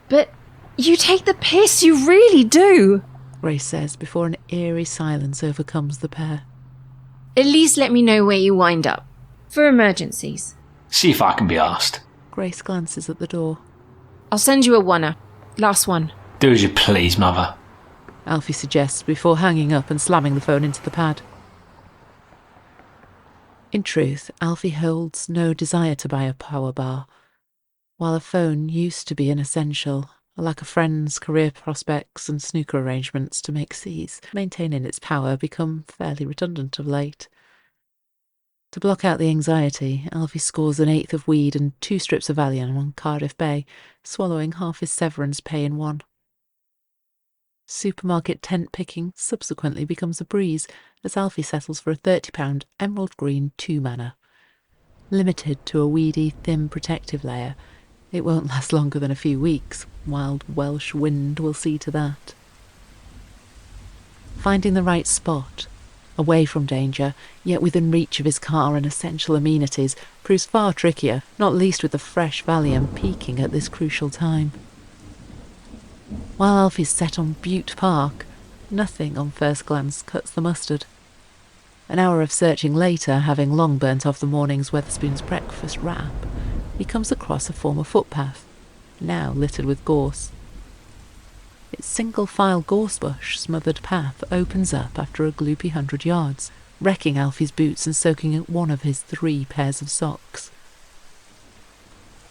L: but you take the piss, you really do.
A: Grace says before an eerie silence overcomes the pair.
L: At least let me know where you wind up. For emergencies.
S: See if I can be asked.
A: Grace glances at the door.
L: I'll send you a oneer. Last one.
S: Do as you please, mother.
A: Alfie suggests before hanging up and slamming the phone into the pad. In truth, Alfie holds no desire to buy a power bar. While a phone used to be an essential, a lack of friends, career prospects and snooker arrangements to make C's, maintaining its power become fairly redundant of late. To block out the anxiety, Alfie scores an eighth of weed and 2 strips of Valium on Cardiff Bay, swallowing half his severance pay in one. Supermarket tent picking subsequently becomes a breeze as Alfie settles for a £30 emerald green 2-mana. Limited to a weedy, thin protective layer, it won't last longer than a few weeks. Wild Welsh wind will see to that. Finding the right spot, away from danger, yet within reach of his car and essential amenities, proves far trickier, not least with the fresh Valium peaking at this crucial time. While Alfie's set on Butte Park, nothing on first glance cuts the mustard. An hour of searching later, having long burnt off the morning's Wetherspoon's breakfast wrap, he comes across a former footpath, now littered with gorse. Its single-file gorsebush-smothered path opens up after a gloopy 100 yards, wrecking Alfie's boots and soaking one of his 3 pairs of socks.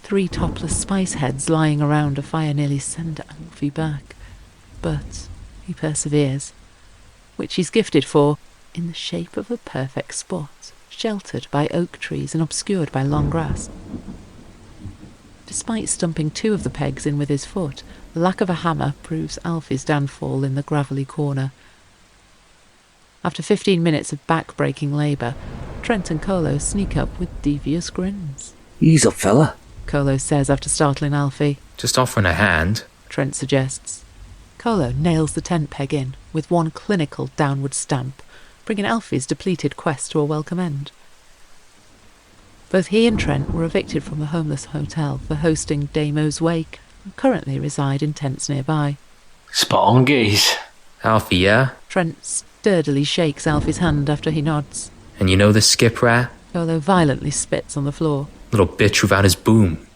A: 3 topless spice heads lying around a fire nearly send Alfie back, but he perseveres, which he's gifted for, in the shape of a perfect spot, sheltered by oak trees and obscured by long grass. Despite stumping 2 of the pegs in with his foot, the lack of a hammer proves Alfie's downfall in the gravelly corner. After 15 minutes of back-breaking labour, Trent and Colo sneak up with devious grins.
P: Ease up, fella.
A: Colo says after startling Alfie.
H: Just offering a hand.
A: Trent suggests. Colo nails the tent peg in with one clinical downward stamp, bringing Alfie's depleted quest to a welcome end. Both he and Trent were evicted from the homeless hotel for hosting Damo's wake and currently reside in tents nearby.
S: Spot on, geese.
H: Alfie, yeah?
A: Trent sturdily shakes Alfie's hand after he nods.
H: And you know the skip rat?
A: Colo violently spits on the floor.
H: Little bitch without his boom.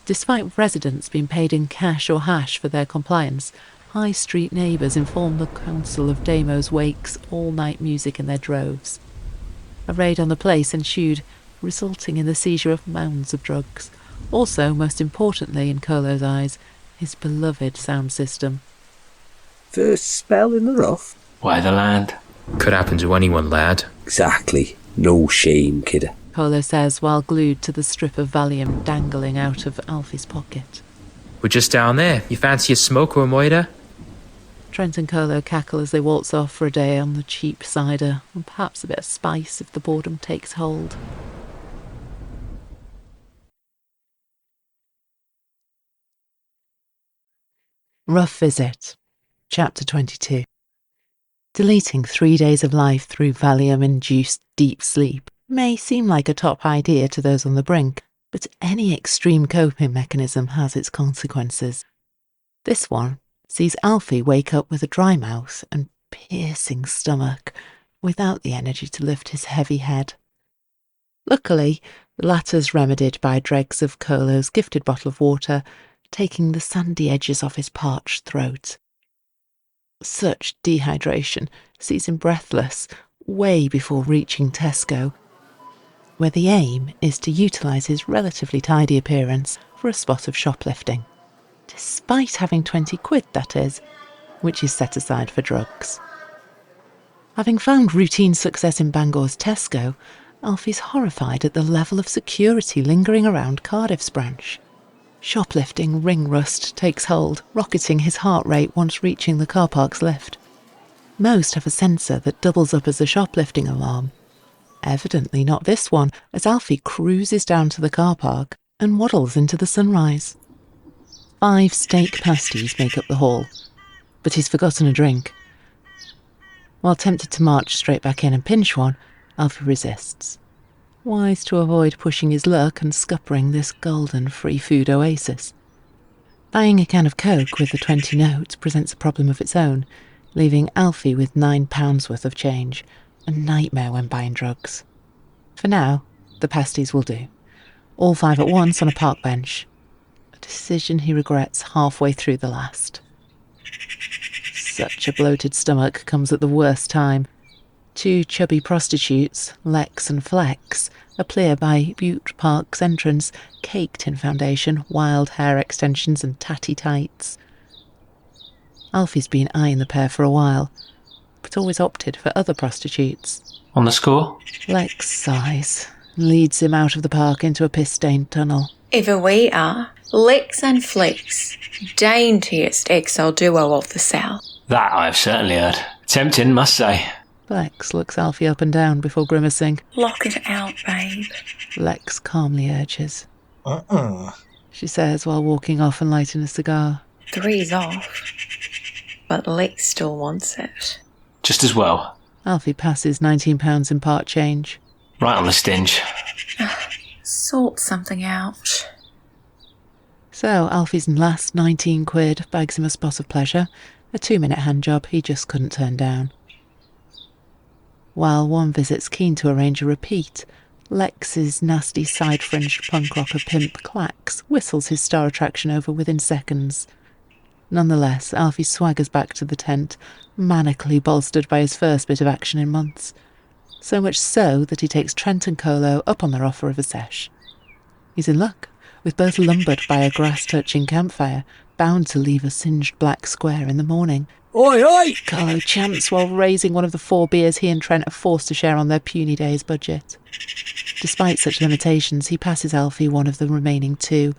A: Despite residents being paid in cash or hash for their compliance, high street neighbours inform the council of Damo's wake's all-night music in their droves. A raid on the place ensued, resulting in the seizure of mounds of drugs. Also, most importantly in Colo's eyes, his beloved sound system.
P: First spell in the rough.
S: Why the land?
H: Could happen to anyone, lad.
P: Exactly. No shame, kidder.
A: Colo says while glued to the strip of Valium dangling out of Alfie's pocket.
H: We're just down there. You fancy a smoke or a moida?
A: Trent and Colo cackle as they waltz off for a day on the cheap cider, and perhaps a bit of spice if the boredom takes hold. Rough Visit, Chapter 22. Deleting 3 days of life through Valium-induced deep sleep may seem like a top idea to those on the brink, but any extreme coping mechanism has its consequences. This one sees Alfie wake up with a dry mouth and piercing stomach, without the energy to lift his heavy head. Luckily, the latter's remedied by dregs of Colo's gifted bottle of water, taking the sandy edges off his parched throat. Such dehydration sees him breathless way before reaching Tesco, where the aim is to utilise his relatively tidy appearance for a spot of shoplifting. Despite having 20 quid, that is, which is set aside for drugs. Having found routine success in Bangor's Tesco, Alfie's horrified at the level of security lingering around Cardiff's branch. Shoplifting ring rust takes hold, rocketing his heart rate once reaching the car park's lift. Most have a sensor that doubles up as a shoplifting alarm. Evidently not this one, as Alfie cruises down to the car park and waddles into the sunrise. 5 steak pasties make up the haul, but he's forgotten a drink. While tempted to march straight back in and pinch one, Alfie resists. Wise to avoid pushing his luck and scuppering this golden free food oasis. Buying a can of Coke with the 20 notes presents a problem of its own, leaving Alfie with £9 worth of change, a nightmare when buying drugs. For now, the pasties will do. All 5 at once on a park bench. A decision he regrets halfway through the last. Such a bloated stomach comes at the worst time. 2 chubby prostitutes, Lex and Flex, appear by Butte Park's entrance, caked in foundation, wild hair extensions and tatty tights. Alfie's been eyeing the pair for a while, but always opted for other prostitutes.
S: On the score?
A: Lex sighs, leads him out of the park into a piss-stained tunnel.
U: Either we are Lex and Flex, daintiest XL duo of the South.
S: That I have certainly heard. Tempting, must say.
A: Lex looks Alfie up and down before grimacing.
U: Lock it out, babe.
A: Lex calmly urges. She says while walking off and lighting a cigar.
U: 3's off, but Lex still wants it.
S: Just as well.
A: Alfie passes £19 in part change.
S: Right on the stinge.
U: Sort something out.
A: So Alfie's last 19 quid bags him a spot of pleasure, a 2-minute handjob he just couldn't turn down. While One Visit's keen to arrange a repeat, Lex's nasty side-fringed punk rocker pimp Clax whistles his star attraction over within seconds. Nonetheless, Alfie swaggers back to the tent, manically bolstered by his first bit of action in months. So much so that he takes Trent and Colo up on their offer of a sesh. He's in luck, with both lumbered by a grass-touching campfire, bound to leave a singed black square in the morning.
P: Oi, oi!
A: Colo chants while raising one of the 4 beers he and Trent are forced to share on their puny day's budget. Despite such limitations, he passes Alfie one of the remaining 2.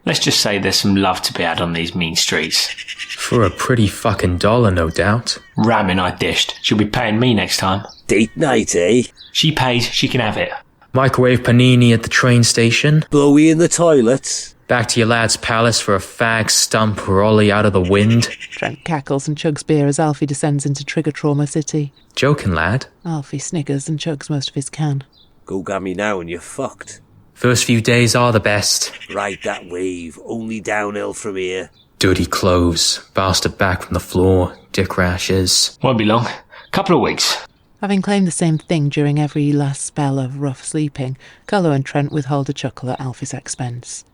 S: Let's just say there's some love to be had on these mean streets.
H: For a pretty fucking $1, no doubt.
S: Ramen I dished. She'll be paying me next time.
P: Date night, eh?
S: She pays, she can have it.
H: Microwave panini at the train station.
P: Blowy in the toilets.
H: Back to your lad's palace for a fag stump rolly out of the wind.
A: Trent cackles and chugs beer as Alfie descends into Trigger Trauma City.
H: Joking, lad.
A: Alfie sniggers and chugs most of his can.
P: Go gammy now and you're fucked.
H: First few days are the best.
P: Ride that wave, only downhill from here.
H: Dirty clothes, bastard back from the floor, dick rashes.
S: Won't be long. Couple of weeks.
A: Having claimed the same thing during every last spell of rough sleeping, Carlo and Trent withhold a chuckle at Alfie's expense.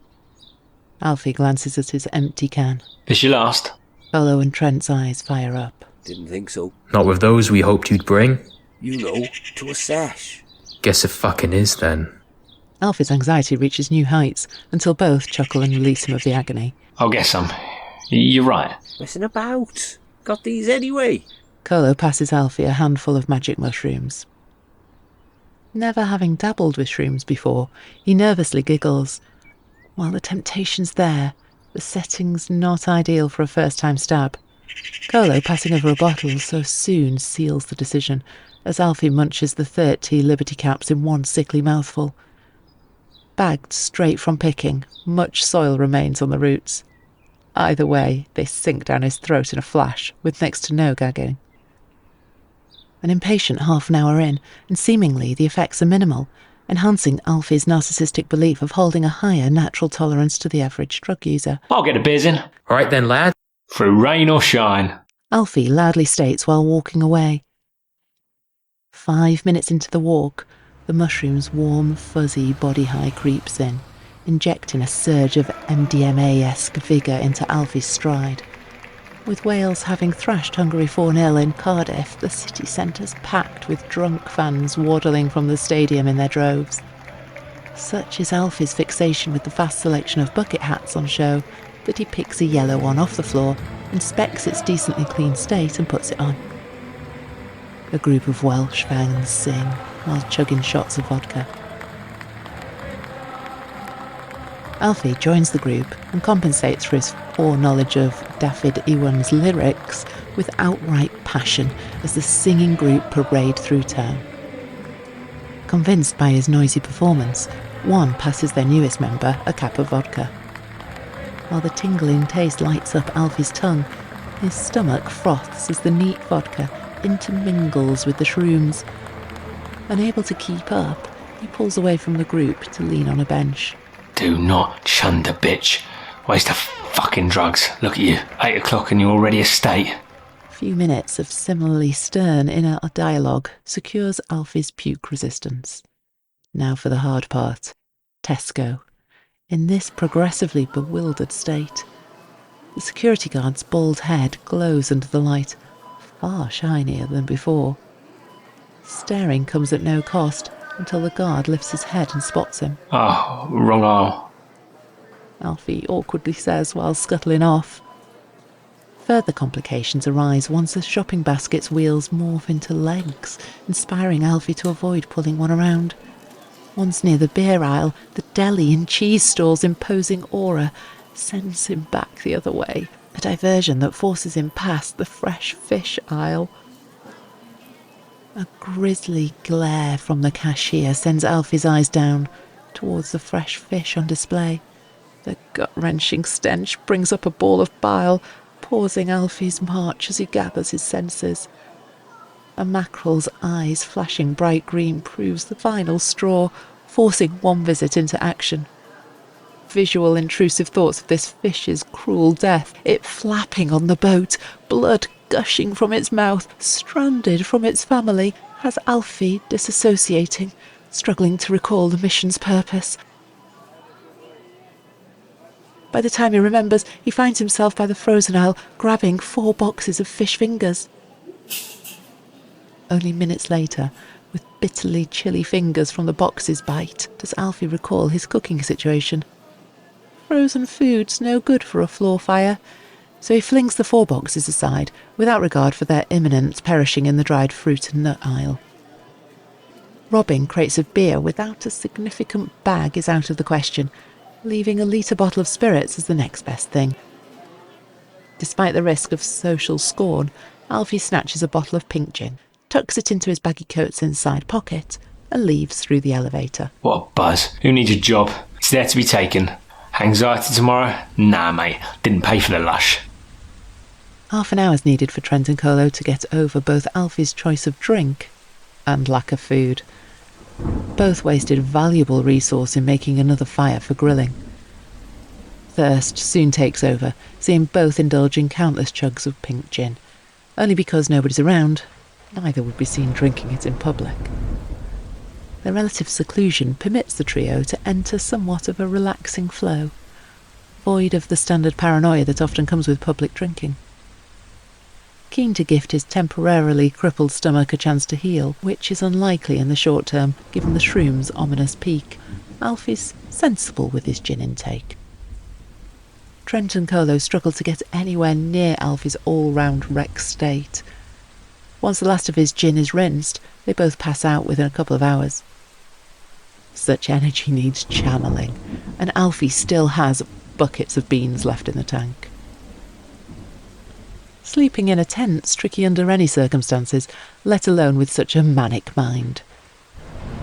A: Alfie glances at his empty can.
S: This your last?
A: Carlo and Trent's eyes fire up.
P: Didn't think so.
H: Not with those we hoped you'd bring.
P: You know, to a sesh.
H: Guess it fucking is then.
A: Alfie's anxiety reaches new heights until both chuckle and release him of the agony.
S: I'll get some. You're right.
P: Messing about. Got these anyway.
A: Carlo passes Alfie a handful of magic mushrooms. Never having dabbled with shrooms before, he nervously giggles. While the temptation's there, the setting's not ideal for a first-time stab. Carlo passing over a bottle so soon seals the decision, as Alfie munches the 30 Liberty Caps in one sickly mouthful. Bagged straight from picking, much soil remains on the roots. Either way, they sink down his throat in a flash, with next to no gagging. An impatient half an hour in, and seemingly the effects are minimal, enhancing Alfie's narcissistic belief of holding a higher natural tolerance to the average drug user.
S: I'll get a beers in.
H: All right then, lad.
S: Through rain or shine.
A: Alfie loudly states while walking away. 5 minutes into the walk, the mushroom's warm, fuzzy body high creeps in, injecting a surge of MDMA-esque vigour into Alfie's stride. With Wales having thrashed Hungary 4-0 in Cardiff, the city centre's packed with drunk fans waddling from the stadium in their droves. Such is Alfie's fixation with the vast selection of bucket hats on show that he picks a yellow one off the floor, inspects its decently clean state and puts it on. A group of Welsh fans sing while chugging shots of vodka. Alfie joins the group and compensates for his foreknowledge of Dafydd Iwan's lyrics with outright passion as the singing group parade through town. Convinced by his noisy performance, one passes their newest member a cap of vodka. While the tingling taste lights up Alfie's tongue, his stomach froths as the neat vodka intermingles with the shrooms. Unable to keep up, he pulls away from the group to lean on a bench.
S: Do not chunder, bitch. Waste of fucking drugs. Look at you. 8 o'clock and you're already a state.
A: A few minutes of similarly stern inner dialogue secures Alfie's puke resistance. Now for the hard part. Tesco. In this progressively bewildered state. The security guard's bald head glows under the light, far shinier than before. Staring comes at no cost until the guard lifts his head and spots him.
S: Oh, wrong aisle.
A: Alfie awkwardly says while scuttling off. Further complications arise once the shopping basket's wheels morph into legs, inspiring Alfie to avoid pulling one around. Once near the beer aisle, the deli and cheese stall's imposing aura sends him back the other way, a diversion that forces him past the fresh fish aisle. A grisly glare from the cashier sends Alfie's eyes down towards the fresh fish on display. The gut-wrenching stench brings up a ball of bile, pausing Alfie's march as he gathers his senses. A mackerel's eyes flashing bright green proves the final straw, forcing One Visit into action. Visual intrusive thoughts of this fish's cruel death, it flapping on the boat, blood gushing from its mouth, stranded from its family, has Alfie disassociating, struggling to recall the mission's purpose. By the time he remembers, he finds himself by the frozen aisle, grabbing 4 boxes of fish fingers. Only minutes later, with bitterly chilly fingers from the box's bite, does Alfie recall his cooking situation. Frozen food's no good for a floor fire, so he flings the 4 boxes aside, without regard for their imminent perishing in the dried fruit and nut aisle. Robbing crates of beer without a significant bag is out of the question. leaving a litre bottle of spirits as the next best thing. Despite the risk of social scorn, Alfie snatches a bottle of pink gin, tucks it into his baggy coat's inside pocket, and leaves through the elevator.
S: What a buzz. Who needs a job? It's there to be taken. Anxiety tomorrow? Nah, mate. Didn't pay for the lush.
A: Half an hour is needed for Trent and Colo to get over both Alfie's choice of drink and lack of food. Both wasted valuable resource in making another fire for grilling. Thirst soon takes over, seeing both indulge in countless chugs of pink gin. Only because nobody's around, neither would be seen drinking it in public. Their relative seclusion permits the trio to enter somewhat of a relaxing flow, void of the standard paranoia that often comes with public drinking. Keen to gift his temporarily crippled stomach a chance to heal, which is unlikely in the short term given the shroom's ominous peak, Alfie's sensible with his gin intake. Trent and Colo struggle to get anywhere near Alfie's all-round wreck state. Once the last of his gin is rinsed, they both pass out within a couple of hours. Such energy needs channeling, and Alfie still has buckets of beans left in the tank. Sleeping in a tent's tricky under any circumstances, let alone with such a manic mind.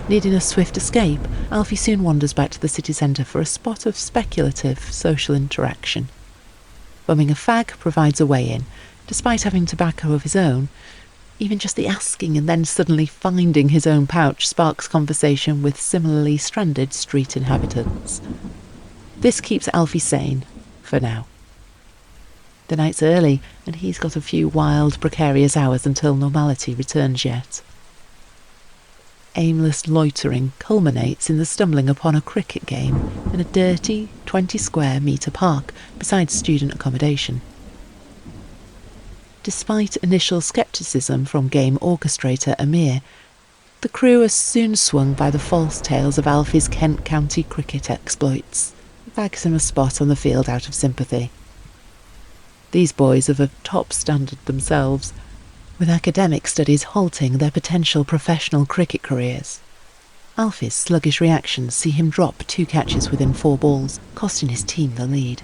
A: Needing a swift escape, Alfie soon wanders back to the city centre for a spot of speculative social interaction. Bumming a fag provides a way in, despite having tobacco of his own. Even just the asking and then suddenly finding his own pouch sparks conversation with similarly stranded street inhabitants. This keeps Alfie sane, for now. The night's early, and he's got a few wild, precarious hours until normality returns yet. Aimless loitering culminates in the stumbling upon a cricket game in a dirty 20-square-metre park beside student accommodation. Despite initial scepticism from game orchestrator Amir, the crew are soon swung by the false tales of Alfie's Kent County cricket exploits. Bags him a spot on the field out of sympathy. These boys of a top standard themselves, with academic studies halting their potential professional cricket careers. Alfie's sluggish reactions see him drop 2 catches within 4 balls, costing his team the lead.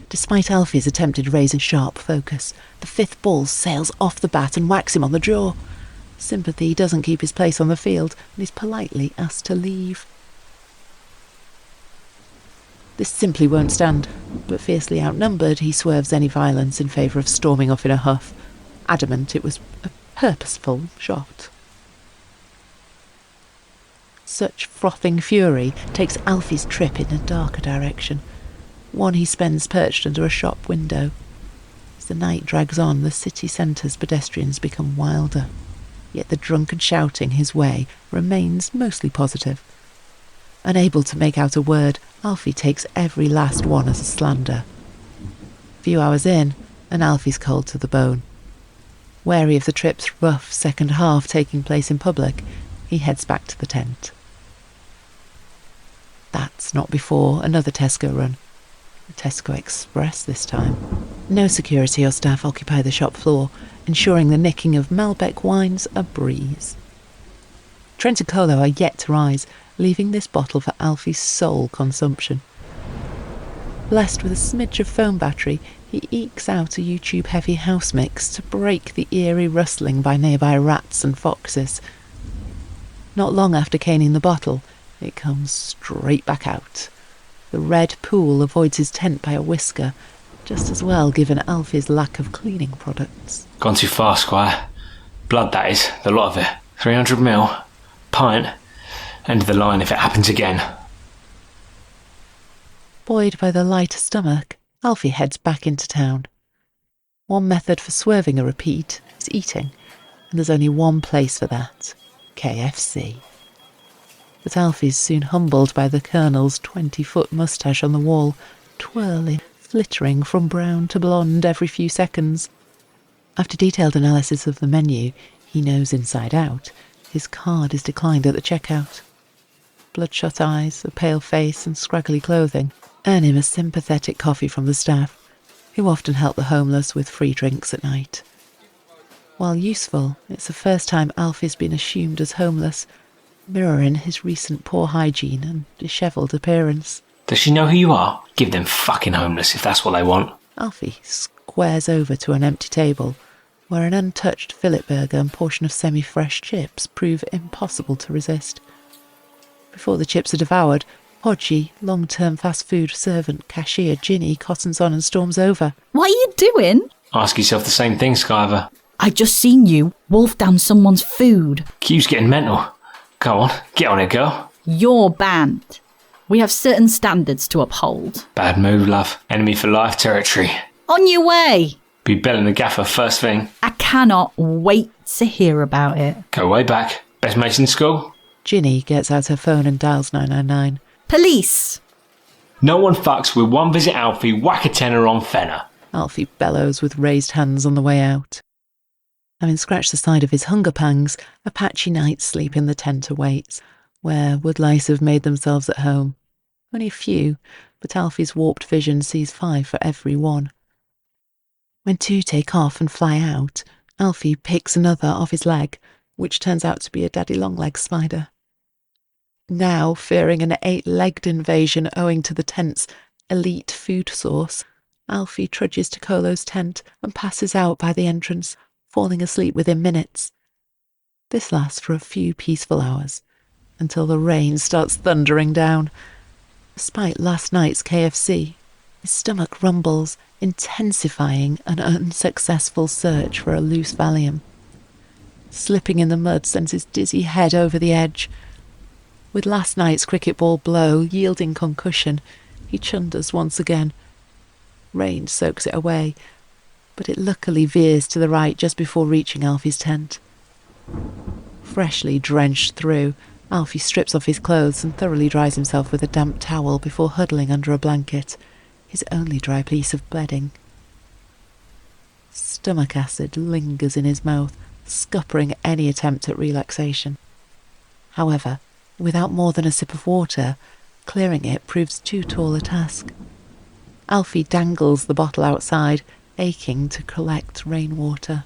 A: Despite Alfie's attempted razor-sharp focus, the 5th ball sails off the bat and whacks him on the jaw. Sympathy doesn't keep his place on the field and is politely asked to leave. This simply won't stand, but fiercely outnumbered, he swerves any violence in favour of storming off in a huff, adamant it was a purposeful shot. Such frothing fury takes Alfie's trip in a darker direction, one he spends perched under a shop window. As the night drags on, the city centre's pedestrians become wilder, yet the drunken shouting his way remains mostly positive. Unable to make out a word, Alfie takes every last one as a slander. A few hours in, and Alfie's cold to the bone. Wary of the trip's rough second half taking place in public, he heads back to the tent. That's not before another Tesco run. A Tesco Express this time. No security or staff occupy the shop floor, ensuring the nicking of Malbec wines a breeze. Trent and Colo are yet to rise, leaving this bottle for Alfie's sole consumption. Blessed with a smidge of foam battery, he ekes out a YouTube-heavy house mix to break the eerie rustling by nearby rats and foxes. Not long after caning the bottle, it comes straight back out. The red pool avoids his tent by a whisker, just as well given Alfie's lack of cleaning products.
S: Gone too far, Squire. Blood, that is, the lot of it. 300 mil. Pint. End of the line if it happens again.
A: Buoyed by the lighter stomach, Alfie heads back into town. One method for swerving a repeat is eating, and there's only one place for that: KFC. But Alfie's soon humbled by the Colonel's 20-foot moustache on the wall, twirling, flittering from brown to blonde every few seconds. After detailed analysis of the menu, he knows inside out, his card is declined at the checkout. Bloodshot eyes, a pale face and scraggly clothing earn him a sympathetic coffee from the staff, who often help the homeless with free drinks at night. While useful, it's the first time Alfie's been assumed as homeless, mirroring his recent poor hygiene and dishevelled appearance.
S: Does she know who you are? Give them fucking homeless if that's what they want.
A: Alfie squares over to an empty table, where an untouched fillet burger and portion of semi-fresh chips prove impossible to resist. Before the chips are devoured, podgy, long-term fast food servant cashier Ginny cottons on and storms over.
I: What are you doing?
S: Ask yourself the same thing, Skyver.
I: I just seen you wolf down someone's food.
S: Q's getting mental. Go on, get on it, girl.
I: You're banned. We have certain standards to uphold.
S: Bad move, love. Enemy for life territory.
I: On your way.
S: Be belling the gaffer first thing.
I: I cannot wait to hear about it.
S: Go way back. Best mates in school?
A: Ginny gets out her phone and dials 999.
I: Police!
S: No one fucks with One Visit Alfie, whack a tenner on Fenner.
A: Alfie bellows with raised hands on the way out. Having scratched the side of his hunger pangs, a patchy night's sleep in the tent awaits, where woodlice have made themselves at home. Only a few, but Alfie's warped vision sees 5 for every one. When 2 take off and fly out, Alfie picks another off his leg, which turns out to be a daddy long-legged spider. Now, fearing an 8-legged invasion owing to the tent's elite food source, Alfie trudges to Colo's tent and passes out by the entrance, falling asleep within minutes. This lasts for a few peaceful hours, until the rain starts thundering down. Despite last night's KFC, his stomach rumbles, intensifying an unsuccessful search for a loose Valium. Slipping in the mud sends his dizzy head over the edge. With last night's cricket ball blow yielding concussion, he chunders once again. Rain soaks it away, but it luckily veers to the right just before reaching Alfie's tent. Freshly drenched through, Alfie strips off his clothes and thoroughly dries himself with a damp towel before huddling under a blanket, his only dry piece of bedding. Stomach acid lingers in his mouth, scuppering any attempt at relaxation. However, without more than a sip of water, clearing it proves too tall a task. Alfie dangles the bottle outside, aching to collect rainwater.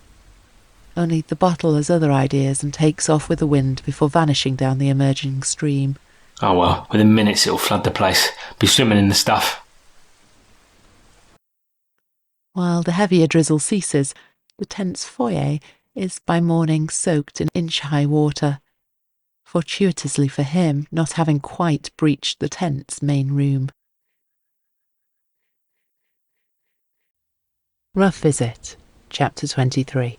A: Only the bottle has other ideas and takes off with the wind before vanishing down the emerging stream.
S: Oh well, within minutes it'll flood the place. Be swimming in the stuff.
A: While the heavier drizzle ceases, the tent's foyer is by morning soaked in inch-high water, fortuitously for him not having quite breached the tent's main room. Rough Visit, Chapter 23.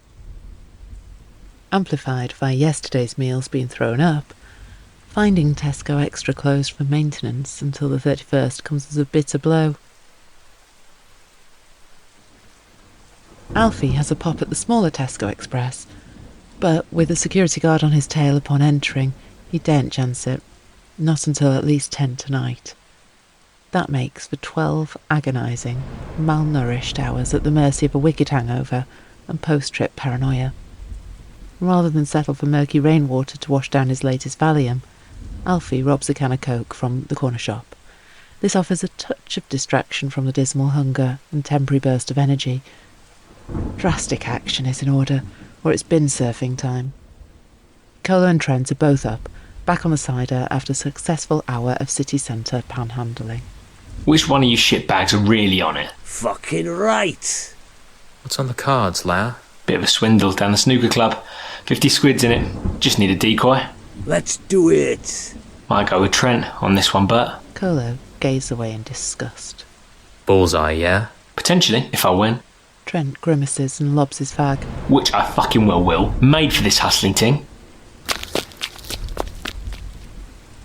A: Amplified by yesterday's meals being thrown up, finding Tesco Extra closed for maintenance until the 31st comes as a bitter blow. Alfie has a pop at the smaller Tesco Express, but with a security guard on his tail upon entering, he daren't chance it, not until at least 10 tonight. That makes for 12 agonising, malnourished hours at the mercy of a wicked hangover and post-trip paranoia. Rather than settle for murky rainwater to wash down his latest Valium, Alfie robs a can of Coke from the corner shop. This offers a touch of distraction from the dismal hunger and temporary burst of energy. Drastic action is in order, or it's bin surfing time. Colo and Trent are both up, back on the cider after a successful hour of city centre panhandling.
S: Which one of you shitbags are really on it?
P: Fucking right.
H: What's on the cards, Lau?
S: Bit of a swindle down the snooker club. 50 squids in it. Just need a decoy.
P: Let's do it.
S: Might go with Trent on this one, but...
A: Colo gazes away in disgust.
H: Bullseye, yeah?
S: Potentially, if I win.
A: Trent grimaces and lobs his fag.
S: Which I fucking well will. Made for this hustling ting.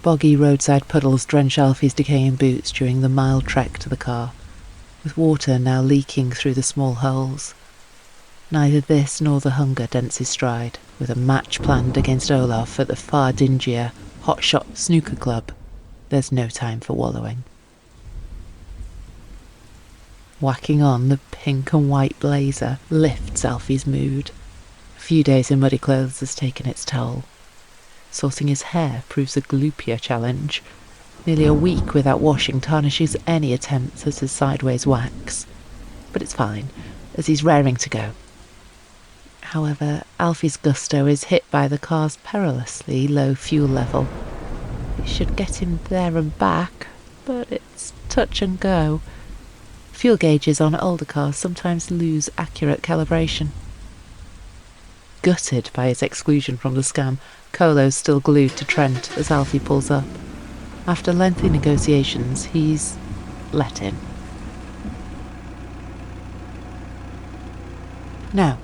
A: Boggy roadside puddles drench Alfie's decaying boots during the mile trek to the car, with water now leaking through the small holes. Neither this nor the hunger dents his stride, with a match planned against Olaf at the far dingier Hotshot Snooker Club. There's no time for wallowing. Whacking on the pink and white blazer lifts Alfie's mood. A few days in muddy clothes has taken its toll. Sorting his hair proves a gloopier challenge. Nearly a week without washing tarnishes any attempts at his sideways wax. But it's fine, as he's raring to go. However, Alfie's gusto is hit by the car's perilously low fuel level. It should get him there and back, but it's touch and go. Fuel gauges on older cars sometimes lose accurate calibration. Gutted by his exclusion from the scam, Colo's still glued to Trent as Alfie pulls up. After lengthy negotiations, he's let in. Now,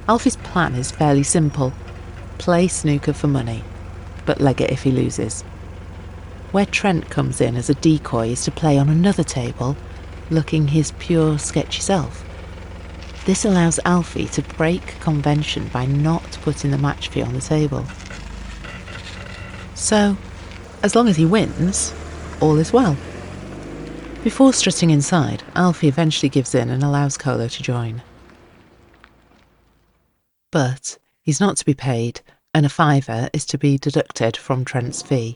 A: Alfie's plan is fairly simple. Play snooker for money, but leg it if he loses. Where Trent comes in as a decoy is to play on another table, looking his pure, sketchy self. This allows Alfie to break convention by not putting the match fee on the table. So, as long as he wins, all is well. Before strutting inside, Alfie eventually gives in and allows Colo to join. But he's not to be paid, and a £5 is to be deducted from Trent's fee,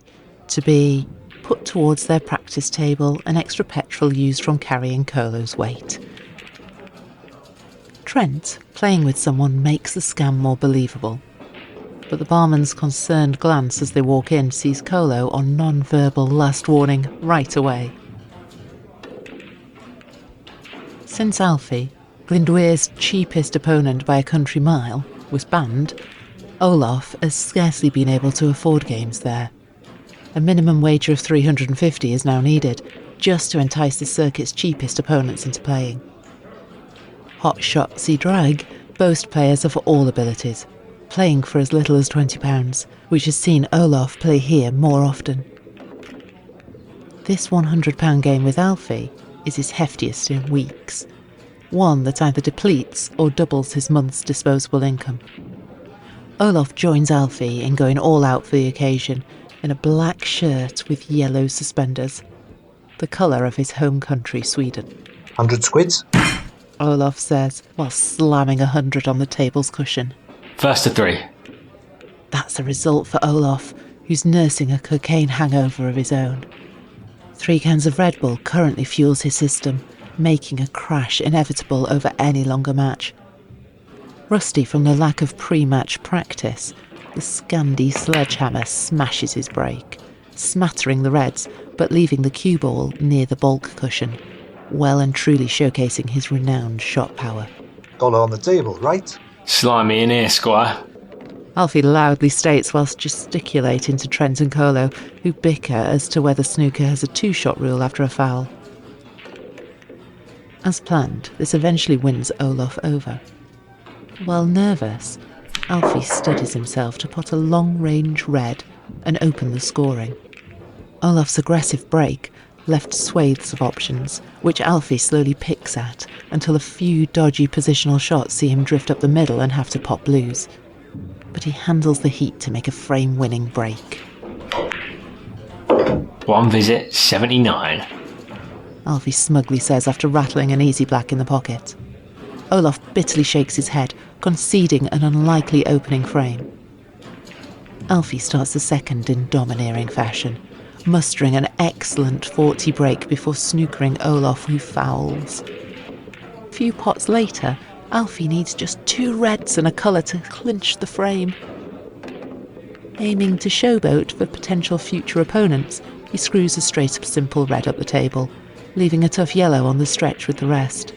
A: to be put towards their practice table and extra petrol used from carrying Colo's weight. Trent, playing with someone, makes the scam more believable, but the barman's concerned glance as they walk in sees Colo on non-verbal last warning right away. Since Alfie, Glyndwr's cheapest opponent by a country mile, was banned, Olaf has scarcely been able to afford games there. A minimum wager of 350 is now needed, just to entice the circuit's cheapest opponents into playing. Hot Shotsy Drag boast players of all abilities, playing for as little as £20, which has seen Olaf play here more often. This £100 game with Alfie is his heftiest in weeks, one that either depletes or doubles his month's disposable income. Olaf joins Alfie in going all out for the occasion in a black shirt with yellow suspenders, the colour of his home country, Sweden.
K: 100 squids?
A: Olaf says, while slamming 100 on the table's cushion.
S: First to 3.
A: That's a result for Olaf, who's nursing a cocaine hangover of his own. 3 cans of Red Bull currently fuels his system, making a crash inevitable over any longer match. Rusty from the lack of pre-match practice, the Scandi sledgehammer smashes his break, smattering the Reds but leaving the cue ball near the bulk cushion, well and truly showcasing his renowned shot power.
K: Dollar on the table, right?
S: Slimy in here, Squire.
A: Alfie loudly states whilst gesticulating to Trent and Colo, who bicker as to whether snooker has a 2-shot rule after a foul. As planned, this eventually wins Olaf over. While nervous, Alfie studies himself to pot a long-range red and open the scoring. Olaf's aggressive break left swathes of options, which Alfie slowly picks at until a few dodgy positional shots see him drift up the middle and have to pop blues. But he handles the heat to make a frame-winning break.
S: One visit, 79.
A: Alfie smugly says after rattling an easy black in the pocket. Olaf bitterly shakes his head, conceding an unlikely opening frame. Alfie starts the second in domineering fashion, mustering an excellent 40 break before snookering Olaf, who fouls. A few pots later, Alfie needs just 2 reds and a colour to clinch the frame. Aiming to showboat for potential future opponents, he screws a straight-up simple red up the table, leaving a tough yellow on the stretch with the rest.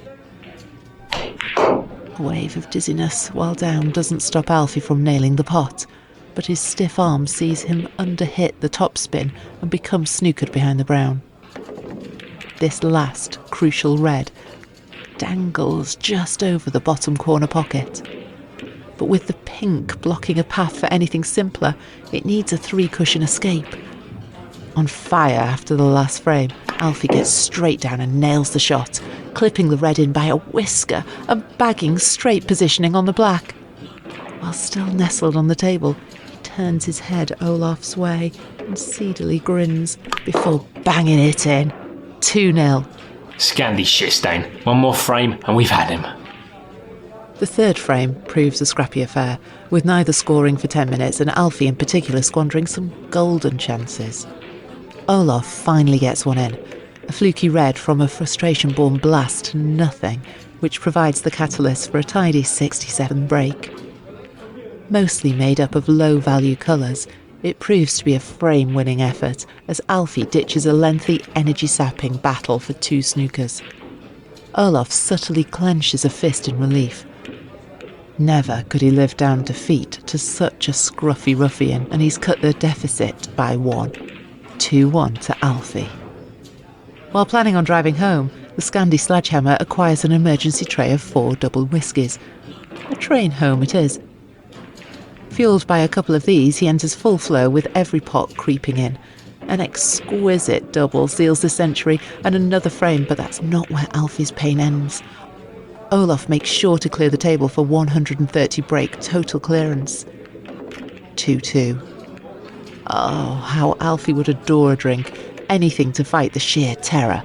A: A wave of dizziness while down doesn't stop Alfie from nailing the pot, but his stiff arm sees him underhit the topspin and become snookered behind the brown. This last crucial red dangles just over the bottom corner pocket. But with the pink blocking a path for anything simpler, it needs a 3-cushion escape. On fire after the last frame, Alfie gets straight down and nails the shot, clipping the red in by a whisker and bagging straight positioning on the black. While still nestled on the table, he turns his head Olaf's way and seedily grins before banging it in. 2-0.
S: Scandi shitstain. One more frame and we've had him.
A: The third frame proves a scrappy affair, with neither scoring for 10 minutes and Alfie in particular squandering some golden chances. Olaf finally gets one in, a fluky red from a frustration-born blast to nothing, which provides the catalyst for a tidy 67 break. Mostly made up of low-value colours, It proves to be a frame-winning effort as Alfie ditches a lengthy, energy-sapping battle for 2 snookers. Olaf subtly clenches a fist in relief. Never could he live down defeat to such a scruffy ruffian, and he's cut the deficit by 1. 2-1 to Alfie. While planning on driving home, the Scandi sledgehammer acquires an emergency tray of 4 double whiskies. A train home it is. Fueled by a couple of these, he enters full flow with every pot creeping in. An exquisite double seals the century and another frame, but that's not where Alfie's pain ends. Olaf makes sure to clear the table for 130 break total clearance. 2-2. Oh, how Alfie would adore a drink, anything to fight the sheer terror.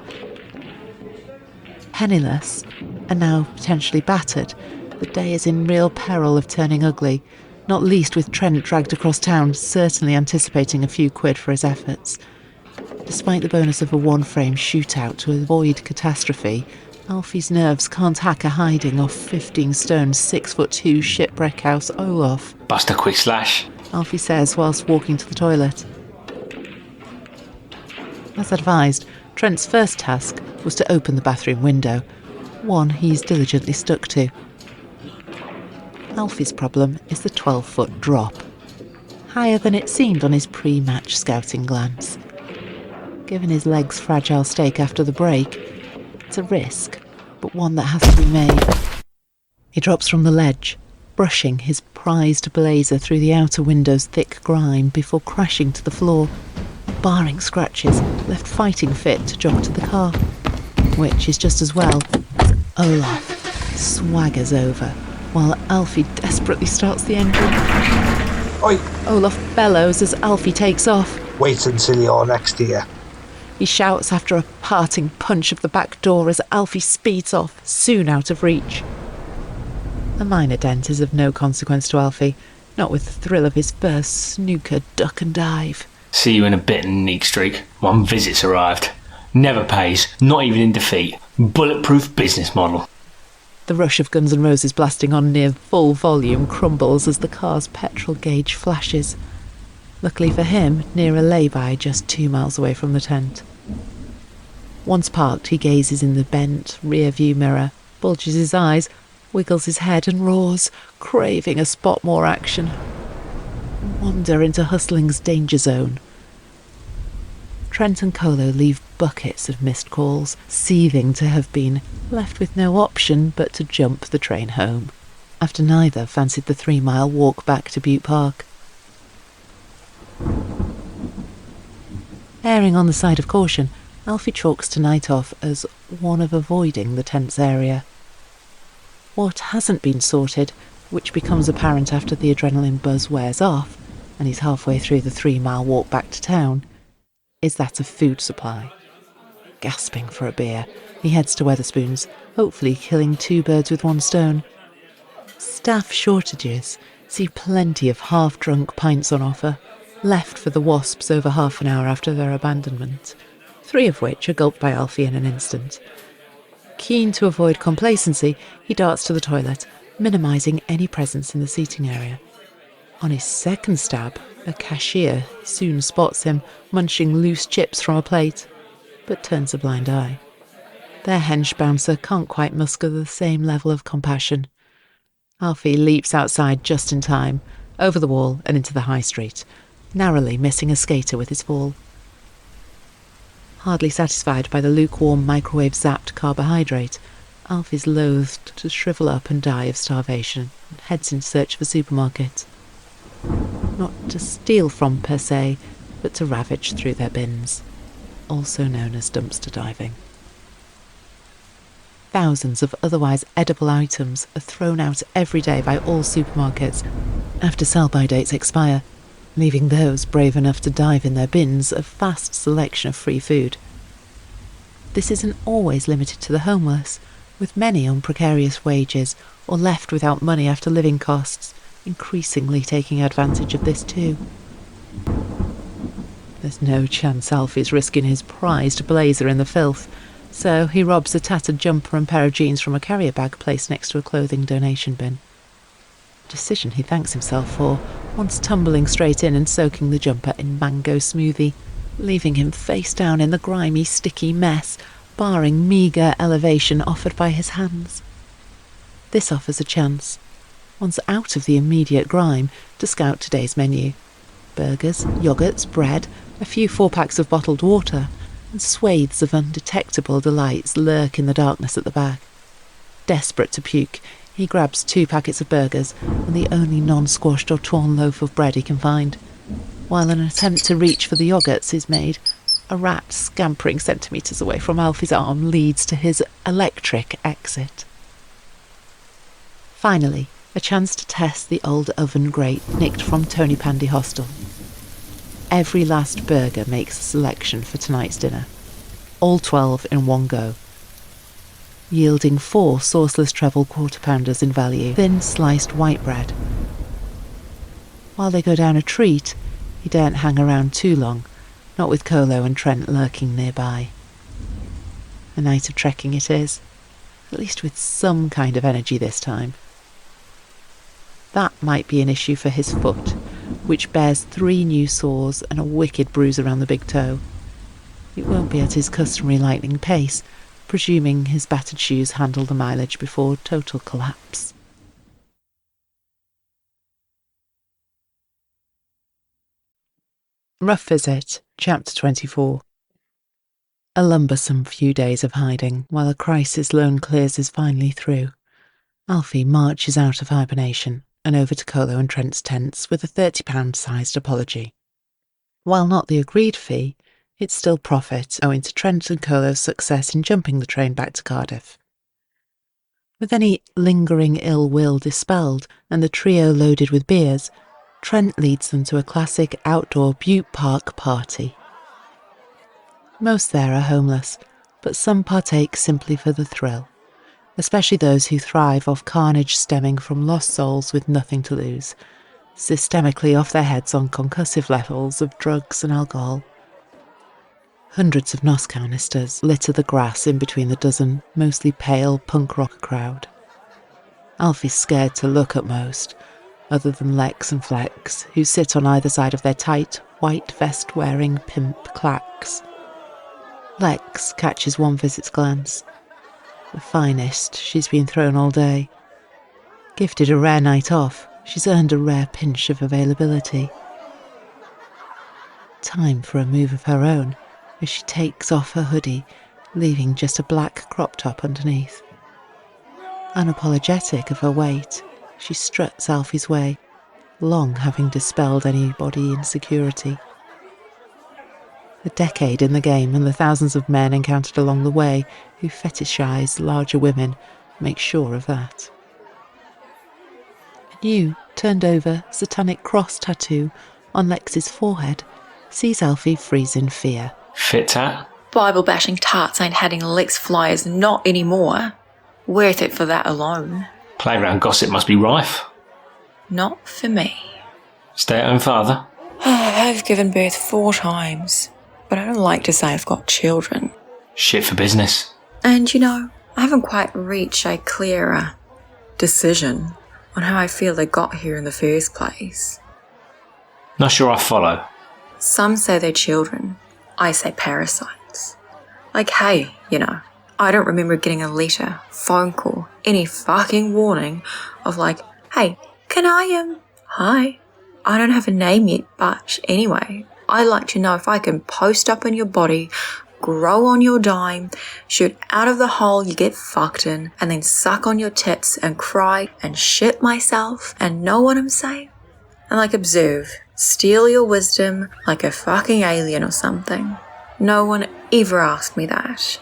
A: Penniless, and now potentially battered, the day is in real peril of turning ugly, not least with Trent dragged across town, certainly anticipating a few quid for his efforts. Despite the bonus of a 1-frame shootout to avoid catastrophe, Alfie's nerves can't hack a hiding off 15-stone, 6'2" shipwreck house Olaf.
S: Bust a quick slash,
A: Alfie says whilst walking to the toilet. As advised, Trent's first task was to open the bathroom window, one he's diligently stuck to. Alfie's problem is the 12-foot drop, higher than it seemed on his pre-match scouting glance. Given his leg's fragile state after the break, it's a risk, but one that has to be made. He drops from the ledge, brushing his prized blazer through the outer window's thick grime before crashing to the floor, barring scratches, left fighting fit to jog to the car, which is just as well as Olaf swaggers over, while Alfie desperately starts the engine.
K: Oi!
A: Olaf bellows as Alfie takes off.
K: Wait until you're next here.
A: He shouts after a parting punch of the back door as Alfie speeds off, soon out of reach. A minor dent is of no consequence to Alfie, not with the thrill of his first snooker duck and dive.
S: See you in a bit, Neek Streak. 1 visit's arrived. Never pays, not even in defeat. Bulletproof business model.
A: The rush of Guns N' Roses blasting on near full volume crumbles as the car's petrol gauge flashes. Luckily for him, near a lay-by just 2 miles away from the tent. Once parked, he gazes in the bent rear-view mirror, bulges his eyes, wiggles his head and roars, craving a spot more action. Wander into hustling's danger zone. Trent and Colo leave buckets of missed calls, seething to have been left with no option but to jump the train home, after neither fancied the 3-mile walk back to Butte Park. Erring on the side of caution, Alfie chalks tonight off as one of avoiding the tense area. What hasn't been sorted, which becomes apparent after the adrenaline buzz wears off, and he's halfway through the 3-mile walk back to town, is that of food supply. Gasping for a beer, he heads to Wetherspoons, hopefully killing 2 birds with 1 stone. Staff shortages see plenty of half-drunk pints on offer, left for the wasps over half an hour after their abandonment, 3 of which are gulped by Alfie in an instant. Keen to avoid complacency, he darts to the toilet, minimising any presence in the seating area. On his second stab, a cashier soon spots him munching loose chips from a plate, but turns a blind eye. Their hench bouncer can't quite muster the same level of compassion. Alfie leaps outside just in time, over the wall and into the high street, narrowly missing a skater with his fall. Hardly satisfied by the lukewarm microwave-zapped carbohydrate, Alfie's loathed to shrivel up and die of starvation and heads in search of a supermarket. Not to steal from per se, but to ravage through their bins, also known as dumpster diving. Thousands of otherwise edible items are thrown out every day by all supermarkets after sell-by dates expire, leaving those brave enough to dive in their bins a vast selection of free food. This isn't always limited to the homeless, with many on precarious wages or left without money after living costs, increasingly taking advantage of this too. There's no chance Alfie's risking his prized blazer in the filth, so he robs a tattered jumper and pair of jeans from a carrier bag placed next to a clothing donation bin. a decision he thanks himself for, once tumbling straight in and soaking the jumper in mango smoothie, leaving him face down in the grimy, sticky mess, barring meagre elevation offered by his hands. This offers a chance, once out of the immediate grime, to scout today's menu. Burgers, yoghurts, bread, a few 4-packs of bottled water, and swathes of undetectable delights lurk in the darkness at the back. Desperate to puke, he grabs 2 packets of burgers and the only non-squashed or torn loaf of bread he can find. While an attempt to reach for the yoghurts is made, a rat scampering centimetres away from Alfie's arm leads to his electric exit. Finally, a chance to test the old oven grate nicked from Tony Pandy Hostel. Every last burger makes a selection for tonight's dinner, all 12 in one go, yielding 4 sauceless treble quarter-pounders in value, thin sliced white bread. While they go down a treat, he daren't hang around too long, not with Colo and Trent lurking nearby. A night of trekking it is, at least with some kind of energy this time. That might be an issue for his foot, which bears 3 new sores and a wicked bruise around the big toe. It won't be at his customary lightning pace, presuming his battered shoes handle the mileage before total collapse. Rough Visit, Chapter 24. A lumbersome few days of hiding, while a crisis loan clears is finally through. Alfie marches out of hibernation and over to Colo and Trent's tents with a £30-sized apology. While not the agreed fee, it's still profit owing to Trent and Colo's success in jumping the train back to Cardiff. With any lingering ill will dispelled and the trio loaded with beers, Trent leads them to a classic outdoor Butte Park party. Most there are homeless, but some partake simply for the thrill, especially those who thrive off carnage stemming from lost souls with nothing to lose, systemically off their heads on concussive levels of drugs and alcohol. Hundreds of nos canisters litter the grass in between the dozen, mostly pale punk rock crowd. Alfie's scared to look at most, other than Lex and Flex, who sit on either side of their tight, white vest-wearing pimp clacks. Lex catches One Visit's glance. The finest she's been thrown all day. Gifted a rare night off, she's earned a rare pinch of availability. Time for a move of her own, as she takes off her hoodie, leaving just a black crop top underneath. Unapologetic of her weight, she struts Alfie's way, long having dispelled any body insecurity. A decade in the game and the thousands of men encountered along the way who fetishize larger women make sure of that. A new, turned-over, satanic cross tattoo on Lex's forehead sees Alfie freeze in fear.
S: Fit tat?
U: Bible-bashing tarts ain't heading Lex flyers, not anymore. Worth it for that alone.
S: Playground gossip must be rife.
U: Not for me.
S: Stay-at-home father?
U: I've given birth 4 times, but I don't like to say I've got children.
S: Shit for business.
U: And I haven't quite reached a clearer decision on how I feel they got here in the first place.
S: Not sure I follow.
U: Some say they're children. I say parasites. Like, hey, I don't remember getting a letter, phone call, any fucking warning of like, hey, can I, hi. I don't have a name yet, but anyway, I'd like to know if I can post up in your body, grow on your dime, shoot out of the hole you get fucked in, and then suck on your tits and cry and shit myself and know what I'm saying? And observe, steal your wisdom like a fucking alien or something. No one ever asked me that.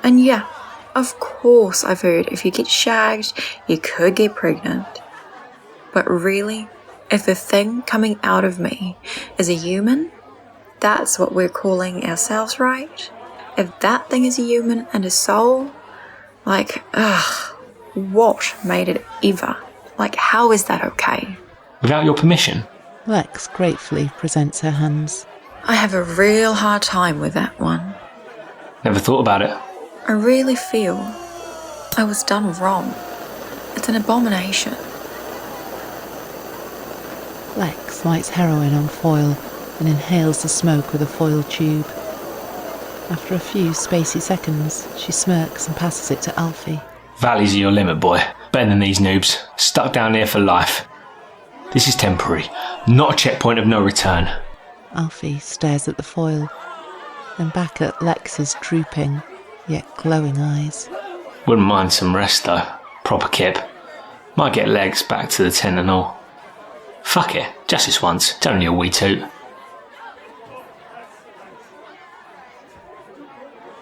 U: And yeah, of course I've heard if you get shagged, you could get pregnant. But really, if the thing coming out of me is a human, that's what we're calling ourselves, right? If that thing is a human and a soul, what made it ever? How is that okay?
S: Without your permission?
A: Lex gratefully presents her hands.
U: I have a real hard time with that one.
S: Never thought about it.
U: I really feel I was done wrong. It's an abomination.
A: Lex lights heroin on foil and inhales the smoke with a foil tube. After a few spacey seconds, she smirks and passes it to Alfie.
S: Valley's your limit, boy. Better than these noobs. Stuck down here for life. This is temporary, not a checkpoint of no return.
A: Alfie stares at the foil, then back at Lex's drooping, yet glowing eyes.
S: Wouldn't mind some rest, though. Proper kip. Might get legs back to the tent and all. Fuck it, just this once. It's only a wee toot.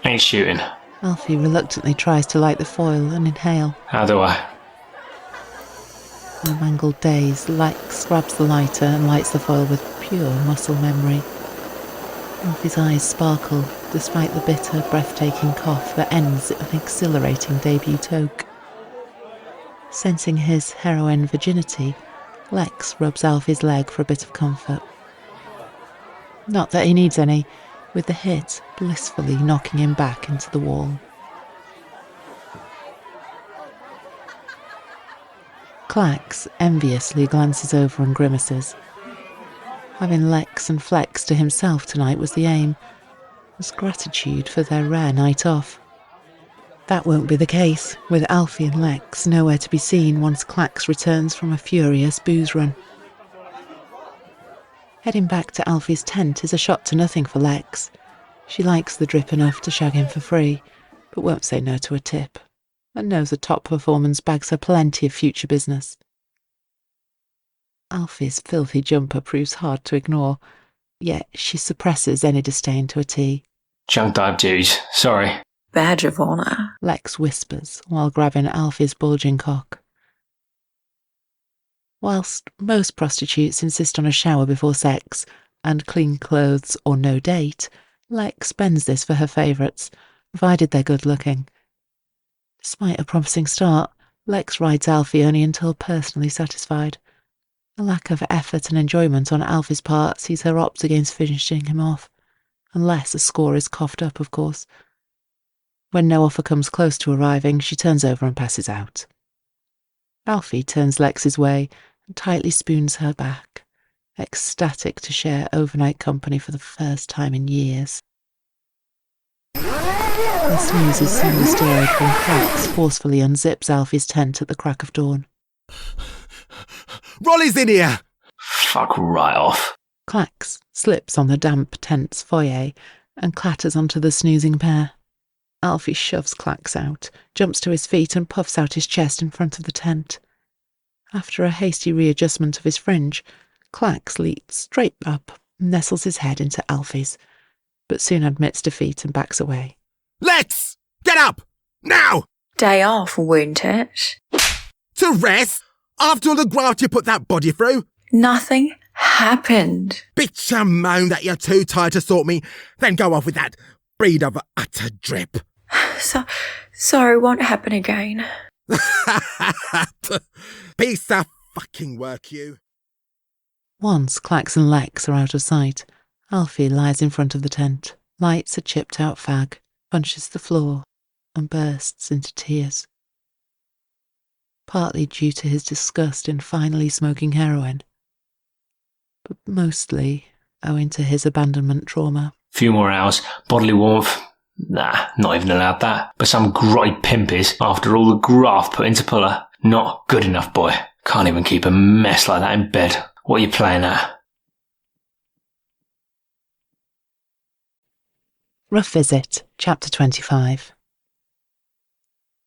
S: Ain't shooting.
A: Alfie reluctantly tries to light the foil and inhale.
S: How do I?
A: In a mangled daze, Lex grabs the lighter and lights the foil with pure muscle memory. Alfie's eyes sparkle, despite the bitter, breathtaking cough that ends an exhilarating debut toke. Sensing his heroin virginity, Lex rubs Alfie's leg for a bit of comfort. Not that he needs any, with the hit blissfully knocking him back into the wall. Clax enviously glances over and grimaces. Having Lex and Flex to himself tonight was the aim, as gratitude for their rare night off. That won't be the case, with Alfie and Lex nowhere to be seen once Clax returns from a furious booze run. Heading back to Alfie's tent is a shot to nothing for Lex. She likes the drip enough to shag him for free, but won't say no to a tip, and knows a top performance bags her plenty of future business. Alfie's filthy jumper proves hard to ignore, yet she suppresses any disdain to a T.
S: Junk dive duties, sorry.
U: Badge of honour,
A: Lex whispers while grabbing Alfie's bulging cock. Whilst most prostitutes insist on a shower before sex and clean clothes or no date, Lex spends this for her favourites, provided they're good looking. Despite a promising start, Lex rides Alfie only until personally satisfied. A lack of effort and enjoyment on Alfie's part sees her opt against finishing him off, unless a score is coughed up, of course. When no offer comes close to arriving, she turns over and passes out. Alfie turns Lex's way and tightly spoons her back, ecstatic to share overnight company for the first time in years. The snooze is soon disturbed when Clax forcefully unzips Alfie's tent at the crack of dawn.
R: Rolly's in here!
S: Fuck right off.
A: Clax slips on the damp tent's foyer and clatters onto the snoozing pair. Alfie shoves Clax out, jumps to his feet and puffs out his chest in front of the tent. After a hasty readjustment of his fringe, Clax leaps straight up and nestles his head into Alfie's, but soon admits defeat and backs away.
R: Lex! Get up! Now!
U: Day off, won't it?
R: To rest? After all the graft you put that body through?
U: Nothing happened.
R: Bitch and moan that you're too tired to sort me, then go off with that breed of utter drip.
U: Sorry, won't happen again.
R: Piece of fucking work, you.
A: Once Clax and Lex are out of sight, Alfie lies in front of the tent, lights a chipped-out fag, punches the floor, and bursts into tears. Partly due to his disgust in finally smoking heroin, but mostly owing to his abandonment trauma.
S: Few more hours, bodily warmth. Nah, not even allowed that. But some grotty pimp is, after all the graft put into pull her. Not good enough, boy. Can't even keep a mess like that in bed. What are you playing at?
A: Rough Visit, Chapter 25.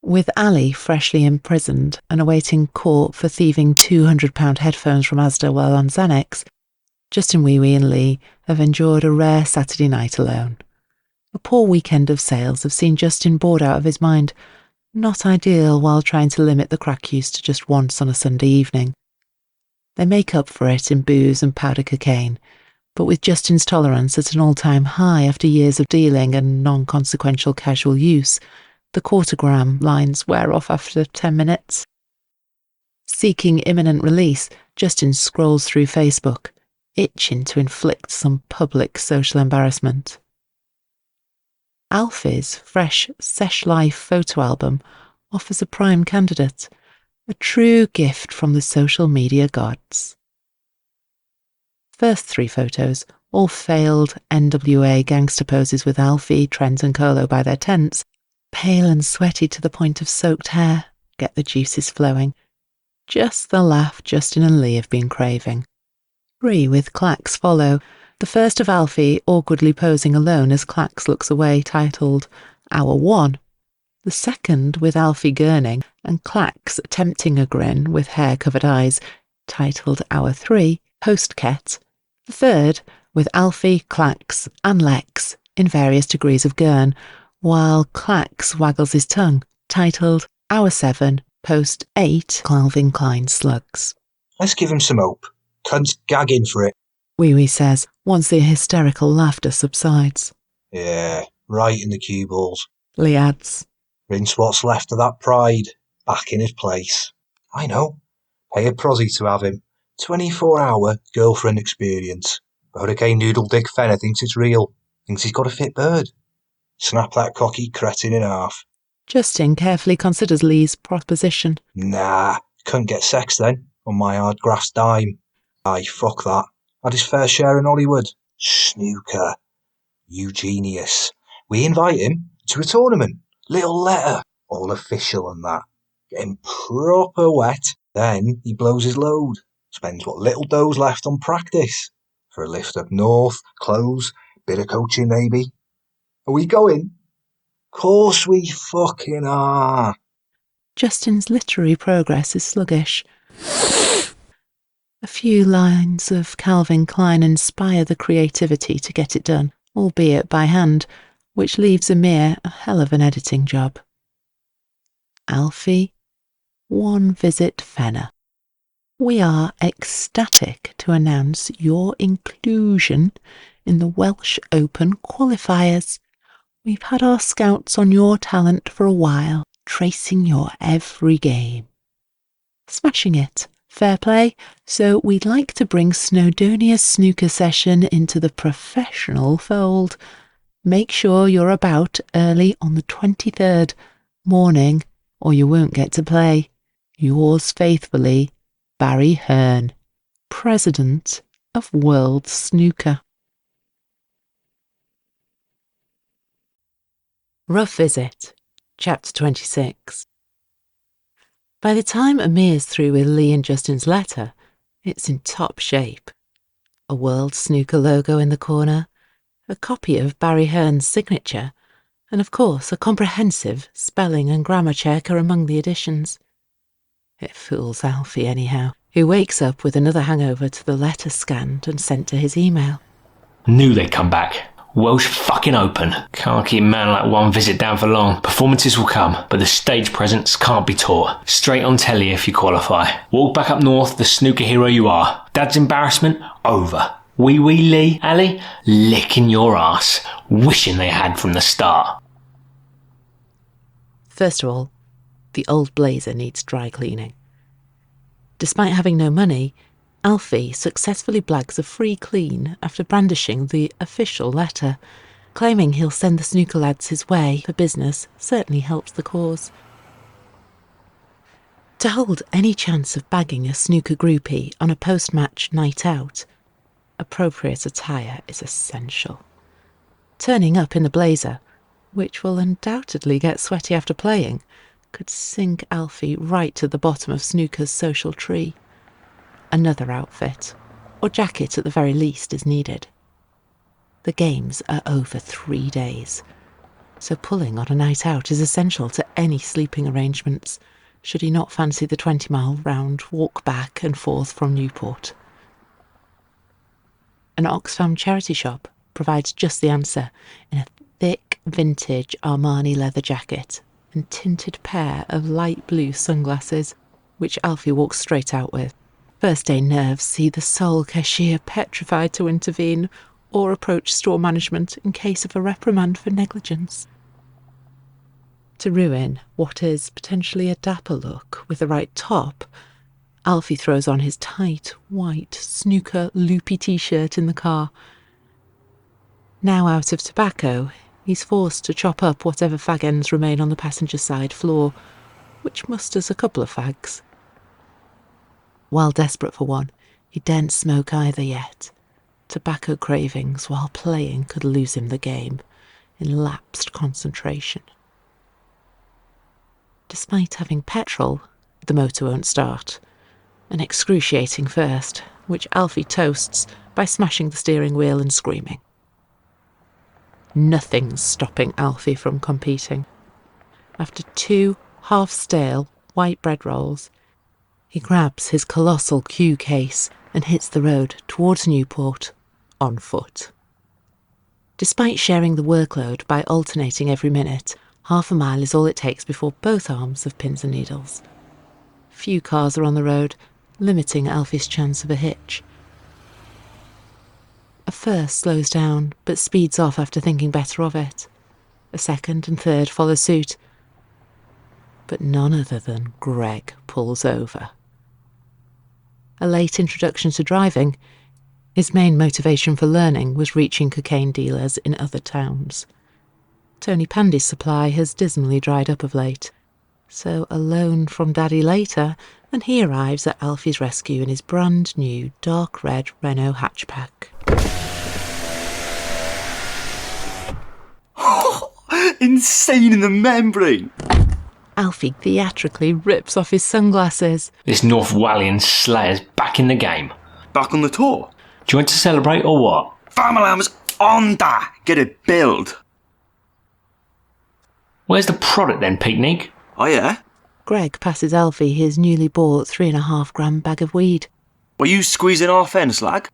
A: With Ali freshly imprisoned and awaiting court for thieving £200 headphones from Asda while on Xanax, Justin Wee Wee and Lee have endured a rare Saturday night alone. A poor weekend of sales have seen Justin bored out of his mind, not ideal while trying to limit the crack use to just once on a Sunday evening. They make up for it in booze and powder cocaine, but with Justin's tolerance at an all-time high after years of dealing and non-consequential casual use, the quartergram lines wear off after 10 minutes. Seeking imminent release, Justin scrolls through Facebook, itching to inflict some public social embarrassment. Alfie's fresh Sesh Life photo album offers a prime candidate, a true gift from the social media gods. First 3 photos, all failed NWA gangster poses with Alfie, Trent and Colo by their tents, pale and sweaty to the point of soaked hair, get the juices flowing. Just the laugh Justin and Lee have been craving. 3 with Clacks follow, the first of Alfie awkwardly posing alone as Clacks looks away, titled Hour 1. The second with Alfie gurning and Clacks attempting a grin with hair-covered eyes, titled Hour 3, post-ket. The third with Alfie, Clacks and Lex in various degrees of gurn, while Clacks waggles his tongue, titled Hour 7, post-8, Calvin Klein slugs.
K: Let's give him some hope. Cunt's gagging for it.
A: Wee Wee says, once the hysterical laughter subsides.
K: Yeah, right in the cue balls.
A: Lee adds,
K: Rinse what's left of that pride back in his place. I know. Pay a prosy to have him. 24-hour girlfriend experience. Hurricane Noodle Dick Fenner thinks it's real. Thinks he's got a fit bird. Snap that cocky cretin in half.
A: Justin carefully considers Lee's proposition.
K: Nah, couldn't get sex then, on my hard grass dime. Aye, fuck that. Had his fair share in Hollywood. Snooker. Eugenius. We invite him to a tournament. Little letter. All official and that. Get him proper wet. Then he blows his load. Spends what little dough's left on practice. For a lift up north, clothes, bit of coaching maybe. Are we going? Course we fucking are.
A: Justin's literary progress is sluggish. A few lines of Calvin Klein inspire the creativity to get it done, albeit by hand, which leaves Amir a hell of an editing job. Alfie One Visit Fenner. We are ecstatic to announce your inclusion in the Welsh Open qualifiers. We've had our scouts on your talent for a while, tracing your every game. Smashing it. Fair play. So we'd like to bring Snowdonia's snooker session into the professional fold. Make sure you're about early on the 23rd morning, or you won't get to play. Yours faithfully, Barry Hearn, President of World Snooker. Rough Visit, Chapter 26. By the time Amir's through with Lee and Justin's letter, it's in top shape. A World Snooker logo in the corner, a copy of Barry Hearn's signature, and of course a comprehensive spelling and grammar check are among the additions. It fools Alfie anyhow, who wakes up with another hangover to the letter scanned and sent to his email.
S: Knew they'd come back. Welsh fucking Open. Can't keep man like One Visit down for long. Performances will come, but the stage presence can't be taught. Straight on telly if you qualify. Walk back up north, the snooker hero you are. Dad's embarrassment, over. Wee Wee Lee, Ali, licking your ass. Wishing they had from the start.
A: First of all, the old blazer needs dry cleaning. Despite having no money, Alfie successfully blags a free clean after brandishing the official letter. Claiming he'll send the snooker lads his way for business certainly helps the cause. To hold any chance of bagging a snooker groupie on a post-match night out, appropriate attire is essential. Turning up in the blazer, which will undoubtedly get sweaty after playing, could sink Alfie right to the bottom of snooker's social tree. Another outfit, or jacket at the very least, is needed. The games are over 3 days, so pulling on a night out is essential to any sleeping arrangements, should he not fancy the 20-mile round walk back and forth from Newport. An Oxfam charity shop provides just the answer in a thick vintage Armani leather jacket and tinted pair of light blue sunglasses, which Alfie walks straight out with. First day nerves see the sole cashier petrified to intervene or approach store management in case of a reprimand for negligence. To ruin what is potentially a dapper look with the right top, Alfie throws on his tight, white, snooker loopy t-shirt in the car. Now out of tobacco, he's forced to chop up whatever fag ends remain on the passenger side floor, which musters a couple of fags. While desperate for one, he daren't smoke either yet. Tobacco cravings while playing could lose him the game in lapsed concentration. Despite having petrol, the motor won't start. An excruciating first, which Alfie toasts by smashing the steering wheel and screaming. Nothing's stopping Alfie from competing. After 2 half-stale white bread rolls, he grabs his colossal cue case and hits the road towards Newport on foot. Despite sharing the workload by alternating every minute, half a mile is all it takes before both arms have pins and needles. Few cars are on the road, limiting Alfie's chance of a hitch. A first slows down, but speeds off after thinking better of it. A second and third follow suit. But none other than Greg pulls over. A late introduction to driving, his main motivation for learning was reaching cocaine dealers in other towns. Tony Pandy's supply has dismally dried up of late, so a loan from Daddy later, and he arrives at Alfie's rescue in his brand new dark red Renault hatchback.
G: Insane in the membrane!
A: Alfie theatrically rips off his sunglasses.
S: This North Wallian Slayer's back in the game.
G: Back on the tour?
S: Do you want to celebrate or what?
G: Farmerlam's on that! Get it billed!
S: Where's the product then, Picnic?
G: Oh yeah?
A: Greg passes Alfie his newly bought 3.5 gram bag of weed.
G: Were you squeezing our fence, lag?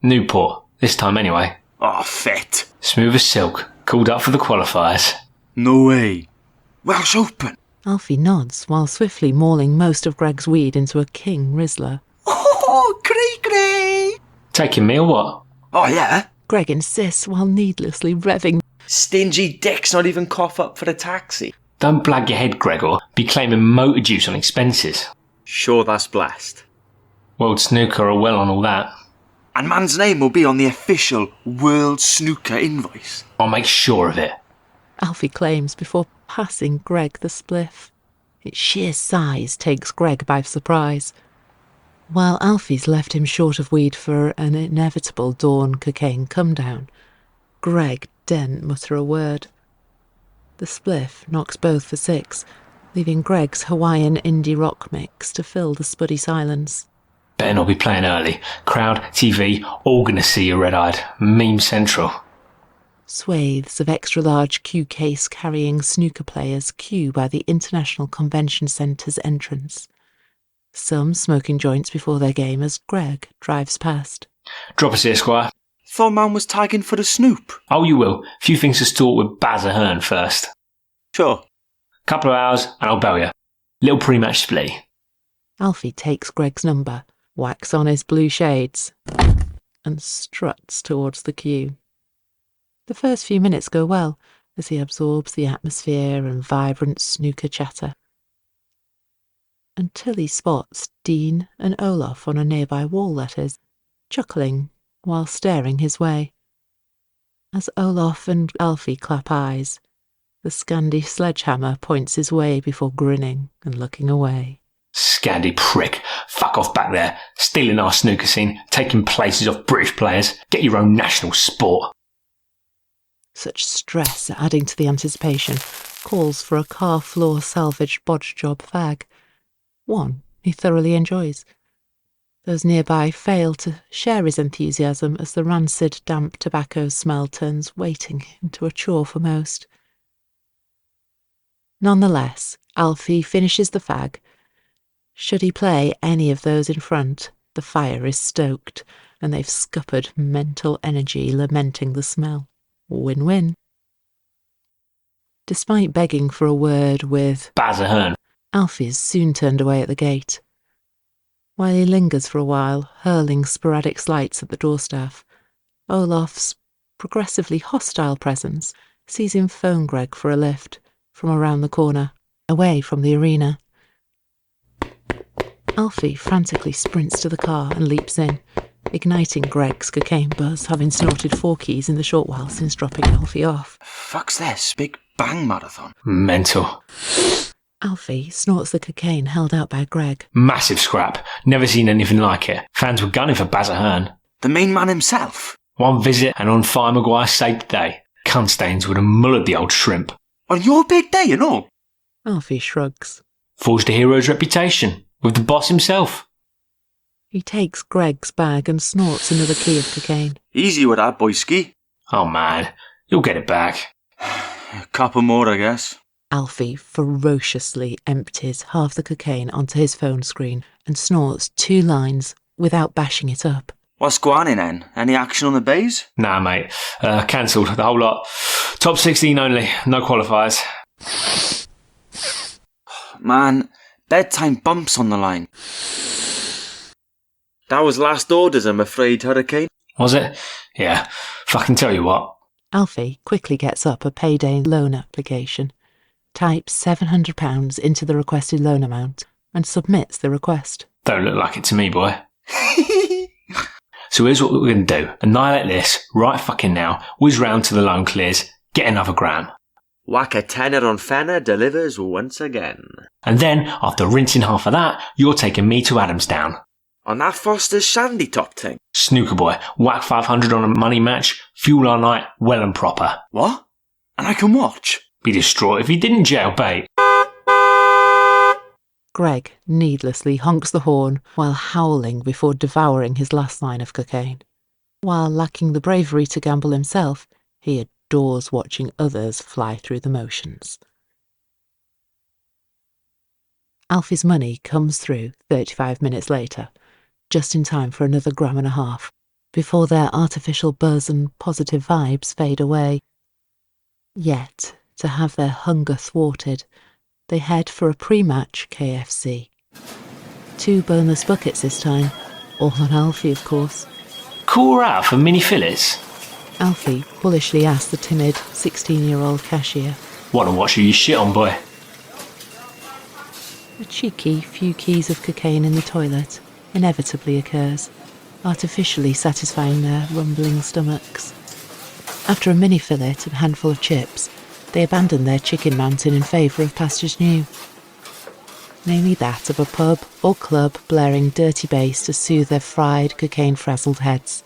S: Newport, this time anyway.
G: Oh, fit.
S: Smooth as silk, called up for the qualifiers.
G: No way. Welsh Open.
A: Alfie nods while swiftly mauling most of Greg's weed into a king Rizzler.
G: Oh, cray.
S: Taking me or what?
G: Oh yeah?
A: Greg insists while needlessly revving.
G: Stingy dick's not even cough up for the taxi.
S: Don't blag your head, Gregor. Be claiming motor juice on expenses.
G: Sure, that's blessed.
S: World Snooker are well on all that.
G: And man's name will be on the official World Snooker invoice.
S: I'll make sure of it.
A: Alfie claims before passing Greg the spliff. Its sheer size takes Greg by surprise. While Alfie's left him short of weed for an inevitable dawn cocaine come-down, Greg daren't mutter a word. The spliff knocks both for 6, leaving Greg's Hawaiian indie rock mix to fill the spuddy silence.
S: Better not be playing early. Crowd, TV, all gonna see you red-eyed. Meme central.
A: Swathes of extra-large cue case carrying snooker players queue by the International Convention Centre's entrance. Some smoking joints before their game as Greg drives past.
S: Drop us here, Squire.
G: Thought man was tagging for the snoop.
S: Oh, you will. Few things to sort with Baize Hearn first.
G: Sure.
S: Couple of hours and I'll bail you. Little pre-match split.
A: Alfie takes Greg's number, whacks on his blue shades, and struts towards the queue. The first few minutes go well as he absorbs the atmosphere and vibrant snooker chatter. Until he spots Dean and Olaf on a nearby wall, that is, chuckling while staring his way. As Olaf and Alfie clap eyes, the Scandi sledgehammer points his way before grinning and looking away.
S: Scandi prick. Fuck off back there. Stealing our snooker scene, taking places off British players. Get your own national sport.
A: Such stress adding to the anticipation calls for a car floor salvaged bodge job fag. One he thoroughly enjoys. Those nearby fail to share his enthusiasm as the rancid, damp tobacco smell turns waiting into a chore for most. Nonetheless, Alfie finishes the fag. Should he play any of those in front, the fire is stoked, and they've scuppered mental energy lamenting the smell. Win-win. Despite begging for a word with
S: Baize Hearn,
A: Alfie's soon turned away at the gate. While he lingers for a while, hurling sporadic slights at the doorstaff, Olaf's progressively hostile presence sees him phone Greg for a lift from around the corner, away from the arena. Alfie frantically sprints to the car and leaps in, igniting Greg's cocaine buzz, having snorted 4 keys in the short while since dropping Alfie off.
G: Fuck's this? Big bang marathon.
S: Mental.
A: Alfie snorts the cocaine held out by Greg.
S: Massive scrap. Never seen anything like it. Fans were gunning for Baize Hearn.
G: The main man himself?
S: One visit and on Fire Maguire saved the day. Cunt stains would have mullered the old shrimp.
G: On your big day and all?
A: Alfie shrugs.
S: Forged a hero's reputation with the boss himself.
A: He takes Greg's bag and snorts another key of cocaine.
G: Easy with that, boyski.
S: Oh man, you'll get it back.
G: Couple more, I guess.
A: Alfie ferociously empties half the cocaine onto his phone screen and snorts 2 lines without bashing it up.
G: What's going on then? Any action on the Baize?
S: Nah, mate. Cancelled, the whole lot. Top 16 only, no qualifiers.
G: Man, bedtime bumps on the line. That was last orders, I'm afraid, Hurricane.
S: Was it? Yeah. Fucking tell you what.
A: Alfie quickly gets up a payday loan application, types £700 into the requested loan amount, and submits the request.
S: Don't look like it to me, boy. So here's what we're going to do. Annihilate this, right fucking now, whiz round to the loan clears, get another gram.
P: Whack a tenner on Fenner delivers once again.
S: And then, after rinsing half of that, you're taking me to Adamstown.
P: On that Foster's shandy top thing?
S: Snooker boy, whack 500 on a money match, fuel our night well and proper.
G: What? And I can watch?
S: Be distraught if he didn't jailbait.
A: Greg needlessly honks the horn while howling before devouring his last line of cocaine. While lacking the bravery to gamble himself, he adores watching others fly through the motions. Alfie's money comes through 35 minutes later, just in time for another gram and a half, before their artificial buzz and positive vibes fade away. Yet, to have their hunger thwarted, they head for a pre-match KFC. 2 boneless buckets this time, all on Alfie, of course.
S: Cool out for mini fillets.
A: Alfie bullishly asks the timid 16-year-old cashier.
S: Wanna watch you shit on, boy?
A: A cheeky few keys of cocaine in the toilet inevitably occurs, artificially satisfying their rumbling stomachs. After a mini fillet and handful of chips, they abandon their chicken mountain in favour of pastures new, namely that of a pub or club blaring dirty bass to soothe their fried, cocaine-frazzled heads.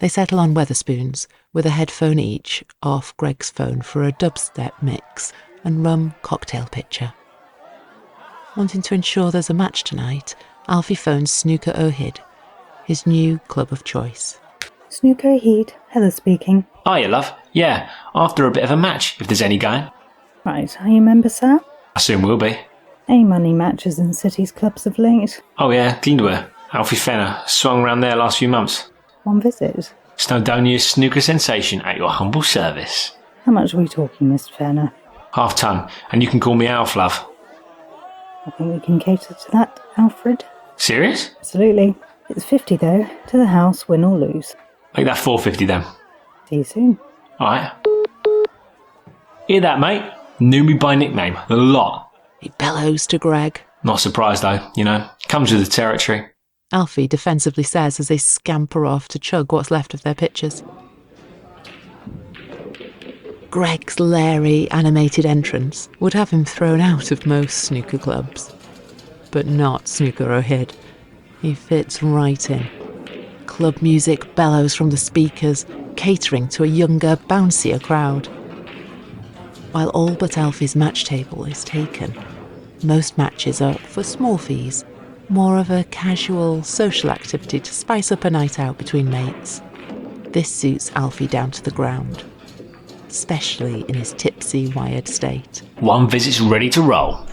A: They settle on Weatherspoons, with a headphone each off Greg's phone for a dubstep mix and rum cocktail pitcher. Wanting to ensure there's a match tonight, Alfie phones Snooker O'Hid, his new club of choice.
B: Snooker O'Hid, Heather speaking.
S: Hiya, love. Yeah, after a bit of a match, if there's any going.
B: Right, are you a member, sir?
S: I soon will be.
B: Any money matches in cities clubs of late?
N: Oh yeah, Glendware. Alfie Fenner. Swung round there last few months.
B: One visit?
N: Snowdonia's snooker sensation at your humble service.
B: How much are we talking, Mr. Fenner?
N: Half ton, and you can call me Alf, love.
B: I think we can cater to that, Alfred.
N: Serious?
B: Absolutely. It's 50 though, to the house, win or lose.
N: Make that 450 then.
B: See you soon.
N: Alright. Hear that, mate? Knew me by nickname, the lot.
A: He bellows to Greg.
N: Not surprised though, you know. Comes with the territory.
A: Alfie defensively says as they scamper off to chug what's left of their pitchers. Greg's leery, animated entrance would have him thrown out of most snooker clubs. But not Snooker O'Hid. He fits right in. Club music bellows from the speakers, catering to a younger, bouncier crowd. While all but Alfie's match table is taken, most matches are for small fees, more of a casual, social activity to spice up a night out between mates. This suits Alfie down to the ground, especially in his tipsy, wired state.
N: One visit's ready to roll,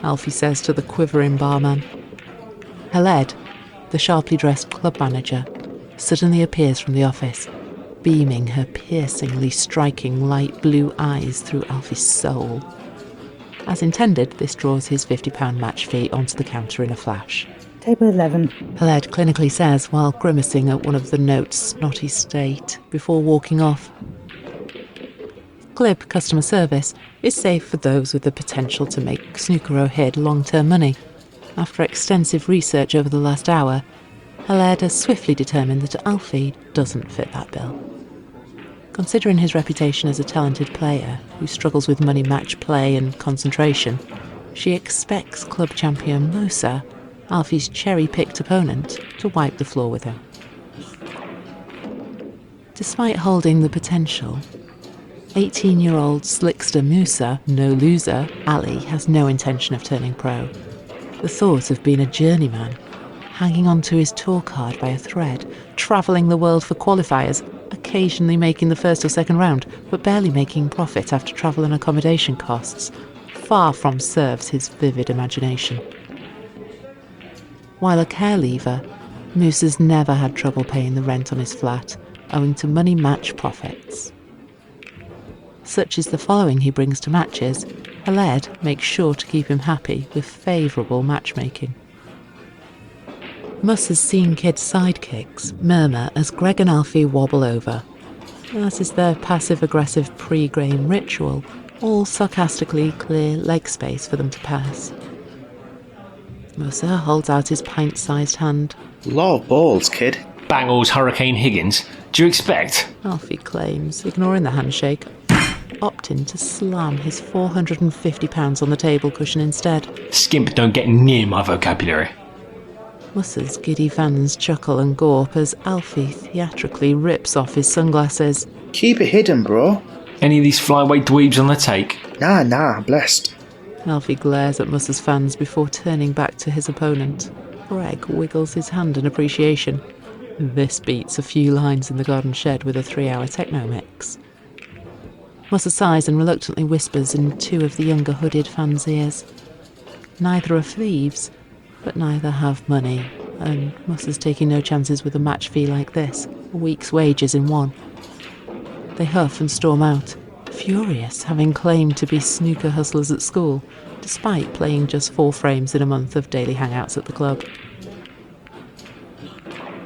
A: Alfie says to the quivering barman. Heled, the sharply dressed club manager, suddenly appears from the office, beaming her piercingly striking light blue eyes through Alfie's soul. As intended, this draws his £50 match fee onto the counter in a flash.
B: Table 11.
A: Heled clinically says while grimacing at one of the note's snotty state before walking off. Glib customer service is safe for those with the potential to make Snooker O'Hid long-term money. After extensive research over the last hour, Heled has swiftly determined that Alfie doesn't fit that bill. Considering his reputation as a talented player who struggles with money match play and concentration, she expects club champion Musa, Alfie's cherry-picked opponent, to wipe the floor with her. Despite holding the potential, 18-year-old slickster Musa, no loser, Ali has no intention of turning pro. The thought of being a journeyman, hanging onto his tour card by a thread, travelling the world for qualifiers, occasionally making the first or second round, but barely making profit after travel and accommodation costs, far from serves his vivid imagination. While a care leaver, Musa's never had trouble paying the rent on his flat, owing to money match profits. Such is the following he brings to matches, Haled makes sure to keep him happy with favourable matchmaking. Musa's scene kid sidekicks murmur as Greg and Alfie wobble over, as is their passive-aggressive pre-game ritual, all sarcastically clear leg space for them to pass. Musa holds out his pint-sized hand.
J: Law balls, kid.
S: Bangor's Hurricane Higgins. Do you expect?
A: Alfie claims, ignoring the handshake, opting to slam his £450 on the table cushion instead.
S: Skimp don't get near my vocabulary.
A: Musa's giddy fans chuckle and gawp as Alfie theatrically rips off his sunglasses.
J: Keep it hidden, bro.
S: Any of these flyweight dweebs on the take?
J: Nah, I'm blessed.
A: Alfie glares at Musa's fans before turning back to his opponent. Greg wiggles his hand in appreciation. This beats a few lines in the garden shed with a 3-hour techno mix. Musa sighs and reluctantly whispers in two of the younger hooded fans' ears. Neither are thieves, but neither have money, and Musa's taking no chances with a match fee like this, a week's wages in one. They huff and storm out, furious, having claimed to be snooker hustlers at school, despite playing just 4 frames in a month of daily hangouts at the club.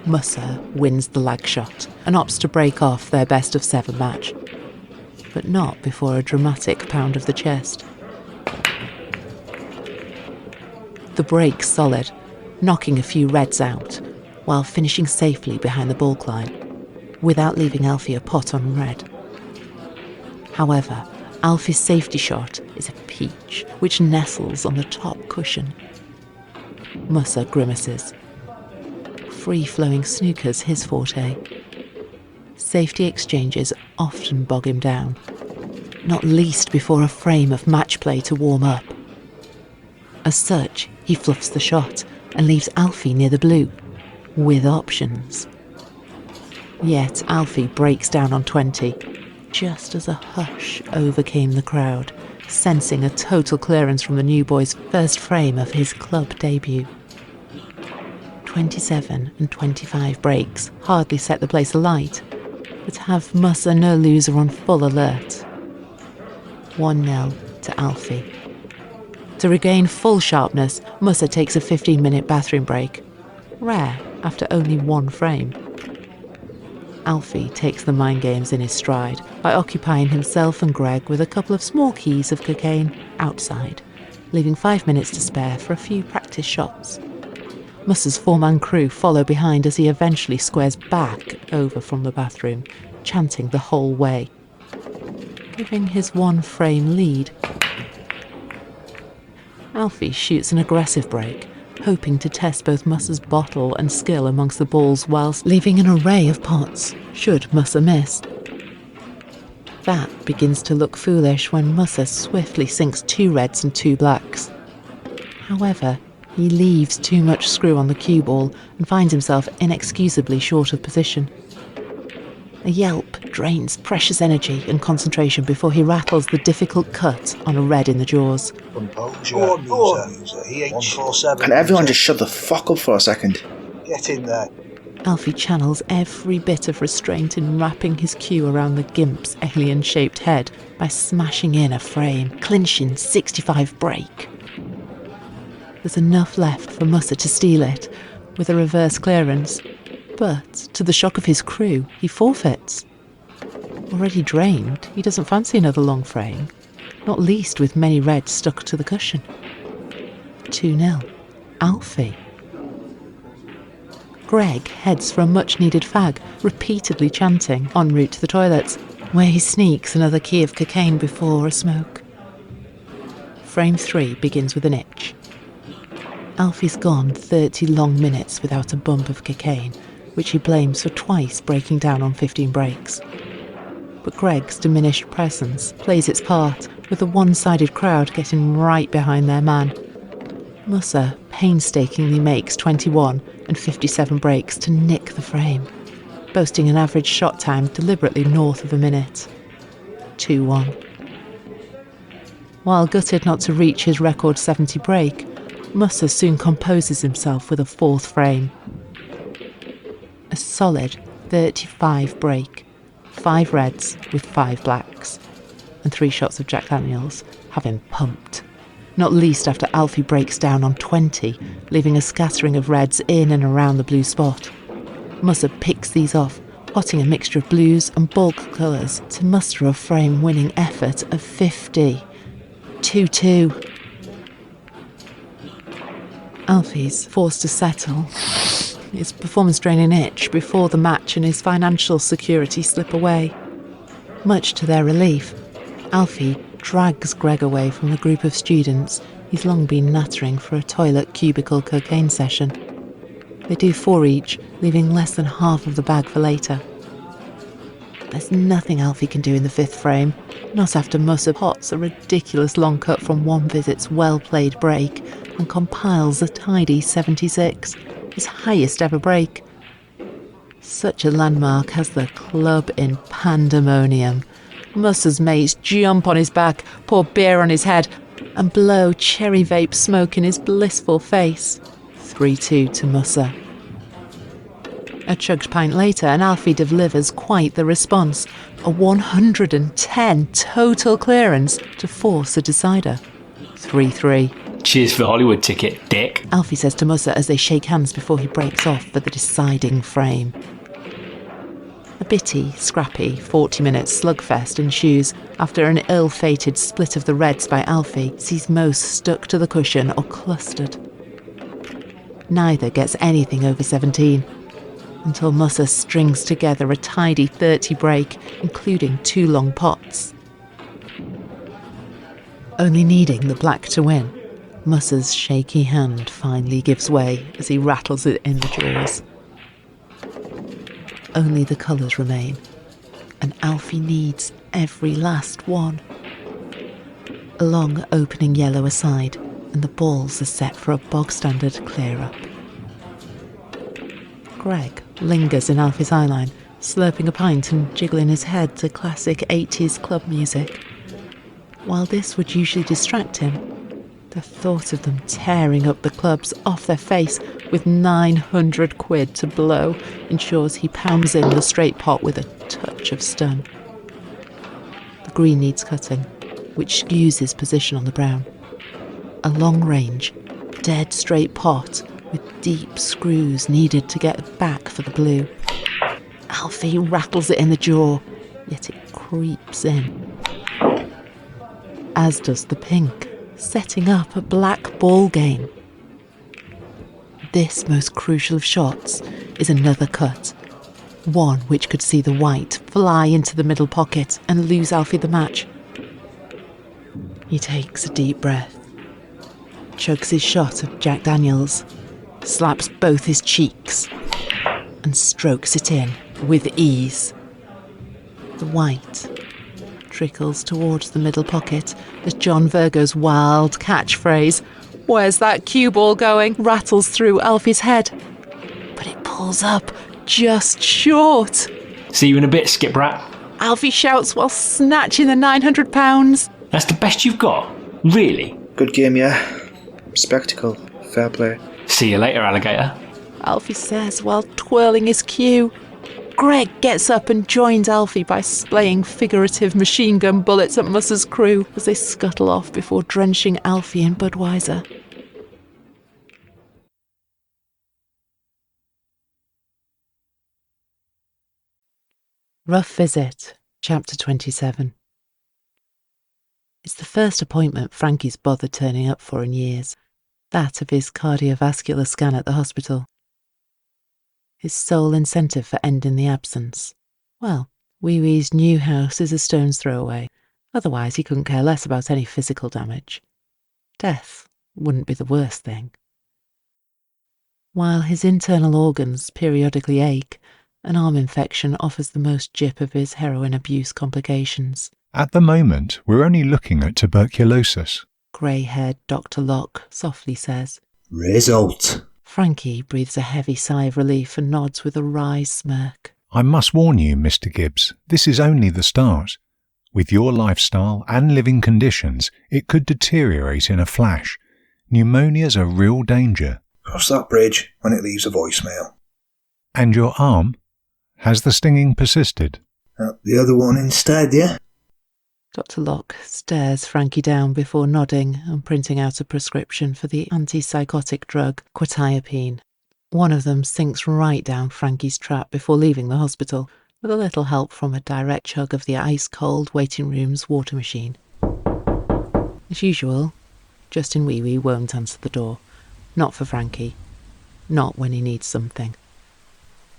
A: Musa wins the lag shot and opts to break off their best of 7 match, but not before a dramatic pound of the chest. The break's solid, knocking a few reds out, while finishing safely behind the balk line, without leaving Alfie a pot on red. However, Alfie's safety shot is a peach, which nestles on the top cushion. Musa grimaces. Free-flowing snooker's his forte. Safety exchanges often bog him down, not least before a frame of match play to warm up. As such, he fluffs the shot and leaves Alfie near the blue, with options. Yet Alfie breaks down on 20, just as a hush overcame the crowd, sensing a total clearance from the new boy's first frame of his club debut. 27 and 25 breaks hardly set the place alight, but have Musa no loser on full alert. 1-0 to Alfie. To regain full sharpness, Musa takes a 15-minute bathroom break, rare after only 1 frame. Alfie takes the mind games in his stride by occupying himself and Greg with a couple of small keys of cocaine outside, leaving 5 minutes to spare for a few practice shots. Musa's 4-man crew follow behind as he eventually squares back over from the bathroom, chanting the whole way, giving his 1-frame lead. Alfie shoots an aggressive break, hoping to test both Musa's bottle and skill amongst the balls whilst leaving an array of pots, should Musa miss. That begins to look foolish when Musa swiftly sinks 2 reds and 2 blacks. However, he leaves too much screw on the cue ball and finds himself inexcusably short of position. A yelp drains precious energy and concentration before he rattles the difficult cut on a red in the jaws.
K: Composure. Go on, Musa. He ain't 147.
J: Can everyone just shut the fuck up for a second?
K: Get in there.
A: Alfie channels every bit of restraint in wrapping his cue around the gimp's alien-shaped head by smashing in a frame, clinching 65 break. There's enough left for Musa to steal it, with a reverse clearance, but to the shock of his crew, he forfeits. Already drained, he doesn't fancy another long frame, not least with many reds stuck to the cushion. 2-0. Alfie. Greg heads for a much-needed fag, repeatedly chanting en route to the toilets, where he sneaks another key of cocaine before a smoke. Frame 3 begins with an itch. Alfie's gone 30 long minutes without a bump of cocaine, which he blames for twice breaking down on 15 breaks. But Greg's diminished presence plays its part, with the one-sided crowd getting right behind their man. Musser painstakingly makes 21 and 57 breaks to nick the frame, boasting an average shot time deliberately north of a minute. 2-1. While gutted not to reach his record 70 break, Musser soon composes himself with a fourth frame. A solid 35 break, 5 reds with 5 blacks, and 3 shots of Jack Daniels have him pumped. Not least after Alfie breaks down on 20, leaving a scattering of reds in and around the blue spot. Musser picks these off, potting a mixture of blues and bulk colours to muster a frame-winning effort of 50. 2-2. Alfie's forced to settle, his performance draining itch before the match and his financial security slip away. Much to their relief, Alfie drags Greg away from the group of students he's long been nattering for a toilet cubicle cocaine session. They do 4 each, leaving less than half of the bag for later. There's nothing Alfie can do in the 5th frame, not after Musser pots a ridiculous long cut from One Visit's well-played break and compiles a tidy 76, his highest ever break. Such a landmark has the club in pandemonium. Musser's mates jump on his back, pour beer on his head, and blow cherry vape smoke in his blissful face. 3-2 to Musser. A chugged pint later, and Alfie delivers quite the response. A 110 total clearance to force a decider. 3-3.
S: Cheers for the Hollywood ticket, dick.
A: Alfie says to Musser as they shake hands before he breaks off for the deciding frame. A bitty, scrappy 40-minute slugfest ensues after an ill-fated split of the reds by Alfie sees most stuck to the cushion or clustered. Neither gets anything over 17, until Musser strings together a tidy 30 break, including 2 long pots. Only needing the black to win, Musser's shaky hand finally gives way as he rattles it in the drawers. Only the colours remain, and Alfie needs every last one. A long opening yellow aside, and the balls are set for a bog-standard clear-up. Greg lingers in Alfie's eyeline, slurping a pint and jiggling his head to classic 80s club music. While this would usually distract him, the thought of them tearing up the clubs off their face with 900 quid to blow ensures he pounds in the straight pot with a touch of stun. The green needs cutting, which skews his position on the brown. A long-range, dead straight pot with deep screws needed to get back for the blue. Alfie rattles it in the jaw, yet it creeps in. As does the pink, setting up a black ball game. This most crucial of shots is another cut, one which could see the white fly into the middle pocket and lose Alfie the match. He takes a deep breath, chugs his shot of Jack Daniels, slaps both his cheeks, and strokes it in with ease. The white trickles towards the middle pocket as John Virgo's wild catchphrase, "Where's that cue ball going?" rattles through Alfie's head. But it pulls up just short.
S: See you in a bit, skip rat.
A: Alfie shouts while snatching the £900.
S: That's the best you've got? Really?
J: Good game, yeah. Spectacle. Fair play.
S: See you later, alligator.
A: Alfie says while twirling his cue. Greg gets up and joins Alfie by splaying figurative machine gun bullets at Musser's crew as they scuttle off before drenching Alfie in Budweiser. Rough Visit, Chapter 27. It's the first appointment Frankie's bothered turning up for in years, that of his cardiovascular scan at the hospital. His sole incentive for ending the absence. Well, Wee Wee's new house is a stone's throw away, otherwise he couldn't care less about any physical damage. Death wouldn't be the worst thing. While his internal organs periodically ache, an arm infection offers the most jip of his heroin abuse complications.
N: At the moment, we're only looking at tuberculosis.
A: Grey-haired Dr. Locke softly says.
K: Result.
A: Frankie breathes a heavy sigh of relief and nods with a wry smirk.
N: I must warn you, Mr. Gibbs, this is only the start. With your lifestyle and living conditions, it could deteriorate in a flash. Pneumonia's a real danger.
K: Cross that bridge when it leaves a voicemail.
N: And your arm? Has the stinging persisted?
K: The other one instead, yeah?
A: Dr. Locke stares Frankie down before nodding and printing out a prescription for the antipsychotic drug quetiapine. One of them sinks right down Frankie's trap before leaving the hospital, with a little help from a direct chug of the ice-cold waiting room's water machine. As usual, Justin Wee Wee won't answer the door. Not for Frankie. Not when he needs something.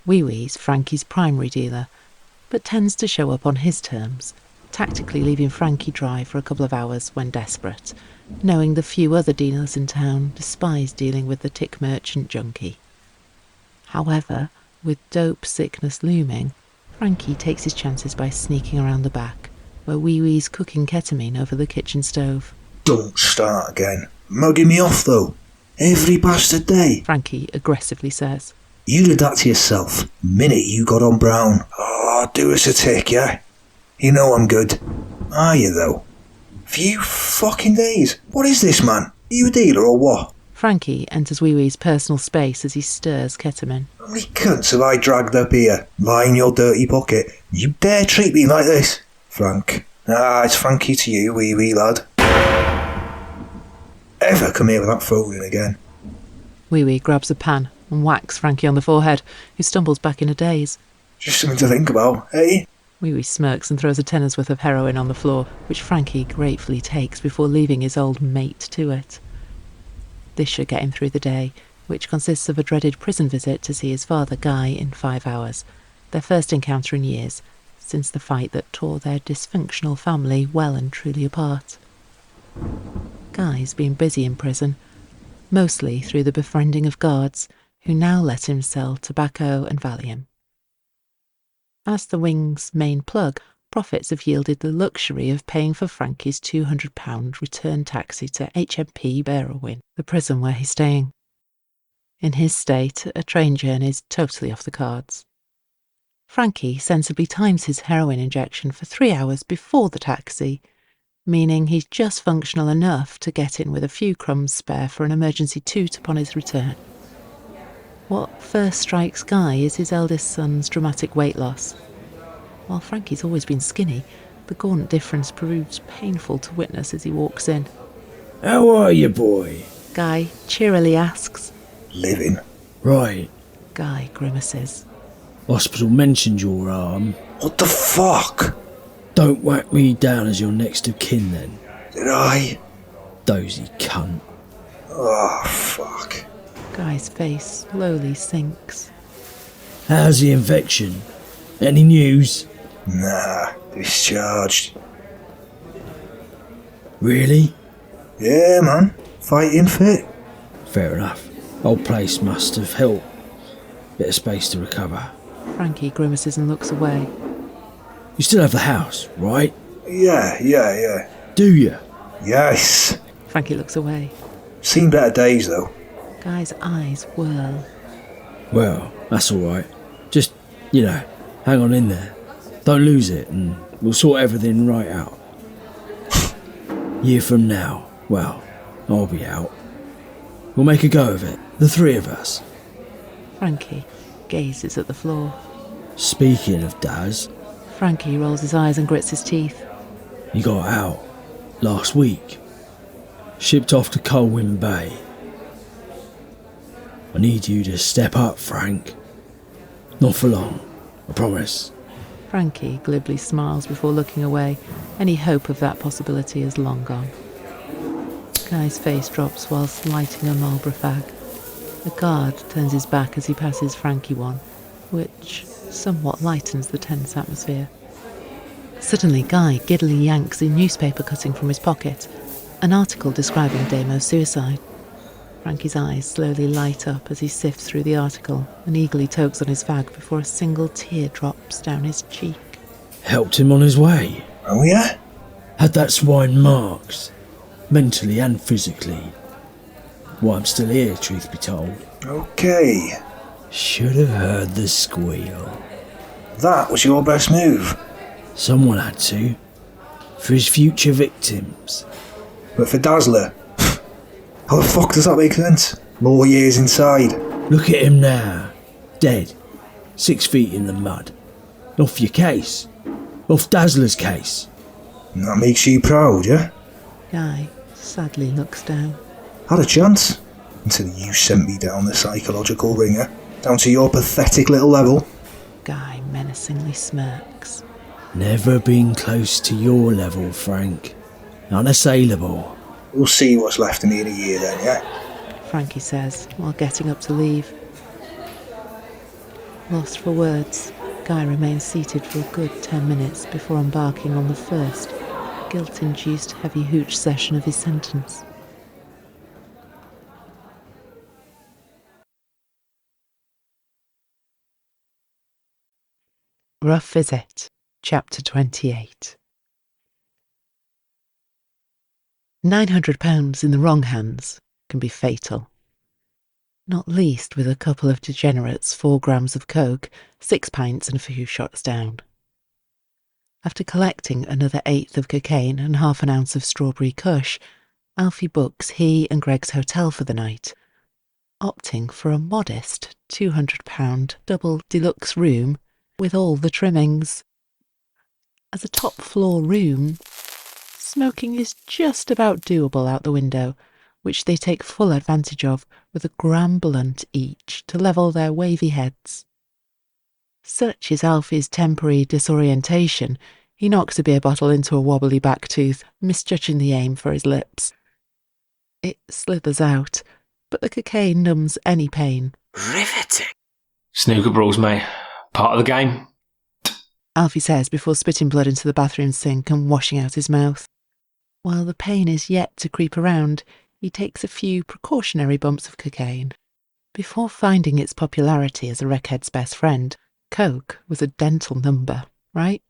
A: Wee Wee's Frankie's primary dealer, but tends to show up on his terms, tactically leaving Frankie dry for a couple of hours when desperate, knowing the few other dealers in town despise dealing with the tick merchant junkie. However, with dope sickness looming, Frankie takes his chances by sneaking around the back, where Wee Wee's cooking ketamine over the kitchen stove.
K: Don't start again. Mugging me off, though. Every bastard day.
A: Frankie aggressively says.
K: You did that to yourself, minute you got on Brown. Oh, do us a tick, yeah? You know I'm good. Are you, though? Few fucking days. What is this, man? Are you a dealer or what?
A: Frankie enters Wee Wee's personal space as he stirs ketamine.
K: How many cunts have I dragged up here, lying in your dirty pocket? You dare treat me like this? Frank. It's Frankie to you, Wee Wee lad. Ever come here with that phone in again?
A: Wee Wee grabs a pan and whacks Frankie on the forehead, who stumbles back in a daze.
K: Just something to think about, eh?
A: Wee Wee smirks and throws a tenner's worth of heroin on the floor, which Frankie gratefully takes before leaving his old mate to it. This should get him through the day, which consists of a dreaded prison visit to see his father, Guy, in 5 hours, their first encounter in years, since the fight that tore their dysfunctional family well and truly apart. Guy's been busy in prison, mostly through the befriending of guards, who now let him sell tobacco and Valium. As the wing's main plug, profits have yielded the luxury of paying for Frankie's £200 return taxi to HMP Barrowin, the prison where he's staying. In his state, a train journey is totally off the cards. Frankie sensibly times his heroin injection for 3 hours before the taxi, meaning he's just functional enough to get in with a few crumbs spare for an emergency toot upon his return. What first strikes Guy is his eldest son's dramatic weight loss. While Frankie's always been skinny, the gaunt difference proves painful to witness as he walks in.
M: How are you, boy?
A: Guy cheerily asks.
K: Living.
M: Right.
A: Guy grimaces.
M: Hospital mentioned your arm.
K: What the fuck?
M: Don't whack me down as your next of kin, then.
K: Did I?
M: Dozy cunt.
K: Oh, fuck.
A: Guy's face slowly sinks.
M: How's the infection? Any news?
K: Nah, discharged.
M: Really?
K: Yeah, man. Fighting fit.
M: Fair enough. Old place must have helped. Bit of space to recover.
A: Frankie grimaces and looks away.
M: You still have the house, right?
K: Yeah.
M: Do you?
K: Yes.
A: Frankie looks away.
K: Seen better days, though.
A: Guy's eyes whirl.
M: Well, that's alright. Just, hang on in there. Don't lose it, and we'll sort everything right out. Year from now, well, I'll be out. We'll make a go of it, the three of us.
A: Frankie gazes at the floor.
M: Speaking of Daz...
A: Frankie rolls his eyes and grits his teeth.
M: He got out last week. Shipped off to Colwyn Bay. I need you to step up, Frank. Not for long, I promise.
A: Frankie glibly smiles before looking away. Any hope of that possibility is long gone. Guy's face drops whilst lighting a Marlboro fag. The guard turns his back as he passes Frankie one, which somewhat lightens the tense atmosphere. Suddenly, Guy giddily yanks a newspaper cutting from his pocket, an article describing Damo's suicide. Frankie's eyes slowly light up as he sifts through the article and eagerly tokes on his fag before a single tear drops down his cheek.
M: Helped him on his way.
J: Oh yeah?
M: Had that swine marked, mentally and physically. Why I'm still here, truth be told.
J: Okay.
M: Should have heard the squeal.
J: That was your best move.
M: Someone had to. For his future victims.
J: But for Dazzler, how the fuck does that make sense? More years inside.
M: Look at him now. Dead. 6 feet in the mud. Off your case. Off Dazzler's case.
J: And that makes you proud, yeah?
A: Guy sadly looks down.
J: Had a chance. Until you sent me down the psychological ringer. Down to your pathetic little level.
A: Guy menacingly smirks.
M: Never been close to your level, Frank. Unassailable.
J: We'll see what's left of me in a year then, yeah?
A: Frankie says while getting up to leave. Lost for words, Guy remains seated for a good 10 minutes before embarking on the first guilt-induced heavy hooch session of his sentence. Rough Visit, Chapter 28. £900 in the wrong hands can be fatal. Not least with a couple of degenerates, 4 grams of coke, 6 pints and a few shots down. After collecting another 1/8 of cocaine and half an ounce of strawberry kush, Alfie books he and Greg's hotel for the night, opting for a modest £200 double deluxe room with all the trimmings. As a top-floor room, smoking is just about doable out the window, which they take full advantage of with a gram blunt each to level their wavy heads. Such is Alfie's temporary disorientation, he knocks a beer bottle into a wobbly back tooth, misjudging the aim for his lips. It slithers out, but the cocaine numbs any pain.
E: Riveting.
S: Snooker brawls, mate. Part of the game.
A: Alfie says before spitting blood into the bathroom sink and washing out his mouth. While the pain is yet to creep around, he takes a few precautionary bumps of cocaine. Before finding its popularity as a wreckhead's best friend, coke was a dental number, right?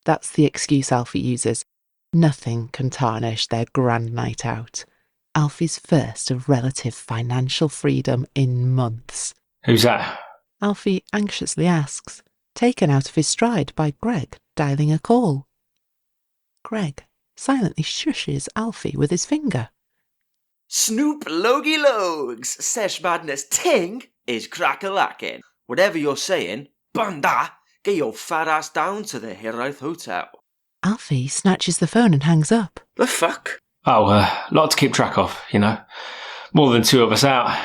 A: That's the excuse Alfie uses. Nothing can tarnish their grand night out. Alfie's first of relative financial freedom in months.
S: Who's that?
A: Alfie anxiously asks, taken out of his stride by Greg dialing a call. Greg silently shushes Alfie with his finger.
G: Snoop Logie Logs, Sesh Madness Ting is crack-a-lacking. Whatever you're saying, Banda, get your fat ass down to the Hiraeth Hotel.
A: Alfie snatches the phone and hangs up.
G: The fuck?
S: Oh, lot to keep track of, you know. More than 2 of us out.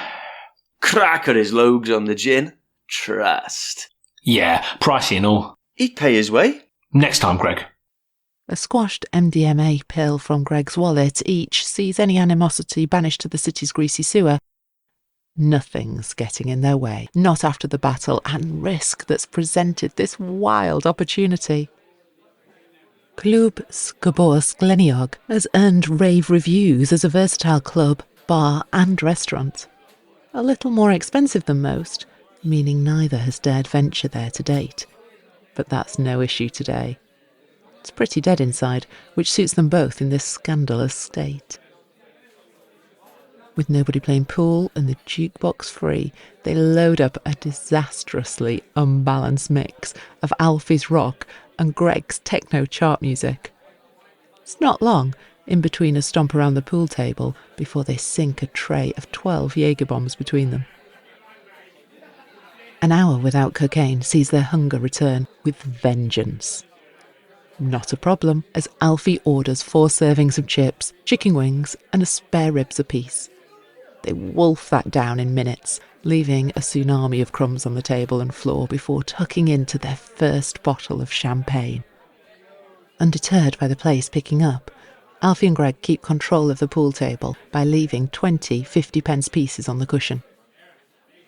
G: Cracker his logs on the gin. Trust.
S: Yeah, pricey and all.
G: He'd pay his way.
S: Next time, Greg.
A: A squashed MDMA pill from Greg's wallet each sees any animosity banished to the city's greasy sewer. Nothing's getting in their way, not after the battle and risk that's presented this wild opportunity. Club Skobor Skleniog has earned rave reviews as a versatile club, bar and restaurant. A little more expensive than most, meaning neither has dared venture there to date. But that's no issue today. It's pretty dead inside, which suits them both in this scandalous state. With nobody playing pool and the jukebox free, they load up a disastrously unbalanced mix of Alfie's rock and Greg's techno chart music. It's not long in between a stomp around the pool table before they sink a tray of 12 Jaeger bombs between them. An hour without cocaine sees their hunger return with vengeance. Not a problem, as Alfie orders 4 servings of chips, chicken wings and a spare ribs apiece. They wolf that down in minutes, leaving a tsunami of crumbs on the table and floor before tucking into their first bottle of champagne. Undeterred by the place picking up, Alfie and Greg keep control of the pool table by leaving 20 50-pence pieces on the cushion.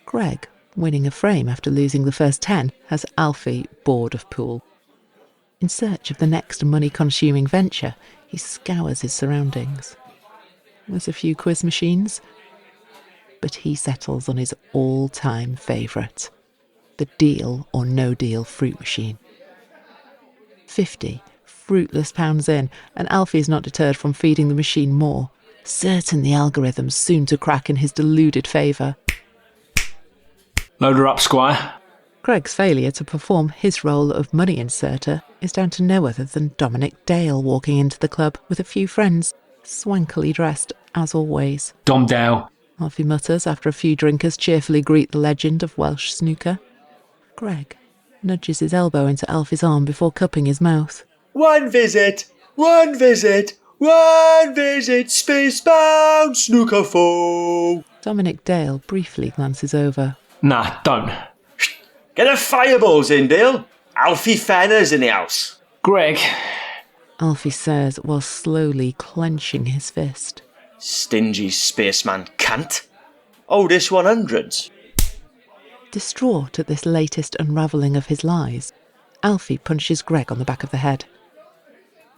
A: Greg, winning a frame after losing the first 10, has Alfie bored of pool. In search of the next money-consuming venture, he scours his surroundings. There's a few quiz machines, but he settles on his all-time favourite, the deal or no deal fruit machine. 50 fruitless pounds in, and Alfie is not deterred from feeding the machine more, certain the algorithm's soon to crack in his deluded favour.
S: Load her up, Squire.
A: Greg's failure to perform his role of money inserter is down to no other than Dominic Dale walking into the club with a few friends, swankily dressed as always.
S: Dom Dale.
A: Alfie mutters after a few drinkers cheerfully greet the legend of Welsh snooker. Greg nudges his elbow into Alfie's arm before cupping his mouth.
G: One visit, spacebound snooker foe.
A: Dominic Dale briefly glances over.
S: Nah, don't.
G: Get the fireballs in, Dale. Alfie Fenner's in the house.
S: Greg.
A: Alfie says while slowly clenching his fist.
G: Stingy spaceman cunt. Oh, this 100s.
A: Distraught at this latest unravelling of his lies, Alfie punches Greg on the back of the head.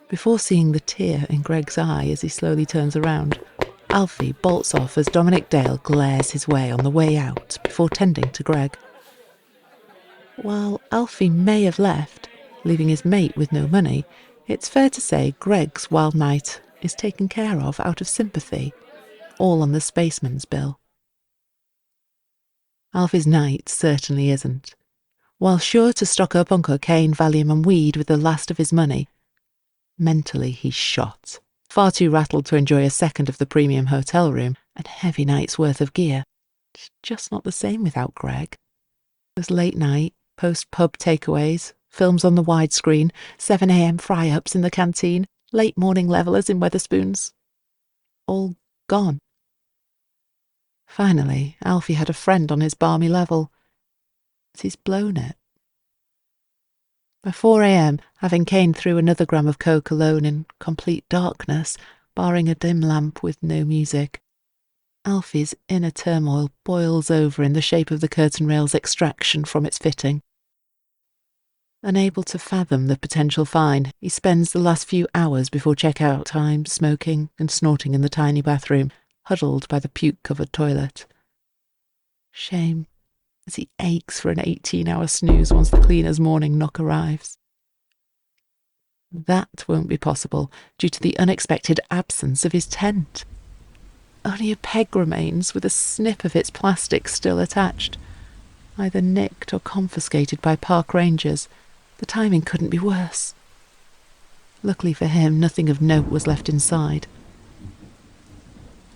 A: Before seeing the tear in Greg's eye as he slowly turns around, Alfie bolts off as Dominic Dale glares his way on the way out before tending to Greg. While Alfie may have left, leaving his mate with no money, it's fair to say Greg's wild night is taken care of out of sympathy, all on the spaceman's bill. Alfie's night certainly isn't. While sure to stock up on cocaine, Valium and weed with the last of his money, mentally he's shot, far too rattled to enjoy a second of the premium hotel room and heavy night's worth of gear. It's just not the same without Greg. Those late night, post-pub takeaways, films on the widescreen, 7 a.m. fry-ups in the canteen, late morning levellers in Wetherspoons. All gone. Finally, Alfie had a friend on his balmy level, but he's blown it. By 4 a.m, having caned through another gram of coke alone in complete darkness, barring a dim lamp with no music, Alfie's inner turmoil boils over in the shape of the curtain rail's extraction from its fitting. Unable to fathom the potential fine, he spends the last few hours before check-out time smoking and snorting in the tiny bathroom, huddled by the puke-covered toilet. Shame, as he aches for an 18-hour snooze once the cleaner's morning knock arrives. That won't be possible due to the unexpected absence of his tent. Only a peg remains with a snip of its plastic still attached, either nicked or confiscated by park rangers. The timing couldn't be worse. Luckily for him, nothing of note was left inside.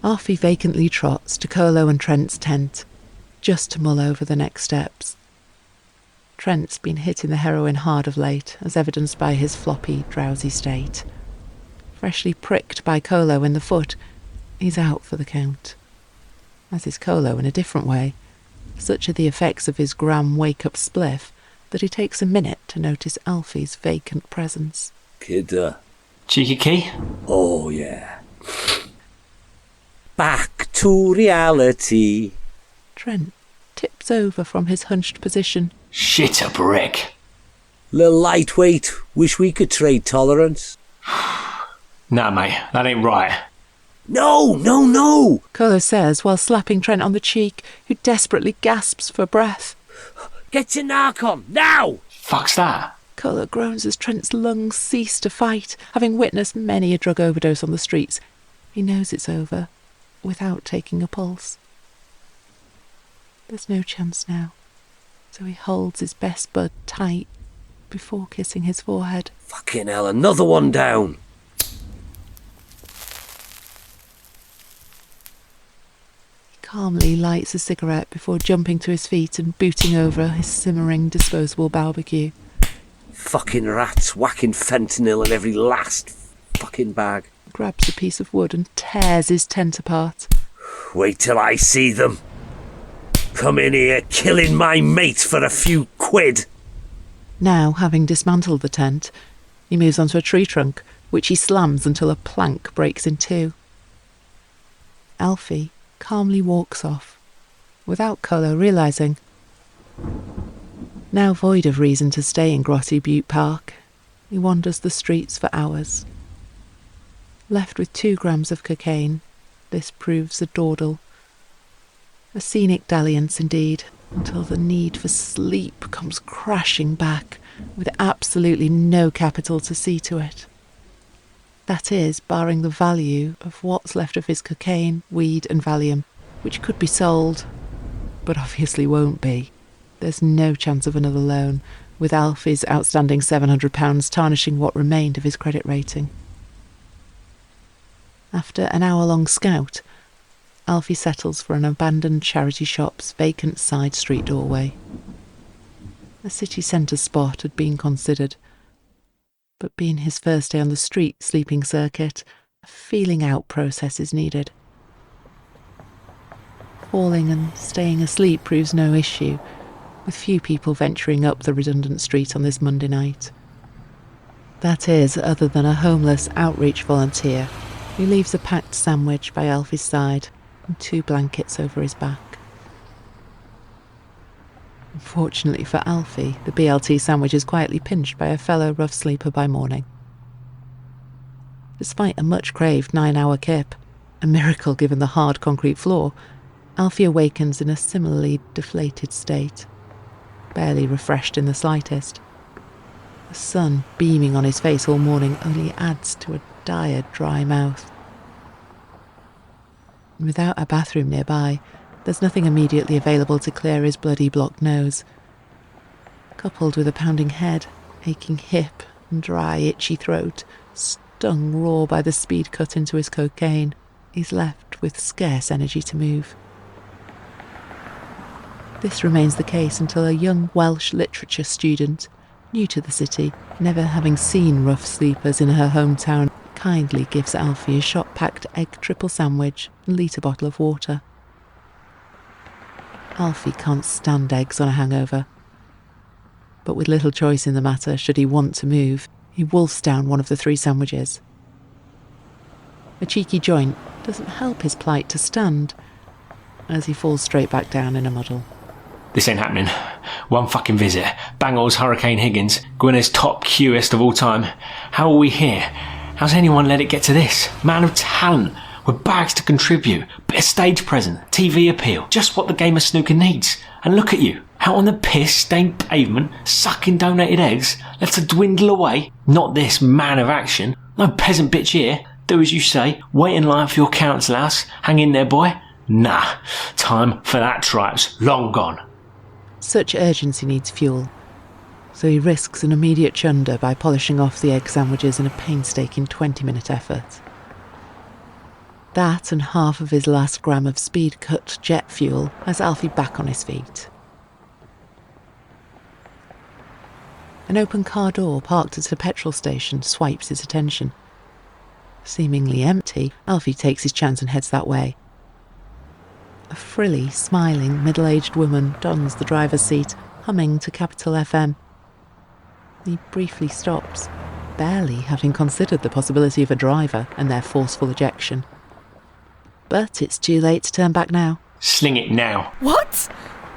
A: Alfie vacantly trots to Colo and Trent's tent, just to mull over the next steps. Trent's been hitting the heroin hard of late, as evidenced by his floppy, drowsy state. Freshly pricked by Colo in the foot, he's out for the count. As is Colo in a different way. Such are the effects of his gram wake-up spliff that it takes a minute to notice Alfie's vacant presence.
P: Kid,
S: cheeky key?
P: Oh, yeah. Back to reality.
A: Trent tips over from his hunched position.
S: Shit a brick.
P: Little lightweight, wish we could trade tolerance.
S: Nah, mate, that ain't right.
P: No!
A: Colo says while slapping Trent on the cheek, who desperately gasps for breath.
P: Get your narc on, now!
S: Fuck's that?
A: Colo groans as Trent's lungs cease to fight, having witnessed many a drug overdose on the streets. He knows it's over, without taking a pulse. There's no chance now, so he holds his best bud tight before kissing his forehead.
P: Fucking hell, another one down!
A: Calmly lights a cigarette before jumping to his feet and booting over his simmering disposable barbecue.
P: Fucking rats whacking fentanyl in every last fucking bag.
A: Grabs a piece of wood and tears his tent apart.
P: Wait till I see them. Come in here killing my mate for a few quid.
A: Now, having dismantled the tent, he moves onto a tree trunk, which he slams until a plank breaks in two. Alfie calmly walks off, without Colo realising. Now void of reason to stay in Grotty Butte Park, he wanders the streets for hours. Left with 2 grams of cocaine, this proves a dawdle. A scenic dalliance indeed, until the need for sleep comes crashing back, with absolutely no capital to see to it. That is, barring the value of what's left of his cocaine, weed and Valium, which could be sold, but obviously won't be. There's no chance of another loan, with Alfie's outstanding £700 tarnishing what remained of his credit rating. After an hour-long scout, Alfie settles for an abandoned charity shop's vacant side street doorway. A city centre spot had been considered, but being his first day on the street sleeping circuit, a feeling-out process is needed. Falling and staying asleep proves no issue, with few people venturing up the redundant street on this Monday night. That is, other than a homeless outreach volunteer who leaves a packed sandwich by Alfie's side and 2 blankets over his back. Unfortunately for Alfie, the BLT sandwich is quietly pinched by a fellow rough sleeper by morning. Despite a much-craved 9-hour kip, a miracle given the hard concrete floor, Alfie awakens in a similarly deflated state, barely refreshed in the slightest. The sun beaming on his face all morning only adds to a dire, dry mouth. Without a bathroom nearby, there's nothing immediately available to clear his bloody blocked nose. Coupled with a pounding head, aching hip and dry, itchy throat, stung raw by the speed cut into his cocaine, he's left with scarce energy to move. This remains the case until a young Welsh literature student, new to the city, never having seen rough sleepers in her hometown, kindly gives Alfie a shot-packed egg triple sandwich and litre bottle of water. Alfie can't stand eggs on a hangover, but with little choice in the matter should he want to move, he wolfs down one of the 3 sandwiches. A cheeky joint doesn't help his plight to stand, as he falls straight back down in a muddle.
S: This ain't happening. One fucking visit. Bangor's Hurricane Higgins, Gwynedd's top Qist of all time. How are we here? How's anyone let it get to this? Man of talent, with bags to contribute, bit of stage presence, TV appeal, just what the game of snooker needs. And look at you, out on the piss-stained pavement, sucking donated eggs, left to dwindle away. Not this man of action. No peasant bitch here. Do as you say, wait in line for your council house. Hang in there, boy. Nah, time for that tripe's long gone.
A: Such urgency needs fuel, so he risks an immediate chunder by polishing off the egg sandwiches in a painstaking 20-minute effort. That and half of his last gram of speed-cut jet fuel has Alfie back on his feet. An open car door parked at a petrol station swipes his attention. Seemingly empty, Alfie takes his chance and heads that way. A frilly, smiling, middle-aged woman dons the driver's seat, humming to Capital FM. He briefly stops, barely having considered the possibility of a driver and their forceful ejection. But it's too late to turn back now.
S: Sling it now.
I: What?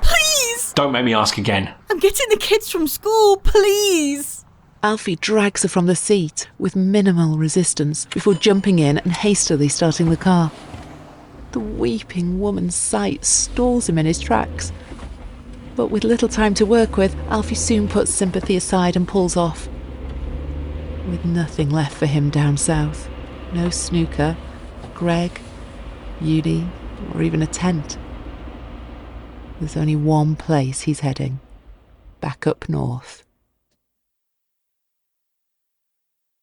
I: Please!
S: Don't make me ask again.
I: I'm getting the kids from school, please!
A: Alfie drags her from the seat with minimal resistance before jumping in and hastily starting the car. The weeping woman's sight stalls him in his tracks. But with little time to work with, Alfie soon puts sympathy aside and pulls off. With nothing left for him down south, no snooker, Greg, uni, or even a tent. There's only one place he's heading, back up north.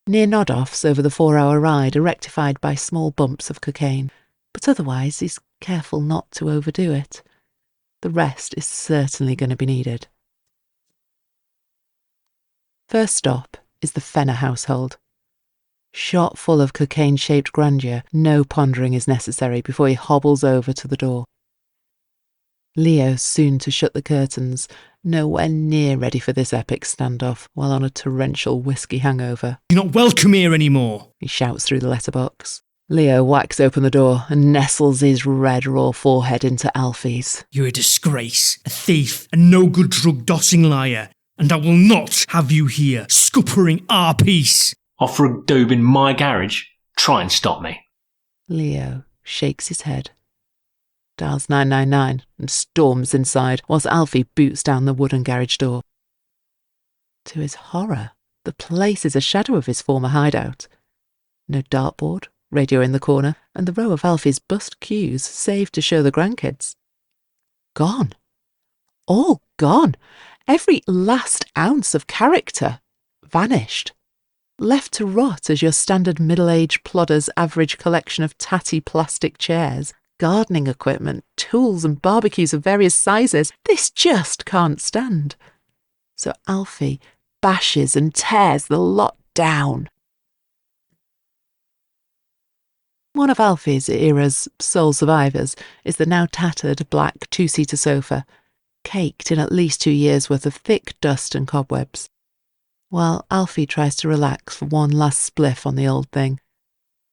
A: Near nod-offs over the 4-hour ride are rectified by small bumps of cocaine, but otherwise he's careful not to overdo it. The rest is certainly going to be needed. First stop is the Fenner household. Shot full of cocaine-shaped grandeur, no pondering is necessary before he hobbles over to the door. Leo's soon to shut the curtains, nowhere near ready for this epic standoff while on a torrential whiskey hangover.
F: You're not welcome here anymore,
A: he shouts through the letterbox. Leo whacks open the door and nestles his red raw forehead into Alfie's.
F: You're a disgrace, a thief, a no-good drug-dossing liar, and I will not have you here, scuppering our peace.
S: Offer a doob in my garage? Try and stop me.
A: Leo shakes his head. dials 999 and storms inside whilst Alfie boots down the wooden garage door. To his horror, the place is a shadow of his former hideout. No dartboard, radio in the corner, and the row of Alfie's bust cues saved to show the grandkids. Gone. All gone. Every last ounce of character vanished. Left to rot as your standard middle-aged plodder's average collection of tatty plastic chairs, gardening equipment, tools and barbecues of various sizes, this just can't stand. So Alfie bashes and tears the lot down. One of Alfie's era's sole survivors is the now tattered black two-seater sofa, caked in at least 2 years' worth of thick dust and cobwebs. While Alfie tries to relax for one last spliff on the old thing,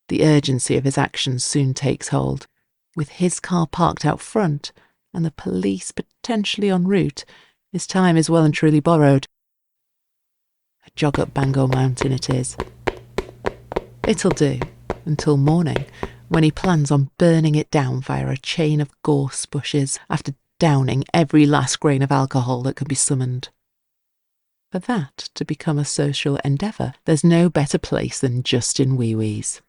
A: the urgency of his actions soon takes hold. With his car parked out front and the police potentially en route, his time is well and truly borrowed. A jog up Bangor Mountain it is. It'll do until morning, when he plans on burning it down via a chain of gorse bushes after downing every last grain of alcohol that can be summoned. For that to become a social endeavour, there's no better place than Justin Wee-Wee's.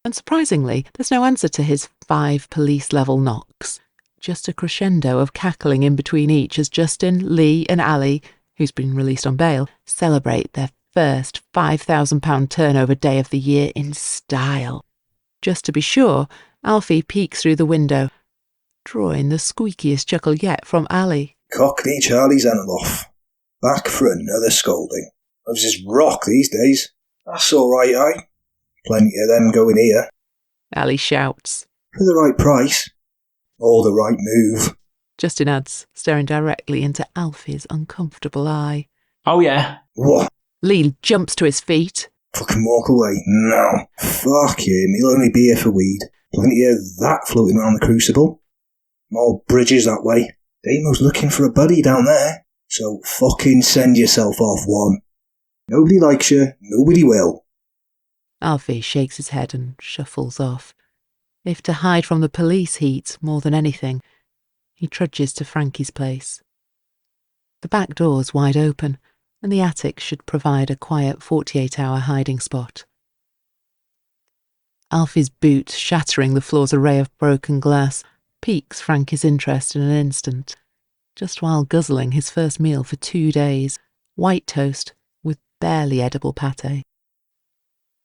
A: Unsurprisingly, there's no answer to his 5 police-level knocks. Just a crescendo of cackling in between each as Justin, Lee and Ali, who's been released on bail, celebrate their first £5,000 turnover day of the year in style. Just to be sure, Alfie peeks through the window, drawing the squeakiest chuckle yet from Ali.
J: Cockney Charlie's off. Back for another scolding. Lives his rock these days. That's all right, aye. Plenty of them going here.
A: Ali shouts.
J: For the right price. Or the right move.
A: Justin adds, staring directly into Alfie's uncomfortable eye.
C: Oh yeah.
J: What?
A: Lee jumps to his feet.
J: Fucking walk away. No. Fuck him. He'll only be here for weed. Plenty of that floating around the crucible. More bridges that way. Damo's looking for a buddy down there. So fucking send yourself off one. Nobody likes you. Nobody will.
A: Alfie shakes his head and shuffles off. If to hide from the police heat more than anything, he trudges to Frankie's place. The back door's wide open, and the attic should provide a quiet 48-hour hiding spot. Alfie's boot shattering the floor's array of broken glass piques Frankie's interest in an instant, just while guzzling his first meal for 2 days, white toast with barely edible pâté.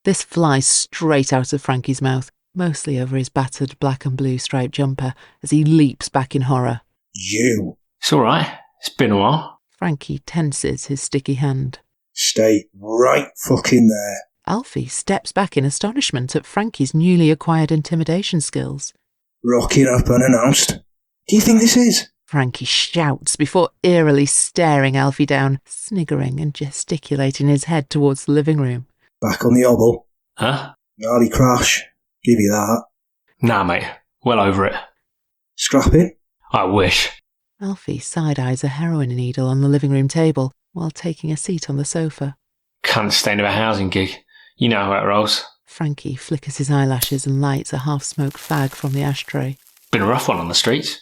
A: This flies straight out of Frankie's mouth, mostly over his battered black and blue striped jumper, as he leaps back in horror.
J: You.
S: It's all right. It's been a while.
A: Frankie tenses his sticky hand.
J: Stay right fucking there.
A: Alfie steps back in astonishment at Frankie's newly acquired intimidation skills.
J: Rocking up unannounced. Do you think this is?
A: Frankie shouts before eerily staring Alfie down, sniggering and gesticulating his head towards the living room.
J: Back on the hobble.
S: Huh?
J: Gnarly crash. Give you that.
S: Nah, mate. Well over it.
J: Scrapping?
S: I wish.
A: Alfie side-eyes a heroin needle on the living room table while taking a seat on the sofa.
S: Can't stand of a housing gig. You know how it rolls.
A: Frankie flickers his eyelashes and lights a half-smoked fag from the ashtray.
S: Been a rough one on the streets.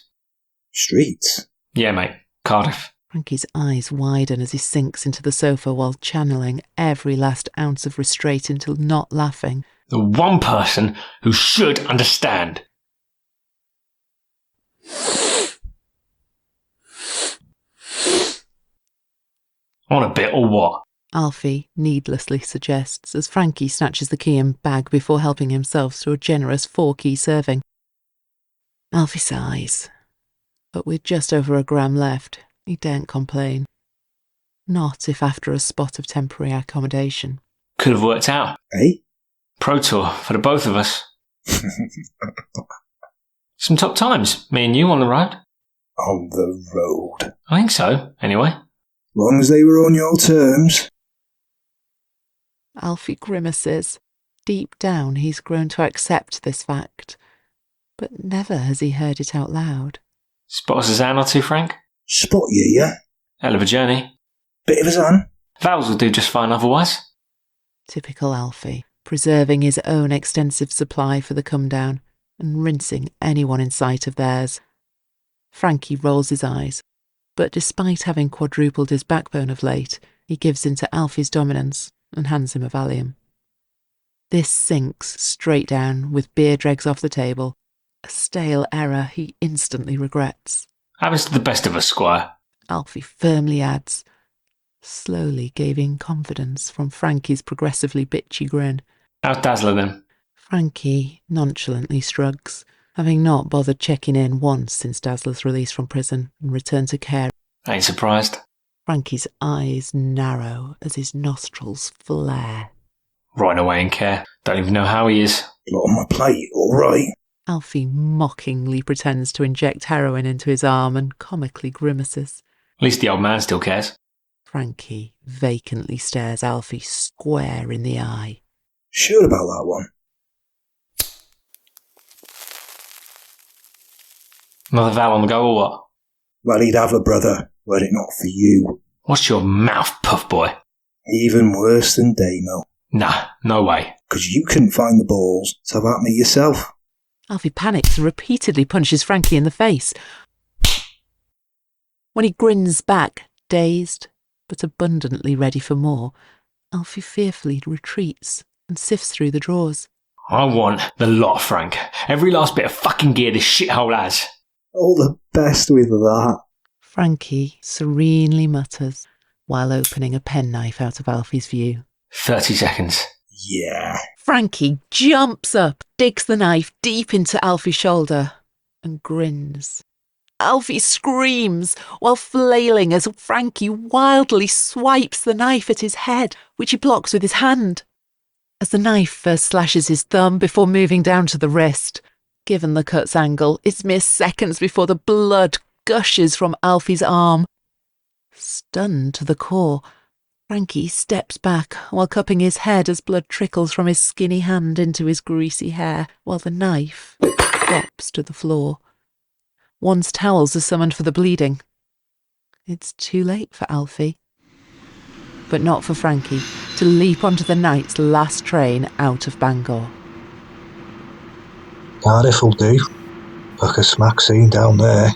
J: Streets?
S: Yeah, mate. Cardiff.
A: Frankie's eyes widen as he sinks into the sofa while channeling every last ounce of restraint into not laughing.
S: The one person who should understand. On a bit or what?
A: Alfie needlessly suggests as Frankie snatches the key and bag before helping himself to a generous 4-key serving. Alfie sighs, but with just over a gram left, he daren't complain. Not if after a spot of temporary accommodation.
S: Could have worked out.
J: Eh?
S: Pro Tour for the both of us. Some top times, me and you on the road.
J: On the road?
S: I think so, anyway.
J: Long as they were on your terms.
A: Alfie grimaces. Deep down he's grown to accept this fact, but never has he heard it out loud.
S: Spot us a zan or two, Frank?
J: Spot you, yeah?
S: Hell of a journey.
J: Bit of a zan?
S: Vowels will do just fine otherwise.
A: Typical Alfie. preserving his own extensive supply for the come-down and rinsing anyone in sight of theirs. Frankie rolls his eyes, but despite having quadrupled his backbone of late, he gives in to Alfie's dominance and hands him a Valium. This sinks straight down with beer dregs off the table, a stale error he instantly regrets.
S: Happens to the best of us, Squire.
A: Alfie firmly adds, slowly gaining confidence from Frankie's progressively bitchy grin.
S: How's Dazzler then?
A: Frankie nonchalantly shrugs, having not bothered checking in once since Dazzler's release from prison and return to care.
S: Ain't surprised.
A: Frankie's eyes narrow as his nostrils flare.
S: Right away in care. Don't even know how he is.
J: Lot on my plate, all right.
A: Alfie mockingly pretends to inject heroin into his arm and comically grimaces.
S: At least the old man still cares.
A: Frankie vacantly stares Alfie square in the eye.
J: Sure about that one?
S: Another Val on the go or what?
J: Well, he'd have a brother, were it not for you.
S: What's your mouth, puff boy?
J: Even worse than Damo.
S: Nah, no way.
J: 'Cause you couldn't find the balls to have at me yourself.
A: Alfie panics and repeatedly punches Frankie in the face. When he grins back, dazed, but abundantly ready for more, Alfie fearfully retreats and sifts through the drawers.
S: I want the lot, Frank. Every last bit of fucking gear this shithole has.
J: All the best with that.
A: Frankie serenely mutters while opening a penknife out of Alfie's view.
S: 30 seconds.
J: Yeah.
A: Frankie jumps up, digs the knife deep into Alfie's shoulder, and grins. Alfie screams while flailing as Frankie wildly swipes the knife at his head, which he blocks with his hand. As the knife first slashes his thumb before moving down to the wrist, given the cut's angle, it's mere seconds before the blood gushes from Alfie's arm. Stunned to the core, Frankie steps back while cupping his head as blood trickles from his skinny hand into his greasy hair, while the knife drops to the floor. One's towels are summoned for the bleeding. It's too late for Alfie. But not for Frankie to leap onto the night's last train out of Bangor.
K: Cardiff will do. Book a smack scene down there.